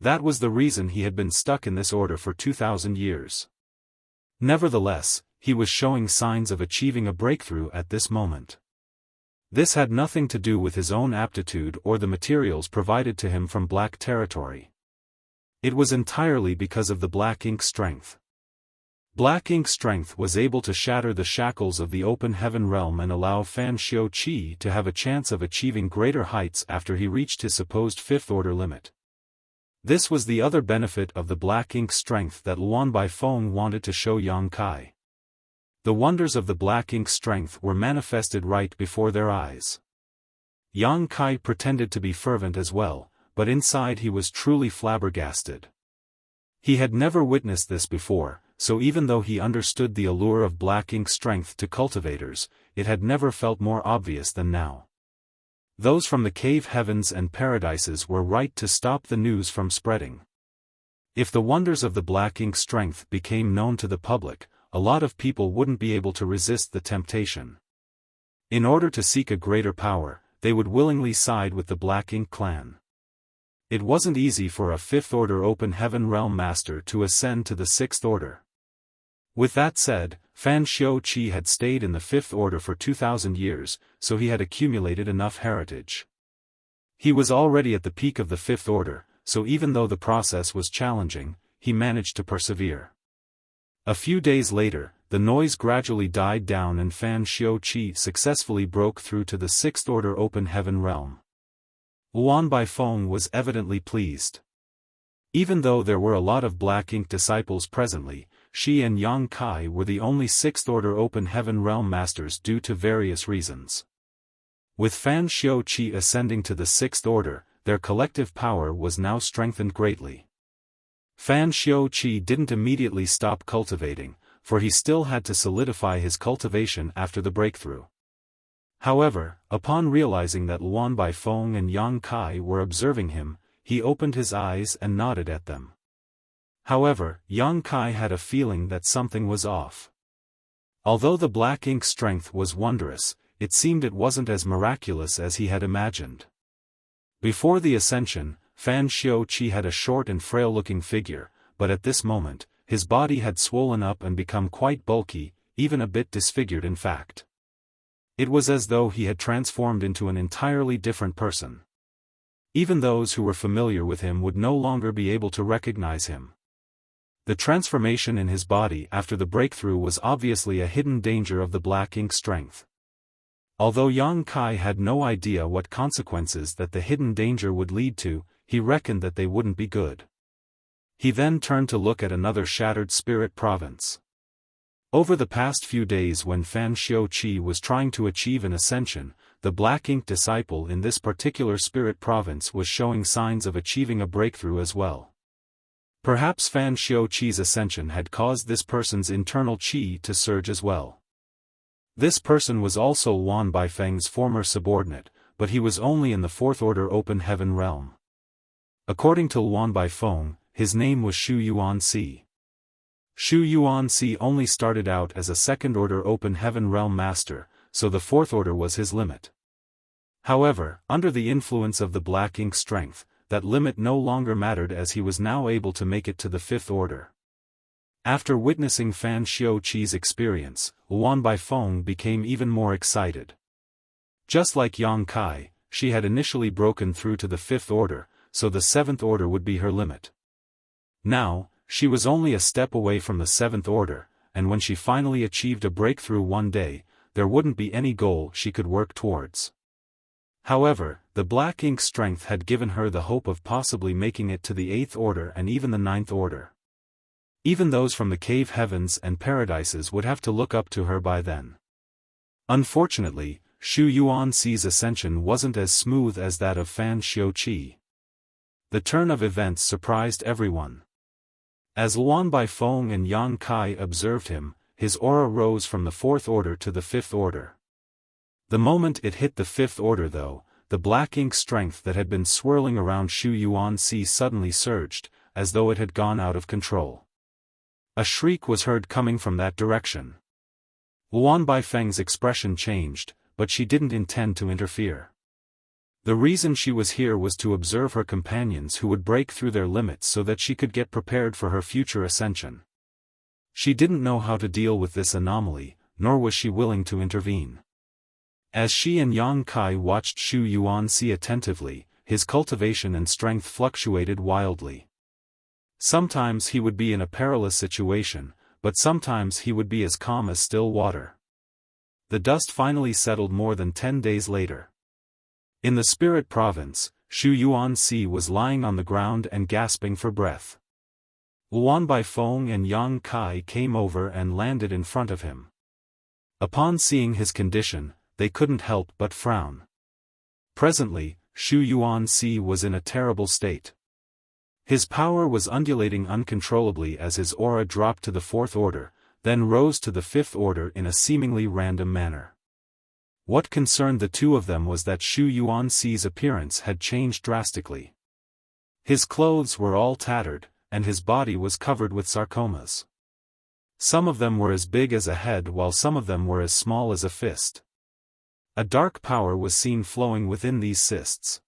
That was the reason he had been stuck in this order for 2,000 years. Nevertheless, he was showing signs of achieving a breakthrough at this moment. This had nothing to do with his own aptitude or the materials provided to him from Black Territory. It was entirely because of the Black Ink strength. Black Ink strength was able to shatter the shackles of the Open Heaven realm and allow Fan Xiuqi to have a chance of achieving greater heights after he reached his supposed Fifth Order limit. This was the other benefit of the Black Ink strength that Luan Baifeng wanted to show Yang Kai. The wonders of the Black Ink strength were manifested right before their eyes. Yang Kai pretended to be fervent as well, but inside he was truly flabbergasted. He had never witnessed this before, so even though he understood the allure of Black Ink strength to cultivators, it had never felt more obvious than now. Those from the cave heavens and paradises were right to stop the news from spreading. If the wonders of the Black Ink strength became known to the public, a lot of people wouldn't be able to resist the temptation. In order to seek a greater power, they would willingly side with the Black Ink clan. It wasn't easy for a Fifth Order Open Heaven realm master to ascend to the Sixth Order. With that said, Fan Xiuqi had stayed in the Fifth Order for 2,000 years, so he had accumulated enough heritage. He was already at the peak of the Fifth Order, so even though the process was challenging, he managed to persevere. A few days later, the noise gradually died down and Fan Xiuqi successfully broke through to the Sixth Order Open Heaven realm. Luan Baifeng was evidently pleased. Even though there were a lot of Black Ink disciples presently, she and Yang Kai were the only Sixth Order Open Heaven realm masters due to various reasons. With Fan Xiuqi ascending to the Sixth Order, their collective power was now strengthened greatly. Fan Xiuqi didn't immediately stop cultivating, for he still had to solidify his cultivation after the breakthrough. However, upon realizing that Luan Baifeng and Yang Kai were observing him, he opened his eyes and nodded at them. However, Yang Kai had a feeling that something was off. Although the Black Ink strength was wondrous, it seemed it wasn't as miraculous as he had imagined. Before the ascension, Fan Xiuqi had a short and frail-looking figure, but at this moment, his body had swollen up and become quite bulky, even a bit disfigured in fact. It was as though he had transformed into an entirely different person. Even those who were familiar with him would no longer be able to recognize him. The transformation in his body after the breakthrough was obviously a hidden danger of the black ink strength. Although Yang Kai had no idea what consequences that the hidden danger would lead to, he reckoned that they wouldn't be good. He then turned to look at another shattered spirit province. Over the past few days when Fan Xiaoqi was trying to achieve an ascension, the Black Ink disciple in this particular spirit province was showing signs of achieving a breakthrough as well. Perhaps Fan Xiaoqi's ascension had caused this person's internal qi to surge as well. This person was also Wan Baifeng's former subordinate, but he was only in the fourth order open heaven realm. According to Wan Baifeng, his name was Shu Yuanxi. Shu Yuanxi only started out as a second-order open heaven realm master, so the fourth order was his limit. However, under the influence of the black ink strength, that limit no longer mattered as he was now able to make it to the fifth order. After witnessing Fan Xiaoqi's experience, Wan Baifeng became even more excited. Just like Yang Kai, she had initially broken through to the fifth order, so the seventh order would be her limit. Now, she was only a step away from the seventh order, and when she finally achieved a breakthrough one day, there wouldn't be any goal she could work towards. However, the black ink strength had given her the hope of possibly making it to the eighth order and even the ninth order. Even those from the cave heavens and paradises would have to look up to her by then. Unfortunately, Shu Yuanxi's ascension wasn't as smooth as that of Fan Xiaoqi. The turn of events surprised everyone. As Wan Baifeng and Yang Kai observed him, his aura rose from the fourth order to the fifth order. The moment it hit the fifth order though, the black ink strength that had been swirling around Shu Yuanxi suddenly surged, as though it had gone out of control. A shriek was heard coming from that direction. Wan Baifeng's expression changed, but she didn't intend to interfere. The reason she was here was to observe her companions who would break through their limits so that she could get prepared for her future ascension. She didn't know how to deal with this anomaly, nor was she willing to intervene. As she and Yang Kai watched Shu Yuanxi attentively, his cultivation and strength fluctuated wildly. Sometimes he would be in a perilous situation, but sometimes he would be as calm as still water. The dust finally settled more than 10 days later. In the spirit province, Shu Yuanxi was lying on the ground and gasping for breath. Wan Baifeng and Yang Kai came over and landed in front of him. Upon seeing his condition, they couldn't help but frown. Presently, Shu Yuanxi was in a terrible state. His power was undulating uncontrollably as his aura dropped to the fourth order, then rose to the fifth order in a seemingly random manner. What concerned the two of them was that Shu Yuanxi's appearance had changed drastically. His clothes were all tattered, and his body was covered with sarcomas. Some of them were as big as a head while some of them were as small as a fist. A dark power was seen flowing within these cysts.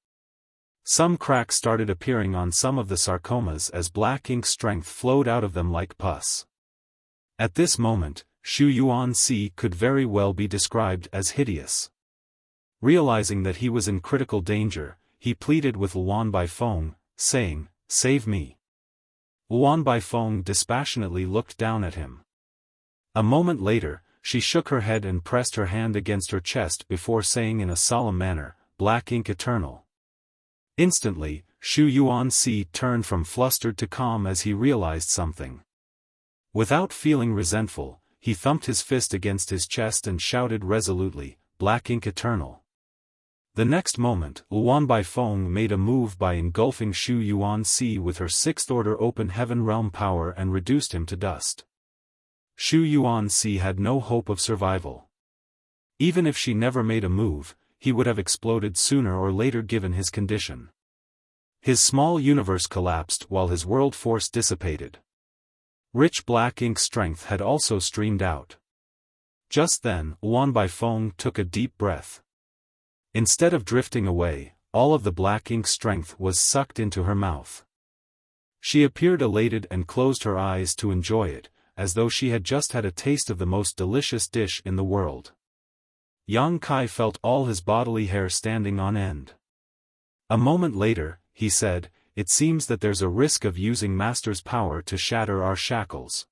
Some cracks started appearing on some of the sarcomas as black ink strength flowed out of them like pus. At this moment, Shu Yuanxi could very well be described as hideous. Realizing that he was in critical danger, he pleaded with Wan Baifeng, saying, "Save me." Wan Baifeng dispassionately looked down at him. A moment later, she shook her head and pressed her hand against her chest before saying in a solemn manner, "Black ink eternal." Instantly, Shu Yuanxi turned from flustered to calm as he realized something. Without feeling resentful, he thumped his fist against his chest and shouted resolutely, "Black ink eternal." The next moment, Wan Baifeng made a move by engulfing Shu Yuanxi with her sixth-order open heaven realm power and reduced him to dust. Shu Yuanxi had no hope of survival. Even if she never made a move, he would have exploded sooner or later given his condition. His small universe collapsed while his world force dissipated. Rich black ink strength had also streamed out. Just then, Wan Baifeng took a deep breath. Instead of drifting away, all of the black ink strength was sucked into her mouth. She appeared elated and closed her eyes to enjoy it, as though she had just had a taste of the most delicious dish in the world. Yang Kai felt all his bodily hair standing on end. A moment later, he said, "It seems that there's a risk of using Master's power to shatter our shackles."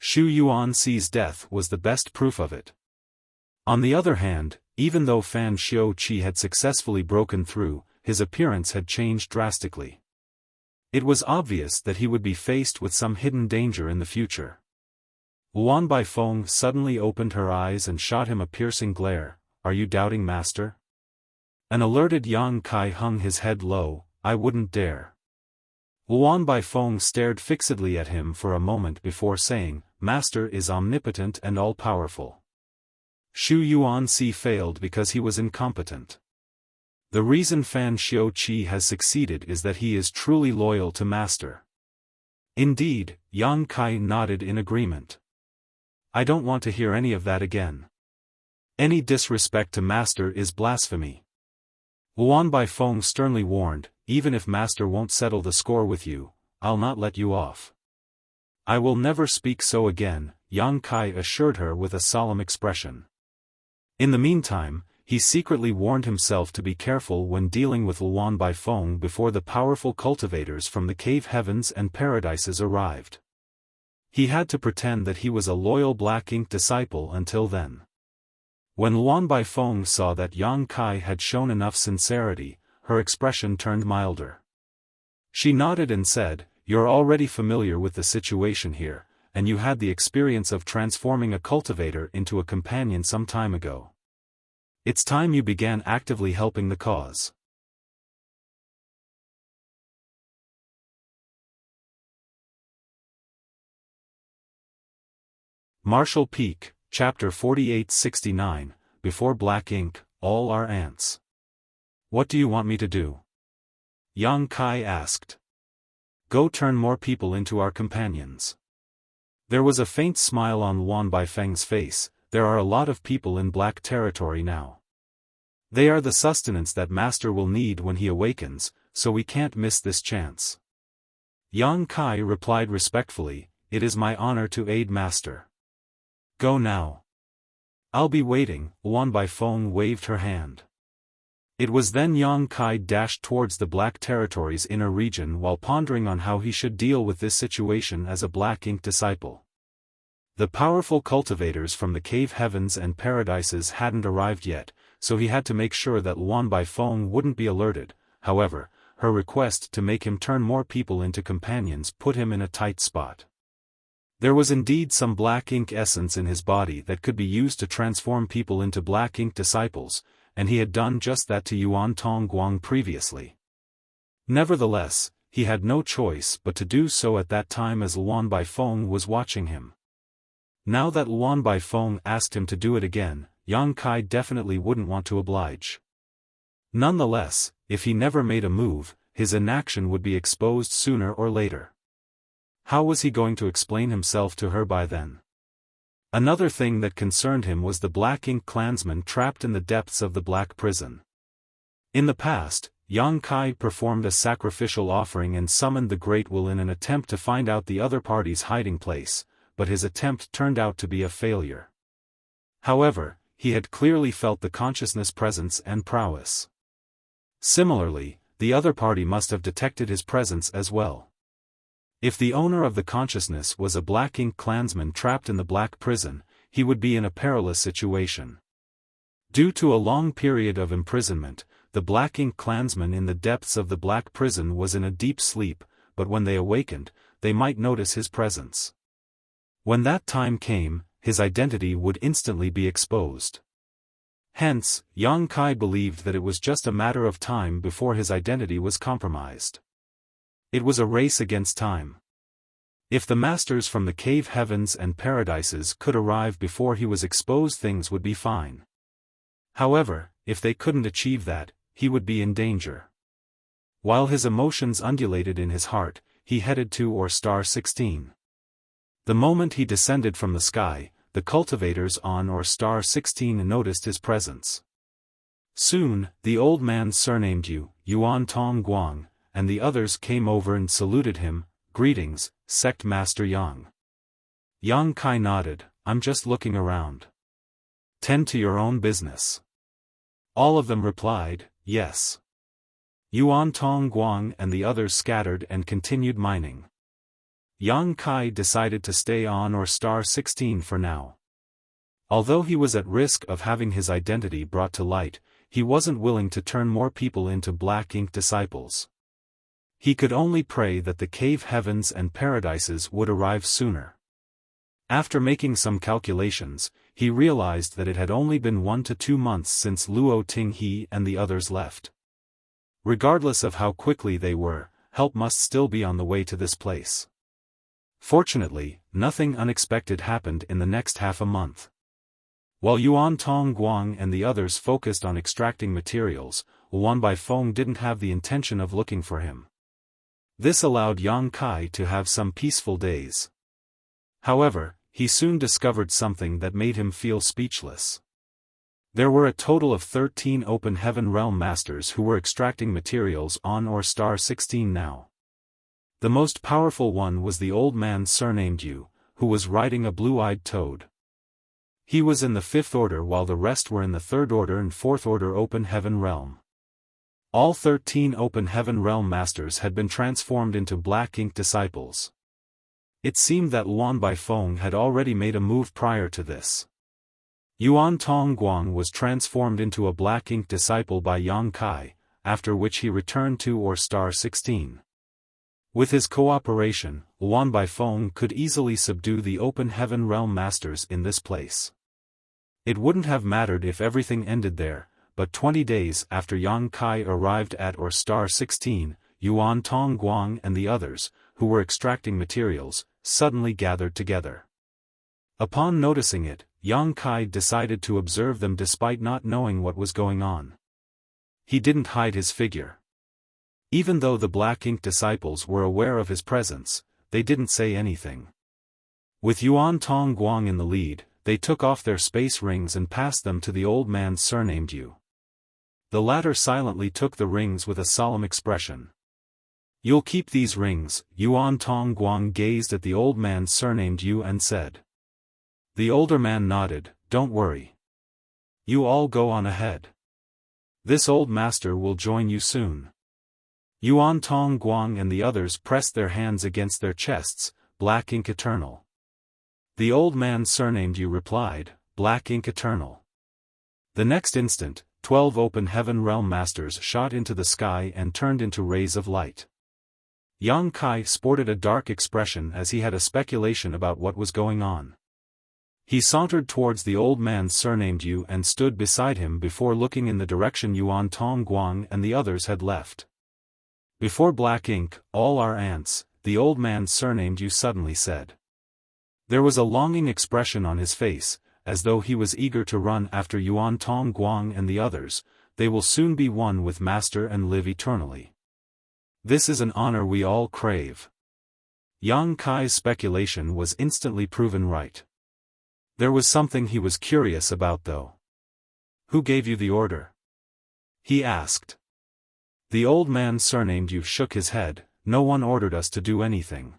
Xu Yuanxi's death was the best proof of it. On the other hand, even though Fan Xiuqi had successfully broken through, his appearance had changed drastically. It was obvious that he would be faced with some hidden danger in the future. Luan Baifeng suddenly opened her eyes and shot him a piercing glare. "Are you doubting, Master?" An alerted Yang Kai hung his head low. "I wouldn't dare." Luan Baifeng stared fixedly at him for a moment before saying, "Master is omnipotent and all-powerful." Xu Yuanxi failed because he was incompetent. The reason Fan Xiuqi has succeeded is that he is truly loyal to Master. Indeed, Yang Kai nodded in agreement. "I don't want to hear any of that again. Any disrespect to Master is blasphemy." Luan Baifeng sternly warned, "Even if Master won't settle the score with you, I'll not let you off." "I will never speak so again," Yang Kai assured her with a solemn expression. In the meantime, he secretly warned himself to be careful when dealing with Luan Baifeng before the powerful cultivators from the cave heavens and paradises arrived. He had to pretend that he was a loyal Black Ink disciple until then. When Luan Baifeng saw that Yang Kai had shown enough sincerity, her expression turned milder. She nodded and said, "You're already familiar with the situation here, and you had the experience of transforming a cultivator into a companion some time ago. It's time you began actively helping the cause." Martial Peak, Chapter 4869, Before Black Ink, All Are Ants. "What do you want me to do?" Yang Kai asked. "Go turn more people into our companions." There was a faint smile on Luan Baifeng's face. "There are a lot of people in black territory now. They are the sustenance that Master will need when he awakens, so we can't miss this chance." Yang Kai replied respectfully, "It is my honor to aid Master. Go now." "I'll be waiting." Luan Baifeng waved her hand. It was then Yang Kai dashed towards the Black Territory's inner region while pondering on how he should deal with this situation as a Black Ink disciple. The powerful cultivators from the cave heavens and paradises hadn't arrived yet, so he had to make sure that Luan Baifeng wouldn't be alerted. However, her request to make him turn more people into companions put him in a tight spot. There was indeed some Black Ink essence in his body that could be used to transform people into Black Ink disciples, and he had done just that to Yuan Tongguang previously. Nevertheless, he had no choice but to do so at that time as Luan Baifeng was watching him. Now that Luan Baifeng asked him to do it again, Yang Kai definitely wouldn't want to oblige. Nonetheless, if he never made a move, his inaction would be exposed sooner or later. How was he going to explain himself to her by then? Another thing that concerned him was the Black Ink clansmen trapped in the depths of the Black Prison. In the past, Yang Kai performed a sacrificial offering and summoned the Great Will in an attempt to find out the other party's hiding place, but his attempt turned out to be a failure. However, he had clearly felt the consciousness presence and prowess. Similarly, the other party must have detected his presence as well. If the owner of the consciousness was a Black Ink clansman trapped in the Black Prison, he would be in a perilous situation. Due to a long period of imprisonment, the Black Ink clansman in the depths of the Black Prison was in a deep sleep, but when they awakened, they might notice his presence. When that time came, his identity would instantly be exposed. Hence, Yang Kai believed that it was just a matter of time before his identity was compromised. It was a race against time. If the masters from the cave heavens and paradises could arrive before he was exposed, things would be fine. However, if they couldn't achieve that, he would be in danger. While his emotions undulated in his heart, he headed to star 16. The moment he descended from the sky, the cultivators on star 16 noticed his presence. Soon, the old man surnamed Yuan Tongguang, and the others came over and saluted him. "Greetings, Sect Master Yang." Yang Kai nodded. "I'm just looking around." "Tend to your own business." All of them replied, "Yes." Yuan Tong Guang and the others scattered and continued mining. Yang Kai decided to stay on or star 16 for now. Although he was at risk of having his identity brought to light, he wasn't willing to turn more people into black ink disciples. He could only pray that the cave heavens and paradises would arrive sooner. After making some calculations, he realized that it had only been 1 to 2 months since Luo Tinghe and the others left. Regardless of how quickly they were, help must still be on the way to this place. Fortunately, nothing unexpected happened in the next half a month. While Yuan Tong Guang and the others focused on extracting materials, Wan Baifeng didn't have the intention of looking for him. This allowed Yang Kai to have some peaceful days. However, he soon discovered something that made him feel speechless. There were a total of 13 Open Heaven Realm Masters who were extracting materials on or star 16 now. The most powerful one was the old man surnamed Yu, who was riding a blue-eyed toad. He was in the 5th order while the rest were in the 3rd order and 4th order Open Heaven Realm. All 13 Open Heaven Realm Masters had been transformed into black ink disciples. It seemed that Luan Baifeng had already made a move prior to this. Yuan Tong Guang was transformed into a black ink disciple by Yang Kai, after which he returned to or star 16. With his cooperation, Luan Baifeng could easily subdue the Open Heaven Realm Masters in this place. It wouldn't have mattered if everything ended there, but 20 days after Yang Kai arrived at or star 16, Yuan Tong Guang and the others, who were extracting materials, suddenly gathered together. Upon noticing it, Yang Kai decided to observe them despite not knowing what was going on. He didn't hide his figure. Even though the black ink disciples were aware of his presence, they didn't say anything. With Yuan Tong Guang in the lead, they took off their space rings and passed them to the old man surnamed Yu. The latter silently took the rings with a solemn expression. "You'll keep these rings," Yuan Tong Guang gazed at the old man surnamed Yu and said. The older man nodded. "Don't worry. You all go on ahead. This old master will join you soon." Yuan Tong Guang and the others pressed their hands against their chests. "Black ink eternal." The old man surnamed Yu replied, "Black ink eternal." The next instant, 12 Open Heaven Realm Masters shot into the sky and turned into rays of light. Yang Kai sported a dark expression as he had a speculation about what was going on. He sauntered towards the old man surnamed Yu and stood beside him before looking in the direction Yuan Tong Guang and the others had left. "Before black ink, all our ants," the old man surnamed Yu suddenly said. There was a longing expression on his face, as though he was eager to run after Yuan Tong Guang and the others. "They will soon be one with Master and live eternally. This is an honor we all crave." Yang Kai's speculation was instantly proven right. There was something he was curious about though. "Who gave you the order?" he asked. The old man surnamed Yu shook his head. "No one ordered us to do anything.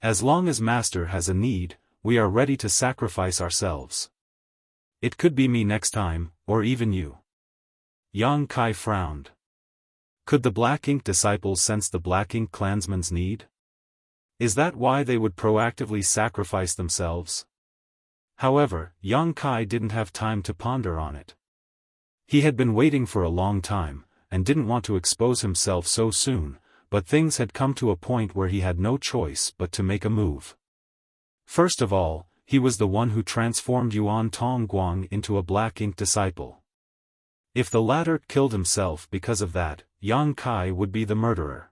As long as Master has a need, we are ready to sacrifice ourselves. It could be me next time, or even you." Yang Kai frowned. Could the black ink disciples sense the black ink clansmen's need? Is that why they would proactively sacrifice themselves? However, Yang Kai didn't have time to ponder on it. He had been waiting for a long time, and didn't want to expose himself so soon, but things had come to a point where he had no choice but to make a move. First of all, he was the one who transformed Yuan Tong Guang into a black ink disciple. If the latter killed himself because of that, Yang Kai would be the murderer.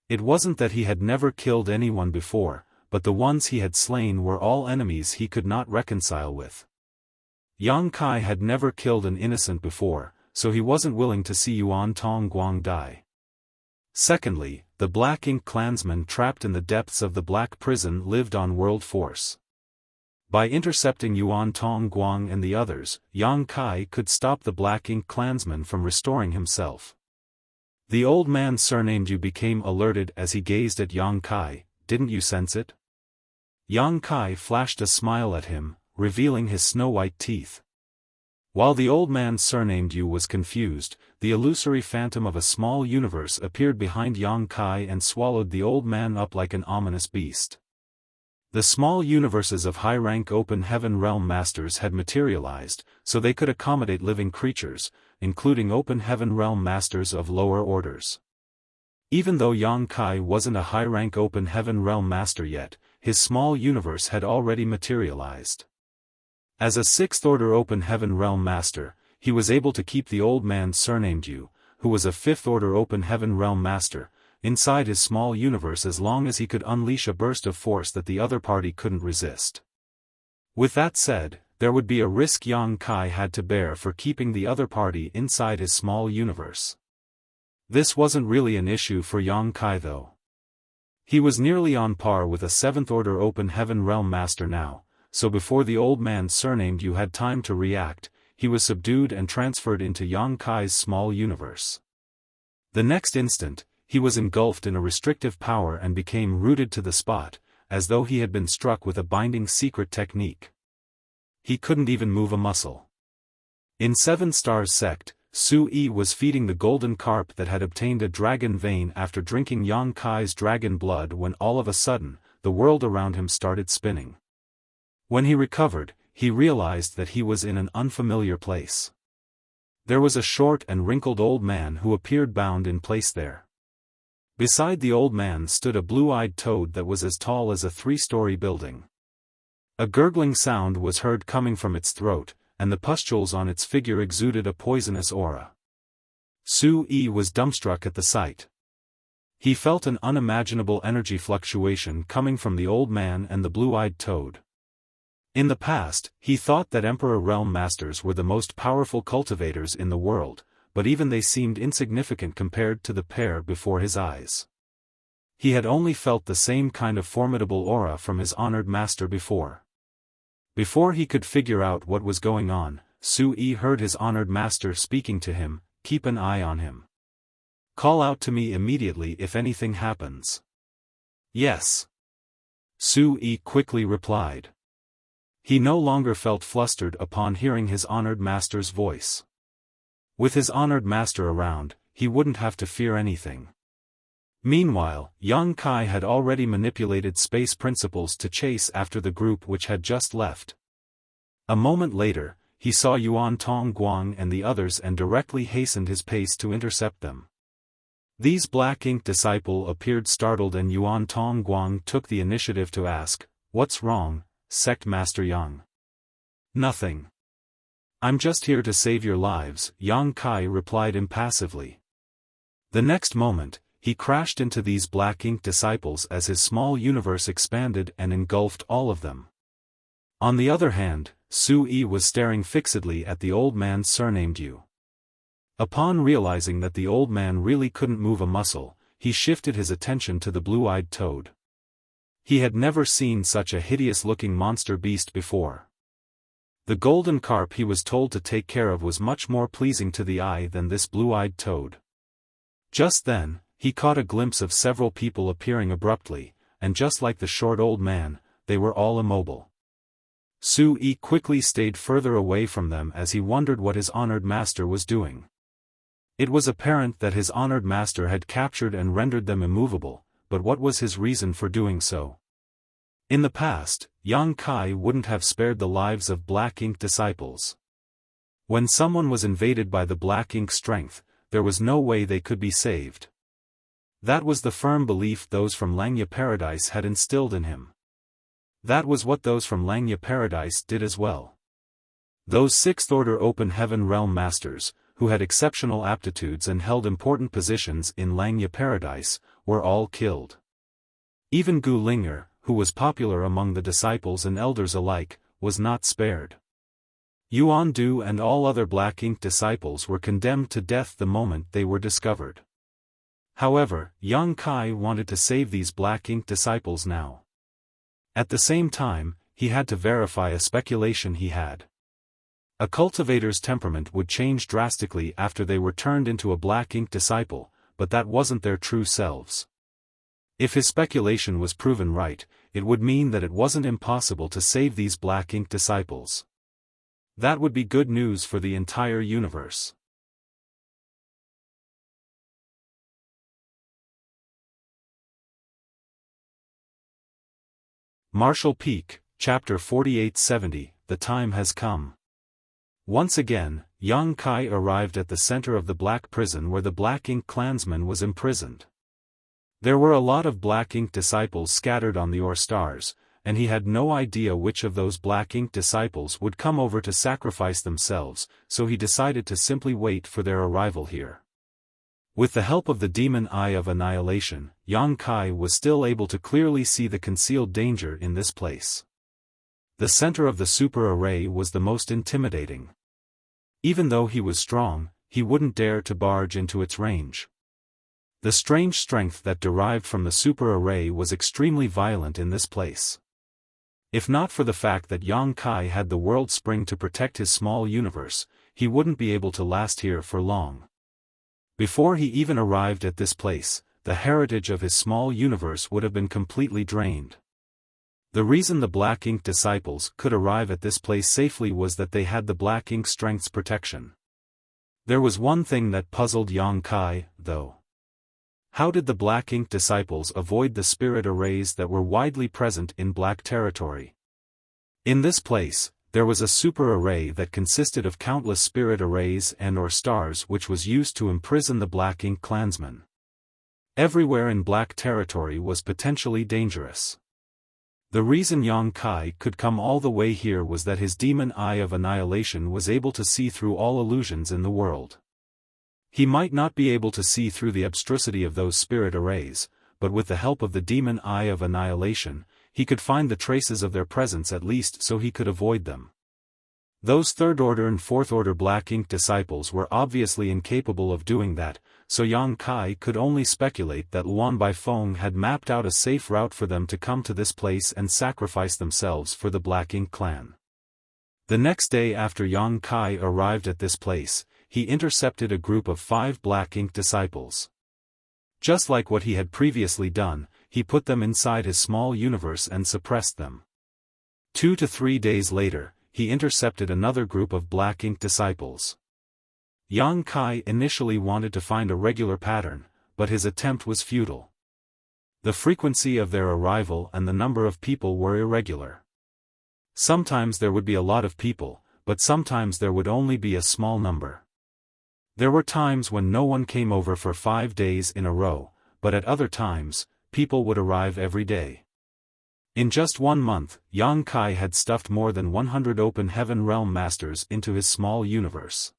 It wasn't that he had never killed anyone before, but the ones he had slain were all enemies he could not reconcile with. Yang Kai had never killed an innocent before, so he wasn't willing to see Yuan Tong Guang die. Secondly, the black ink clansmen trapped in the depths of the black prison lived on world force. By intercepting Yuan Tong Guang and the others, Yang Kai could stop the black ink clansman from restoring himself. The old man surnamed Yu became alerted as he gazed at Yang Kai. Didn't you sense it? Yang Kai flashed a smile at him, revealing his snow-white teeth. While the old man surnamed Yu was confused, the illusory phantom of a small universe appeared behind Yang Kai and swallowed the old man up like an ominous beast. The small universes of high-rank open heaven realm masters had materialized, so they could accommodate living creatures, including open heaven realm masters of lower orders. Even though Yang Kai wasn't a high-rank open heaven realm master yet, his small universe had already materialized. As a sixth-order open heaven realm master, he was able to keep the old man surnamed Yu, who was a fifth-order open heaven realm master, inside his small universe as long as he could unleash a burst of force that the other party couldn't resist. With that said, there would be a risk Yang Kai had to bear for keeping the other party inside his small universe. This wasn't really an issue for Yang Kai though. He was nearly on par with a seventh-order open heaven realm master now, so before the old man surnamed Yu had time to react, he was subdued and transferred into Yang Kai's small universe. The next instant, he was engulfed in a restrictive power and became rooted to the spot, as though he had been struck with a binding secret technique. He couldn't even move a muscle. In Seven Stars Sect, Su-Yi was feeding the golden carp that had obtained a dragon vein after drinking Yang Kai's dragon blood when all of a sudden, the world around him started spinning. When he recovered, he realized that he was in an unfamiliar place. There was a short and wrinkled old man who appeared bound in place there. Beside the old man stood a blue-eyed toad that was as tall as a three-story building. A gurgling sound was heard coming from its throat, and the pustules on its figure exuded a poisonous aura. Su-Yi was dumbstruck at the sight. He felt an unimaginable energy fluctuation coming from the old man and the blue-eyed toad. In the past, he thought that Emperor Realm Masters were the most powerful cultivators in the world, but even they seemed insignificant compared to the pair before his eyes. He had only felt the same kind of formidable aura from his honored master before. Before he could figure out what was going on, Su-Yi heard his honored master speaking to him. Keep an eye on him. Call out to me immediately if anything happens. Yes. Su-Yi quickly replied. He no longer felt flustered upon hearing his honored master's voice. With his honored master around, he wouldn't have to fear anything. Meanwhile, Yang Kai had already manipulated space principles to chase after the group which had just left. A moment later, he saw Yuan Tong Guang and the others and directly hastened his pace to intercept them. These black ink disciple appeared startled and Yuan Tong Guang took the initiative to ask, "What's wrong, Sect Master Yang?" "Nothing. I'm just here to save your lives," Yang Kai replied impassively. The next moment, he crashed into these black ink disciples as his small universe expanded and engulfed all of them. On the other hand, Su-Yi was staring fixedly at the old man surnamed Yu. Upon realizing that the old man really couldn't move a muscle, he shifted his attention to the blue-eyed toad. He had never seen such a hideous-looking monster beast before. The golden carp he was told to take care of was much more pleasing to the eye than this blue-eyed toad. Just then, he caught a glimpse of several people appearing abruptly, and just like the short old man, they were all immobile. Su-Yi quickly stayed further away from them as he wondered what his honored master was doing. It was apparent that his honored master had captured and rendered them immovable, but what was his reason for doing so? In the past, Yang Kai wouldn't have spared the lives of black ink disciples. When someone was invaded by the black ink strength, there was no way they could be saved. That was the firm belief those from Langya Paradise had instilled in him. That was what those from Langya Paradise did as well. Those sixth-order open heaven realm masters, who had exceptional aptitudes and held important positions in Langya Paradise, were all killed. Even Gu Linger, who was popular among the disciples and elders alike, was not spared. Yuan Du and all other black ink disciples were condemned to death the moment they were discovered. However, Yang Kai wanted to save these black ink disciples now. At the same time, he had to verify a speculation he had. A cultivator's temperament would change drastically after they were turned into a black ink disciple, but that wasn't their true selves. If his speculation was proven right, it would mean that it wasn't impossible to save these black ink disciples. That would be good news for the entire universe. Marshall Peak, Chapter 4870, The Time Has Come. Once again, Yang Kai arrived at the center of the black prison where the Black Ink clansman was imprisoned. There were a lot of Black Ink disciples scattered on the Ore Stars, and he had no idea which of those Black Ink disciples would come over to sacrifice themselves, so he decided to simply wait for their arrival here. With the help of the Demon Eye of Annihilation, Yang Kai was still able to clearly see the concealed danger in this place. The center of the super array was the most intimidating. Even though he was strong, he wouldn't dare to barge into its range. The strange strength that derived from the super array was extremely violent in this place. If not for the fact that Yang Kai had the world spring to protect his small universe, he wouldn't be able to last here for long. Before he even arrived at this place, the heritage of his small universe would have been completely drained. The reason the Black Ink disciples could arrive at this place safely was that they had the Black Ink strength's protection. There was one thing that puzzled Yang Kai, though. How did the Black Ink disciples avoid the spirit arrays that were widely present in Black territory? In this place, there was a super array that consisted of countless spirit arrays and/or stars which was used to imprison the Black Ink clansmen. Everywhere in Black territory was potentially dangerous. The reason Yang Kai could come all the way here was that his Demon Eye of Annihilation was able to see through all illusions in the world. He might not be able to see through the abstrusity of those spirit arrays, but with the help of the Demon Eye of Annihilation, he could find the traces of their presence at least so he could avoid them. Those third-order and fourth-order Black Ink disciples were obviously incapable of doing that, so Yang Kai could only speculate that Luan Baifeng had mapped out a safe route for them to come to this place and sacrifice themselves for the Black Ink clan. The next day after Yang Kai arrived at this place, he intercepted a group of 5 Black Ink disciples. Just like what he had previously done, he put them inside his small universe and suppressed them. 2 to 3 days later, he intercepted another group of Black Ink disciples. Yang Kai initially wanted to find a regular pattern, but his attempt was futile. The frequency of their arrival and the number of people were irregular. Sometimes there would be a lot of people, but sometimes there would only be a small number. There were times when no one came over for 5 days in a row, but at other times, people would arrive every day. In just 1 month, Yang Kai had stuffed more than 100 Open Heaven Realm Masters into his small universe.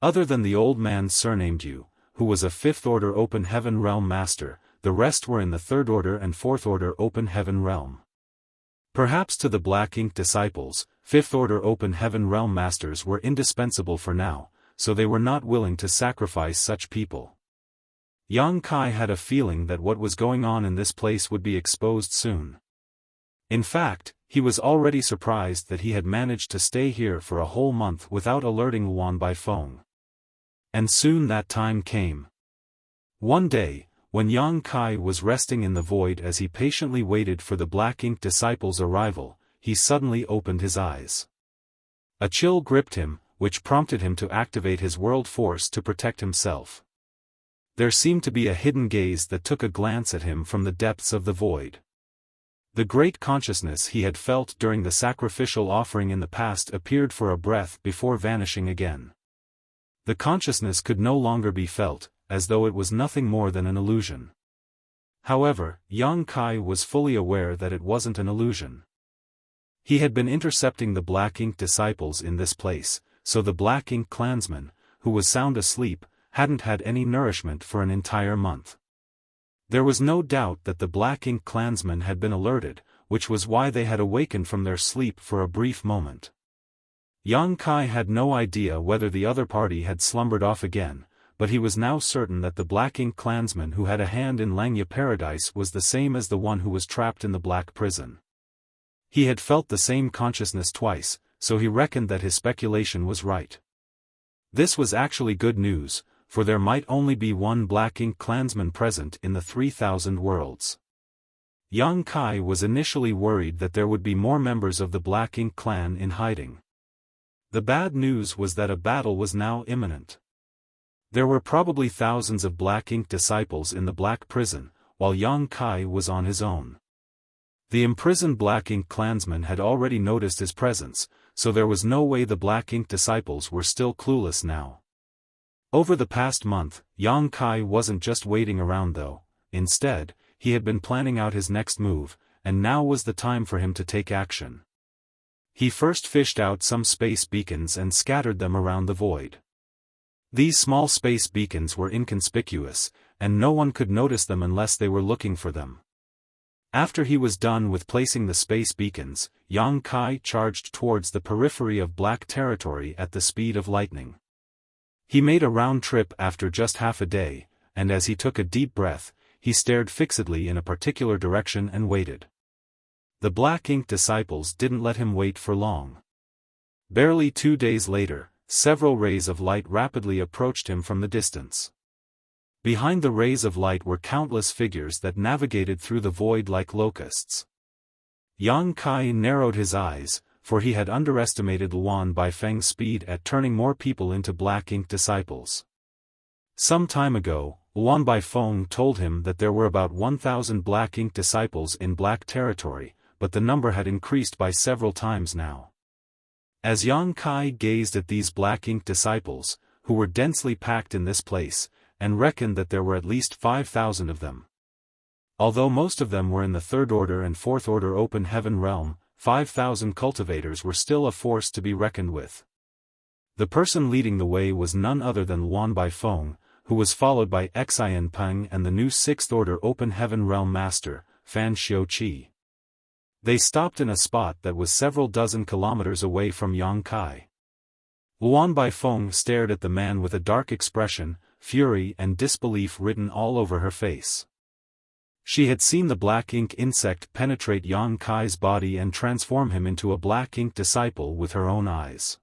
Other than the old man surnamed Yu, who was a 5th Order Open Heaven Realm Master, the rest were in the 3rd Order and 4th Order Open Heaven Realm. Perhaps to the Black Ink disciples, 5th Order Open Heaven Realm Masters were indispensable for now, so they were not willing to sacrifice such people. Yang Kai had a feeling that what was going on in this place would be exposed soon. In fact, he was already surprised that he had managed to stay here for a whole month without alerting Luan Baifeng. And soon that time came. One day, when Yang Kai was resting in the void as he patiently waited for the Black Ink disciples' arrival, he suddenly opened his eyes. A chill gripped him, which prompted him to activate his world force to protect himself. There seemed to be a hidden gaze that took a glance at him from the depths of the void. The great consciousness he had felt during the sacrificial offering in the past appeared for a breath before vanishing again. The consciousness could no longer be felt, as though it was nothing more than an illusion. However, Yang Kai was fully aware that it wasn't an illusion. He had been intercepting the Black Ink disciples in this place, so the Black Ink clansman, who was sound asleep, hadn't had any nourishment for an entire month. There was no doubt that the Black Ink clansmen had been alerted, which was why they had awakened from their sleep for a brief moment. Yang Kai had no idea whether the other party had slumbered off again, but he was now certain that the Black Ink clansman who had a hand in Langya Paradise was the same as the one who was trapped in the Black Prison. He had felt the same consciousness twice, so he reckoned that his speculation was right. This was actually good news, for there might only be one Black Ink clansman present in the 3,000 worlds. Yang Kai was initially worried that there would be more members of the Black Ink clan in hiding. The bad news was that a battle was now imminent. There were probably thousands of Black Ink disciples in the Black Prison, while Yang Kai was on his own. The imprisoned Black Ink clansmen had already noticed his presence, so there was no way the Black Ink disciples were still clueless now. Over the past month, Yang Kai wasn't just waiting around though. Instead, he had been planning out his next move, and now was the time for him to take action. He first fished out some space beacons and scattered them around the void. These small space beacons were inconspicuous, and no one could notice them unless they were looking for them. After he was done with placing the space beacons, Yang Kai charged towards the periphery of Black Territory at the speed of lightning. He made a round trip after just half a day, and as he took a deep breath, he stared fixedly in a particular direction and waited. The Black Ink disciples didn't let him wait for long. Barely 2 days later, several rays of light rapidly approached him from the distance. Behind the rays of light were countless figures that navigated through the void like locusts. Yang Kai narrowed his eyes, for he had underestimated Luan Baifeng's speed at turning more people into Black Ink disciples. Some time ago, Luan Baifeng told him that there were about 1,000 Black Ink disciples in Black Territory, but the number had increased by several times now. As Yang Kai gazed at these Black Ink disciples, who were densely packed in this place, and reckoned that there were at least 5,000 of them. Although most of them were in the Third Order and Fourth Order Open Heaven realm, 5,000 cultivators were still a force to be reckoned with. The person leading the way was none other than Luan Baifeng, who was followed by Xian Peng and the new Sixth Order Open Heaven realm master, Fan Xiuqi. They stopped in a spot that was several dozen kilometers away from Yang Kai. Luan Baifeng stared at the man with a dark expression, fury and disbelief written all over her face. She had seen the Black Ink insect penetrate Yang Kai's body and transform him into a Black Ink disciple with her own eyes.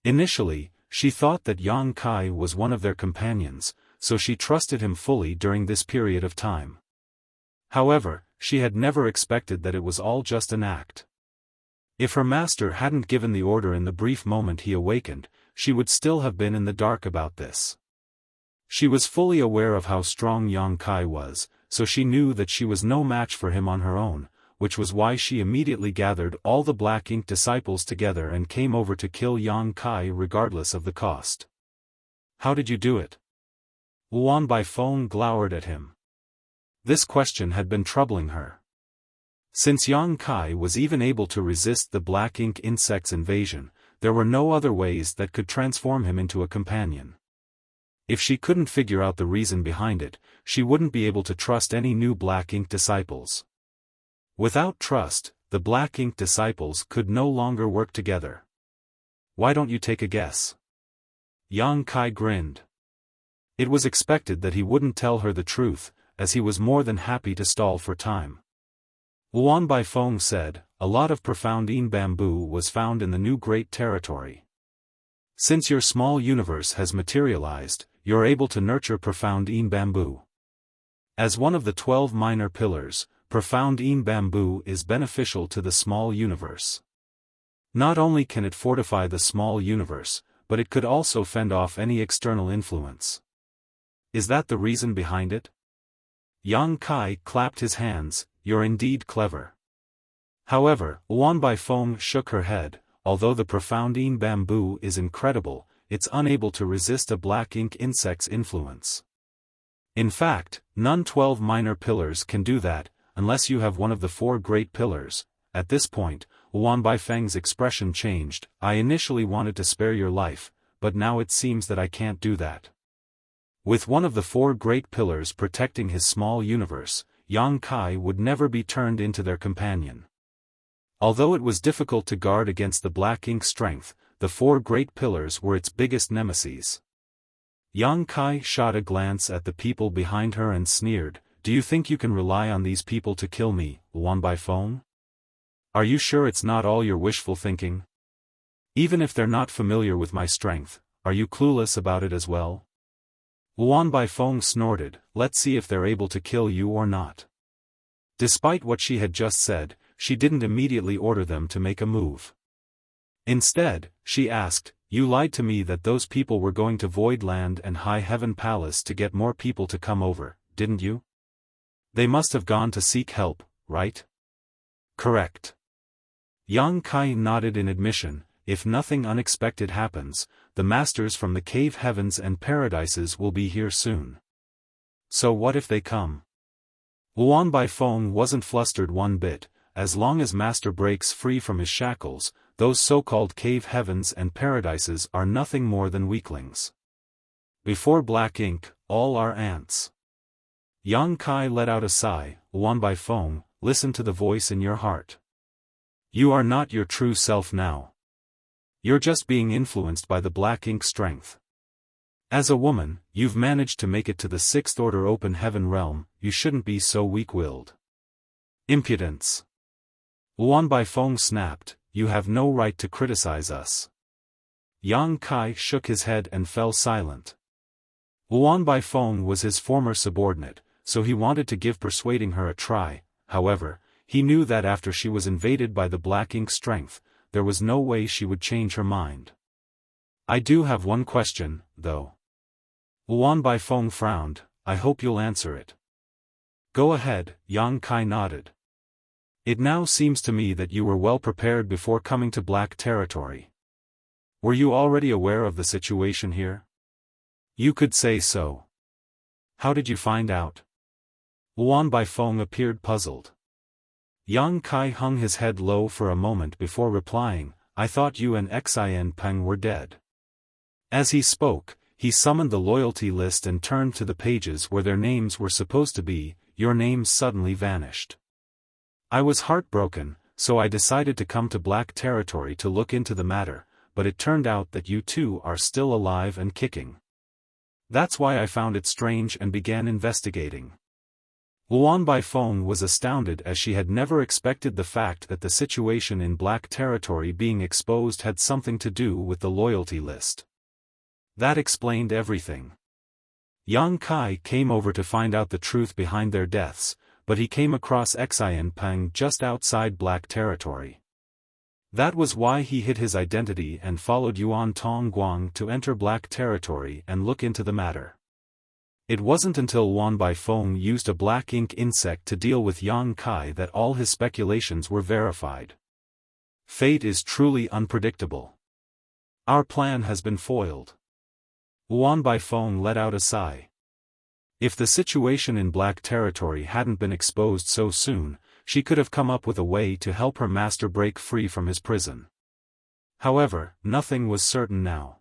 Initially, she thought that Yang Kai was one of their companions, so she trusted him fully during this period of time. However, she had never expected that it was all just an act. If her master hadn't given the order in the brief moment he awakened, she would still have been in the dark about this. She was fully aware of how strong Yang Kai was, so she knew that she was no match for him on her own, which was why she immediately gathered all the Black Ink disciples together and came over to kill Yang Kai regardless of the cost. How did you do it? Luan Baifeng glowered at him. This question had been troubling her. Since Yang Kai was even able to resist the Black Ink insect's invasion, there were no other ways that could transform him into a companion. If she couldn't figure out the reason behind it, she wouldn't be able to trust any new Black Ink disciples. Without trust, the Black Ink disciples could no longer work together. Why don't you take a guess? Yang Kai grinned. It was expected that he wouldn't tell her the truth, as he was more than happy to stall for time. Luan Baifeng said, a lot of profound Yin bamboo was found in the new Great Territory. Since your small universe has materialized, you're able to nurture profound Yin bamboo. As one of the 12 minor pillars, profound Yin bamboo is beneficial to the small universe. Not only can it fortify the small universe, but it could also fend off any external influence. Is that the reason behind it? Yang Kai clapped his hands. You're indeed clever. However, Luan Baifeng shook her head. Although the profound Yin bamboo is incredible, it's unable to resist a Black Ink insect's influence. In fact, none 12 minor pillars can do that, unless you have one of the 4 great pillars. At this point, Luan Baifeng's expression changed. I initially wanted to spare your life, but now it seems that I can't do that. With one of the 4 great pillars protecting his small universe, Yang Kai would never be turned into their companion. Although it was difficult to guard against the Black Ink strength, the 4 great pillars were its biggest nemesis. Yang Kai shot a glance at the people behind her and sneered, do you think you can rely on these people to kill me, Luan Baifeng? Are you sure it's not all your wishful thinking? Even if they're not familiar with my strength, are you clueless about it as well? Luan Baifeng snorted, let's see if they're able to kill you or not. Despite what she had just said, she didn't immediately order them to make a move. Instead, she asked, you lied to me that those people were going to Void Land and High Heaven Palace to get more people to come over, didn't you? They must have gone to seek help, right? Correct. Yang Kai nodded in admission. If nothing unexpected happens, the masters from the cave heavens and paradises will be here soon. So what if they come? Luan Baifeng wasn't flustered one bit. As long as Master breaks free from his shackles, those so-called cave heavens and paradises are nothing more than weaklings. Before black ink, all are ants. Yang Kai let out a sigh. Luan Baifeng, listen to the voice in your heart. You are not your true self now. You're just being influenced by the black ink strength. As a woman, you've managed to make it to the sixth order open heaven realm, you shouldn't be so weak-willed. Impudence. Luan Baifeng snapped, you have no right to criticize us. Yang Kai shook his head and fell silent. Luan Baifeng was his former subordinate, so he wanted to give persuading her a try. However, he knew that after she was invaded by the black ink strength, there was no way she would change her mind. I do have one question, though. Luan Baifeng frowned, I hope you'll answer it. Go ahead, Yang Kai nodded. It now seems to me that you were well prepared before coming to black territory. Were you already aware of the situation here? You could say so. How did you find out? Luan Baifeng appeared puzzled. Yang Kai hung his head low for a moment before replying, I thought you and Xian Peng were dead. As he spoke, he summoned the loyalty list and turned to the pages where their names were supposed to be. Your names suddenly vanished. I was heartbroken, so I decided to come to black territory to look into the matter, but it turned out that you two are still alive and kicking. That's why I found it strange and began investigating. Luan Baifeng was astounded as she had never expected the fact that the situation in black territory being exposed had something to do with the loyalty list. That explained everything. Yang Kai came over to find out the truth behind their deaths, but he came across Xian Peng just outside black territory. That was why he hid his identity and followed Yuan Tongguang to enter black territory and look into the matter. It wasn't until Luan Baifeng used a black ink insect to deal with Yang Kai that all his speculations were verified. Fate is truly unpredictable. Our plan has been foiled. Luan Baifeng let out a sigh. If the situation in black territory hadn't been exposed so soon, she could have come up with a way to help her master break free from his prison. However, nothing was certain now.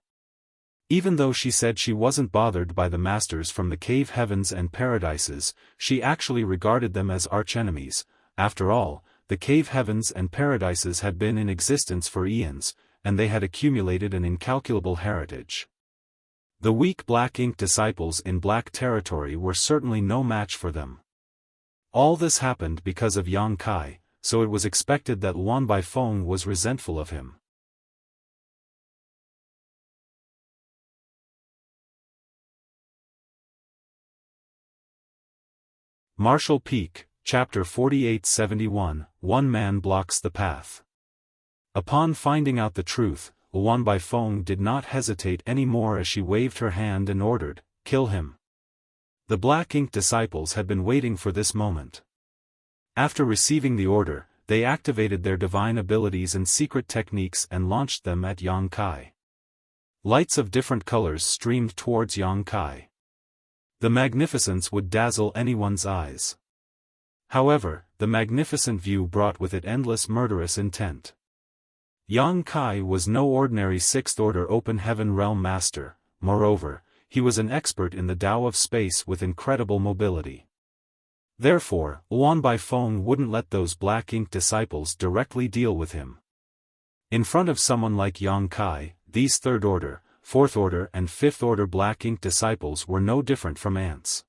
Even though she said she wasn't bothered by the masters from the cave heavens and paradises, she actually regarded them as archenemies. After all, the cave heavens and paradises had been in existence for eons, and they had accumulated an incalculable heritage. The weak black ink disciples in black territory were certainly no match for them. All this happened because of Yang Kai, so it was expected that Luan Baifeng was resentful of him. Marshall Peak, Chapter 4871, One Man Blocks the Path. Upon finding out the truth, Luan Baifeng did not hesitate any more as she waved her hand and ordered, kill him. The black ink disciples had been waiting for this moment. After receiving the order, they activated their divine abilities and secret techniques and launched them at Yang Kai. Lights of different colors streamed towards Yang Kai. The magnificence would dazzle anyone's eyes. However, the magnificent view brought with it endless murderous intent. Yang Kai was no ordinary sixth-order open heaven realm master, moreover, he was an expert in the Tao of space with incredible mobility. Therefore, Luan Baifeng wouldn't let those black ink disciples directly deal with him. In front of someone like Yang Kai, these third-order, fourth-order and fifth-order black ink disciples were no different from ants.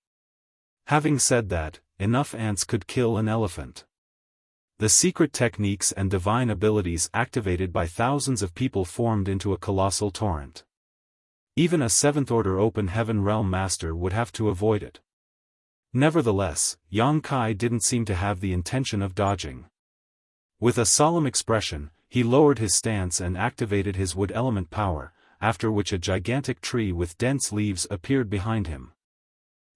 Having said that, enough ants could kill an elephant. The secret techniques and divine abilities activated by thousands of people formed into a colossal torrent. Even a seventh-order open heaven realm master would have to avoid it. Nevertheless, Yang Kai didn't seem to have the intention of dodging. With a solemn expression, he lowered his stance and activated his wood element power, after which a gigantic tree with dense leaves appeared behind him.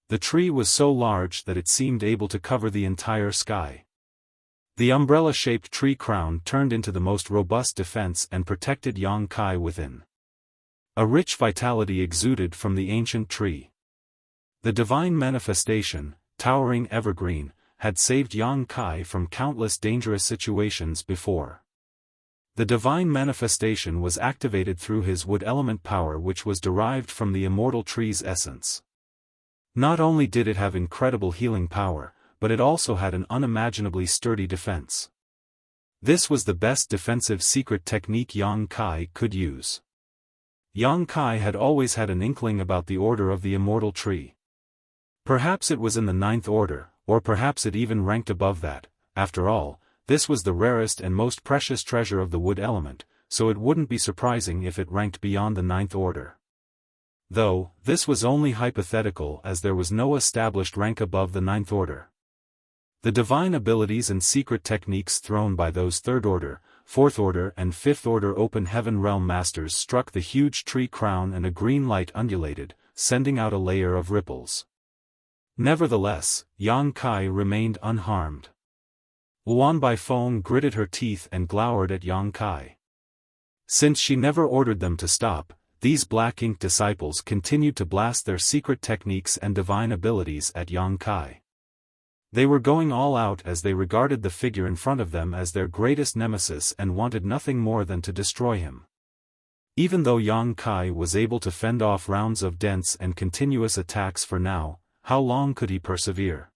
The tree was so large that it seemed able to cover the entire sky. The umbrella-shaped tree crown turned into the most robust defense and protected Yang Kai within. A rich vitality exuded from the ancient tree. The divine manifestation, towering evergreen, had saved Yang Kai from countless dangerous situations before. The divine manifestation was activated through his wood element power, which was derived from the immortal tree's essence. Not only did it have incredible healing power, but it also had an unimaginably sturdy defense. This was the best defensive secret technique Yang Kai could use. Yang Kai had always had an inkling about the order of the immortal tree. Perhaps it was in the 9th order, or perhaps it even ranked above that. After all, this was the rarest and most precious treasure of the wood element, so it wouldn't be surprising if it ranked beyond the 9th order. Though, this was only hypothetical as there was no established rank above the 9th order. The divine abilities and secret techniques thrown by those 3rd order, 4th order and 5th order open heaven realm masters struck the huge tree crown and a green light undulated, sending out a layer of ripples. Nevertheless, Yang Kai remained unharmed. Luan Baifeng gritted her teeth and glowered at Yang Kai. Since she never ordered them to stop, these black ink disciples continued to blast their secret techniques and divine abilities at Yang Kai. They were going all out as they regarded the figure in front of them as their greatest nemesis and wanted nothing more than to destroy him. Even though Yang Kai was able to fend off rounds of dense and continuous attacks for now, how long could he persevere?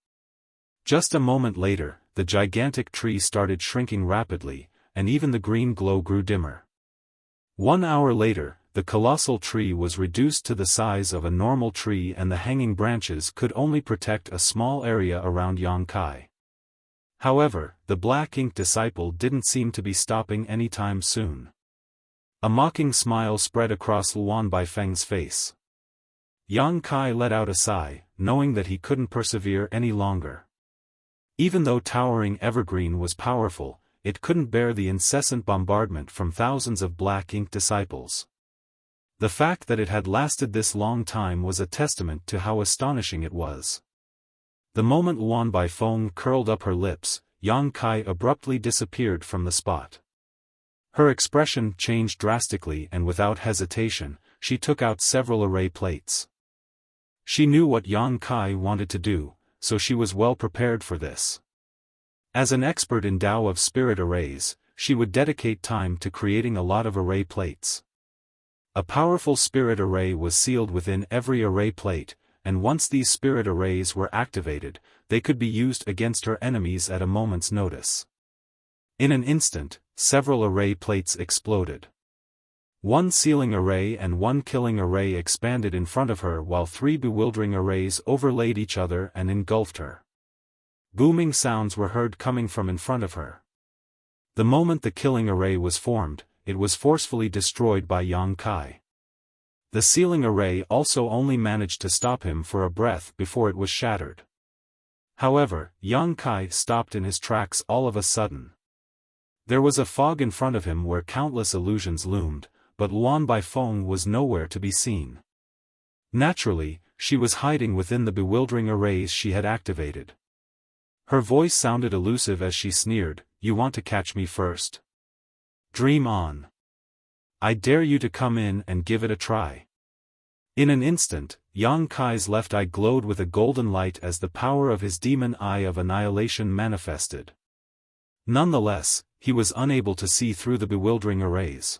Just a moment later, the gigantic tree started shrinking rapidly, and even the green glow grew dimmer. 1 hour later, the colossal tree was reduced to the size of a normal tree and the hanging branches could only protect a small area around Yang Kai. However, the black ink disciple didn't seem to be stopping anytime soon. A mocking smile spread across Luan Baifeng's face. Yang Kai let out a sigh, knowing that he couldn't persevere any longer. Even though towering evergreen was powerful, it couldn't bear the incessant bombardment from thousands of black ink disciples. The fact that it had lasted this long time was a testament to how astonishing it was. The moment Luan Baifeng curled up her lips, Yang Kai abruptly disappeared from the spot. Her expression changed drastically and without hesitation, she took out several array plates. She knew what Yang Kai wanted to do, so she was well prepared for this. As an expert in Tao of Spirit arrays, she would dedicate time to creating a lot of array plates. A powerful spirit array was sealed within every array plate, and once these spirit arrays were activated, they could be used against her enemies at a moment's notice. In an instant, several array plates exploded. 1 sealing array and 1 killing array expanded in front of her while 3 bewildering arrays overlaid each other and engulfed her. Booming sounds were heard coming from in front of her. The moment the killing array was formed, it was forcefully destroyed by Yang Kai. The sealing array also only managed to stop him for a breath before it was shattered. However, Yang Kai stopped in his tracks all of a sudden. There was a fog in front of him where countless illusions loomed, but Luan Baifeng was nowhere to be seen. Naturally, she was hiding within the bewildering arrays she had activated. Her voice sounded elusive as she sneered, "You want to catch me first? Dream on. I dare you to come in and give it a try." In an instant, Yang Kai's left eye glowed with a golden light as the power of his demon eye of annihilation manifested. Nonetheless, he was unable to see through the bewildering arrays.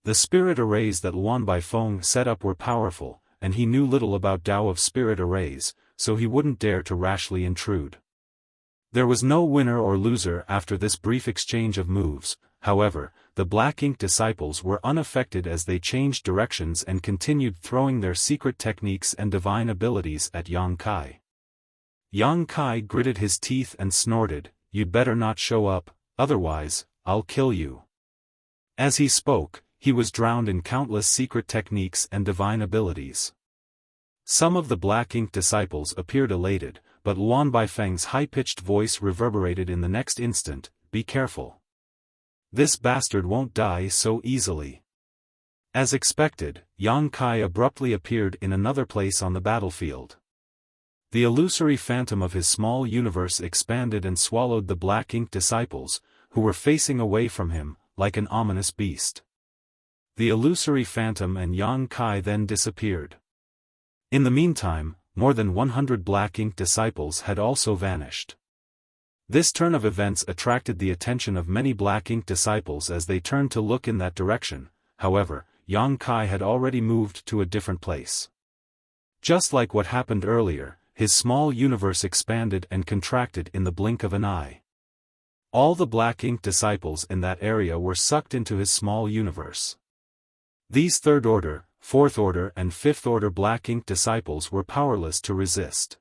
The spirit arrays that Luan Baifeng set up were powerful, and he knew little about Tao of Spirit arrays, so he wouldn't dare to rashly intrude. There was no winner or loser after this brief exchange of moves. However, the black ink disciples were unaffected as they changed directions and continued throwing their secret techniques and divine abilities at Yang Kai. Yang Kai gritted his teeth and snorted, "You'd better not show up, otherwise, I'll kill you." As he spoke, he was drowned in countless secret techniques and divine abilities. Some of the black ink disciples appeared elated, but Luan Baifeng's high-pitched voice reverberated in the next instant, "Be careful. This bastard won't die so easily." As expected, Yang Kai abruptly appeared in another place on the battlefield. The illusory phantom of his small universe expanded and swallowed the black ink disciples, who were facing away from him, like an ominous beast. The illusory phantom and Yang Kai then disappeared. In the meantime, more than 100 black ink disciples had also vanished. This turn of events attracted the attention of many black ink disciples as they turned to look in that direction. However, Yang Kai had already moved to a different place. Just like what happened earlier, his small universe expanded and contracted in the blink of an eye. All the black ink disciples in that area were sucked into his small universe. These third order, fourth order and fifth order black ink disciples were powerless to resist.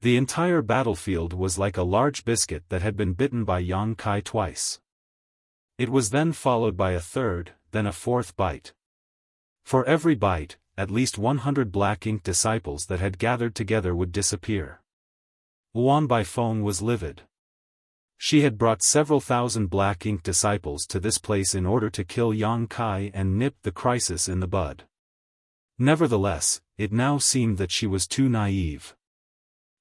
The entire battlefield was like a large biscuit that had been bitten by Yang Kai twice. It was then followed by a third, then a fourth bite. For every bite, at least 100 black ink disciples that had gathered together would disappear. Luan Baifeng was livid. She had brought several thousand black ink disciples to this place in order to kill Yang Kai and nip the crisis in the bud. Nevertheless, it now seemed that she was too naive.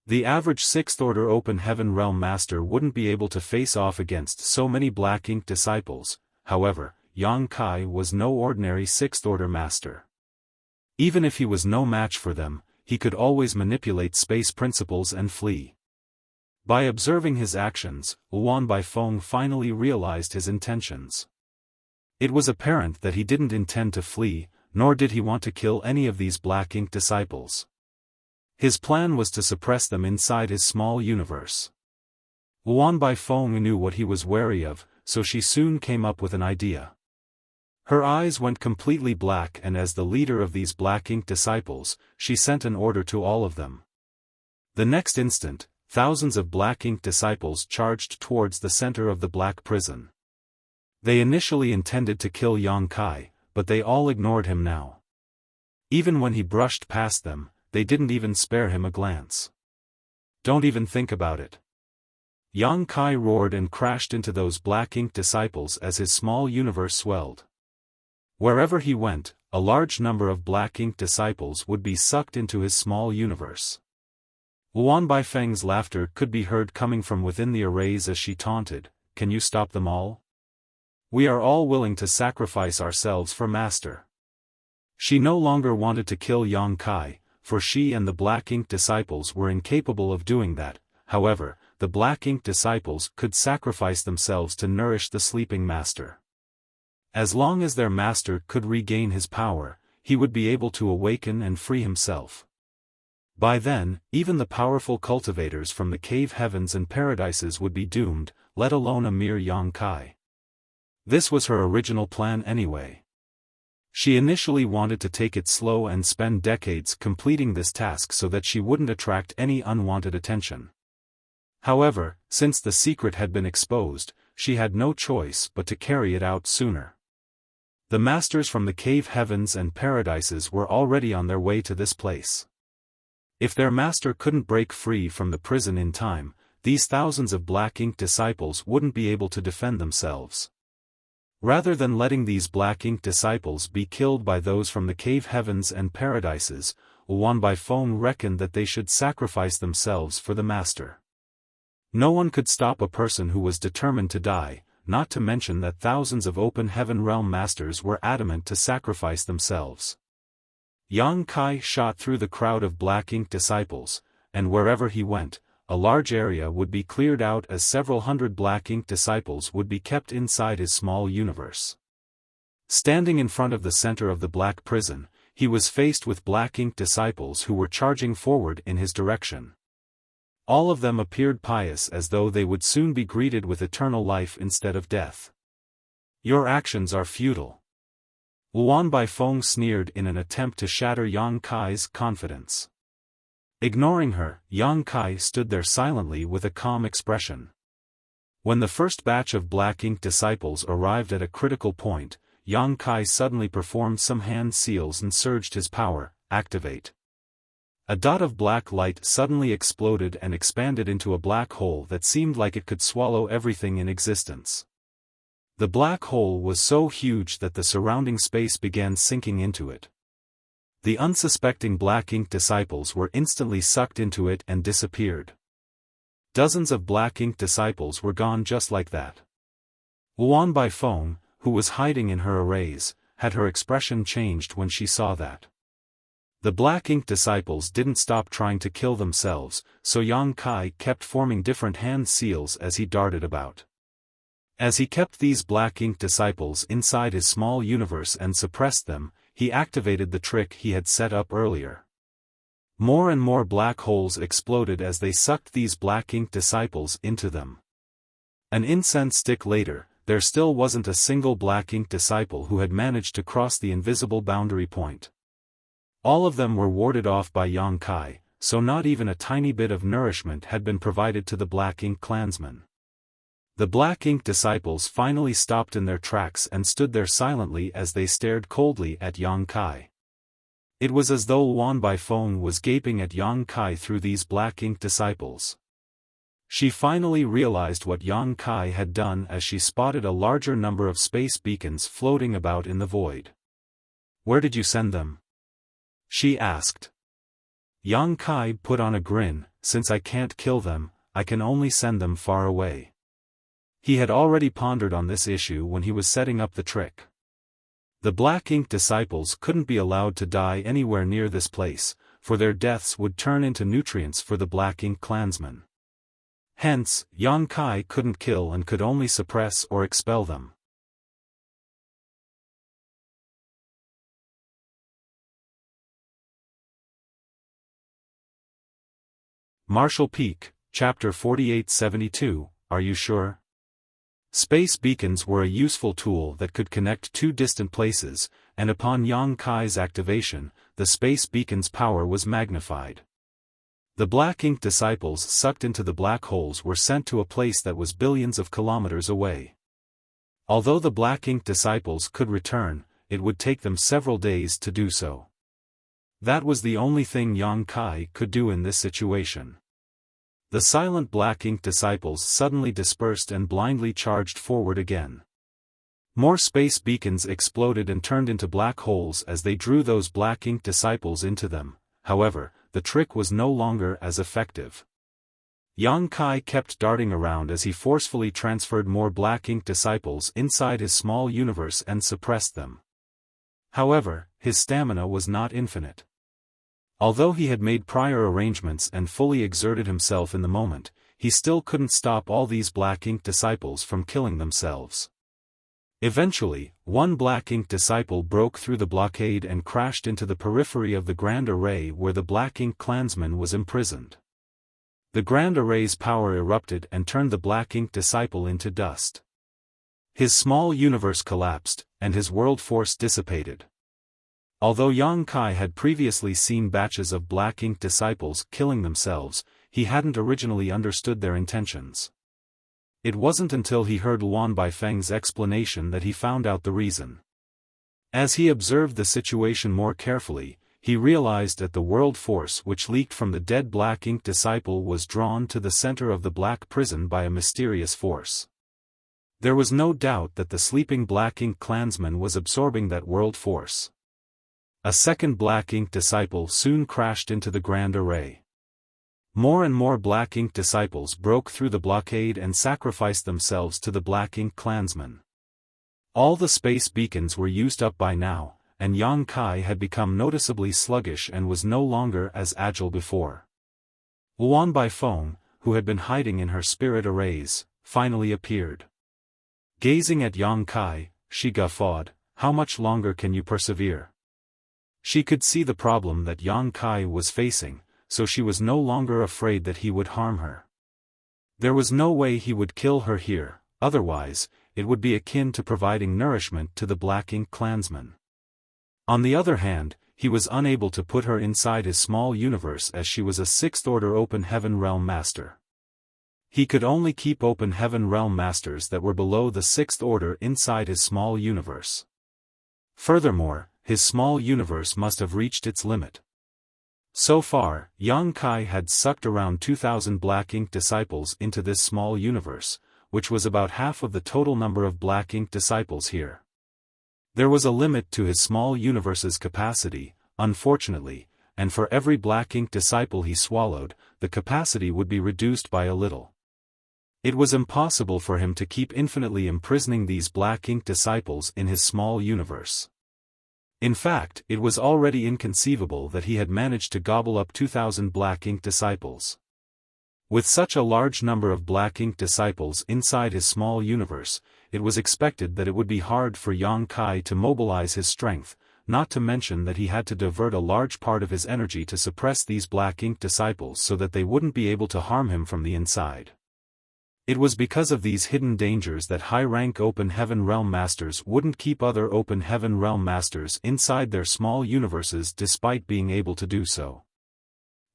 The average 6th order open heaven realm master wouldn't be able to face off against so many black ink disciples. However, Yang Kai was no ordinary 6th order master. Even if he was no match for them, he could always manipulate space principles and flee. By observing his actions, Luan Baifeng finally realized his intentions. It was apparent that he didn't intend to flee, nor did he want to kill any of these black ink disciples. His plan was to suppress them inside his small universe. Luan Baifeng knew what he was wary of, so she soon came up with an idea. Her eyes went completely black, and as the leader of these black ink disciples, she sent an order to all of them. The next instant, thousands of black ink disciples charged towards the center of the black prison. They initially intended to kill Yang Kai, but they all ignored him now. Even when he brushed past them, they didn't even spare him a glance. "Don't even think about it." Yang Kai roared and crashed into those black ink disciples as his small universe swelled. Wherever he went, a large number of black ink disciples would be sucked into his small universe. Luan Baifeng's laughter could be heard coming from within the arrays as she taunted, "Can you stop them all? We are all willing to sacrifice ourselves for Master." She no longer wanted to kill Yang Kai, for she and the black ink disciples were incapable of doing that. However, the black ink disciples could sacrifice themselves to nourish the sleeping master. As long as their master could regain his power, he would be able to awaken and free himself. By then, even the powerful cultivators from the cave heavens and paradises would be doomed, let alone a mere Yang Kai. This was her original plan anyway. She initially wanted to take it slow and spend decades completing this task so that she wouldn't attract any unwanted attention. However, since the secret had been exposed, she had no choice but to carry it out sooner. The masters from the cave heavens and paradises were already on their way to this place. If their master couldn't break free from the prison in time, these thousands of black ink disciples wouldn't be able to defend themselves. Rather than letting these black ink disciples be killed by those from the cave heavens and paradises, Luan Baifeng reckoned that they should sacrifice themselves for the master. No one could stop a person who was determined to die, not to mention that thousands of open heaven realm masters were adamant to sacrifice themselves. Yang Kai shot through the crowd of black ink disciples, and wherever he went, a large area would be cleared out as several hundred black ink disciples would be kept inside his small universe. Standing in front of the center of the black prison, he was faced with black ink disciples who were charging forward in his direction. All of them appeared pious, as though they would soon be greeted with eternal life instead of death. "Your actions are futile." Luan Baifeng sneered in an attempt to shatter Yang Kai's confidence. Ignoring her, Yang Kai stood there silently with a calm expression. When the first batch of black ink disciples arrived at a critical point, Yang Kai suddenly performed some hand seals and surged his power, activate. A dot of black light suddenly exploded and expanded into a black hole that seemed like it could swallow everything in existence. The black hole was so huge that the surrounding space began sinking into it. The unsuspecting black ink disciples were instantly sucked into it and disappeared. Dozens of black ink disciples were gone just like that. Wuan Baifeng, who was hiding in her arrays, had her expression changed when she saw that. The black ink disciples didn't stop trying to kill themselves, so Yang Kai kept forming different hand seals as he darted about. As he kept these black ink disciples inside his small universe and suppressed them, he activated the trick he had set up earlier. More and more black holes exploded as they sucked these black ink disciples into them. An incense stick later, there still wasn't a single black ink disciple who had managed to cross the invisible boundary point. All of them were warded off by Yang Kai, so not even a tiny bit of nourishment had been provided to the black ink clansmen. The black ink disciples finally stopped in their tracks and stood there silently as they stared coldly at Yang Kai. It was as though Wuan Baifeng was gaping at Yang Kai through these black ink disciples. She finally realized what Yang Kai had done as she spotted a larger number of space beacons floating about in the void. "Where did you send them?" she asked. Yang Kai put on a grin, "Since I can't kill them, I can only send them far away." He had already pondered on this issue when he was setting up the trick. The black ink disciples couldn't be allowed to die anywhere near this place, for their deaths would turn into nutrients for the black ink clansmen. Hence, Yang Kai couldn't kill and could only suppress or expel them. Marshall Peak, Chapter 4872, Are You Sure? Space beacons were a useful tool that could connect two distant places, and upon Yang Kai's activation, the space beacon's power was magnified. The black ink disciples sucked into the black holes were sent to a place that was billions of kilometers away. Although the black ink disciples could return, it would take them several days to do so. That was the only thing Yang Kai could do in this situation. The silent black ink disciples suddenly dispersed and blindly charged forward again. More space beacons exploded and turned into black holes as they drew those black ink disciples into them. However, the trick was no longer as effective. Yang Kai kept darting around as he forcefully transferred more black ink disciples inside his small universe and suppressed them. However, his stamina was not infinite. Although he had made prior arrangements and fully exerted himself in the moment, he still couldn't stop all these black ink disciples from killing themselves. Eventually, one black ink disciple broke through the blockade and crashed into the periphery of the Grand Array where the black ink clansman was imprisoned. The Grand Array's power erupted and turned the black ink disciple into dust. His small universe collapsed, and his world force dissipated. Although Yang Kai had previously seen batches of black ink disciples killing themselves, he hadn't originally understood their intentions. It wasn't until he heard Wuan Baifeng's explanation that he found out the reason. As he observed the situation more carefully, he realized that the world force which leaked from the dead black ink disciple was drawn to the center of the black prison by a mysterious force. There was no doubt that the sleeping black ink clansman was absorbing that world force. A second black ink disciple soon crashed into the Grand Array. More and more black ink disciples broke through the blockade and sacrificed themselves to the black ink clansmen. All the space beacons were used up by now, and Yang Kai had become noticeably sluggish and was no longer as agile before. Wuan Baifeng, who had been hiding in her spirit arrays, finally appeared. Gazing at Yang Kai, she guffawed, "How much longer can you persevere?" She could see the problem that Yang Kai was facing, so she was no longer afraid that he would harm her. There was no way he would kill her here, otherwise, it would be akin to providing nourishment to the black ink clansmen. On the other hand, he was unable to put her inside his small universe as she was a sixth-order Open Heaven Realm Master. He could only keep Open Heaven Realm Masters that were below the sixth order inside his small universe. Furthermore, his small universe must have reached its limit. So far, Yang Kai had sucked around 2,000 black ink disciples into this small universe, which was about half of the total number of black ink disciples here. There was a limit to his small universe's capacity, unfortunately, and for every black ink disciple he swallowed, the capacity would be reduced by a little. It was impossible for him to keep infinitely imprisoning these black ink disciples in his small universe. In fact, it was already inconceivable that he had managed to gobble up 2,000 black ink disciples. With such a large number of black ink disciples inside his small universe, it was expected that it would be hard for Yang Kai to mobilize his strength, not to mention that he had to divert a large part of his energy to suppress these black ink disciples so that they wouldn't be able to harm him from the inside. It was because of these hidden dangers that high-rank Open Heaven Realm Masters wouldn't keep other Open Heaven Realm Masters inside their small universes despite being able to do so.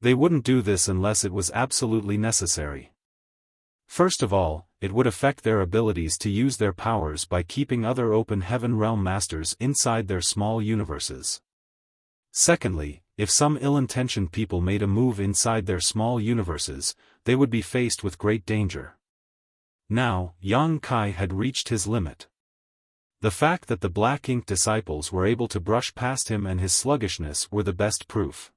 They wouldn't do this unless it was absolutely necessary. First of all, it would affect their abilities to use their powers by keeping other Open Heaven Realm Masters inside their small universes. Secondly, if some ill-intentioned people made a move inside their small universes, they would be faced with great danger. Now, Yang Kai had reached his limit. The fact that the black ink disciples were able to brush past him and his sluggishness were the best proof.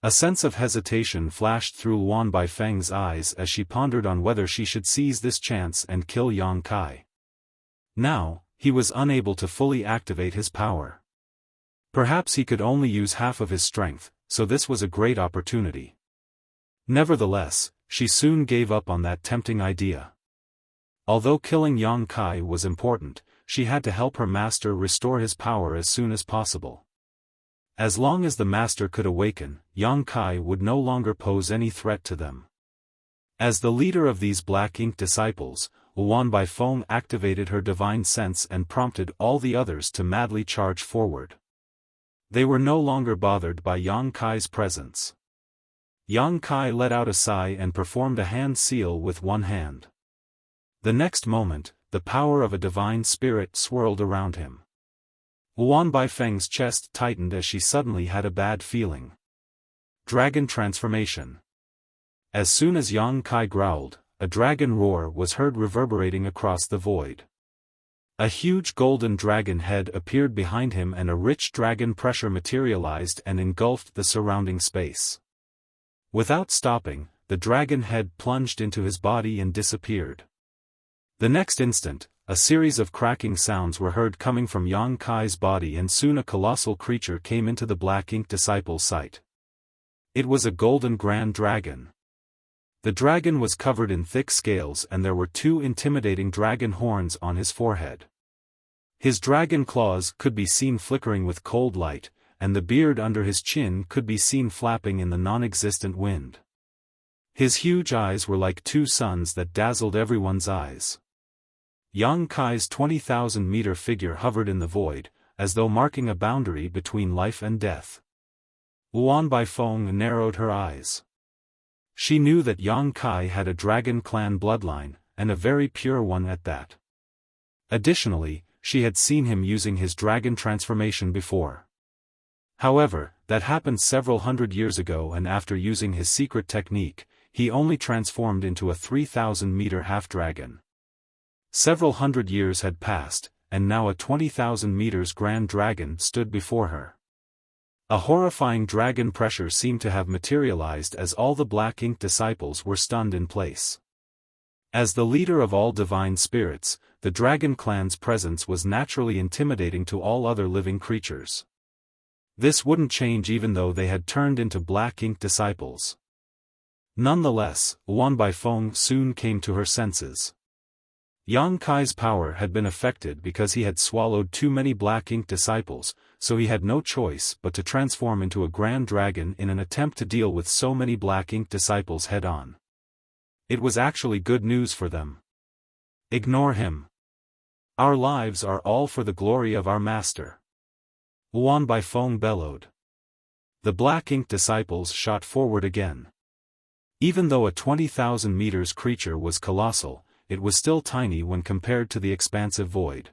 A sense of hesitation flashed through Luan Baifeng's eyes as she pondered on whether she should seize this chance and kill Yang Kai. Now, he was unable to fully activate his power. Perhaps he could only use half of his strength, so this was a great opportunity. Nevertheless, she soon gave up on that tempting idea. Although killing Yang Kai was important, she had to help her master restore his power as soon as possible. As long as the master could awaken, Yang Kai would no longer pose any threat to them. As the leader of these black ink disciples, Luan Baifeng activated her divine sense and prompted all the others to madly charge forward. They were no longer bothered by Yang Kai's presence. Yang Kai let out a sigh and performed a hand seal with one hand. The next moment, the power of a divine spirit swirled around him. Luan Baifeng's chest tightened as she suddenly had a bad feeling. Dragon transformation. As soon as Yang Kai growled, a dragon roar was heard reverberating across the void. A huge golden dragon head appeared behind him and a rich dragon pressure materialized and engulfed the surrounding space. Without stopping, the dragon head plunged into his body and disappeared. The next instant, a series of cracking sounds were heard coming from Yang Kai's body and soon a colossal creature came into the black ink disciple's sight. It was a golden grand dragon. The dragon was covered in thick scales and there were two intimidating dragon horns on his forehead. His dragon claws could be seen flickering with cold light, and the beard under his chin could be seen flapping in the non-existent wind. His huge eyes were like two suns that dazzled everyone's eyes. Yang Kai's 20,000-meter figure hovered in the void, as though marking a boundary between life and death. Luan Baifeng narrowed her eyes. She knew that Yang Kai had a dragon clan bloodline, and a very pure one at that. Additionally, she had seen him using his dragon transformation before. However, that happened several hundred years ago and after using his secret technique, he only transformed into a 3,000-meter half-dragon. Several hundred years had passed, and now a 20,000 meters grand dragon stood before her. A horrifying dragon pressure seemed to have materialized as all the black ink disciples were stunned in place. As the leader of all divine spirits, the dragon clan's presence was naturally intimidating to all other living creatures. This wouldn't change even though they had turned into black ink disciples. Nonetheless, Luan Baifeng soon came to her senses. Yang Kai's power had been affected because he had swallowed too many black ink disciples, so he had no choice but to transform into a grand dragon in an attempt to deal with so many black ink disciples head-on. It was actually good news for them. Ignore him. Our lives are all for the glory of our master. Luan Baifeng bellowed. The black ink disciples shot forward again. Even though a 20,000 meters creature was colossal, it was still tiny when compared to the expansive void.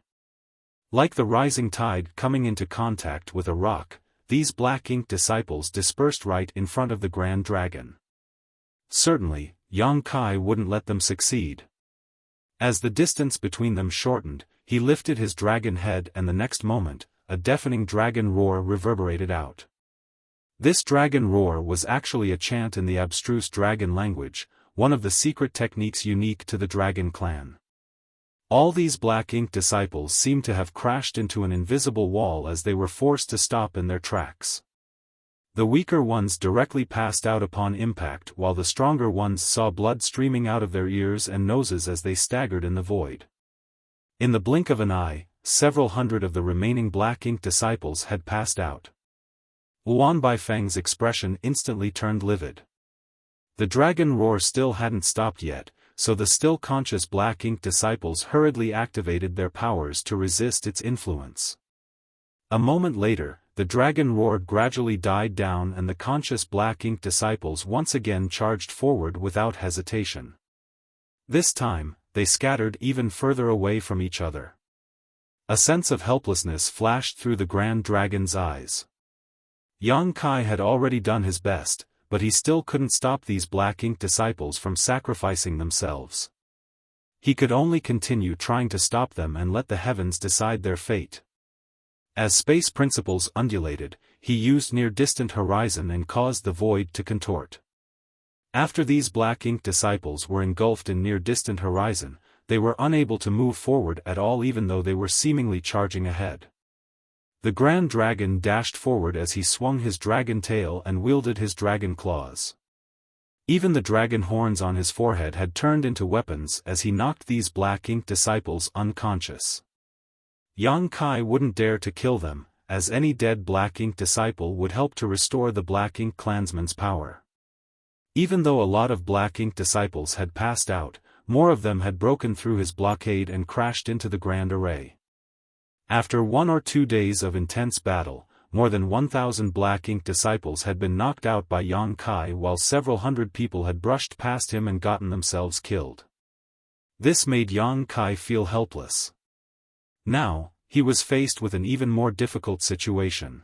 Like the rising tide coming into contact with a rock, these black ink disciples dispersed right in front of the Grand Dragon. Certainly, Yang Kai wouldn't let them succeed. As the distance between them shortened, he lifted his dragon head, and the next moment, a deafening dragon roar reverberated out. This dragon roar was actually a chant in the abstruse dragon language, one of the secret techniques unique to the dragon clan. All these black ink disciples seemed to have crashed into an invisible wall as they were forced to stop in their tracks. The weaker ones directly passed out upon impact, while the stronger ones saw blood streaming out of their ears and noses as they staggered in the void. In the blink of an eye, several hundred of the remaining black ink disciples had passed out. Luan Baifeng's expression instantly turned livid. The dragon roar still hadn't stopped yet, so the still conscious black ink disciples hurriedly activated their powers to resist its influence. A moment later, the dragon roar gradually died down and the conscious black ink disciples once again charged forward without hesitation. This time, they scattered even further away from each other. A sense of helplessness flashed through the Grand Dragon's eyes. Yang Kai had already done his best, but he still couldn't stop these black ink disciples from sacrificing themselves. He could only continue trying to stop them and let the heavens decide their fate. As space principles undulated, he used near-distant horizon and caused the void to contort. After these black ink disciples were engulfed in near-distant horizon, they were unable to move forward at all even though they were seemingly charging ahead. The Grand Dragon dashed forward as he swung his dragon tail and wielded his dragon claws. Even the dragon horns on his forehead had turned into weapons as he knocked these black ink disciples unconscious. Yang Kai wouldn't dare to kill them, as any dead black ink disciple would help to restore the black ink clansman's power. Even though a lot of black ink disciples had passed out, more of them had broken through his blockade and crashed into the grand array. After 1 or 2 days of intense battle, more than 1,000 black ink disciples had been knocked out by Yang Kai while several hundred people had brushed past him and gotten themselves killed. This made Yang Kai feel helpless. Now, he was faced with an even more difficult situation.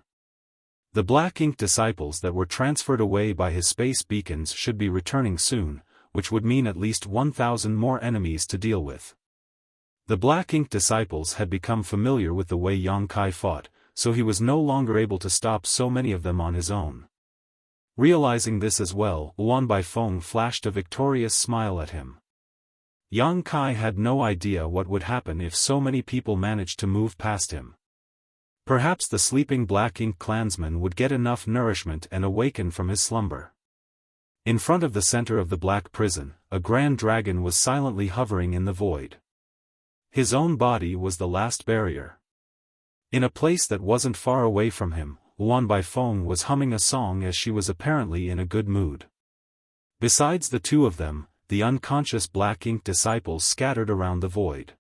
The black ink disciples that were transferred away by his space beacons should be returning soon, which would mean at least 1,000 more enemies to deal with. The black ink disciples had become familiar with the way Yang Kai fought, so he was no longer able to stop so many of them on his own. Realizing this as well, Luan Baifeng flashed a victorious smile at him. Yang Kai had no idea what would happen if so many people managed to move past him. Perhaps the sleeping black ink clansman would get enough nourishment and awaken from his slumber. In front of the center of the black prison, a grand dragon was silently hovering in the void. His own body was the last barrier. In a place that wasn't far away from him, Luan Baifeng was humming a song as she was apparently in a good mood. Besides the two of them, the unconscious black ink disciples scattered around the void.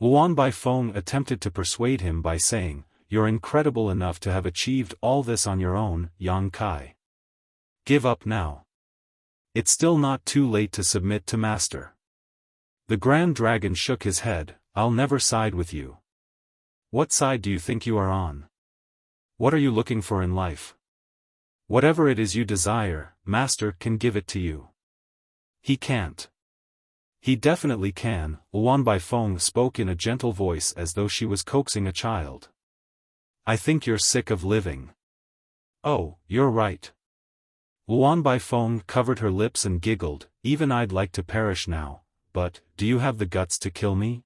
Luan Baifeng attempted to persuade him by saying, "You're incredible enough to have achieved all this on your own, Yang Kai. Give up now. It's still not too late to submit to Master." The Grand Dragon shook his head. "I'll never side with you. What side do you think you are on? What are you looking for in life? Whatever it is you desire, Master can give it to you." "He can't." "He definitely can," Luan Baifeng spoke in a gentle voice as though she was coaxing a child. "I think you're sick of living." "Oh, you're right." Luan Baifeng covered her lips and giggled, "Even I'd like to perish now, but, do you have the guts to kill me?"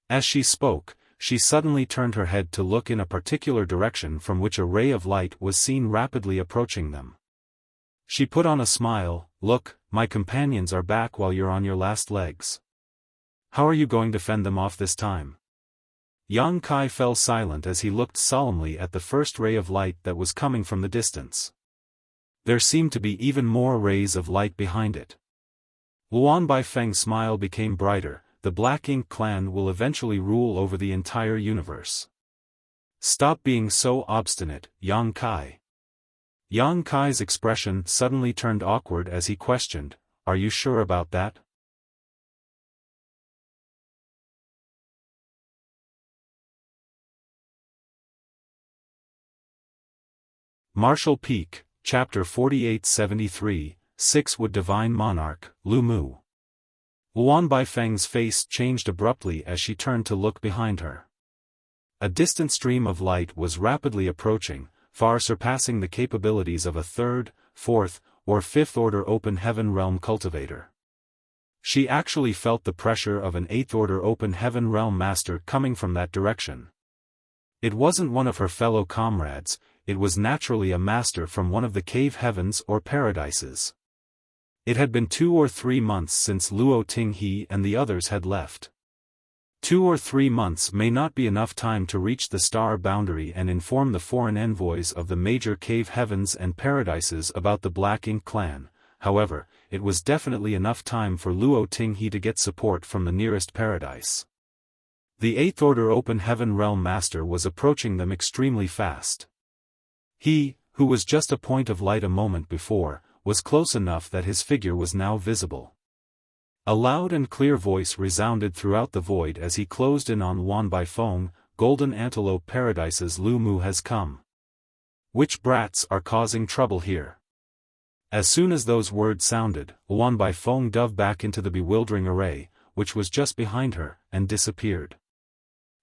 As she spoke, she suddenly turned her head to look in a particular direction from which a ray of light was seen rapidly approaching them. She put on a smile. "Look, my companions are back while you're on your last legs. How are you going to fend them off this time?" Yang Kai fell silent as he looked solemnly at the first ray of light that was coming from the distance. There seemed to be even more rays of light behind it. Luan Baifeng's smile became brighter. "The Black Ink clan will eventually rule over the entire universe. Stop being so obstinate, Yang Kai." Yang Kai's expression suddenly turned awkward as he questioned, "Are you sure about that?" Martial Peak, Chapter 4873, 6 Would Divine Monarch, Lu Mu. Luan Baifeng's face changed abruptly as she turned to look behind her. A distant stream of light was rapidly approaching, far surpassing the capabilities of a third, fourth, or fifth-order open heaven realm cultivator. She actually felt the pressure of an eighth-order open heaven realm master coming from that direction. It wasn't one of her fellow comrades, it was naturally a master from one of the cave heavens or paradises. It had been 2 or 3 months since Luo Tinghe and the others had left. 2 or 3 months may not be enough time to reach the star boundary and inform the foreign envoys of the major cave heavens and paradises about the Black Ink clan. However, it was definitely enough time for Luo Tinghe to get support from the nearest paradise. The Eighth Order Open Heaven Realm Master was approaching them extremely fast. He, who was just a point of light a moment before, was close enough that his figure was now visible. A loud and clear voice resounded throughout the void as he closed in on Luan Baifeng. Golden Antelope Paradise's Lu Mu has come. Which brats are causing trouble here? As soon as those words sounded, Luan Baifeng dove back into the bewildering array, which was just behind her, and disappeared.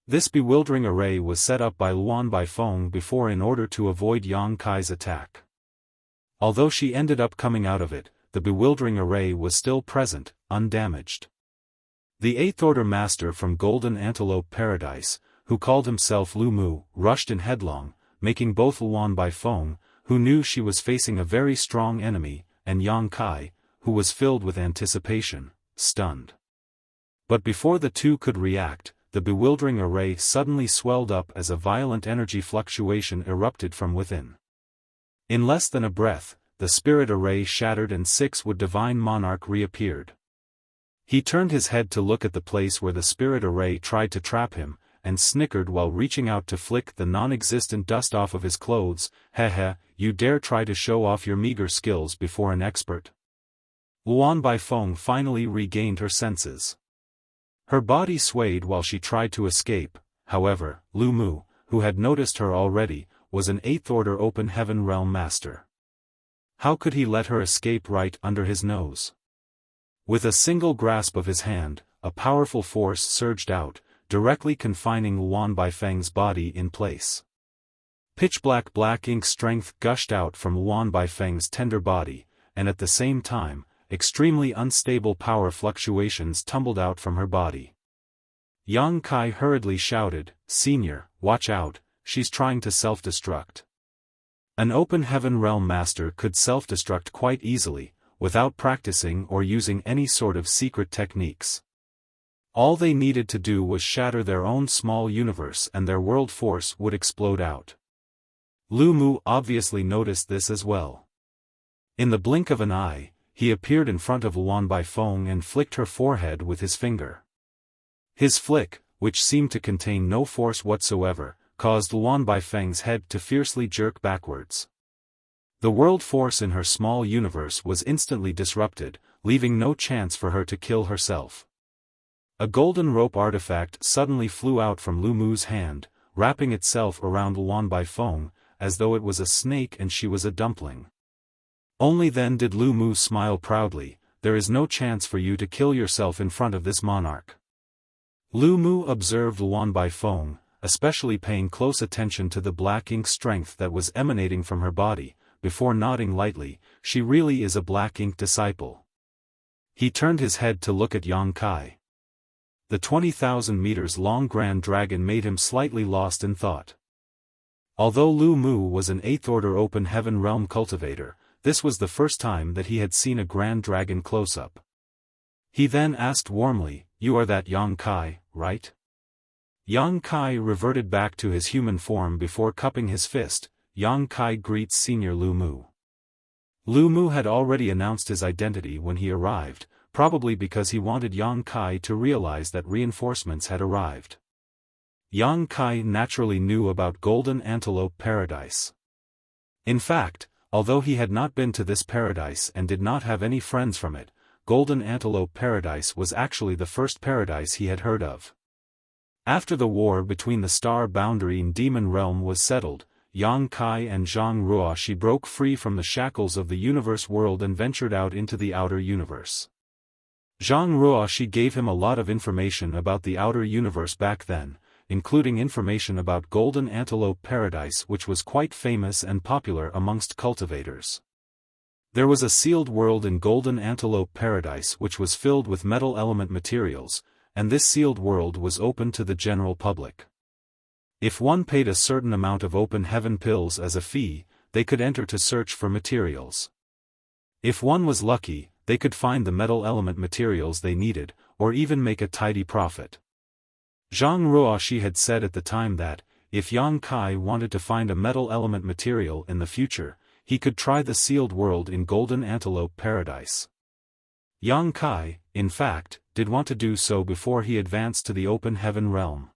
This bewildering array was set up by Luan Baifeng before in order to avoid Yang Kai's attack. Although she ended up coming out of it, the bewildering array was still present, undamaged. The Eighth Order Master from Golden Antelope Paradise, who called himself Lu Mu, rushed in headlong, making both Luan Baifeng, who knew she was facing a very strong enemy, and Yang Kai, who was filled with anticipation, stunned. But before the two could react, the bewildering array suddenly swelled up as a violent energy fluctuation erupted from within. In less than a breath, the spirit array shattered and 6 Would Divine Monarch reappeared. He turned his head to look at the place where the spirit array tried to trap him, and snickered while reaching out to flick the non-existent dust off of his clothes. Heh, you dare try to show off your meager skills before an expert? Luan Baifeng finally regained her senses. Her body swayed while she tried to escape. However, Lu Mu, who had noticed her already, was an Eighth Order Open Heaven Realm Master. How could he let her escape right under his nose? With a single grasp of his hand, a powerful force surged out, directly confining Luan Baifeng's body in place. Pitch-black black ink strength gushed out from Luan Baifeng's tender body, and at the same time, extremely unstable power fluctuations tumbled out from her body. Yang Kai hurriedly shouted, "Senior, watch out, she's trying to self-destruct." An Open Heaven Realm Master could self-destruct quite easily, without practicing or using any sort of secret techniques. All they needed to do was shatter their own small universe and their world force would explode out. Lu Mu obviously noticed this as well. In the blink of an eye, he appeared in front of Luan Baifeng and flicked her forehead with his finger. His flick, which seemed to contain no force whatsoever, caused Luan Baifeng's head to fiercely jerk backwards. The world force in her small universe was instantly disrupted, leaving no chance for her to kill herself. A golden rope artifact suddenly flew out from Lu Mu's hand, wrapping itself around Luan Baifeng, as though it was a snake and she was a dumpling. Only then did Lu Mu smile proudly. "There is no chance for you to kill yourself in front of this monarch." Lu Mu observed Luan Baifeng, especially paying close attention to the black ink strength that was emanating from her body, before nodding lightly. "She really is a black ink disciple." He turned his head to look at Yang Kai. The 20,000 meters long Grand Dragon made him slightly lost in thought. Although Lu Mu was an Eighth Order Open Heaven Realm cultivator, this was the first time that he had seen a Grand Dragon close-up. He then asked warmly, "You are that Yang Kai, right?" Yang Kai reverted back to his human form before cupping his fist. "Yang Kai greets Senior Lu Mu." Lu Mu had already announced his identity when he arrived, probably because he wanted Yang Kai to realize that reinforcements had arrived. Yang Kai naturally knew about Golden Antelope Paradise. In fact, although he had not been to this paradise and did not have any friends from it, Golden Antelope Paradise was actually the first paradise he had heard of. After the war between the Star Boundary and Demon Realm was settled, Yang Kai and Zhang Ruoxi broke free from the shackles of the universe world and ventured out into the outer universe. Zhang Ruoxi gave him a lot of information about the outer universe back then, including information about Golden Antelope Paradise, which was quite famous and popular amongst cultivators. There was a sealed world in Golden Antelope Paradise which was filled with metal element materials, and this sealed world was open to the general public. If one paid a certain amount of open heaven pills as a fee, they could enter to search for materials. If one was lucky, they could find the metal element materials they needed, or even make a tidy profit. Zhang Ruoxi had said at the time that, if Yang Kai wanted to find a metal element material in the future, he could try the sealed world in Golden Antelope Paradise. Yang Kai, in fact, did want to do so before he advanced to the open heaven realm.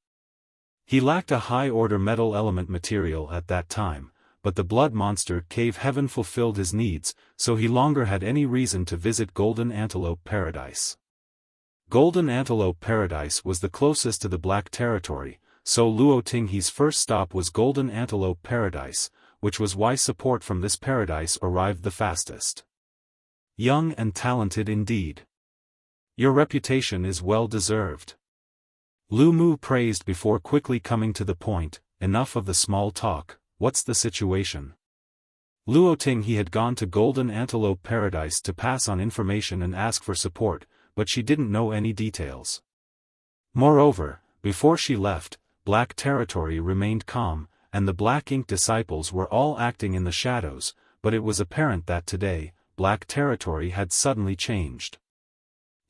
He lacked a high-order metal element material at that time, but the blood monster cave heaven fulfilled his needs, so he longer had any reason to visit Golden Antelope Paradise. Golden Antelope Paradise was the closest to the Black Territory, so Luo Tinghe's first stop was Golden Antelope Paradise, which was why support from this paradise arrived the fastest. Young and talented indeed. Your reputation is well deserved. Lu Mu praised before quickly coming to the point. Enough of the small talk, what's the situation? Luo Tinghe had gone to Golden Antelope Paradise to pass on information and ask for support, but she didn't know any details. Moreover, before she left, Black Territory remained calm, and the Black Ink disciples were all acting in the shadows, but it was apparent that today, Black Territory had suddenly changed.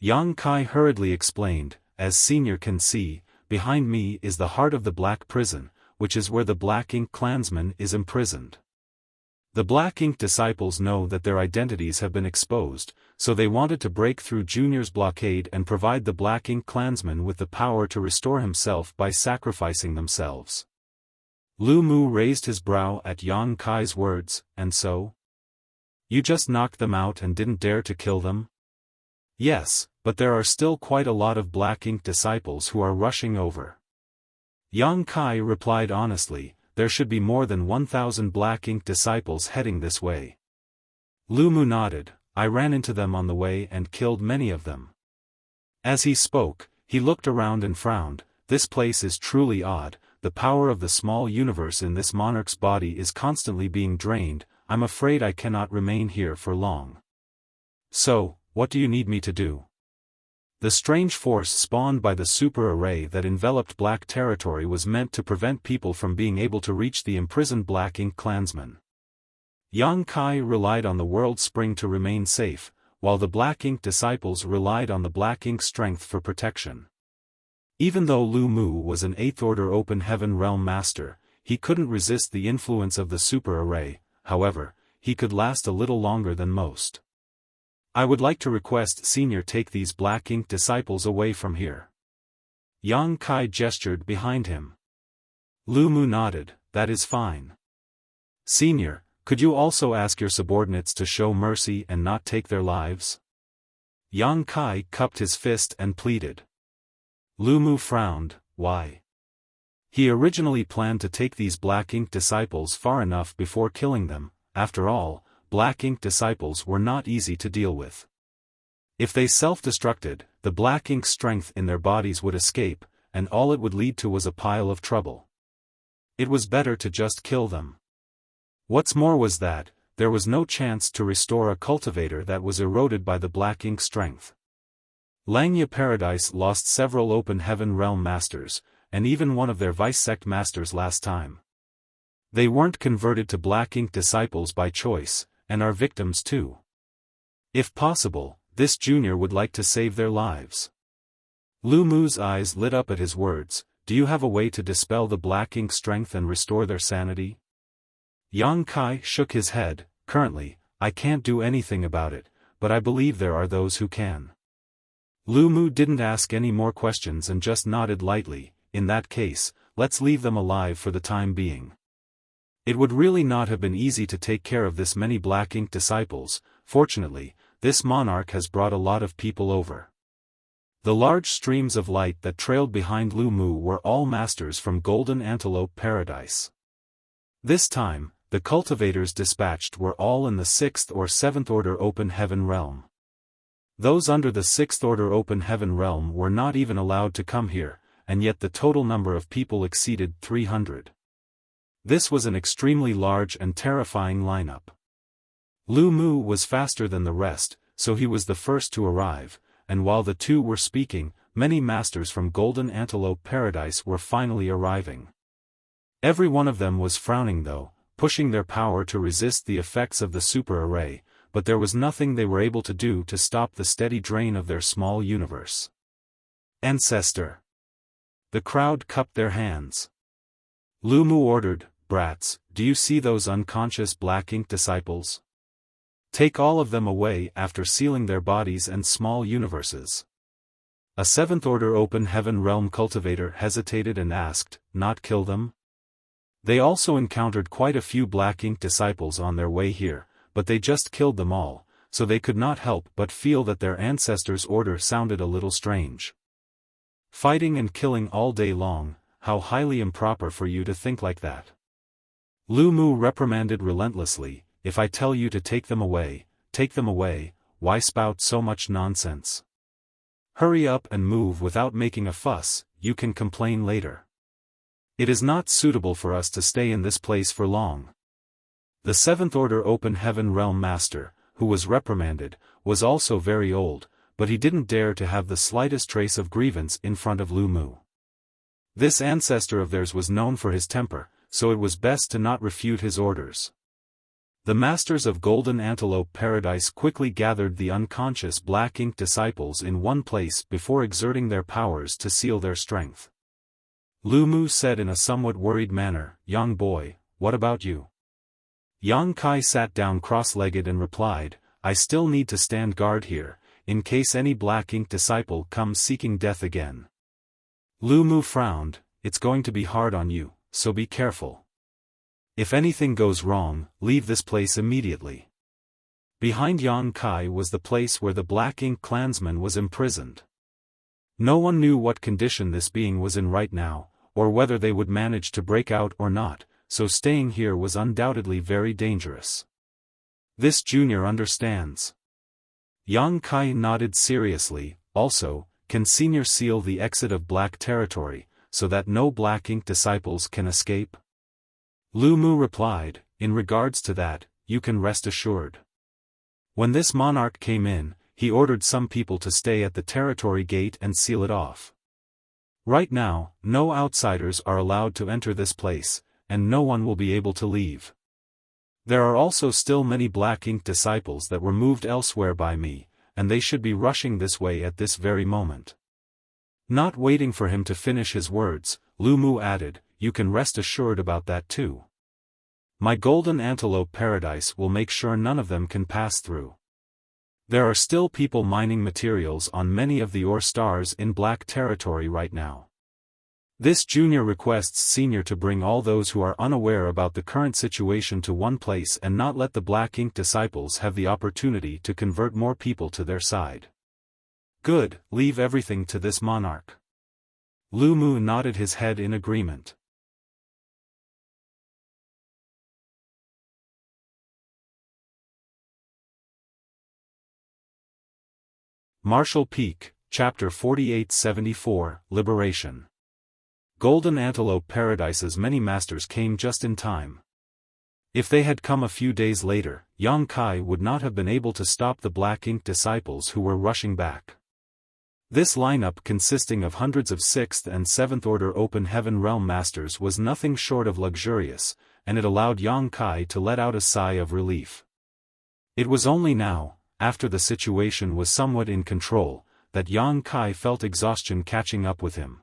Yang Kai hurriedly explained, as Senior can see, behind me is the heart of the Black Prison, which is where the Black Ink clansman is imprisoned. The Black Ink disciples know that their identities have been exposed, so they wanted to break through Junior's blockade and provide the Black Ink clansman with the power to restore himself by sacrificing themselves. Lu Mu raised his brow at Yang Kai's words, and so? You just knocked them out and didn't dare to kill them? Yes, but there are still quite a lot of Black Ink disciples who are rushing over. Yang Kai replied honestly, there should be more than 1,000 Black Ink disciples heading this way. Lu Mu nodded, I ran into them on the way and killed many of them. As he spoke, he looked around and frowned, this place is truly odd, the power of the small universe in this monarch's body is constantly being drained, I'm afraid I cannot remain here for long. So, what do you need me to do? The strange force spawned by the super array that enveloped Black Territory was meant to prevent people from being able to reach the imprisoned Black Ink clansmen. Yang Kai relied on the world spring to remain safe, while the Black Ink disciples relied on the Black Ink strength for protection. Even though Lu Mu was an 8th Order Open Heaven Realm Master, he couldn't resist the influence of the super array, however, he could last a little longer than most. I would like to request Senior take these Black Ink disciples away from here. Yang Kai gestured behind him. Lu Mu nodded, that is fine. Senior, could you also ask your subordinates to show mercy and not take their lives? Yang Kai cupped his fist and pleaded. Lu Mu frowned, why? He originally planned to take these Black Ink disciples far enough before killing them, after all, Black Ink disciples were not easy to deal with. If they self-destructed, the Black Ink strength in their bodies would escape, and all it would lead to was a pile of trouble. It was better to just kill them. What's more was that, there was no chance to restore a cultivator that was eroded by the Black Ink strength. Langya Paradise lost several Open Heaven Realm Masters, and even one of their Vice-Sect Masters last time. They weren't converted to Black Ink disciples by choice, and are victims too. If possible, this junior would like to save their lives. Lu Mu's eyes lit up at his words, do you have a way to dispel the Black Ink strength and restore their sanity? Yang Kai shook his head, currently, I can't do anything about it, but I believe there are those who can. Lu Mu didn't ask any more questions and just nodded lightly, in that case, let's leave them alive for the time being. It would really not have been easy to take care of this many Black Ink disciples, fortunately, this monarch has brought a lot of people over. The large streams of light that trailed behind Lu Mu were all masters from Golden Antelope Paradise. This time, the cultivators dispatched were all in the 6th or 7th order open heaven realm. Those under the 6th order open heaven realm were not even allowed to come here, and yet the total number of people exceeded 300. This was an extremely large and terrifying lineup. Lu Mu was faster than the rest, so he was the first to arrive, and while the two were speaking, many masters from Golden Antelope Paradise were finally arriving. Every one of them was frowning though, pushing their power to resist the effects of the super array, but there was nothing they were able to do to stop the steady drain of their small universe. Ancestor. The crowd cupped their hands. Lu Mu ordered, "Brats, do you see those unconscious black ink disciples? Take all of them away after sealing their bodies and small universes." A 7th order open heaven realm cultivator hesitated and asked, "Not kill them?" They also encountered quite a few black ink disciples on their way here, but they just killed them all, so they could not help but feel that their ancestors' order sounded a little strange. Fighting and killing all day long, how highly improper for you to think like that. Lu Mu reprimanded relentlessly, "If I tell you to take them away, why spout so much nonsense? Hurry up and move without making a fuss, you can complain later. It is not suitable for us to stay in this place for long." The 7th order open heaven realm master, who was reprimanded, was also very old, but he didn't dare to have the slightest trace of grievance in front of Lu Mu. This ancestor of theirs was known for his temper, so it was best to not refute his orders. The masters of Golden Antelope Paradise quickly gathered the unconscious black ink disciples in one place before exerting their powers to seal their strength. Lu Mu said in a somewhat worried manner, "Young boy, what about you?" Yang Kai sat down cross-legged and replied, "I still need to stand guard here, in case any black ink disciple comes seeking death again." Lu Mu frowned, "It's going to be hard on you, so be careful. If anything goes wrong, leave this place immediately." Behind Yang Kai was the place where the black ink clansman was imprisoned. No one knew what condition this being was in right now, or whether they would manage to break out or not, so staying here was undoubtedly very dangerous. "This junior understands." Yang Kai nodded seriously. "Also, can senior seal the exit of black territory, so that no black ink disciples can escape?" Lu Mu replied, "In regards to that, you can rest assured." When this monarch came in, he ordered some people to stay at the territory gate and seal it off. Right now, no outsiders are allowed to enter this place, and no one will be able to leave. There are also still many black ink disciples that were moved elsewhere by me, and they should be rushing this way at this very moment. Not waiting for him to finish his words, Lu Mu added, "You can rest assured about that too. My Golden Antelope Paradise will make sure none of them can pass through. There are still people mining materials on many of the ore stars in black territory right now. This junior requests senior to bring all those who are unaware about the current situation to one place and not let the black ink disciples have the opportunity to convert more people to their side." "Good, leave everything to this monarch." Lu Mu nodded his head in agreement. Marshall Peak, Chapter 4874, Liberation. Golden Antelope Paradise's many masters came just in time. If they had come a few days later, Yang Kai would not have been able to stop the black ink disciples who were rushing back. This lineup consisting of hundreds of 6th and 7th order open heaven realm masters was nothing short of luxurious, and it allowed Yang Kai to let out a sigh of relief. It was only now, after the situation was somewhat in control, that Yang Kai felt exhaustion catching up with him.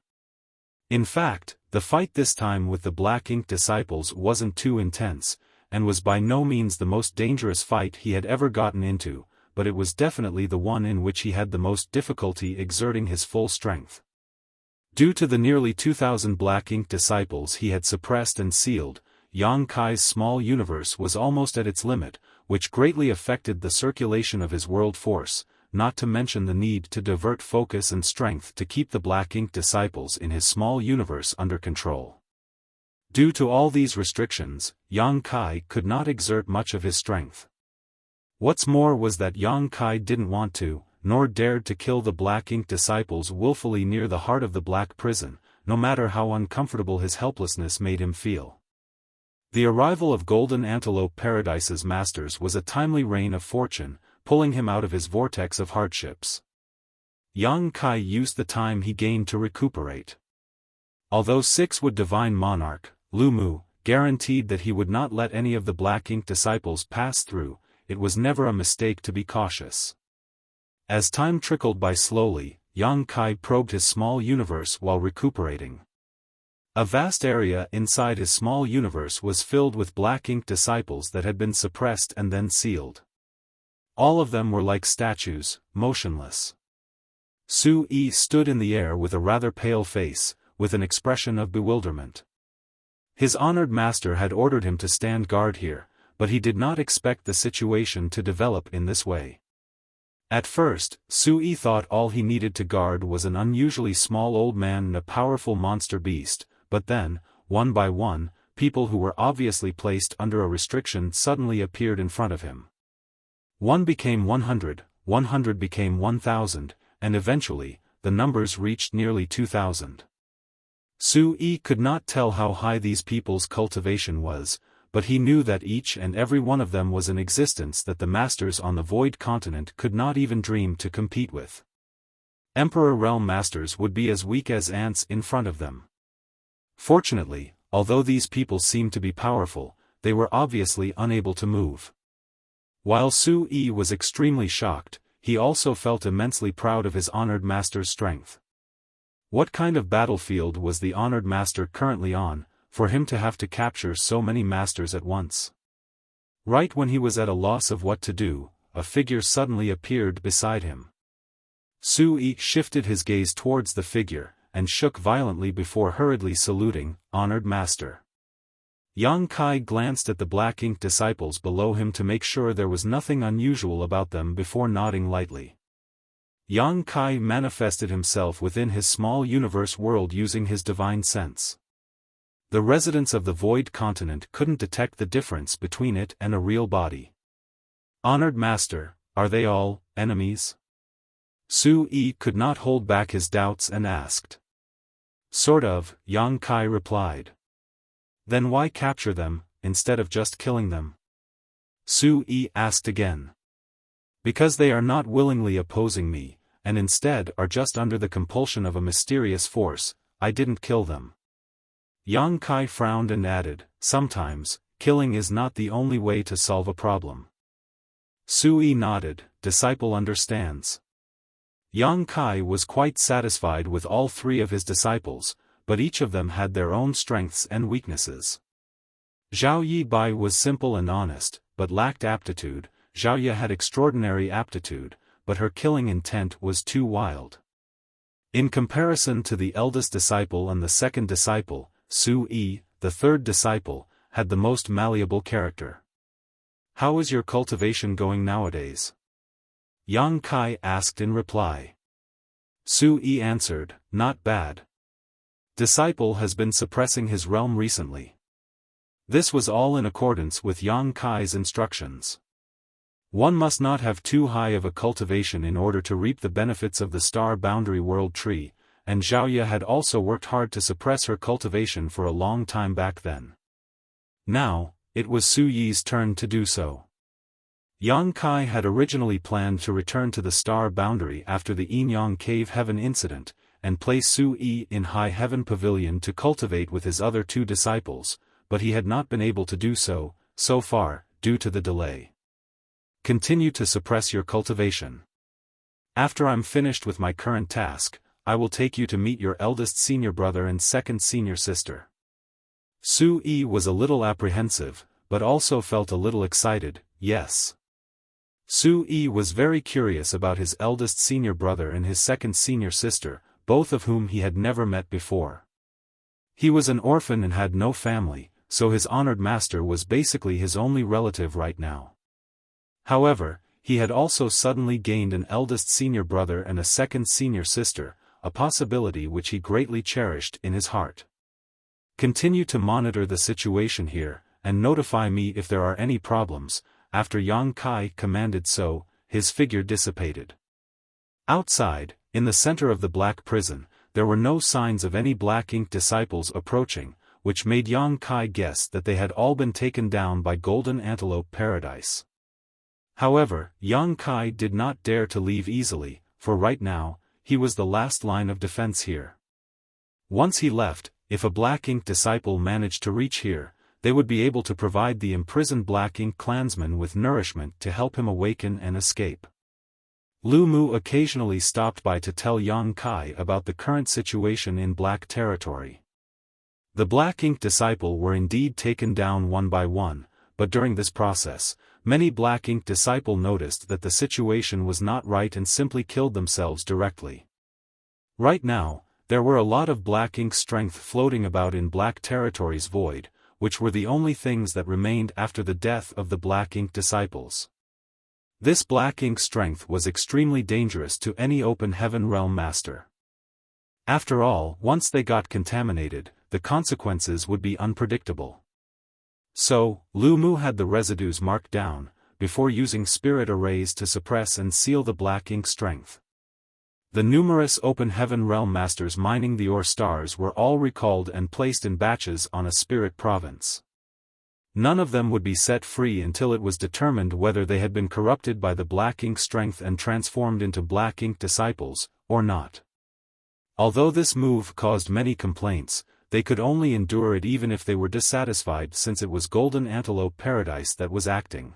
In fact, the fight this time with the black ink disciples wasn't too intense, and was by no means the most dangerous fight he had ever gotten into, but it was definitely the one in which he had the most difficulty exerting his full strength. Due to the nearly 2,000 black ink disciples he had suppressed and sealed, Yang Kai's small universe was almost at its limit, which greatly affected the circulation of his world force, not to mention the need to divert focus and strength to keep the black ink disciples in his small universe under control. Due to all these restrictions, Yang Kai could not exert much of his strength. What's more was that Yang Kai didn't want to, nor dared to kill the Black Ink disciples willfully near the heart of the Black Prison, no matter how uncomfortable his helplessness made him feel. The arrival of Golden Antelope Paradise's masters was a timely rain of fortune, pulling him out of his vortex of hardships. Yang Kai used the time he gained to recuperate. Although 6 Divine Monarch, Lu Mu, guaranteed that he would not let any of the Black Ink disciples pass through, it was never a mistake to be cautious. As time trickled by slowly, Yang Kai probed his small universe while recuperating. A vast area inside his small universe was filled with Black Ink disciples that had been suppressed and then sealed. All of them were like statues, motionless. Su-yi stood in the air with a rather pale face, with an expression of bewilderment. His honored master had ordered him to stand guard here, but he did not expect the situation to develop in this way. At first, Su-yi thought all he needed to guard was an unusually small old man and a powerful monster beast, but then, one by one, people who were obviously placed under a restriction suddenly appeared in front of him. 1 became 100, 100 became 1,000, and eventually, the numbers reached nearly 2,000. Su-yi could not tell how high these people's cultivation was, but he knew that each and every one of them was an existence that the masters on the Void Continent could not even dream to compete with. Emperor Realm masters would be as weak as ants in front of them. Fortunately, although these people seemed to be powerful, they were obviously unable to move. While Su-yi was extremely shocked, he also felt immensely proud of his honored master's strength. What kind of battlefield was the honored master currently on, for him to have to capture so many masters at once? Right when he was at a loss of what to do, a figure suddenly appeared beside him. Su-yi shifted his gaze towards the figure, and shook violently before hurriedly saluting, "Honored Master." Yang Kai glanced at the Black Ink disciples below him to make sure there was nothing unusual about them before nodding lightly. Yang Kai manifested himself within his small universe world using his divine sense. The residents of the Void Continent couldn't detect the difference between it and a real body. "Honored Master, are they all enemies?" Su-yi could not hold back his doubts and asked. "Sort of," Yang Kai replied. "Then why capture them, instead of just killing them?" Su-yi asked again. "Because they are not willingly opposing me, and instead are just under the compulsion of a mysterious force, I didn't kill them." Yang Kai frowned and added, "Sometimes, killing is not the only way to solve a problem." Su-yi nodded, "Disciple understands." Yang Kai was quite satisfied with all 3 of his disciples, but each of them had their own strengths and weaknesses. Zhao Yi Bai was simple and honest, but lacked aptitude. Zhao Ye had extraordinary aptitude, but her killing intent was too wild. In comparison to the eldest disciple and the second disciple, Su-yi, the third disciple, had the most malleable character. "How is your cultivation going nowadays?" Yang Kai asked in reply. Su-yi answered, "Not bad. Disciple has been suppressing his realm recently." This was all in accordance with Yang Kai's instructions. One must not have too high of a cultivation in order to reap the benefits of the Star Boundary World Tree, and Zhao Ye had also worked hard to suppress her cultivation for a long time back then. Now, it was Su-yi's turn to do so. Yang Kai had originally planned to return to the Star Boundary after the Yin-Yang Cave Heaven incident, and place Su-yi in High Heaven Pavilion to cultivate with his other 2 disciples, but he had not been able to do so, so far, due to the delay. "Continue to suppress your cultivation. After I'm finished with my current task, I will take you to meet your eldest senior brother and second senior sister." Su-yi was a little apprehensive, but also felt a little excited. Yes. Su-yi was very curious about his eldest senior brother and his second senior sister, both of whom he had never met before. He was an orphan and had no family, so his honored master was basically his only relative right now. However, he had also suddenly gained an eldest senior brother and a second senior sister, a possibility which he greatly cherished in his heart. Continue to monitor the situation here, and notify me if there are any problems. After Yang Kai commanded so, his figure dissipated. Outside, in the center of the black prison, there were no signs of any black ink disciples approaching, which made Yang Kai guess that they had all been taken down by Golden Antelope Paradise. However, Yang Kai did not dare to leave easily, for right now, he was the last line of defense here. Once he left, if a black ink disciple managed to reach here, they would be able to provide the imprisoned black ink clansman with nourishment to help him awaken and escape. Lu Mu occasionally stopped by to tell Yang Kai about the current situation in Black Territory. The Black Ink disciple were indeed taken down one by one, but during this process, many Black Ink disciple noticed that the situation was not right and simply killed themselves directly. Right now, there were a lot of Black Ink strength floating about in Black Territory's void, which were the only things that remained after the death of the Black Ink disciples. This black ink strength was extremely dangerous to any open heaven realm master. After all, once they got contaminated, the consequences would be unpredictable. So, Lu Mu had the residues marked down, before using spirit arrays to suppress and seal the black ink strength. The numerous open heaven realm masters mining the ore stars were all recalled and placed in batches on a spirit province. None of them would be set free until it was determined whether they had been corrupted by the black ink strength and transformed into black ink disciples, or not. Although this move caused many complaints, they could only endure it even if they were dissatisfied, since it was Golden Antelope Paradise that was acting.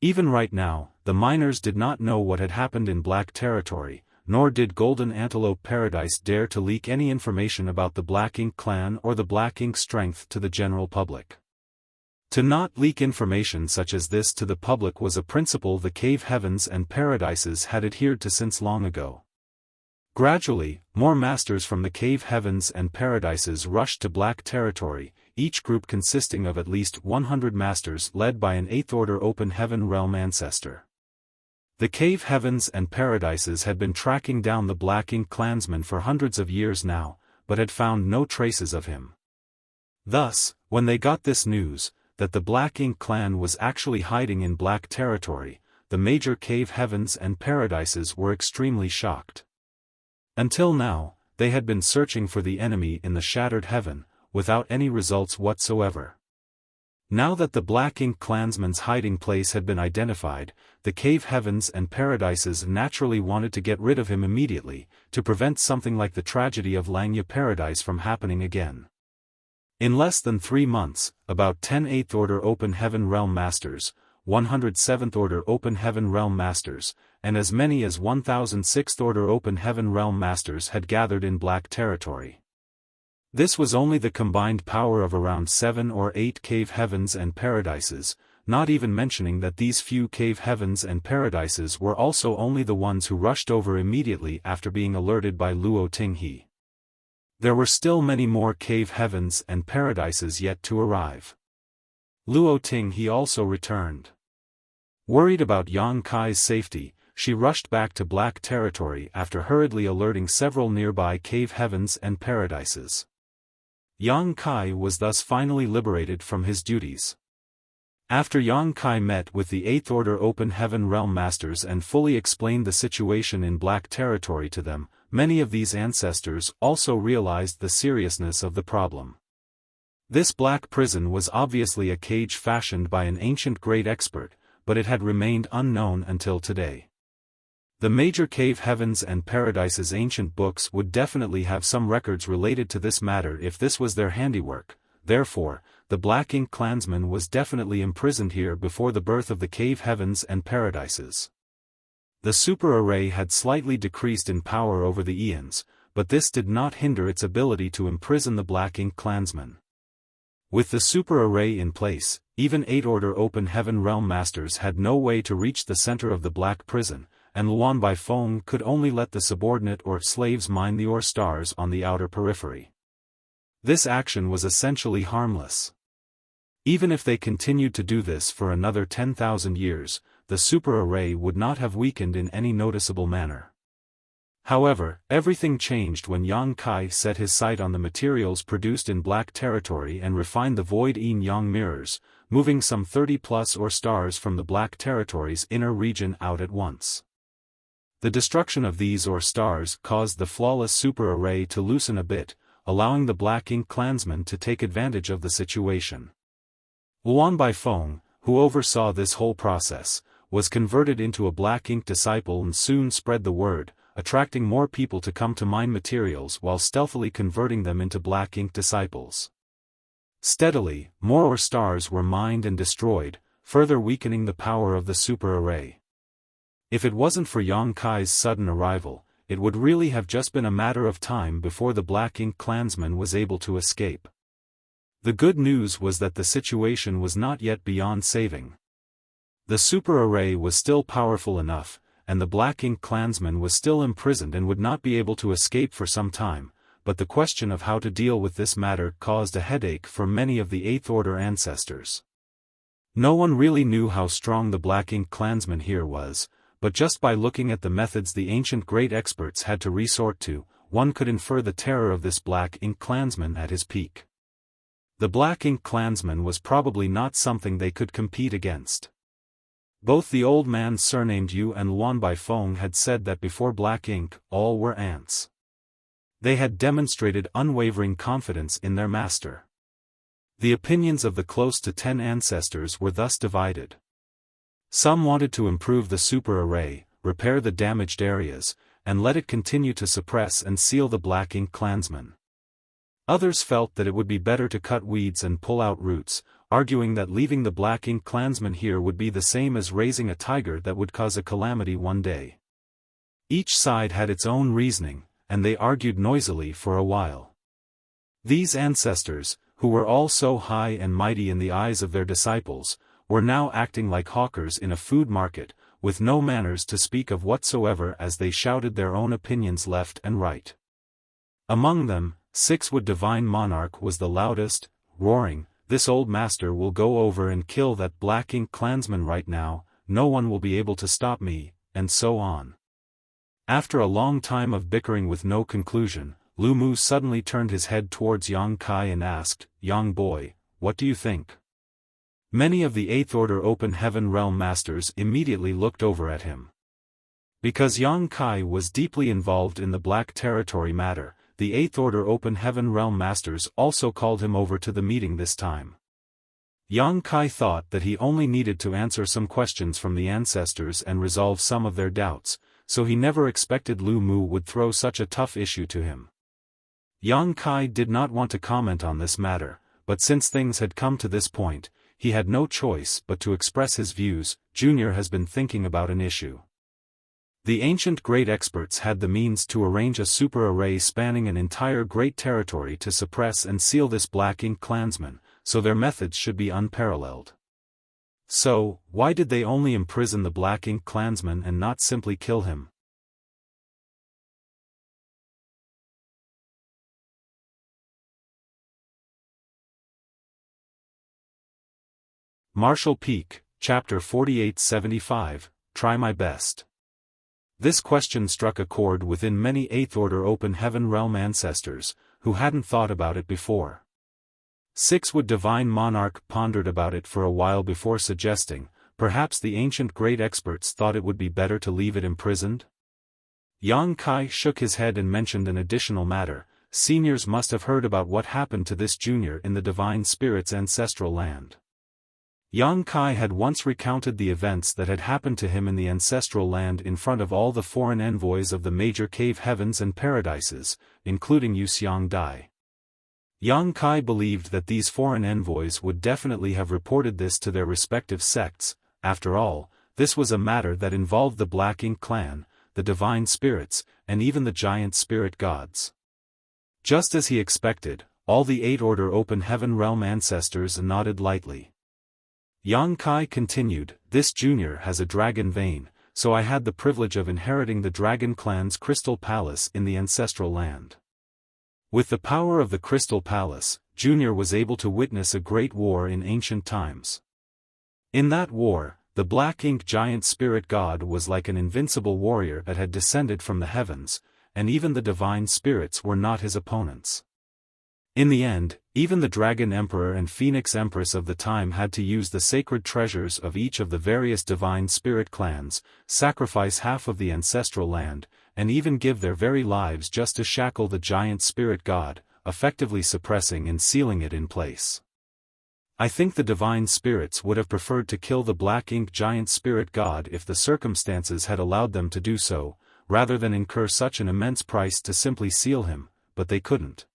Even right now, the miners did not know what had happened in Black Territory, nor did Golden Antelope Paradise dare to leak any information about the Black Ink clan or the Black Ink strength to the general public. To not leak information such as this to the public was a principle the cave heavens and paradises had adhered to since long ago. Gradually, more masters from the cave heavens and paradises rushed to Black Territory, each group consisting of at least 100 masters led by an 8th Order Open Heaven Realm ancestor. The cave heavens and paradises had been tracking down the Black Ink clansman for hundreds of years now, but had found no traces of him. Thus, when they got this news, that the Black Ink clan was actually hiding in Black Territory, the major cave heavens and paradises were extremely shocked. Until now, they had been searching for the enemy in the Shattered Heaven, without any results whatsoever. Now that the Black Ink clansman's hiding place had been identified, the cave heavens and paradises naturally wanted to get rid of him immediately, to prevent something like the tragedy of Langya Paradise from happening again. In less than 3 months, about 10 8th Order Open Heaven Realm Masters, 100 7th Order Open Heaven Realm Masters, and as many as 1,000 6th Order Open Heaven Realm Masters had gathered in Black Territory. This was only the combined power of around 7 or 8 cave heavens and paradises, not even mentioning that these few cave heavens and paradises were also only the ones who rushed over immediately after being alerted by Luo Tinghe. There were still many more cave heavens and paradises yet to arrive. Luo Tinghe also returned. Worried about Yang Kai's safety, she rushed back to Black Territory after hurriedly alerting several nearby cave heavens and paradises. Yang Kai was thus finally liberated from his duties. After Yang Kai met with the 8th Order Open Heaven Realm Masters and fully explained the situation in Black Territory to them, many of these ancestors also realized the seriousness of the problem. This black prison was obviously a cage fashioned by an ancient great expert, but it had remained unknown until today. The major cave heavens and paradises ancient books would definitely have some records related to this matter if this was their handiwork. Therefore, the Black Ink clansman was definitely imprisoned here before the birth of the cave heavens and paradises. The super array had slightly decreased in power over the eons, but this did not hinder its ability to imprison the Black Ink clansman. With the super array in place, even 8 Order Open Heaven Realm Masters had no way to reach the center of the Black Prison, and Luan Bai Feng could only let the subordinate or slaves mine the ore stars on the outer periphery. This action was essentially harmless. Even if they continued to do this for another 10,000 years, the super array would not have weakened in any noticeable manner. However, everything changed when Yang Kai set his sight on the materials produced in Black Territory and refined the void yin-yang mirrors, moving some 30+ or stars from the Black Territory's inner region out at once. The destruction of these or stars caused the flawless super array to loosen a bit, allowing the Black Ink clansmen to take advantage of the situation. Luan Baifeng, who oversaw this whole process, was converted into a Black Ink disciple and soon spread the word, attracting more people to come to mine materials while stealthily converting them into Black Ink disciples. Steadily, more ore stars were mined and destroyed, further weakening the power of the super array. If it wasn't for Yang Kai's sudden arrival, it would really have just been a matter of time before the Black Ink clansman was able to escape. The good news was that the situation was not yet beyond saving. The super array was still powerful enough, and the Black Ink clansman was still imprisoned and would not be able to escape for some time, but the question of how to deal with this matter caused a headache for many of the Eighth Order ancestors. No one really knew how strong the Black Ink clansman here was, but just by looking at the methods the ancient great experts had to resort to, one could infer the terror of this Black Ink clansman at his peak. The Black Ink clansman was probably not something they could compete against. Both the old man surnamed Yu and Luan Baifeng had said that before Black Ink, all were ants. They had demonstrated unwavering confidence in their master. The opinions of the close to 10 ancestors were thus divided. Some wanted to improve the super array, repair the damaged areas, and let it continue to suppress and seal the Black Ink clansmen. Others felt that it would be better to cut weeds and pull out roots, arguing that leaving the Black Ink clansmen here would be the same as raising a tiger that would cause a calamity one day. Each side had its own reasoning, and they argued noisily for a while. These ancestors, who were all so high and mighty in the eyes of their disciples, were now acting like hawkers in a food market, with no manners to speak of whatsoever as they shouted their own opinions left and right. Among them, Sixwood Divine Monarch was the loudest, roaring, "This old master will go over and kill that Black Ink clansman right now, no one will be able to stop me," and so on. After a long time of bickering with no conclusion, Lu Mu suddenly turned his head towards Yang Kai and asked, "Young boy, what do you think?" Many of the Eighth Order Open Heaven Realm Masters immediately looked over at him. Because Yang Kai was deeply involved in the Black Territory matter, the Eighth Order Open Heaven Realm Masters also called him over to the meeting this time. Yang Kai thought that he only needed to answer some questions from the ancestors and resolve some of their doubts, so he never expected Lu Mu would throw such a tough issue to him. Yang Kai did not want to comment on this matter, but since things had come to this point, he had no choice but to express his views. Junior has been thinking about an issue. The ancient great experts had the means to arrange a super array spanning an entire great territory to suppress and seal this Black Ink clansman, so their methods should be unparalleled. So, why did they only imprison the Black Ink clansman and not simply kill him? Marshall Peak, Chapter 4875, Try My Best. This question struck a chord within many Eighth Order Open Heaven Realm ancestors, who hadn't thought about it before. Sixwood Divine Monarch pondered about it for a while before suggesting, perhaps the ancient great experts thought it would be better to leave it imprisoned? Yang Kai shook his head and mentioned an additional matter. Seniors must have heard about what happened to this junior in the Divine Spirit's ancestral land. Yang Kai had once recounted the events that had happened to him in the ancestral land in front of all the foreign envoys of the major cave heavens and paradises, including Yu Xiang Dai. Yang Kai believed that these foreign envoys would definitely have reported this to their respective sects. After all, this was a matter that involved the Black Ink clan, the divine spirits, and even the giant spirit gods. Just as he expected, all the Eight Order Open Heaven Realm ancestors nodded lightly. Yang Kai continued, "This junior has a dragon vein, so I had the privilege of inheriting the Dragon Clan's Crystal Palace in the ancestral land. With the power of the Crystal Palace, Junior was able to witness a great war in ancient times. In that war, the Black Ink giant spirit god was like an invincible warrior that had descended from the heavens, and even the divine spirits were not his opponents. In the end, even the Dragon Emperor and Phoenix Empress of the time had to use the sacred treasures of each of the various divine spirit clans, sacrifice half of the ancestral land, and even give their very lives just to shackle the giant spirit god, effectively suppressing and sealing it in place. I think the divine spirits would have preferred to kill the black ink giant spirit god if the circumstances had allowed them to do so, rather than incur such an immense price to simply seal him, but they couldn't.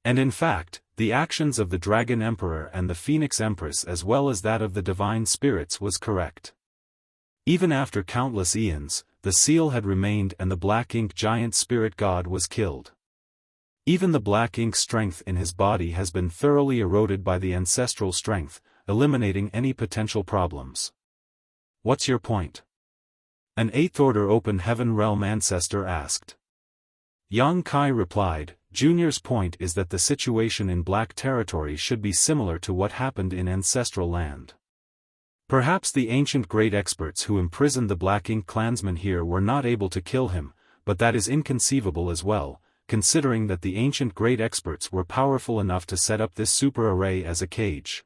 And in fact, the actions of the Dragon Emperor and the Phoenix Empress as well as that of the divine spirits was correct. Even after countless eons, the seal had remained and the black ink giant spirit god was killed. Even the black ink strength in his body has been thoroughly eroded by the ancestral strength, eliminating any potential problems. What's your point? An 8th Order Open Heaven Realm ancestor asked. Yang Kai replied, Junior's point is that the situation in Black Territory should be similar to what happened in Ancestral Land. Perhaps the ancient great experts who imprisoned the Black Ink clansman here were not able to kill him, but that is inconceivable as well, considering that the ancient great experts were powerful enough to set up this super array as a cage.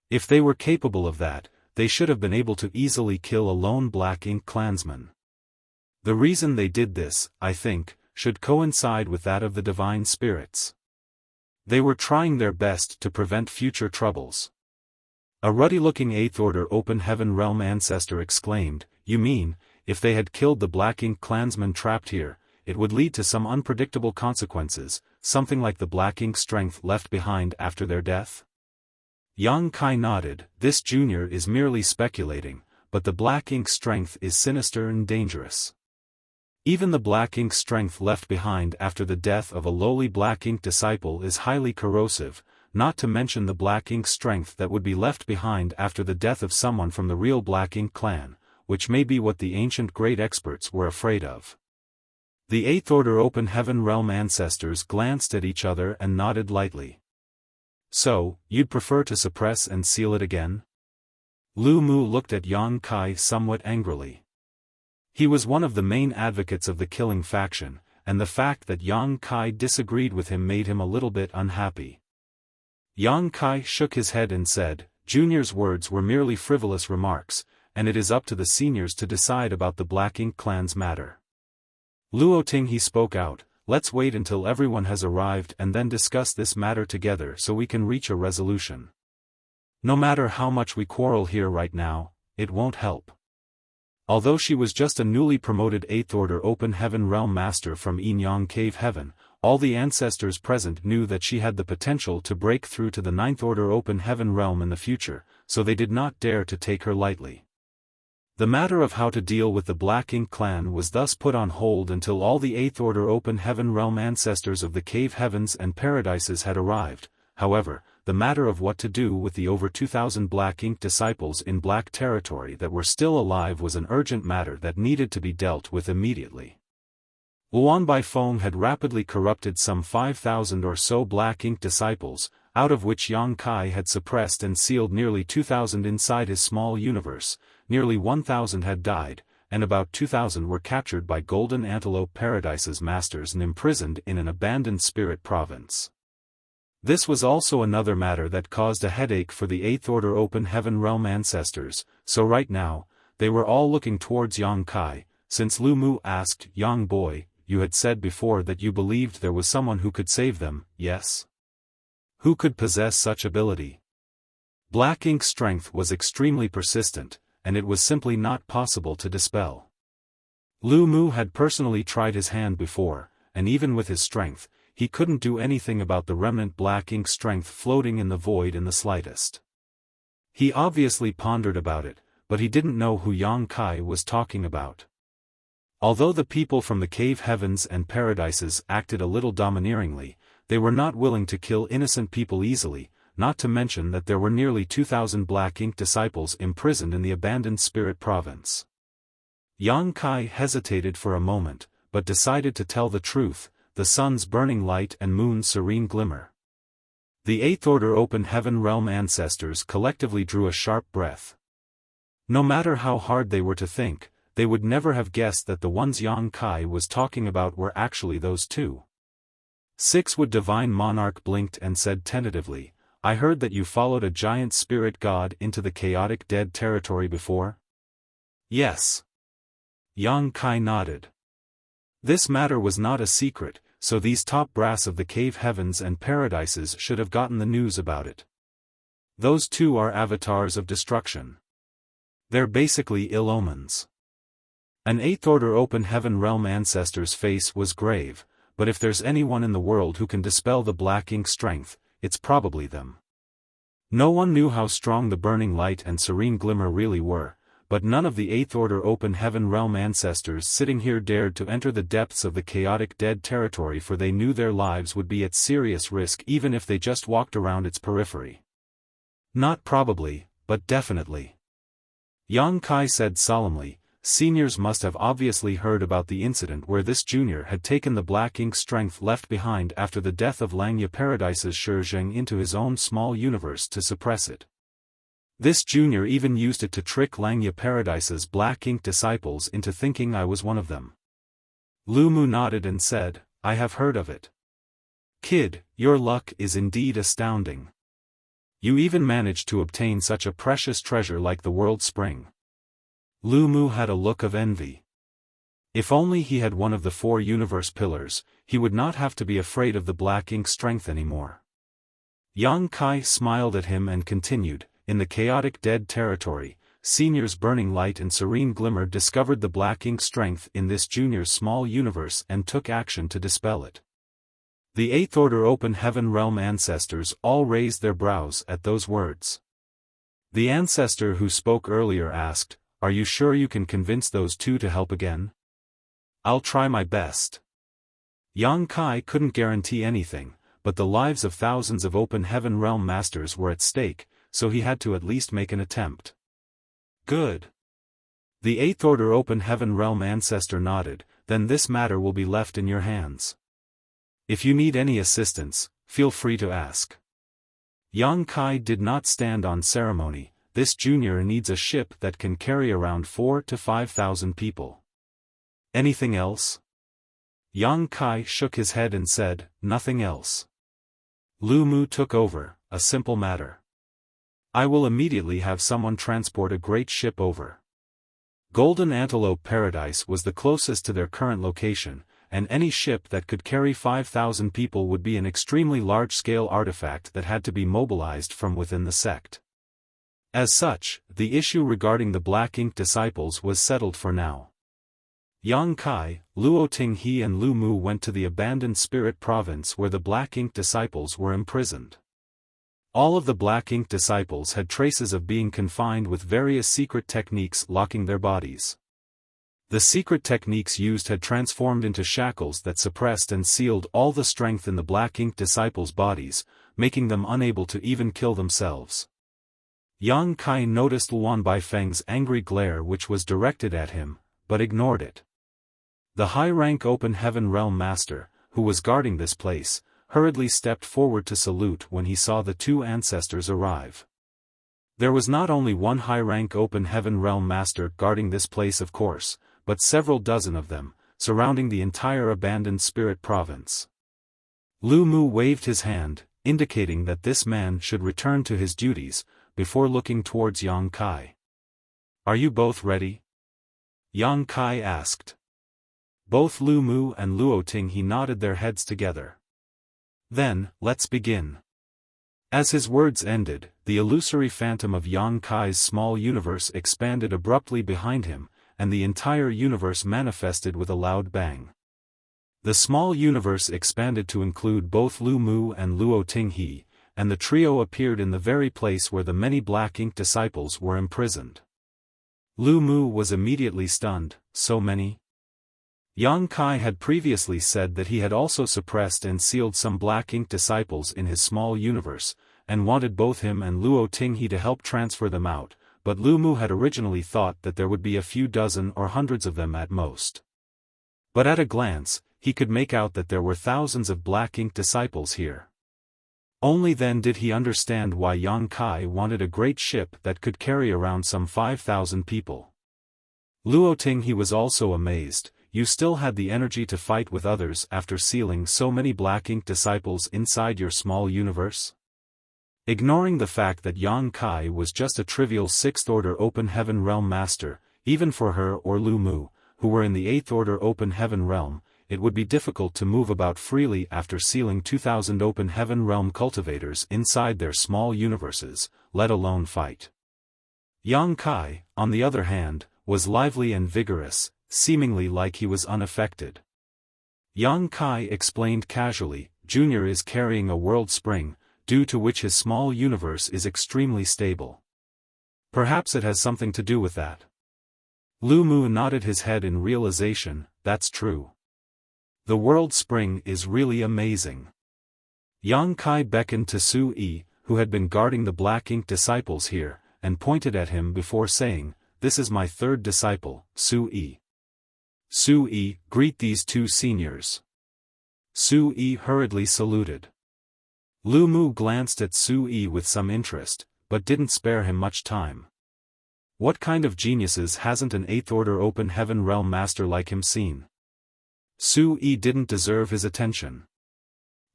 If they were capable of that, they should have been able to easily kill a lone Black Ink clansman. The reason they did this, I think, should coincide with that of the divine spirits. They were trying their best to prevent future troubles. A ruddy-looking 8th Order Open Heaven Realm ancestor exclaimed, You mean, if they had killed the Black Ink clansman trapped here, it would lead to some unpredictable consequences, something like the Black Ink strength left behind after their death? Yang Kai nodded. This junior is merely speculating, but the Black Ink strength is sinister and dangerous. Even the Black Ink strength left behind after the death of a lowly Black Ink disciple is highly corrosive, not to mention the Black Ink strength that would be left behind after the death of someone from the real Black Ink clan, which may be what the ancient great experts were afraid of. The 8th Order Open Heaven Realm ancestors glanced at each other and nodded lightly. So, you'd prefer to suppress and seal it again? Lu Mu looked at Yang Kai somewhat angrily. He was one of the main advocates of the killing faction, and the fact that Yang Kai disagreed with him made him a little bit unhappy. Yang Kai shook his head and said, Junior's words were merely frivolous remarks, and it is up to the seniors to decide about the Black Ink clan's matter. Luoting he spoke out, Let's wait until everyone has arrived and then discuss this matter together so we can reach a resolution. No matter how much we quarrel here right now, it won't help. Although she was just a newly promoted 8th Order Open Heaven Realm Master from Yinyang Cave Heaven, all the ancestors present knew that she had the potential to break through to the 9th Order Open Heaven Realm in the future, so they did not dare to take her lightly. The matter of how to deal with the Black Ink clan was thus put on hold until all the 8th Order Open Heaven Realm ancestors of the Cave Heavens and Paradises had arrived. However, the matter of what to do with the over 2,000 Black Ink disciples in Black Territory that were still alive was an urgent matter that needed to be dealt with immediately. Luan Baifeng had rapidly corrupted some 5,000 or so Black Ink disciples, out of which Yang Kai had suppressed and sealed nearly 2,000 inside his small universe. Nearly 1,000 had died, and about 2,000 were captured by Golden Antelope Paradise's masters and imprisoned in an abandoned spirit province. This was also another matter that caused a headache for the 8th Order Open Heaven Realm ancestors, so right now, they were all looking towards Yang Kai, since Lu Mu asked, Yang boy, you had said before that you believed there was someone who could save them, yes? Who could possess such ability? Black Ink's strength was extremely persistent, and it was simply not possible to dispel. Lu Mu had personally tried his hand before, and even with his strength, he couldn't do anything about the remnant Black Ink strength floating in the void in the slightest. He obviously pondered about it, but he didn't know who Yang Kai was talking about. Although the people from the Cave Heavens and Paradises acted a little domineeringly, they were not willing to kill innocent people easily, not to mention that there were nearly 2,000 Black Ink disciples imprisoned in the abandoned spirit province. Yang Kai hesitated for a moment, but decided to tell the truth, the sun's burning light and moon's serene glimmer. The 8th Order Open Heaven Realm ancestors collectively drew a sharp breath. No matter how hard they were to think, they would never have guessed that the ones Yang Kai was talking about were actually those two. 6 Would Divine Monarch blinked and said tentatively, I heard that you followed a giant spirit god into the chaotic dead territory before? Yes. Yang Kai nodded. This matter was not a secret, so these top brass of the cave heavens and paradises should have gotten the news about it. Those two are avatars of destruction. They're basically ill omens. An 8th order open heaven realm ancestor's face was grave, but if there's anyone in the world who can dispel the black ink strength, it's probably them. No one knew how strong the burning light and serene glimmer really were, but none of the 8th order open heaven realm ancestors sitting here dared to enter the depths of the chaotic dead territory, for they knew their lives would be at serious risk even if they just walked around its periphery. Not probably, but definitely. Yang Kai said solemnly, seniors must have obviously heard about the incident where this junior had taken the black ink strength left behind after the death of Langya Paradise's Shizheng into his own small universe to suppress it. This junior even used it to trick Langya Paradise's black ink disciples into thinking I was one of them. Lu Mu nodded and said, I have heard of it. Kid, your luck is indeed astounding. You even managed to obtain such a precious treasure like the World Spring. Lu Mu had a look of envy. If only he had one of the 4 universe pillars, he would not have to be afraid of the black ink strength anymore. Yang Kai smiled at him and continued, in the chaotic dead territory, senior's burning light and serene glimmer discovered the black ink strength in this junior's small universe and took action to dispel it. The 8th order open heaven realm ancestors all raised their brows at those words. The ancestor who spoke earlier asked, are you sure you can convince those two to help again? I'll try my best. Yang Kai couldn't guarantee anything, but the lives of thousands of open heaven realm masters were at stake, so he had to at least make an attempt. Good. The 8th order open heaven realm ancestor nodded, then this matter will be left in your hands. If you need any assistance, feel free to ask. Yang Kai did not stand on ceremony. This junior needs a ship that can carry around 4,000 to 5,000 people. Anything else? Yang Kai shook his head and said, nothing else. Lu Mu took over, a simple matter. I will immediately have someone transport a great ship over. Golden Antelope Paradise was the closest to their current location, and any ship that could carry 5,000 people would be an extremely large-scale artifact that had to be mobilized from within the sect. As such, the issue regarding the Black Ink disciples was settled for now. Yang Kai, Luo Tinghe and Lu Mu went to the abandoned spirit province where the Black Ink disciples were imprisoned. All of the Black Ink disciples had traces of being confined with various secret techniques locking their bodies. The secret techniques used had transformed into shackles that suppressed and sealed all the strength in the Black Ink disciples' bodies, making them unable to even kill themselves. Yang Kai noticed Luan Baifeng's angry glare which was directed at him, but ignored it. The high-rank Open Heaven Realm Master, who was guarding this place, hurriedly stepped forward to salute when he saw the two ancestors arrive. There was not only one high-rank Open Heaven Realm Master guarding this place of course, but several dozen of them, surrounding the entire abandoned spirit province. Lu Mu waved his hand, indicating that this man should return to his duties, before looking towards Yang Kai. "Are you both ready?" Yang Kai asked. Both Lu Mu and Luo Tinghe nodded their heads together. "Then, let's begin." As his words ended, the illusory phantom of Yang Kai's small universe expanded abruptly behind him, and the entire universe manifested with a loud bang. The small universe expanded to include both Lu Mu and Luo Tinghe, and the trio appeared in the very place where the many Black Ink disciples were imprisoned. Lu Mu was immediately stunned. So many? Yang Kai had previously said that he had also suppressed and sealed some Black Ink disciples in his small universe, and wanted both him and Luo Tinghe to help transfer them out, but Lu Mu had originally thought that there would be a few dozen or hundreds of them at most. But at a glance, he could make out that there were thousands of Black Ink disciples here. Only then did he understand why Yang Kai wanted a great ship that could carry around some 5,000 people. Luoting, he was also amazed. You still had the energy to fight with others after sealing so many black ink disciples inside your small universe? Ignoring the fact that Yang Kai was just a trivial 6th Order Open Heaven Realm Master, even for her or Lu Mu, who were in the 8th Order Open Heaven Realm, it would be difficult to move about freely after sealing 2,000 Open Heaven Realm cultivators inside their small universes, let alone fight. Yang Kai, on the other hand, was lively and vigorous, seemingly like he was unaffected. Yang Kai explained casually, Junior is carrying a world spring, due to which his small universe is extremely stable. Perhaps it has something to do with that. Lu Mu nodded his head in realization, that's true. The world spring is really amazing. Yang Kai beckoned to Su Yi, who had been guarding the black ink disciples here, and pointed at him before saying, this is my 3rd disciple, Su Yi. Su Yi, greet these 2 seniors. Su Yi hurriedly saluted. Lu Mu glanced at Su Yi with some interest, but didn't spare him much time. What kind of geniuses hasn't an 8th Order Open Heaven Realm Master like him seen? Su Yi didn't deserve his attention.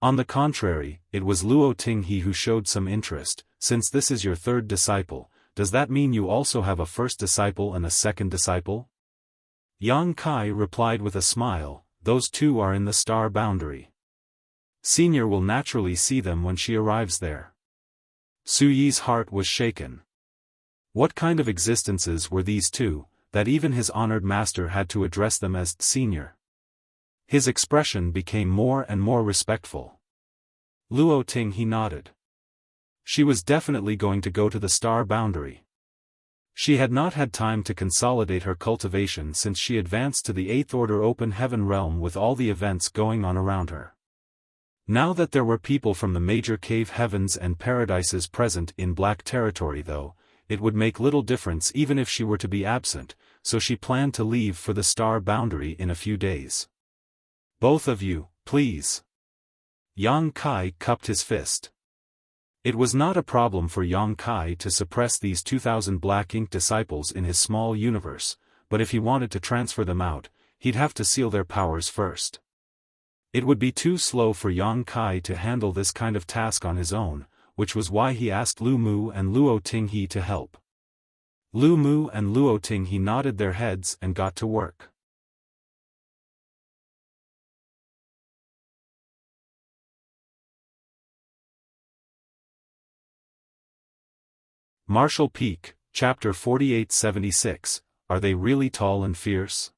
On the contrary, it was Luoting he who showed some interest. Since this is your 3rd disciple, does that mean you also have a 1st disciple and a 2nd disciple? Yang Kai replied with a smile, those 2 are in the star boundary. Senior will naturally see them when she arrives there. Su Yi's heart was shaken. What kind of existences were these 2, that even his honored master had to address them as senior? His expression became more and more respectful. Luoting, he nodded. She was definitely going to go to the star boundary. She had not had time to consolidate her cultivation since she advanced to the 8th Order Open Heaven Realm with all the events going on around her. Now that there were people from the major cave heavens and paradises present in Black Territory though, it would make little difference even if she were to be absent, so she planned to leave for the star boundary in a few days. Both of you, please. Yang Kai cupped his fist. It was not a problem for Yang Kai to suppress these 2,000 black ink disciples in his small universe, but if he wanted to transfer them out, he'd have to seal their powers first. It would be too slow for Yang Kai to handle this kind of task on his own, which was why he asked Lu Mu and Luoting he to help. Lu Mu and Luoting he nodded their heads and got to work. Martial Peak, Chapter 4876, Are They Really Tall and Fierce?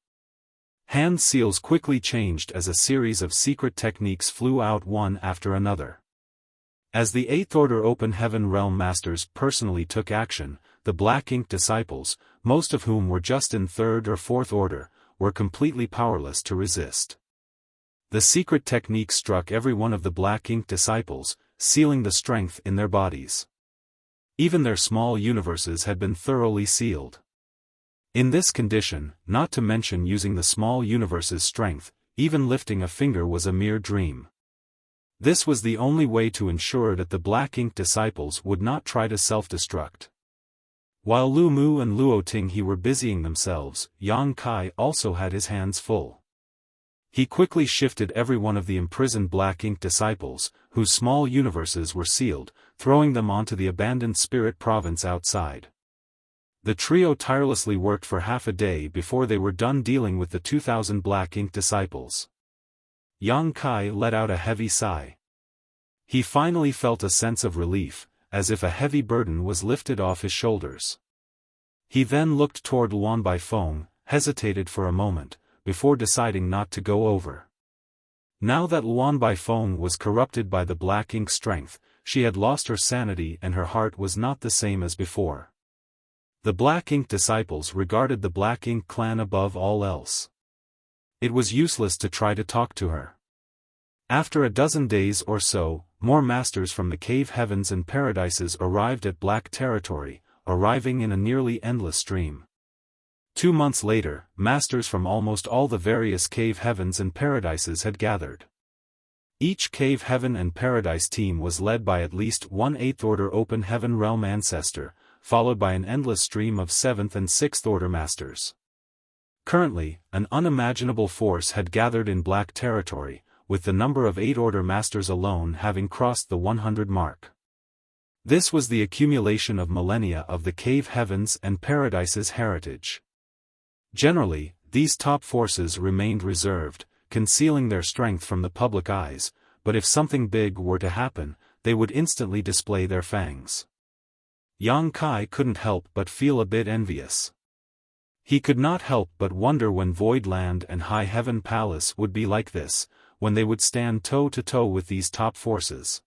Hand seals quickly changed as a series of secret techniques flew out one after another. As the 8th Order Open Heaven Realm Masters personally took action, the Black Ink Disciples, most of whom were just in 3rd or 4th Order, were completely powerless to resist. The secret technique struck every one of the Black Ink Disciples, sealing the strength in their bodies. Even their small universes had been thoroughly sealed. In this condition, not to mention using the small universe's strength, even lifting a finger was a mere dream. This was the only way to ensure that the Black Ink Disciples would not try to self-destruct. While Lu Mu and Luoting he were busying themselves, Yang Kai also had his hands full. He quickly shifted every one of the imprisoned Black Ink Disciples, whose small universes were sealed, throwing them onto the abandoned spirit province outside. The trio tirelessly worked for half a day before they were done dealing with the 2,000 Black Ink Disciples. Yang Kai let out a heavy sigh. He finally felt a sense of relief, as if a heavy burden was lifted off his shoulders. He then looked toward Luan Baifeng, hesitated for a moment, before deciding not to go over. Now that Luan Baifeng was corrupted by the Black Ink strength, she had lost her sanity and her heart was not the same as before. The Black Ink Disciples regarded the Black Ink clan above all else. It was useless to try to talk to her. After a dozen days or so, more masters from the cave heavens and paradises arrived at Black Territory, arriving in a nearly endless stream. 2 months later, masters from almost all the various cave heavens and paradises had gathered. Each cave heaven and paradise team was led by at least one 8th Order Open Heaven Realm ancestor, followed by an endless stream of 7th and 6th Order masters. Currently, an unimaginable force had gathered in Black territory, with the number of 8 Order Masters alone having crossed the 100 mark. This was the accumulation of millennia of the Cave Heavens and Paradise's heritage. Generally, these top forces remained reserved, concealing their strength from the public eyes, but if something big were to happen, they would instantly display their fangs. Yang Kai couldn't help but feel a bit envious. He could not help but wonder when Void Land and High Heaven Palace would be like this, when they would stand toe-to-toe with these top forces.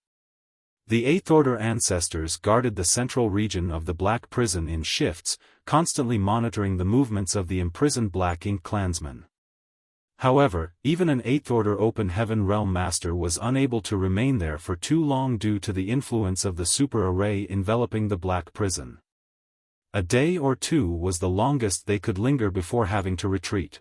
The Eighth Order ancestors guarded the central region of the Black Prison in shifts, constantly monitoring the movements of the imprisoned Black Ink clansmen. However, even an Eighth Order Open Heaven Realm Master was unable to remain there for too long due to the influence of the super array enveloping the Black Prison. A day or two was the longest they could linger before having to retreat.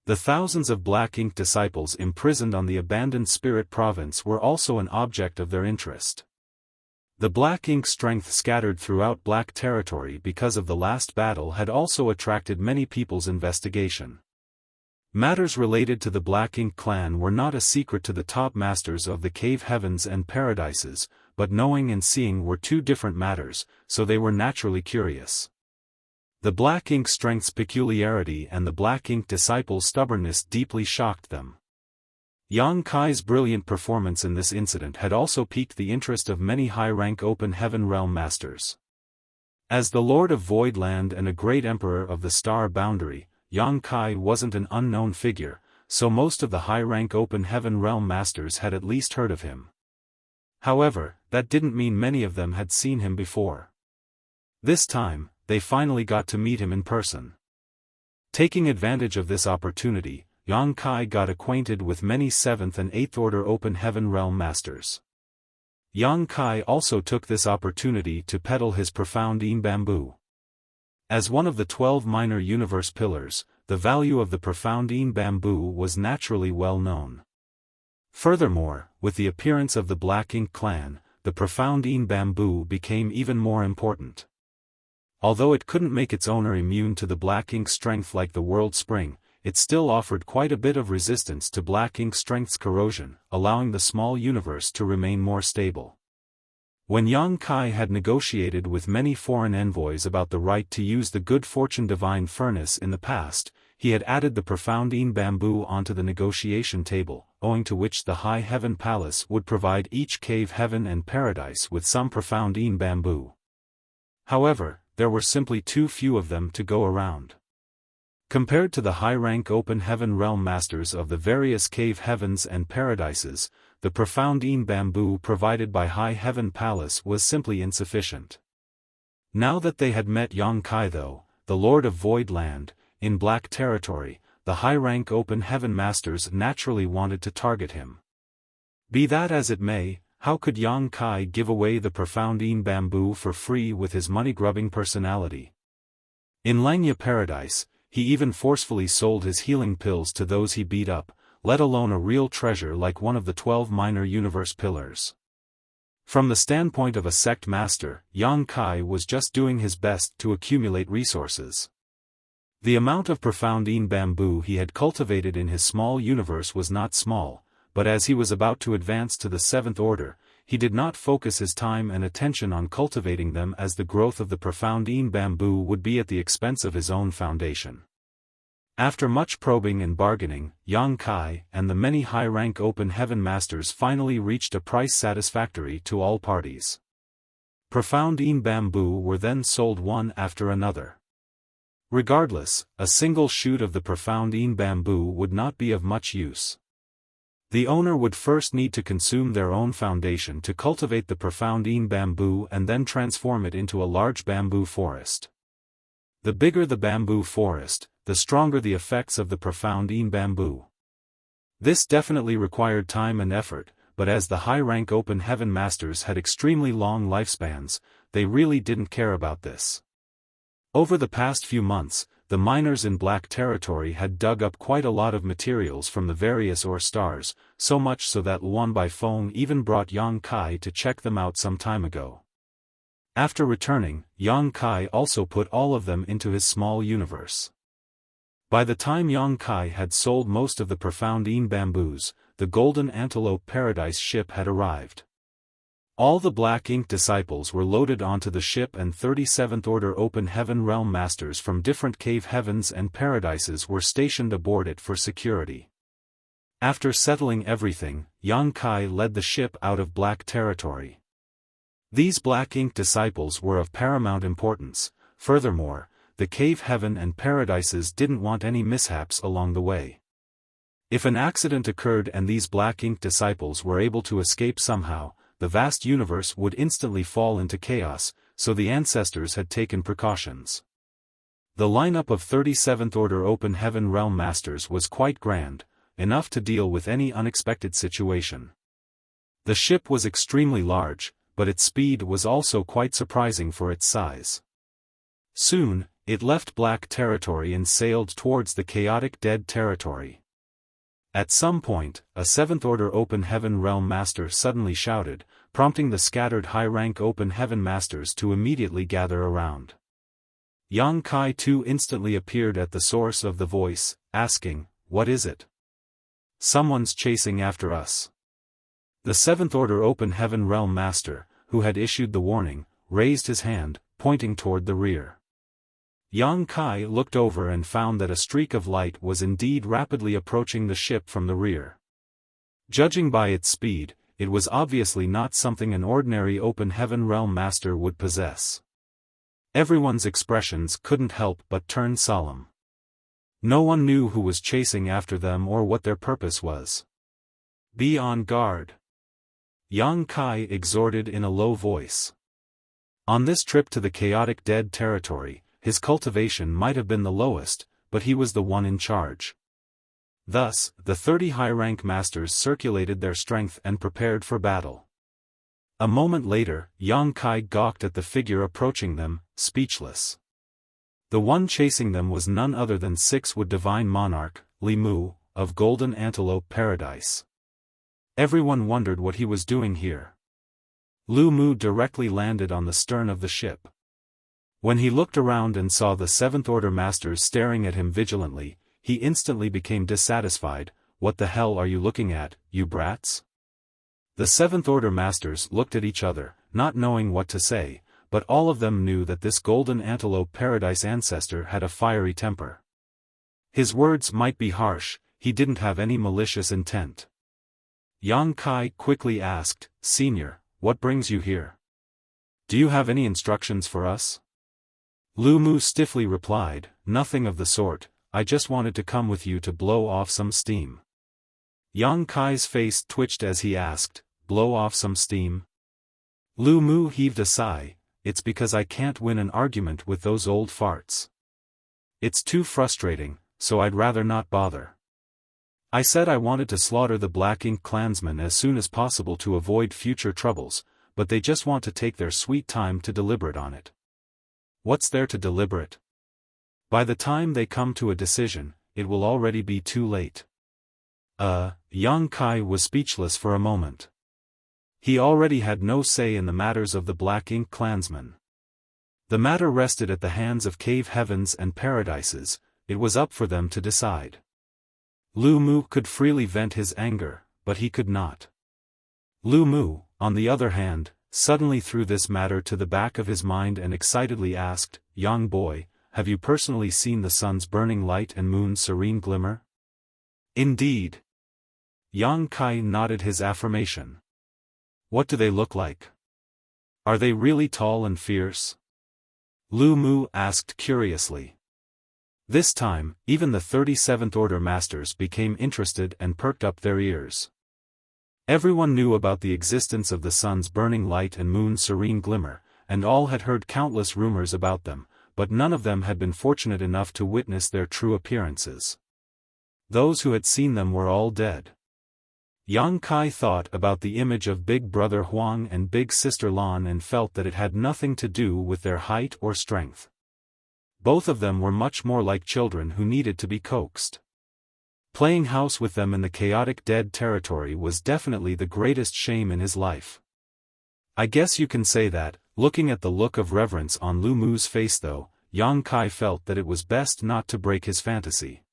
The thousands of Black Ink disciples imprisoned on the abandoned Spirit Province were also an object of their interest. The Black Ink strength scattered throughout Black territory because of the last battle had also attracted many people's investigation. Matters related to the Black Ink clan were not a secret to the top masters of the Cave Heavens and Paradises, but knowing and seeing were two different matters, so they were naturally curious. The Black Ink strength's peculiarity and the Black Ink disciples' stubbornness deeply shocked them. Yang Kai's brilliant performance in this incident had also piqued the interest of many high-rank Open Heaven Realm Masters. As the Lord of Void Land and a great Emperor of the Star Boundary, Yang Kai wasn't an unknown figure, so most of the high-rank Open Heaven Realm Masters had at least heard of him. However, that didn't mean many of them had seen him before. This time, they finally got to meet him in person. Taking advantage of this opportunity, Yang Kai got acquainted with many 7th and 8th Order Open Heaven Realm Masters. Yang Kai also took this opportunity to peddle his profound Yin Bamboo. As one of the 12 minor universe pillars, the value of the profound Yin Bamboo was naturally well known. Furthermore, with the appearance of the Black Ink clan, the profound Yin Bamboo became even more important. Although it couldn't make its owner immune to the Black Ink strength like the World Spring, it still offered quite a bit of resistance to Black Ink strength's corrosion, allowing the small universe to remain more stable. When Yang Kai had negotiated with many foreign envoys about the right to use the Good Fortune Divine Furnace in the past, he had added the profound Yin Bamboo onto the negotiation table, owing to which the High Heaven Palace would provide each Cave Heaven and Paradise with some profound Yin Bamboo. However, there were simply too few of them to go around. Compared to the high-rank Open Heaven Realm Masters of the various Cave Heavens and Paradises, the profound Yin Bamboo provided by High Heaven Palace was simply insufficient. Now that they had met Yang Kai though, the Lord of Void Land, in Black territory, the high-rank Open Heaven Masters naturally wanted to target him. Be that as it may, how could Yang Kai give away the profound Yin Bamboo for free with his money-grubbing personality? In Langya Paradise, he even forcefully sold his healing pills to those he beat up, let alone a real treasure like one of the 12 minor universe pillars. From the standpoint of a sect master, Yang Kai was just doing his best to accumulate resources. The amount of profound Yin Bamboo he had cultivated in his small universe was not small, but as he was about to advance to the 7th Order, he did not focus his time and attention on cultivating them as the growth of the profound Yin Bamboo would be at the expense of his own foundation. After much probing and bargaining, Yang Kai and the many high-rank Open Heaven Masters finally reached a price satisfactory to all parties. Profound Yin Bamboo were then sold one after another. Regardless, a single shoot of the profound Yin Bamboo would not be of much use. The owner would first need to consume their own foundation to cultivate the profound Yin Bamboo and then transform it into a large bamboo forest. The bigger the bamboo forest, the stronger the effects of the profound Yin Bamboo. This definitely required time and effort, but as the high-rank Open Heaven Masters had extremely long lifespans, they really didn't care about this. Over the past few months, the miners in Black territory had dug up quite a lot of materials from the various ore stars, so much so that Luan Baifeng even brought Yang Kai to check them out some time ago. After returning, Yang Kai also put all of them into his small universe. By the time Yang Kai had sold most of the profound bamboos, the Golden Antelope Paradise ship had arrived. All the Black Ink disciples were loaded onto the ship, and 37th Order Open Heaven Realm Masters from different cave heavens and paradises were stationed aboard it for security. After settling everything, Yang Kai led the ship out of Black territory. These Black Ink disciples were of paramount importance. Furthermore, the cave heaven and paradises didn't want any mishaps along the way. If an accident occurred and these Black Ink disciples were able to escape somehow, the vast universe would instantly fall into chaos, so the ancestors had taken precautions. The lineup of 37th Order Open Heaven Realm Masters was quite grand, enough to deal with any unexpected situation. The ship was extremely large, but its speed was also quite surprising for its size. Soon, it left Black territory and sailed towards the chaotic Dead territory. At some point, a 7th Order Open Heaven Realm Master suddenly shouted, prompting the scattered high-rank Open Heaven Masters to immediately gather around. Yang Kai too instantly appeared at the source of the voice, asking, "What is it?" "Someone's chasing after us." The 7th Order Open Heaven Realm Master, who had issued the warning, raised his hand, pointing toward the rear. Yang Kai looked over and found that a streak of light was indeed rapidly approaching the ship from the rear. Judging by its speed, it was obviously not something an ordinary Open Heaven Realm Master would possess. Everyone's expressions couldn't help but turn solemn. No one knew who was chasing after them or what their purpose was. "Be on guard," Yang Kai exhorted in a low voice. On this trip to the chaotic Dead territory, his cultivation might have been the lowest, but he was the one in charge. Thus, the 30 high-rank masters circulated their strength and prepared for battle. A moment later, Yang Kai gawked at the figure approaching them, speechless. The one chasing them was none other than 6-Wood Divine Monarch, Li Mu, of Golden Antelope Paradise. Everyone wondered what he was doing here. Lu Mu directly landed on the stern of the ship. When he looked around and saw the 7th Order Masters staring at him vigilantly, he instantly became dissatisfied. "What the hell are you looking at, you brats?" The 7th Order Masters looked at each other, not knowing what to say, but all of them knew that this Golden Antelope Paradise ancestor had a fiery temper. His words might be harsh, he didn't have any malicious intent. Yang Kai quickly asked, "Senior, what brings you here? Do you have any instructions for us?" Lu Mu stiffly replied, "Nothing of the sort, I just wanted to come with you to blow off some steam." Yang Kai's face twitched as he asked, "Blow off some steam?" Lu Mu heaved a sigh, "It's because I can't win an argument with those old farts. It's too frustrating, so I'd rather not bother. I said I wanted to slaughter the Black Ink clansmen as soon as possible to avoid future troubles, but they just want to take their sweet time to deliberate on it. What's there to deliberate? By the time they come to a decision, it will already be too late." Yang Kai was speechless for a moment. He already had no say in the matters of the Black Ink clansmen. The matter rested at the hands of cave heavens and paradises, it was up for them to decide. Lu Mu could freely vent his anger, but he could not. Lu Mu, on the other hand, suddenly threw this matter to the back of his mind and excitedly asked, "Young boy, have you personally seen the sun's burning light and moon's serene glimmer?" "Indeed." Yang Kai nodded his affirmation. "What do they look like? Are they really tall and fierce?" Lu Mu asked curiously. This time, even the 37th Order Masters became interested and perked up their ears. Everyone knew about the existence of the sun's burning light and moon's serene glimmer, and all had heard countless rumors about them, but none of them had been fortunate enough to witness their true appearances. Those who had seen them were all dead. Yang Kai thought about the image of Big Brother Huang and Big Sister Lan and felt that it had nothing to do with their height or strength. Both of them were much more like children who needed to be coaxed. Playing house with them in the chaotic Dead territory was definitely the greatest shame in his life. I guess you can say that. Looking at the look of reverence on Lu Mu's face though, Yang Kai felt that it was best not to break his fantasy.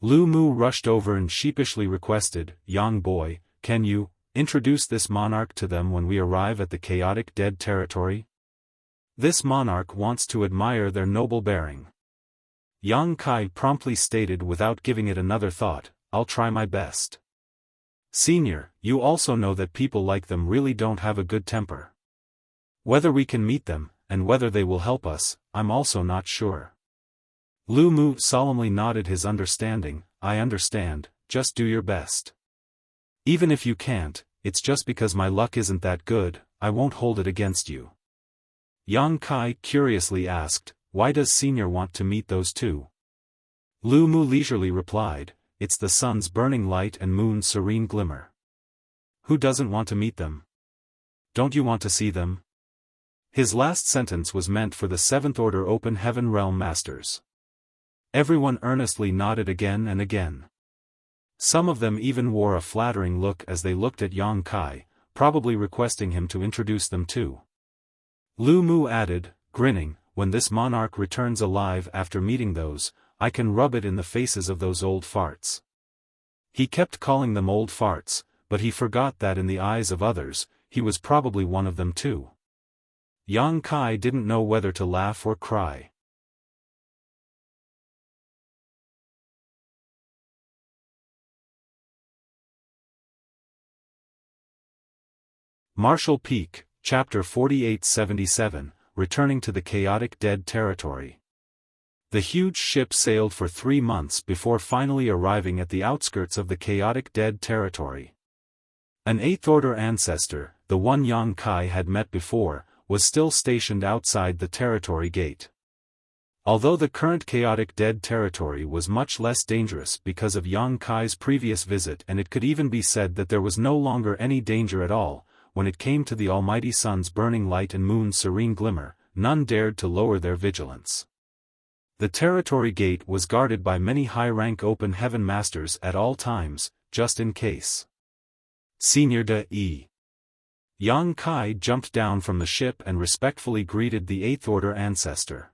Lu Mu rushed over and sheepishly requested, "Young boy, can you introduce this monarch to them when we arrive at the chaotic dead territory? This monarch wants to admire their noble bearing." Yang Kai promptly stated without giving it another thought, "I'll try my best. Senior, you also know that people like them really don't have a good temper. Whether we can meet them, and whether they will help us, I'm also not sure." Lu Mu solemnly nodded his understanding. "I understand, just do your best. Even if you can't, it's just because my luck isn't that good, I won't hold it against you." Yang Kai curiously asked, "Why does Senior want to meet those two?" Lu Mu leisurely replied, "It's the sun's burning light and moon's serene glimmer. Who doesn't want to meet them? Don't you want to see them?" His last sentence was meant for the Seventh Order Open Heaven Realm Masters. Everyone earnestly nodded again and again. Some of them even wore a flattering look as they looked at Yang Kai, probably requesting him to introduce them too. Lu Mu added, grinning, "When this monarch returns alive after meeting those, I can rub it in the faces of those old farts." He kept calling them old farts, but he forgot that in the eyes of others, he was probably one of them too. Yang Kai didn't know whether to laugh or cry. Marshall Peak, Chapter 4877, Returning to the Chaotic Dead Territory. The huge ship sailed for 3 months before finally arriving at the outskirts of the Chaotic Dead Territory. An Eighth Order ancestor, the one Yang Kai had met before, was still stationed outside the territory gate. Although the current Chaotic Dead Territory was much less dangerous because of Yang Kai's previous visit, and it could even be said that there was no longer any danger at all, when it came to the almighty sun's burning light and moon's serene glimmer, none dared to lower their vigilance. The territory gate was guarded by many high-rank open heaven masters at all times, just in case. Senior De. Yang Kai jumped down from the ship and respectfully greeted the Eighth Order ancestor.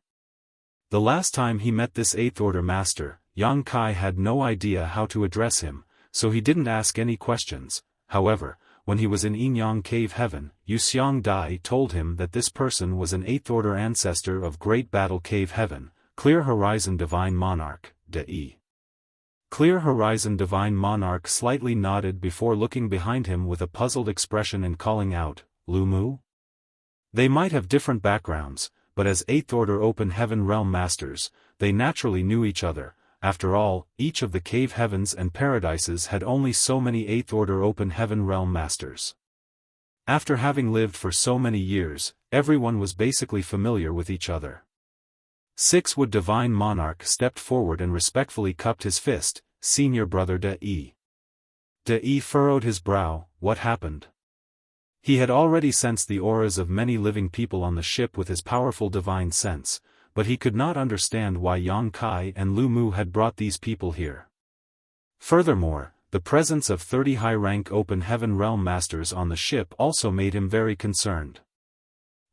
The last time he met this Eighth Order master, Yang Kai had no idea how to address him, so he didn't ask any questions. However, when he was in Yinyang Cave Heaven, Yuxiang Dai told him that this person was an Eighth Order ancestor of Great Battle Cave Heaven, Clear Horizon Divine Monarch, De. Clear Horizon Divine Monarch slightly nodded before looking behind him with a puzzled expression and calling out, "Lu Mu?" They might have different backgrounds, but as Eighth Order Open Heaven Realm Masters, they naturally knew each other. After all, each of the cave heavens and paradises had only so many Eighth Order Open Heaven Realm Masters. After having lived for so many years, everyone was basically familiar with each other. Sixwood Divine Monarch stepped forward and respectfully cupped his fist. "Senior brother De." De furrowed his brow. What happened? He had already sensed the auras of many living people on the ship with his powerful divine sense, but he could not understand why Yang Kai and Lu Mu had brought these people here. Furthermore, the presence of 30 high-rank Open Heaven Realm Masters on the ship also made him very concerned.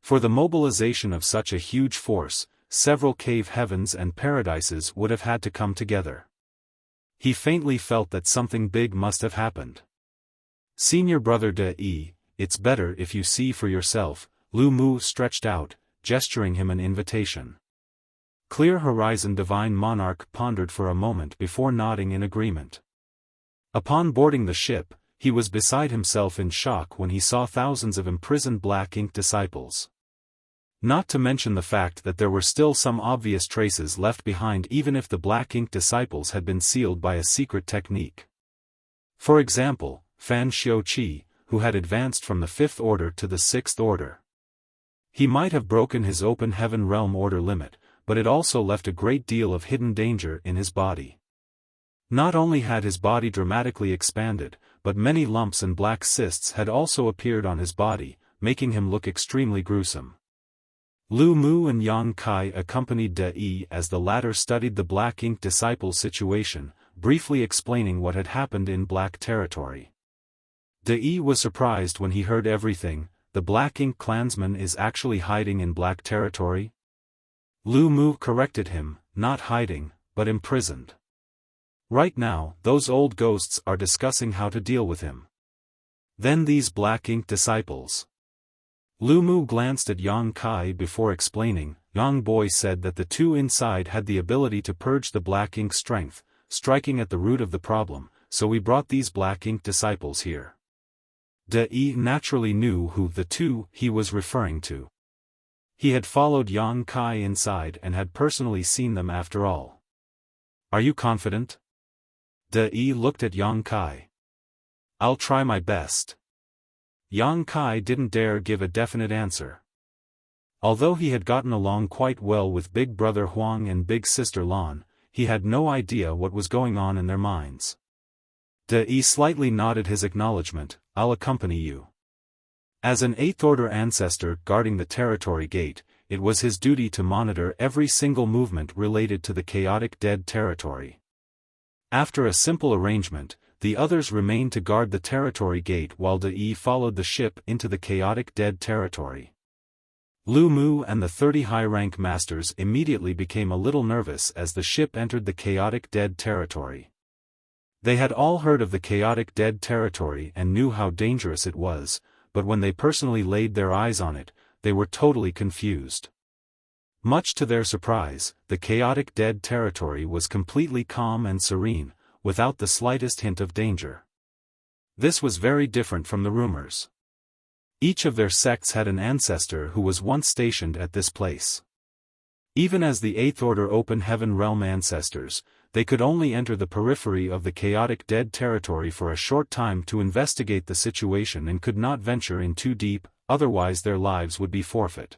For the mobilization of such a huge force, several cave heavens and paradises would have had to come together. He faintly felt that something big must have happened. "Senior brother De, it's better if you see for yourself," Lu Mu stretched out, gesturing him an invitation. Clear Horizon Divine Monarch pondered for a moment before nodding in agreement. Upon boarding the ship, he was beside himself in shock when he saw thousands of imprisoned black ink disciples. Not to mention the fact that there were still some obvious traces left behind even if the black ink disciples had been sealed by a secret technique. For example, Fan Xiaoqi, who had advanced from the Fifth Order to the Sixth Order. He might have broken his Open Heaven Realm Order limit, but it also left a great deal of hidden danger in his body. Not only had his body dramatically expanded, but many lumps and black cysts had also appeared on his body, making him look extremely gruesome. Lu Mu and Yang Kai accompanied De as the latter studied the Black Ink disciples' situation, briefly explaining what had happened in Black Territory. De was surprised when he heard everything. "The Black Ink clansman is actually hiding in Black Territory?" Lu Mu corrected him, "Not hiding, but imprisoned." Right now, those old ghosts are discussing how to deal with him. Then these black ink disciples. Lu Mu glanced at Yang Kai before explaining. Yang Boy said that the two inside had the ability to purge the black ink strength, striking at the root of the problem, so we brought these black ink disciples here. De Yi naturally knew who the two he was referring to. He had followed Yang Kai inside and had personally seen them after all. Are you confident? De Yi looked at Yang Kai. I'll try my best. Yang Kai didn't dare give a definite answer. Although he had gotten along quite well with Big Brother Huang and Big Sister Lan, he had no idea what was going on in their minds. De Yi slightly nodded his acknowledgement. I'll accompany you. As an 8th Order ancestor guarding the territory gate, it was his duty to monitor every single movement related to the chaotic dead territory. After a simple arrangement, the others remained to guard the territory gate while De Yi followed the ship into the chaotic dead territory. Lu Mu and the 30 high-rank masters immediately became a little nervous as the ship entered the chaotic dead territory. They had all heard of the chaotic dead territory and knew how dangerous it was, but when they personally laid their eyes on it, they were totally confused. Much to their surprise, the chaotic dead territory was completely calm and serene, without the slightest hint of danger. This was very different from the rumors. Each of their sects had an ancestor who was once stationed at this place. Even as the 8th Order Open Heaven Realm ancestors, they could only enter the periphery of the chaotic dead territory for a short time to investigate the situation and could not venture in too deep, otherwise their lives would be forfeit.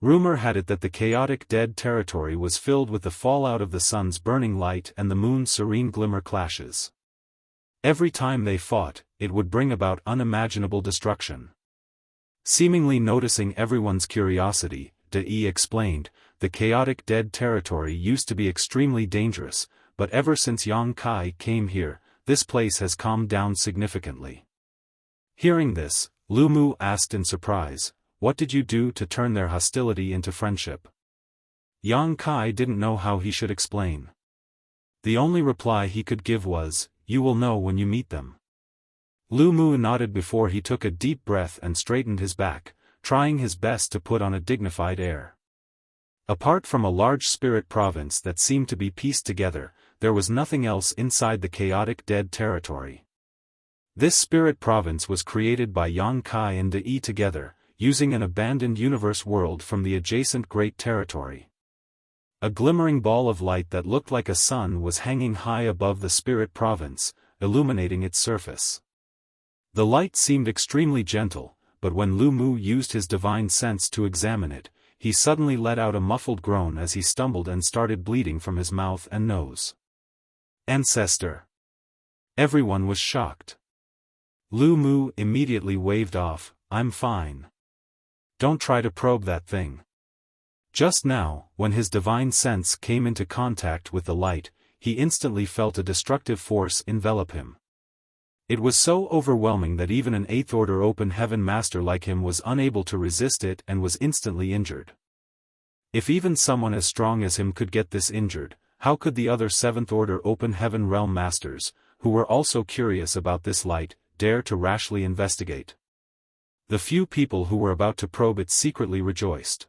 Rumor had it that the chaotic dead territory was filled with the fallout of the sun's burning light and the moon's serene glimmer clashes. Every time they fought, it would bring about unimaginable destruction. Seemingly noticing everyone's curiosity, De Yi explained, the chaotic dead territory used to be extremely dangerous, but ever since Yang Kai came here, this place has calmed down significantly. Hearing this, Lu Mu asked in surprise, what did you do to turn their hostility into friendship? Yang Kai didn't know how he should explain. The only reply he could give was, you will know when you meet them. Lu Mu nodded before he took a deep breath and straightened his back, trying his best to put on a dignified air. Apart from a large spirit province that seemed to be pieced together, there was nothing else inside the chaotic dead territory. This spirit province was created by Yang Kai and De Yi together, using an abandoned universe world from the adjacent Great Territory. A glimmering ball of light that looked like a sun was hanging high above the spirit province, illuminating its surface. The light seemed extremely gentle, but when Lu Mu used his divine sense to examine it, he suddenly let out a muffled groan as he stumbled and started bleeding from his mouth and nose. Ancestor! Everyone was shocked. Lu Mu immediately waved off, I'm fine. Don't try to probe that thing. Just now, when his divine sense came into contact with the light, he instantly felt a destructive force envelop him. It was so overwhelming that even an 8th Order Open Heaven Master like him was unable to resist it and was instantly injured. If even someone as strong as him could get this injured, how could the other 7th Order Open Heaven Realm Masters, who were also curious about this light, dare to rashly investigate? The few people who were about to probe it secretly rejoiced.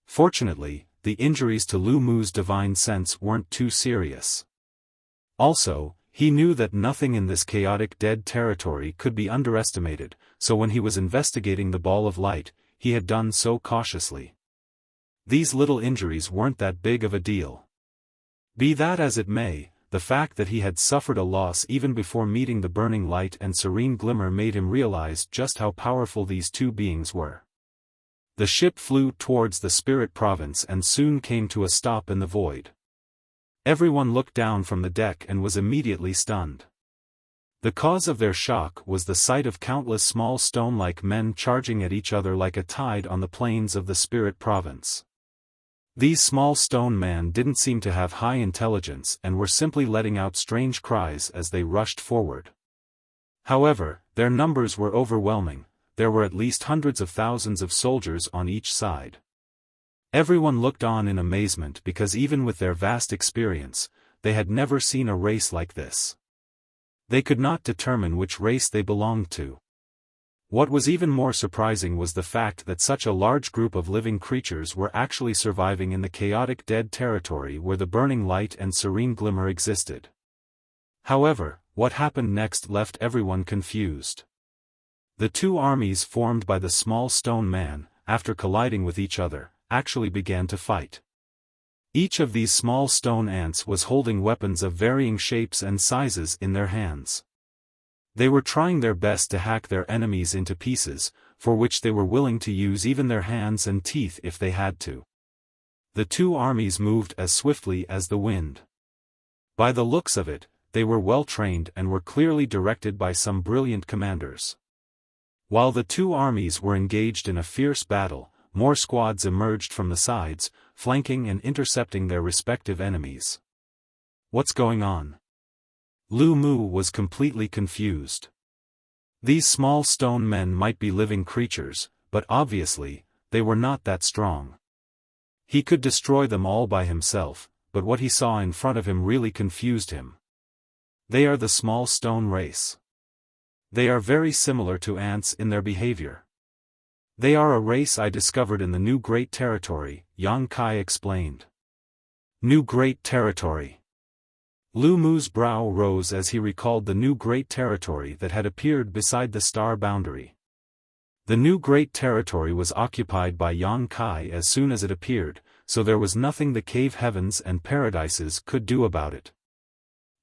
Fortunately, the injuries to Lu Mu's divine sense weren't too serious. Also, he knew that nothing in this chaotic dead territory could be underestimated, so when he was investigating the ball of light, he had done so cautiously. These little injuries weren't that big of a deal. Be that as it may, the fact that he had suffered a loss even before meeting the burning light and serene glimmer made him realize just how powerful these two beings were. The ship flew towards the spirit province and soon came to a stop in the void. Everyone looked down from the deck and was immediately stunned. The cause of their shock was the sight of countless small stone-like men charging at each other like a tide on the plains of the spirit province. These small stone men didn't seem to have high intelligence and were simply letting out strange cries as they rushed forward. However, their numbers were overwhelming. There were at least hundreds of thousands of soldiers on each side. Everyone looked on in amazement because even with their vast experience, they had never seen a race like this. They could not determine which race they belonged to. What was even more surprising was the fact that such a large group of living creatures were actually surviving in the chaotic dead territory where the burning light and serene glimmer existed. However, what happened next left everyone confused. The two armies formed by the small stone man, after colliding with each other, actually began to fight. Each of these small stone ants was holding weapons of varying shapes and sizes in their hands. They were trying their best to hack their enemies into pieces, for which they were willing to use even their hands and teeth if they had to. The two armies moved as swiftly as the wind. By the looks of it, they were well trained and were clearly directed by some brilliant commanders. While the two armies were engaged in a fierce battle, more squads emerged from the sides, flanking and intercepting their respective enemies. What's going on? Lu Mu was completely confused. These small stone men might be living creatures, but obviously, they were not that strong. He could destroy them all by himself, but what he saw in front of him really confused him. They are the small stone race. They are very similar to ants in their behavior. They are a race I discovered in the New Great Territory, Yang Kai explained. New Great Territory. Lu Mu's brow rose as he recalled the New Great Territory that had appeared beside the star boundary. The New Great Territory was occupied by Yang Kai as soon as it appeared, so there was nothing the cave heavens and paradises could do about it.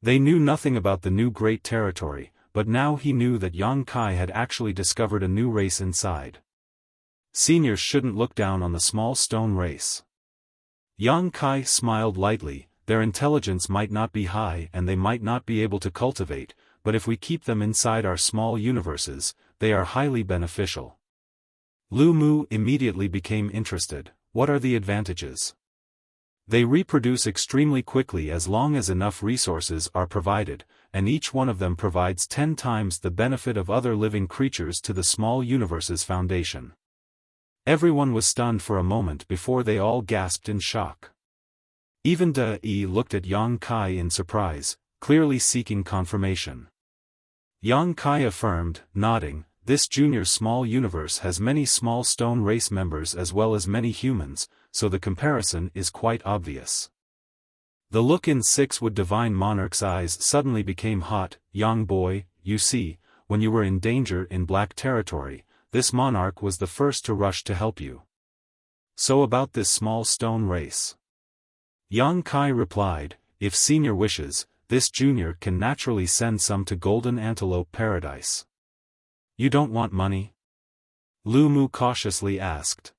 They knew nothing about the New Great Territory, but now he knew that Yang Kai had actually discovered a new race inside. Seniors shouldn't look down on the small stone race. Yang Kai smiled lightly. Their intelligence might not be high and they might not be able to cultivate, but if we keep them inside our small universes, they are highly beneficial. Lu Mu immediately became interested. What are the advantages? They reproduce extremely quickly as long as enough resources are provided, and each one of them provides 10 times the benefit of other living creatures to the small universe's foundation. Everyone was stunned for a moment before they all gasped in shock. Even De-Yi looked at Yang Kai in surprise, clearly seeking confirmation. Yang Kai affirmed, nodding, this junior small universe has many small stone race members as well as many humans, so the comparison is quite obvious. The look in Six-Wood Divine Monarch's eyes suddenly became hot. Young boy, you see, when you were in danger in Black Territory, this monarch was the first to rush to help you. So about this small stone race. Yang Kai replied, if senior wishes, this junior can naturally send some to Golden Antelope Paradise. You don't want money? Lu Mu cautiously asked.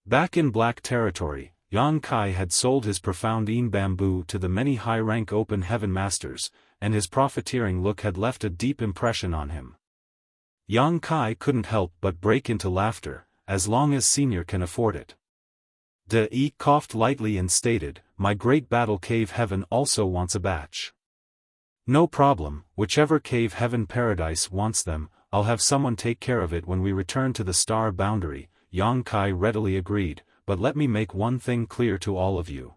Back in Black Territory, Yang Kai had sold his profound bamboo to the many high-rank open heaven masters, and his profiteering look had left a deep impression on him. Yang Kai couldn't help but break into laughter, as long as senior can afford it. De-Yi coughed lightly and stated, my great battle cave heaven also wants a batch. No problem, whichever cave heaven paradise wants them, I'll have someone take care of it when we return to the star boundary, Yang Kai readily agreed, but let me make one thing clear to all of you.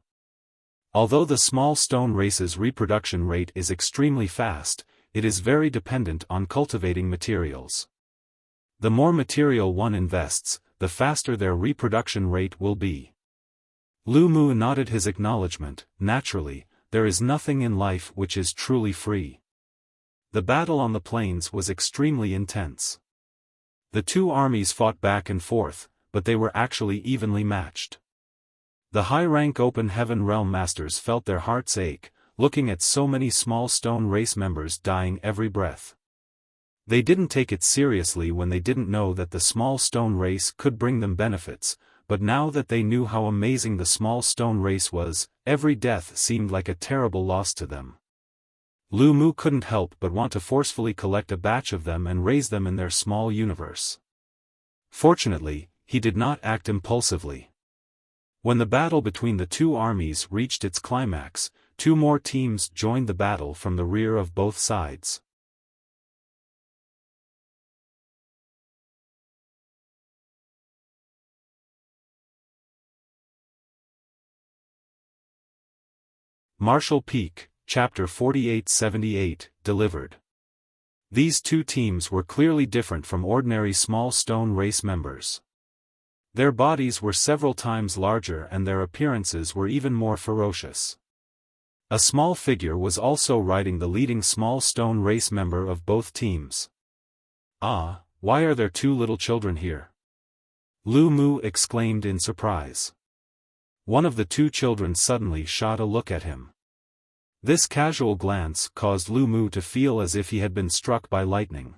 Although the small stone race's reproduction rate is extremely fast, it is very dependent on cultivating materials. The more material one invests, the faster their reproduction rate will be. Lu Mu nodded his acknowledgement. Naturally, there is nothing in life which is truly free. The battle on the plains was extremely intense. The two armies fought back and forth, but they were actually evenly matched. The high-rank open heaven realm masters felt their hearts ache, looking at so many small stone race members dying every breath. They didn't take it seriously when they didn't know that the small stone race could bring them benefits, but now that they knew how amazing the small stone race was, every death seemed like a terrible loss to them. Lu Mu couldn't help but want to forcefully collect a batch of them and raise them in their small universe. Fortunately, he did not act impulsively. When the battle between the two armies reached its climax, two more teams joined the battle from the rear of both sides. Marshall Peak, Chapter 4878, delivered. These two teams were clearly different from ordinary small stone race members. Their bodies were several times larger and their appearances were even more ferocious. A small figure was also riding the leading small stone race member of both teams. "Ah, why are there two little children here?" Lu Mu exclaimed in surprise. One of the two children suddenly shot a look at him. This casual glance caused Lu Mu to feel as if he had been struck by lightning.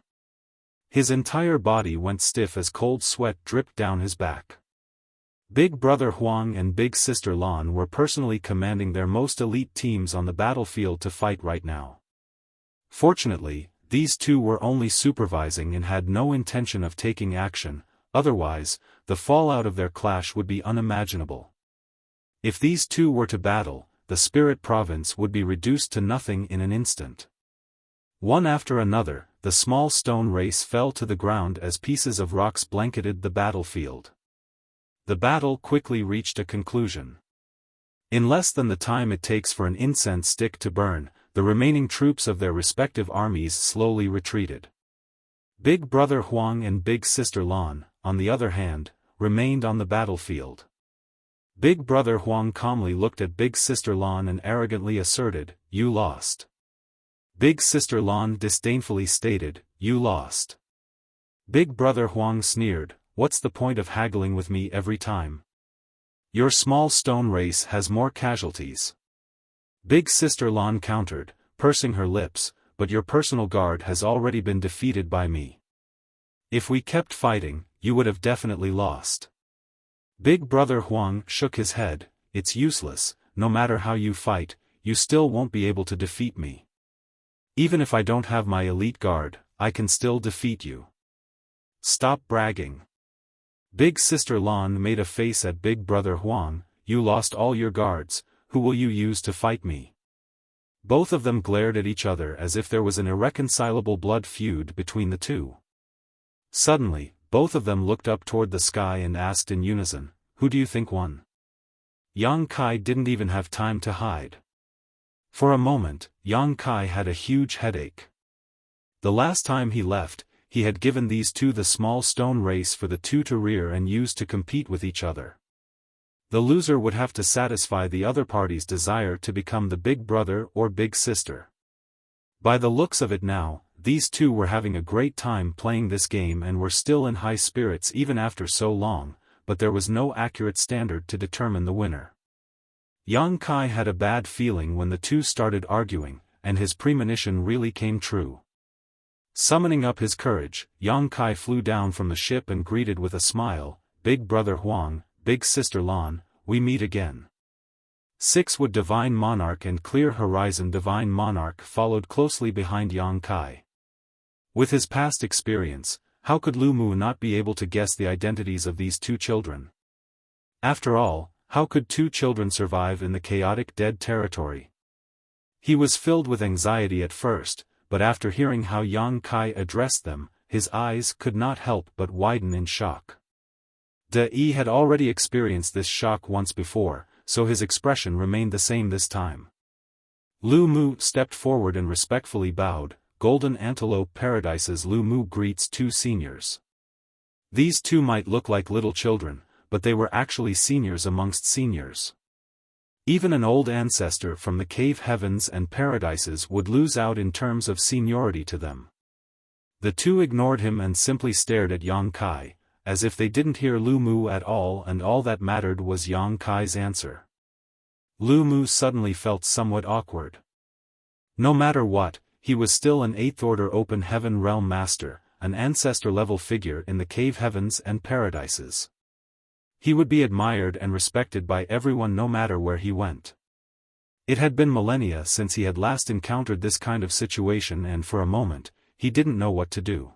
His entire body went stiff as cold sweat dripped down his back. Big Brother Huang and Big Sister Lan were personally commanding their most elite teams on the battlefield to fight right now. Fortunately, these two were only supervising and had no intention of taking action, otherwise, the fallout of their clash would be unimaginable. If these two were to battle, the Spirit Province would be reduced to nothing in an instant. One after another, the small stone race fell to the ground as pieces of rocks blanketed the battlefield. The battle quickly reached a conclusion. In less than the time it takes for an incense stick to burn, the remaining troops of their respective armies slowly retreated. Big Brother Huang and Big Sister Lan, on the other hand, remained on the battlefield. Big Brother Huang calmly looked at Big Sister Lan and arrogantly asserted, "You lost." Big Sister Lan disdainfully stated, "You lost." Big Brother Huang sneered, "What's the point of haggling with me every time? Your small stone race has more casualties." Big Sister Lan countered, pursing her lips, "But your personal guard has already been defeated by me. If we kept fighting, you would have definitely lost." Big Brother Huang shook his head, "It's useless, no matter how you fight, you still won't be able to defeat me. Even if I don't have my elite guard, I can still defeat you. Stop bragging." Big Sister Lan made a face at Big Brother Huang, "You lost all your guards, who will you use to fight me?" Both of them glared at each other as if there was an irreconcilable blood feud between the two. Suddenly, both of them looked up toward the sky and asked in unison, "Who do you think won?" Yang Kai didn't even have time to hide. For a moment, Yang Kai had a huge headache. The last time he left, he had given these two the small stone race for the two to rear and use to compete with each other. The loser would have to satisfy the other party's desire to become the big brother or big sister. By the looks of it now, these two were having a great time playing this game and were still in high spirits even after so long, but there was no accurate standard to determine the winner. Yang Kai had a bad feeling when the two started arguing, and his premonition really came true. Summoning up his courage, Yang Kai flew down from the ship and greeted with a smile, "Big Brother Huang, Big Sister Lan, we meet again." 6 Divine Monarch and Clear Horizon Divine Monarch followed closely behind Yang Kai. With his past experience, how could Lu Mu not be able to guess the identities of these two children? After all, how could two children survive in the chaotic dead territory? He was filled with anxiety at first, but after hearing how Yang Kai addressed them, his eyes could not help but widen in shock. De had already experienced this shock once before, so his expression remained the same this time. Lu Mu stepped forward and respectfully bowed. Golden Antelope Paradise's Lu Mu greets two seniors. These two might look like little children, but they were actually seniors amongst seniors. Even an old ancestor from the cave heavens and paradises would lose out in terms of seniority to them. The two ignored him and simply stared at Yang Kai, as if they didn't hear Lu Mu at all and all that mattered was Yang Kai's answer. Lu Mu suddenly felt somewhat awkward. No matter what, he was still an 8th Order Open Heaven Realm Master, an ancestor-level figure in the cave heavens and paradises. He would be admired and respected by everyone no matter where he went. It had been millennia since he had last encountered this kind of situation and for a moment, he didn't know what to do.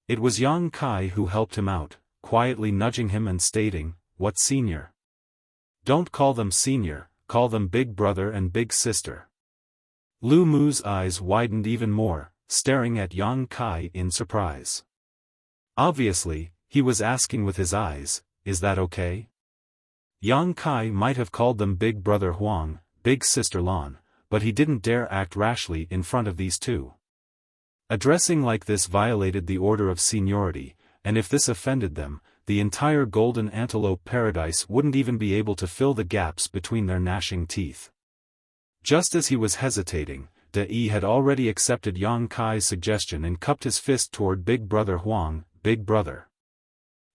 It was Yang Kai who helped him out, quietly nudging him and stating, "What senior? Don't call them senior, call them big brother and big sister." Lu Mu's eyes widened even more, staring at Yang Kai in surprise. Obviously, he was asking with his eyes, "Is that okay?" Yang Kai might have called them Big Brother Huang, big sister Lan, but he didn't dare act rashly in front of these two. Addressing like this violated the order of seniority, and if this offended them, the entire golden antelope paradise wouldn't even be able to fill the gaps between their gnashing teeth. Just as he was hesitating, De had already accepted Yang Kai's suggestion and cupped his fist toward Big Brother Huang, Big Brother.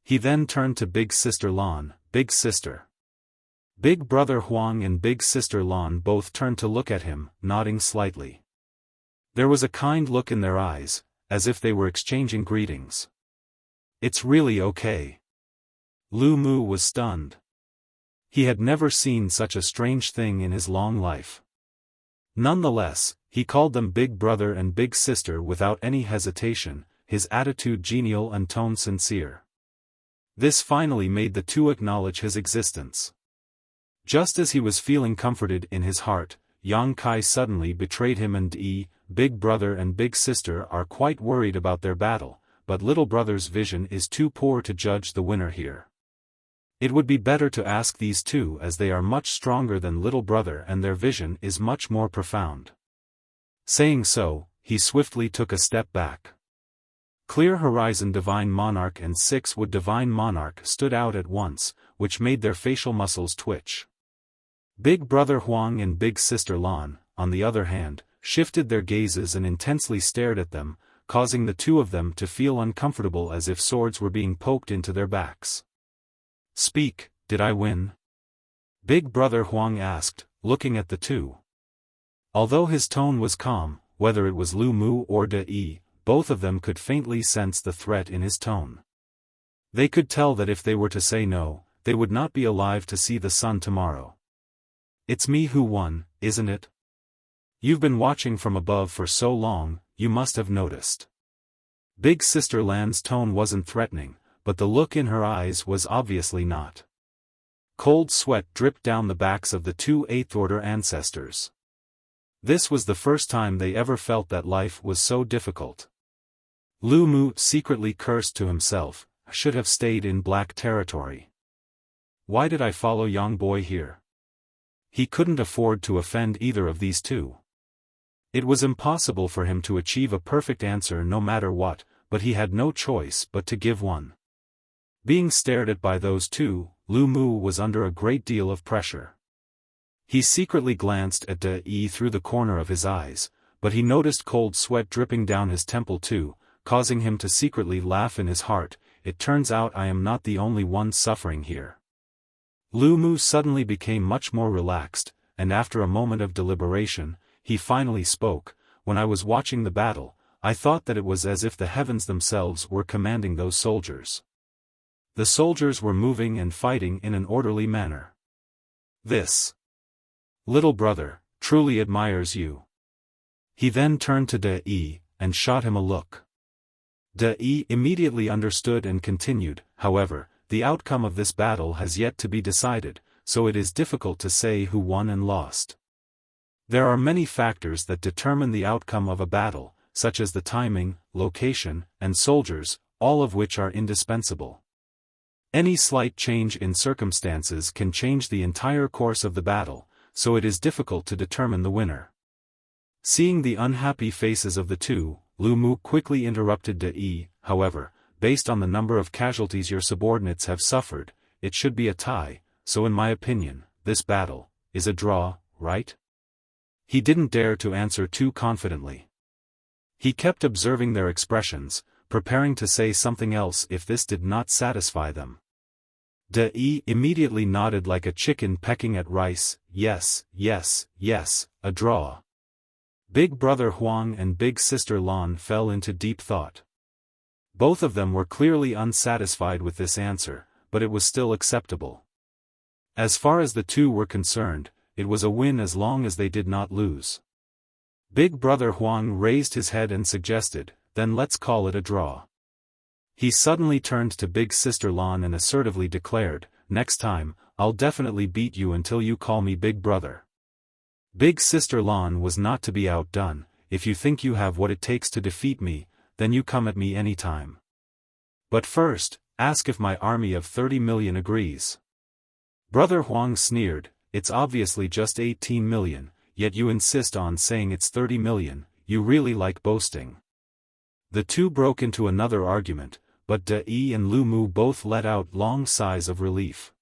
He then turned to Big Sister Lan, Big Sister. Big Brother Huang and Big Sister Lan both turned to look at him, nodding slightly. There was a kind look in their eyes, as if they were exchanging greetings. "It's really okay." Lu Mu was stunned. He had never seen such a strange thing in his long life. Nonetheless, he called them Big Brother and Big Sister without any hesitation, his attitude genial and tone sincere. This finally made the two acknowledge his existence. Just as he was feeling comforted in his heart, Yang Kai suddenly betrayed him and Big Brother and Big Sister are quite worried about their battle, but Little Brother's vision is too poor to judge the winner here. It would be better to ask these two as they are much stronger than Little Brother and their vision is much more profound. Saying so, he swiftly took a step back. Clear Horizon Divine Monarch and 6-Wood Divine Monarch stood out at once, which made their facial muscles twitch. Big Brother Huang and Big Sister Lan, on the other hand, shifted their gazes and intensely stared at them, causing the two of them to feel uncomfortable as if swords were being poked into their backs. "Speak, did I win?" Big Brother Huang asked, looking at the two. Although his tone was calm, whether it was Lu Mu or De, both of them could faintly sense the threat in his tone. They could tell that if they were to say no, they would not be alive to see the sun tomorrow. "It's me who won, isn't it? You've been watching from above for so long, you must have noticed." Big Sister Lan's tone wasn't threatening, but the look in her eyes was obviously not. Cold sweat dripped down the backs of the two 8th Order ancestors. This was the first time they ever felt that life was so difficult. Lu Mu secretly cursed to himself, "I should have stayed in black territory. Why did I follow Yang Boy here?" He couldn't afford to offend either of these two. It was impossible for him to achieve a perfect answer no matter what, but he had no choice but to give one. Being stared at by those two, Lu Mu was under a great deal of pressure. He secretly glanced at De through the corner of his eyes, but he noticed cold sweat dripping down his temple too, causing him to secretly laugh in his heart. "It turns out I am not the only one suffering here." Lu Mu suddenly became much more relaxed, and after a moment of deliberation, he finally spoke. "When I was watching the battle, I thought that it was as if the heavens themselves were commanding those soldiers. The soldiers were moving and fighting in an orderly manner. This Little Brother truly admires you." He then turned to De and shot him a look. De immediately understood and continued, "However, the outcome of this battle has yet to be decided, so it is difficult to say who won and lost. There are many factors that determine the outcome of a battle, such as the timing, location, and soldiers, all of which are indispensable. Any slight change in circumstances can change the entire course of the battle, so it is difficult to determine the winner." Seeing the unhappy faces of the two, Lu Mu quickly interrupted De, "However, based on the number of casualties your subordinates have suffered, it should be a tie, so in my opinion, this battle is a draw, right?" He didn't dare to answer too confidently. He kept observing their expressions, preparing to say something else if this did not satisfy them. De immediately nodded like a chicken pecking at rice. "Yes, yes, yes, a draw." Big Brother Huang and Big Sister Lan fell into deep thought. Both of them were clearly unsatisfied with this answer, but it was still acceptable. As far as the two were concerned, it was a win as long as they did not lose. Big Brother Huang raised his head and suggested, "Then let's call it a draw." He suddenly turned to Big Sister Lan and assertively declared, "Next time, I'll definitely beat you until you call me Big Brother." Big Sister Lan was not to be outdone. "If you think you have what it takes to defeat me, then you come at me anytime. But first, ask if my army of 30 million agrees." Brother Huang sneered, it's obviously just 18 million, yet you insist on saying it's 30 million, you really like boasting. The two broke into another argument, but De and Lu Mu both let out long sighs of relief.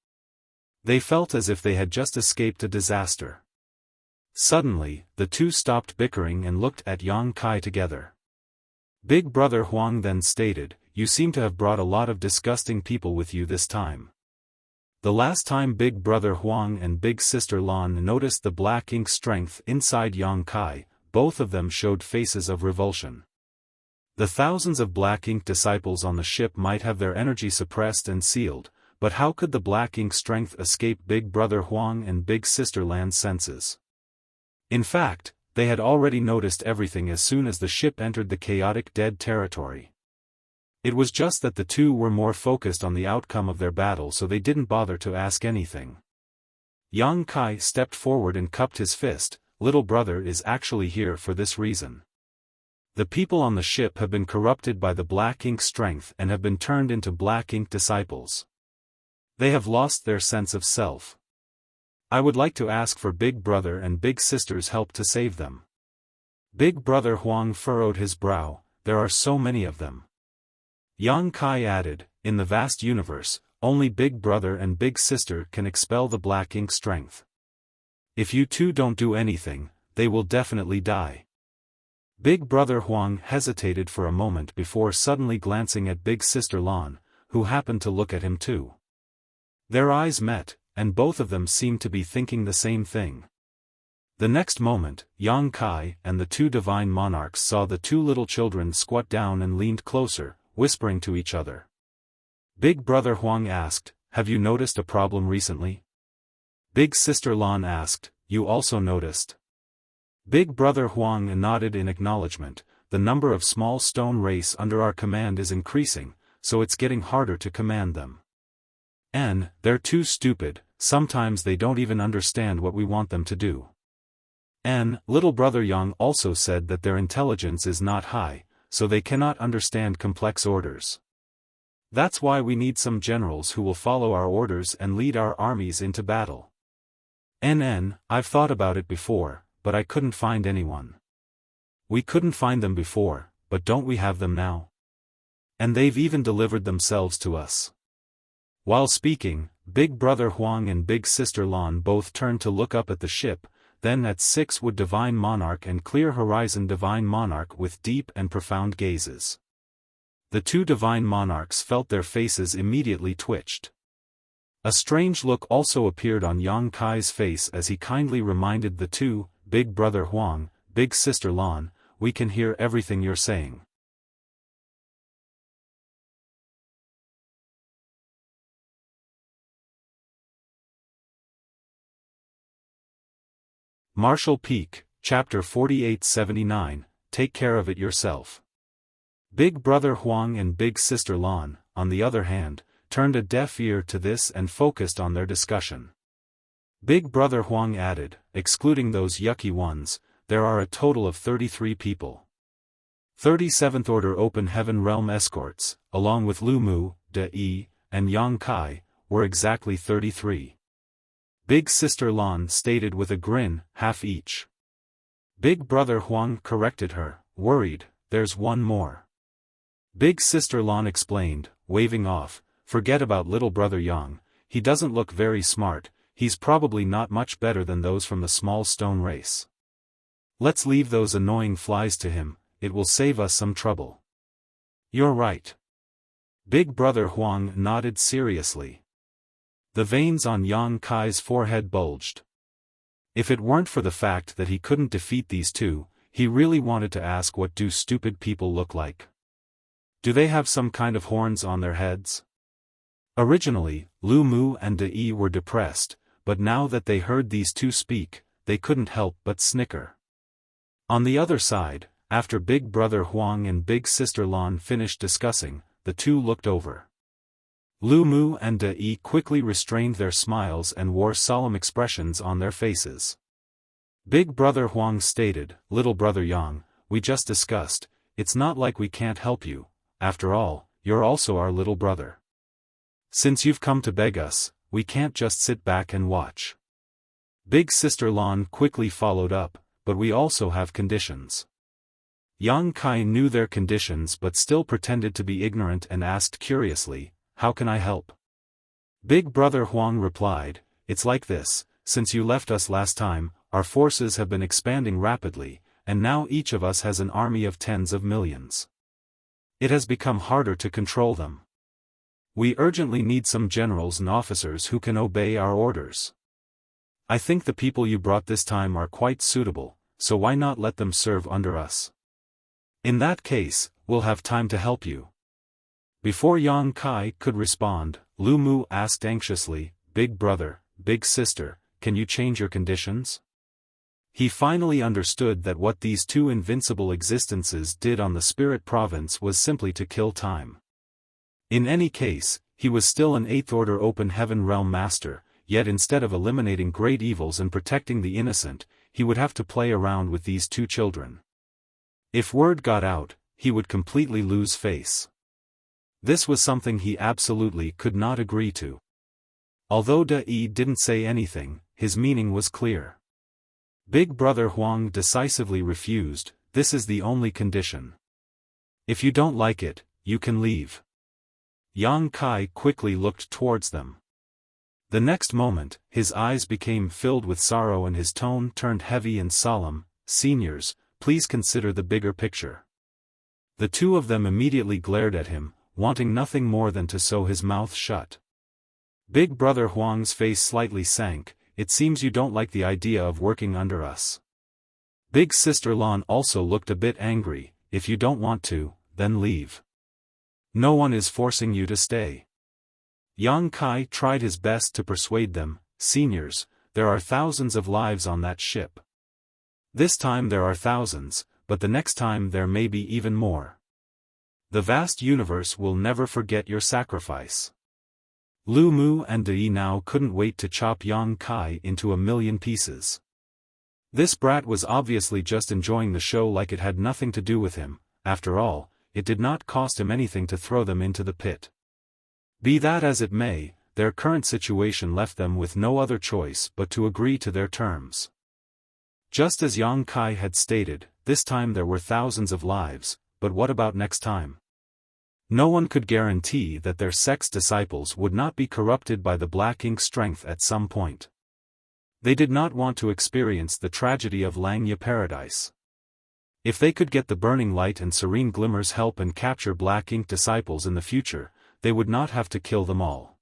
They felt as if they had just escaped a disaster. Suddenly, the two stopped bickering and looked at Yang Kai together. Big Brother Huang then stated, "You seem to have brought a lot of disgusting people with you this time." The last time Big Brother Huang and Big Sister Lan noticed the black ink strength inside Yang Kai, both of them showed faces of revulsion. The thousands of black ink disciples on the ship might have their energy suppressed and sealed, but how could the black ink strength escape Big Brother Huang and Big Sister Lan's senses? In fact, they had already noticed everything as soon as the ship entered the chaotic dead territory. It was just that the two were more focused on the outcome of their battle, so they didn't bother to ask anything. Yang Kai stepped forward and cupped his fist. "Little brother is actually here for this reason. The people on the ship have been corrupted by the black ink strength and have been turned into black ink disciples. They have lost their sense of self. I would like to ask for Big Brother and Big Sister's help to save them." Big Brother Huang furrowed his brow. "There are so many of them." Yang Kai added, "In the vast universe, only Big Brother and Big Sister can expel the black ink strength. If you two don't do anything, they will definitely die." Big Brother Huang hesitated for a moment before suddenly glancing at Big Sister Lan, who happened to look at him too. Their eyes met, and both of them seemed to be thinking the same thing. The next moment, Yang Kai and the two divine monarchs saw the two little children squat down and leaned closer, whispering to each other. Big Brother Huang asked, "Have you noticed a problem recently?" Big Sister Lan asked, "You also noticed?" Big Brother Huang nodded in acknowledgement. "The number of small stone race under our command is increasing, so it's getting harder to command them. And they're too stupid, sometimes they don't even understand what we want them to do." And Little Brother Yang also said that their intelligence is not high, so they cannot understand complex orders. That's why we need some generals who will follow our orders and lead our armies into battle. I've thought about it before, but I couldn't find anyone. We couldn't find them before, but don't we have them now? And they've even delivered themselves to us. While speaking, Big Brother Huang and Big Sister Lan both turned to look up at the ship, then at 6 Divine Monarch and Clear Horizon Divine Monarch with deep and profound gazes. The two Divine Monarchs felt their faces immediately twitched. A strange look also appeared on Yang Kai's face as he kindly reminded the two, "Big Brother Huang, Big Sister Lan, we can hear everything you're saying." Marshall Peak, Chapter 4879, Take care of it yourself. Big Brother Huang and Big Sister Lan, on the other hand, turned a deaf ear to this and focused on their discussion. Big Brother Huang added, "Excluding those yucky ones, there are a total of 33 people. 37th Order Open Heaven Realm escorts, along with Lu Mu, De, and Yang Kai, were exactly 33. Big Sister Lan stated with a grin, "Half each." Big Brother Huang corrected her, worried, "There's one more." Big Sister Lan explained, waving off, "Forget about Little Brother Yang, he doesn't look very smart, he's probably not much better than those from the small stone race. Let's leave those annoying flies to him, it will save us some trouble." "You're right." Big Brother Huang nodded seriously. The veins on Yang Kai's forehead bulged. If it weren't for the fact that he couldn't defeat these two, he really wanted to ask, what do stupid people look like? Do they have some kind of horns on their heads? Originally, Lu Mu and De were depressed, but now that they heard these two speak, they couldn't help but snicker. On the other side, after Big Brother Huang and Big Sister Lan finished discussing, the two looked over. Lu Mu and De quickly restrained their smiles and wore solemn expressions on their faces. Big Brother Huang stated, "Little Brother Yang, we just discussed, it's not like we can't help you, after all, you're also our little brother. Since you've come to beg us, we can't just sit back and watch. Big Sister Lan quickly followed up, but we also have conditions. Yang Kai knew their conditions but still pretended to be ignorant and asked curiously, how can I help? Big Brother Huang replied, it's like this, since you left us last time, our forces have been expanding rapidly, and now each of us has an army of tens of millions. It has become harder to control them. We urgently need some generals and officers who can obey our orders. I think the people you brought this time are quite suitable, so why not let them serve under us? In that case, we'll have time to help you. Before Yang Kai could respond, Lu Mu asked anxiously, Big Brother, Big Sister, can you change your conditions? He finally understood that what these two invincible existences did on the Spirit Province was simply to kill time. In any case, he was still an 8th Order Open Heaven Realm Master, yet instead of eliminating great evils and protecting the innocent, he would have to play around with these two children. If word got out, he would completely lose face. This was something he absolutely could not agree to. Although De didn't say anything, his meaning was clear. Big Brother Huang decisively refused, this is the only condition. If you don't like it, you can leave. Yang Kai quickly looked towards them. The next moment, his eyes became filled with sorrow and his tone turned heavy and solemn, Seniors, please consider the bigger picture. The two of them immediately glared at him, wanting nothing more than to sew his mouth shut. Big Brother Huang's face slightly sank, it seems you don't like the idea of working under us. Big Sister Lan also looked a bit angry, if you don't want to, then leave. No one is forcing you to stay. Yang Kai tried his best to persuade them, Seniors, there are thousands of lives on that ship. This time there are thousands, but the next time there may be even more. The vast universe will never forget your sacrifice. Lu Mu and De now couldn't wait to chop Yang Kai into a million pieces. This brat was obviously just enjoying the show like it had nothing to do with him, after all, it did not cost him anything to throw them into the pit. Be that as it may, their current situation left them with no other choice but to agree to their terms. Just as Yang Kai had stated, this time there were thousands of lives, but what about next time? No one could guarantee that their sex disciples would not be corrupted by the black ink strength at some point. They did not want to experience the tragedy of Langya Paradise. If they could get the burning light and serene glimmers help and capture black ink disciples in the future, they would not have to kill them all.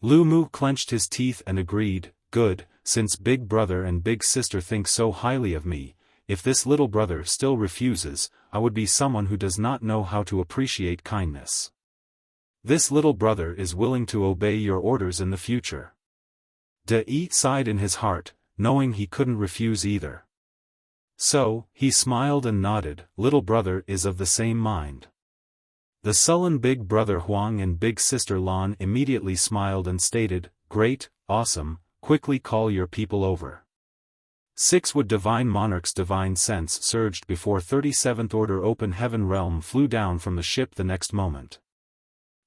Lu Mu clenched his teeth and agreed, good, since Big Brother and Big Sister think so highly of me, if this little brother still refuses, I would be someone who does not know how to appreciate kindness. This little brother is willing to obey your orders in the future. De sighed in his heart, knowing he couldn't refuse either. So, he smiled and nodded, little brother is of the same mind. The sullen Big Brother Huang and Big Sister Lan immediately smiled and stated, great, awesome, quickly call your people over. 6 Would Divine Monarch's divine sense surged before 37th Order Open Heaven Realm flew down from the ship the next moment.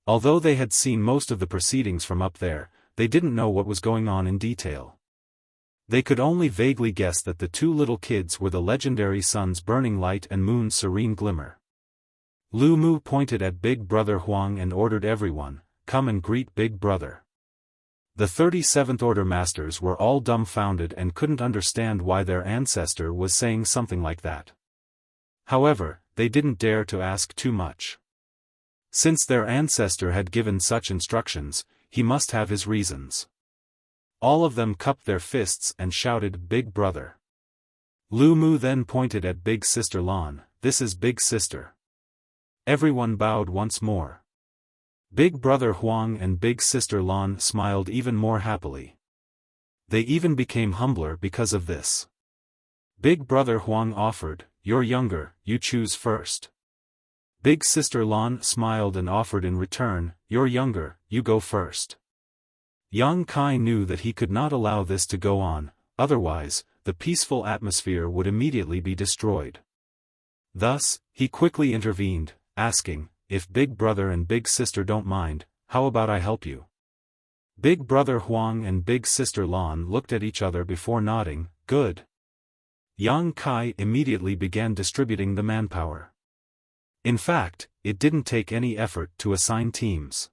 Although they had seen most of the proceedings from up there, they didn't know what was going on in detail. They could only vaguely guess that the two little kids were the legendary sun's burning light and moon's serene glimmer. Lu Mu pointed at Big Brother Huang and ordered everyone, come and greet Big Brother. The 37th Order Masters were all dumbfounded and couldn't understand why their ancestor was saying something like that. However, they didn't dare to ask too much. Since their ancestor had given such instructions, he must have his reasons. All of them cupped their fists and shouted, Big Brother. Lu Mu then pointed at Big Sister Lan, this is Big Sister. Everyone bowed once more. Big Brother Huang and Big Sister Lan smiled even more happily. They even became humbler because of this. Big Brother Huang offered, you're younger, you choose first. Big Sister Lan smiled and offered in return, you're younger, you go first. Yang Kai knew that he could not allow this to go on, otherwise, the peaceful atmosphere would immediately be destroyed. Thus, he quickly intervened, asking, if Big Brother and Big Sister don't mind, how about I help you? Big Brother Huang and Big Sister Lan looked at each other before nodding. Good. Yang Kai immediately began distributing the manpower. In fact, it didn't take any effort to assign teams.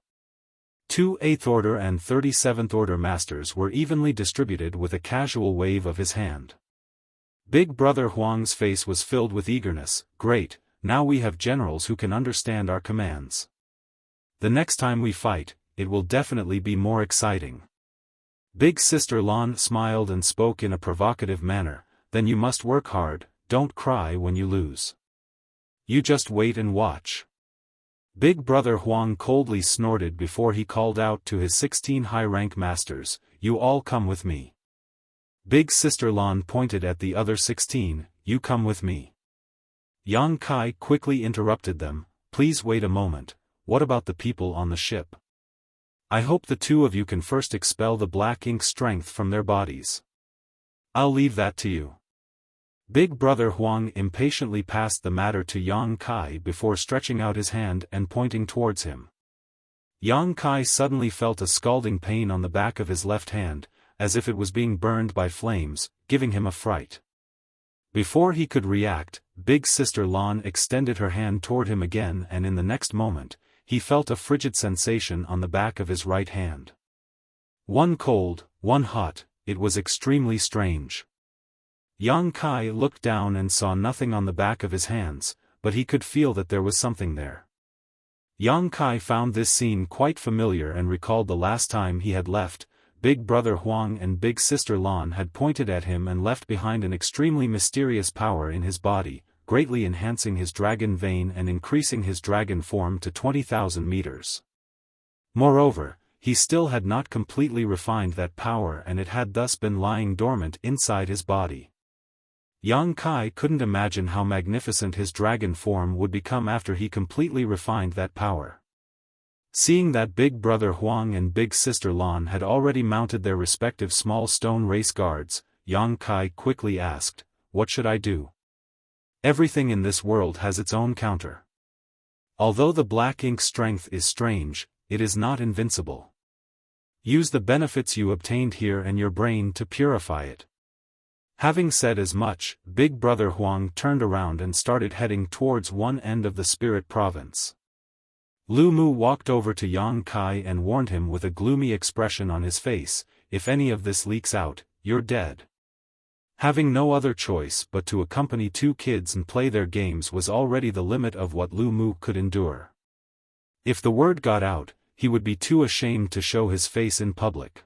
2 8th Order and 37th Order Masters were evenly distributed with a casual wave of his hand. Big Brother Huang's face was filled with eagerness. Great, now we have generals who can understand our commands. The next time we fight, it will definitely be more exciting. Big Sister Lan smiled and spoke in a provocative manner. Then you must work hard, don't cry when you lose. You just wait and watch. Big Brother Huang coldly snorted before he called out to his 16 high-rank masters, you all come with me. Big Sister Lan pointed at the other 16, you come with me. Yang Kai quickly interrupted them, please wait a moment, what about the people on the ship? I hope the 2 of you can first expel the black ink strength from their bodies. I'll leave that to you. Big Brother Huang impatiently passed the matter to Yang Kai before stretching out his hand and pointing towards him. Yang Kai suddenly felt a scalding pain on the back of his left hand, as if it was being burned by flames, giving him a fright. Before he could react, Big Sister Lan extended her hand toward him again, and in the next moment, he felt a frigid sensation on the back of his right hand. One cold, one hot, it was extremely strange. Yang Kai looked down and saw nothing on the back of his hands, but he could feel that there was something there. Yang Kai found this scene quite familiar and recalled the last time he had left. Big Brother Huang and Big Sister Lan had pointed at him and left behind an extremely mysterious power in his body, greatly enhancing his dragon vein and increasing his dragon form to 20,000 meters. Moreover, he still had not completely refined that power, and it had thus been lying dormant inside his body. Yang Kai couldn't imagine how magnificent his dragon form would become after he completely refined that power. Seeing that Big Brother Huang and Big Sister Lan had already mounted their respective small stone race guards, Yang Kai quickly asked, what should I do? Everything in this world has its own counter. Although the black ink strength is strange, it is not invincible. Use the benefits you obtained here and your brain to purify it. Having said as much, Big Brother Huang turned around and started heading towards one end of the Spirit Province. Lu Mu walked over to Yang Kai and warned him with a gloomy expression on his face, if any of this leaks out, you're dead. Having no other choice but to accompany 2 kids and play their games was already the limit of what Lu Mu could endure. If the word got out, he would be too ashamed to show his face in public.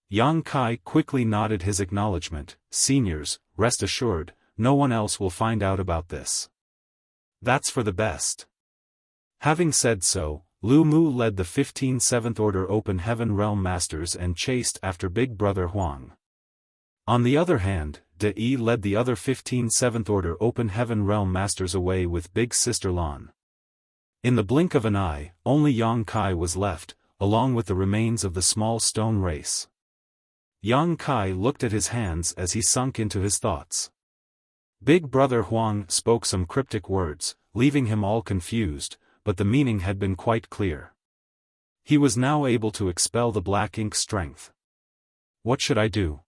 Yang Kai quickly nodded his acknowledgement, seniors, rest assured, no one else will find out about this. That's for the best. Having said so, Lu Mu led the 15 7th Order Open Heaven Realm Masters and chased after Big Brother Huang. On the other hand, De Yi led the other 15 7th Order Open Heaven Realm Masters away with Big Sister Lan. In the blink of an eye, only Yang Kai was left, along with the remains of the small stone race. Yang Kai looked at his hands as he sunk into his thoughts. Big Brother Huang spoke some cryptic words, leaving him all confused, but the meaning had been quite clear. He was now able to expel the black ink strength. What should I do?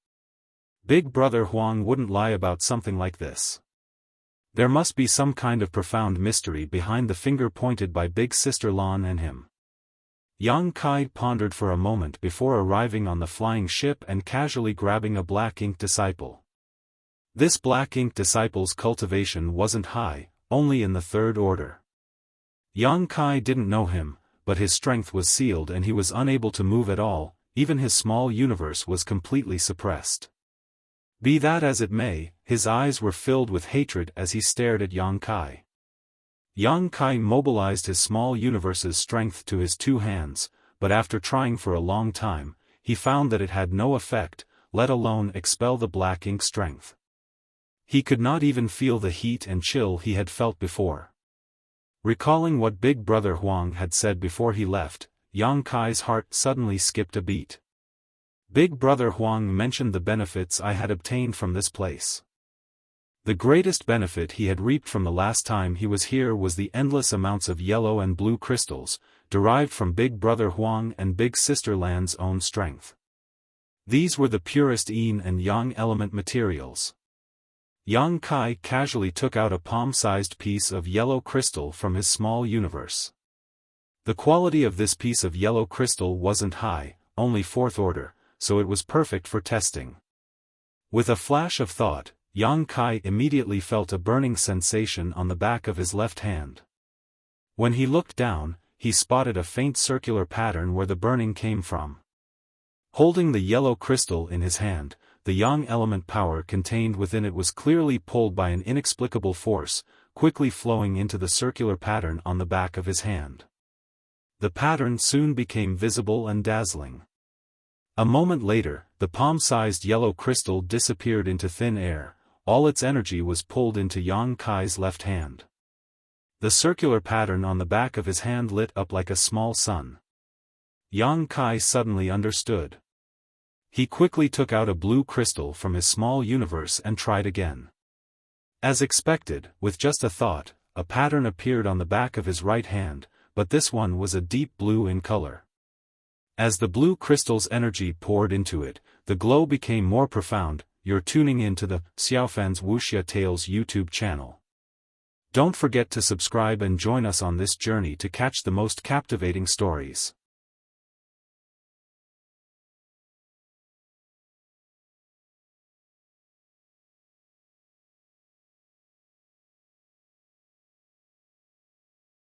Big Brother Huang wouldn't lie about something like this. There must be some kind of profound mystery behind the finger pointed by Big Sister Lan and him. Yang Kai pondered for a moment before arriving on the flying ship and casually grabbing a black ink disciple. This black ink disciple's cultivation wasn't high, only in the 3rd order. Yang Kai didn't know him, but his strength was sealed and he was unable to move at all, even his small universe was completely suppressed. Be that as it may, his eyes were filled with hatred as he stared at Yang Kai. Yang Kai mobilized his small universe's strength to his 2 hands, but after trying for a long time, he found that it had no effect, let alone expel the black ink strength. He could not even feel the heat and chill he had felt before. Recalling what Big Brother Huang had said before he left, Yang Kai's heart suddenly skipped a beat. Big Brother Huang mentioned the benefits I had obtained from this place. The greatest benefit he had reaped from the last time he was here was the endless amounts of yellow and blue crystals, derived from Big Brother Huang and Big Sister Lan's own strength. These were the purest yin and yang element materials. Yang Kai casually took out a palm-sized piece of yellow crystal from his small universe. The quality of this piece of yellow crystal wasn't high, only 4th order, so it was perfect for testing. With a flash of thought, Yang Kai immediately felt a burning sensation on the back of his left hand. When he looked down, he spotted a faint circular pattern where the burning came from. Holding the yellow crystal in his hand, the yang element power contained within it was clearly pulled by an inexplicable force, quickly flowing into the circular pattern on the back of his hand. The pattern soon became visible and dazzling. A moment later, the palm-sized yellow crystal disappeared into thin air. All its energy was pulled into Yang Kai's left hand. The circular pattern on the back of his hand lit up like a small sun. Yang Kai suddenly understood. He quickly took out a blue crystal from his small universe and tried again. As expected, with just a thought, a pattern appeared on the back of his right hand, but this one was a deep blue in color. As the blue crystal's energy poured into it, the glow became more profound. You're tuning in to the Xiaofan's Wuxia Tales YouTube channel. Don't forget to subscribe and join us on this journey to catch the most captivating stories.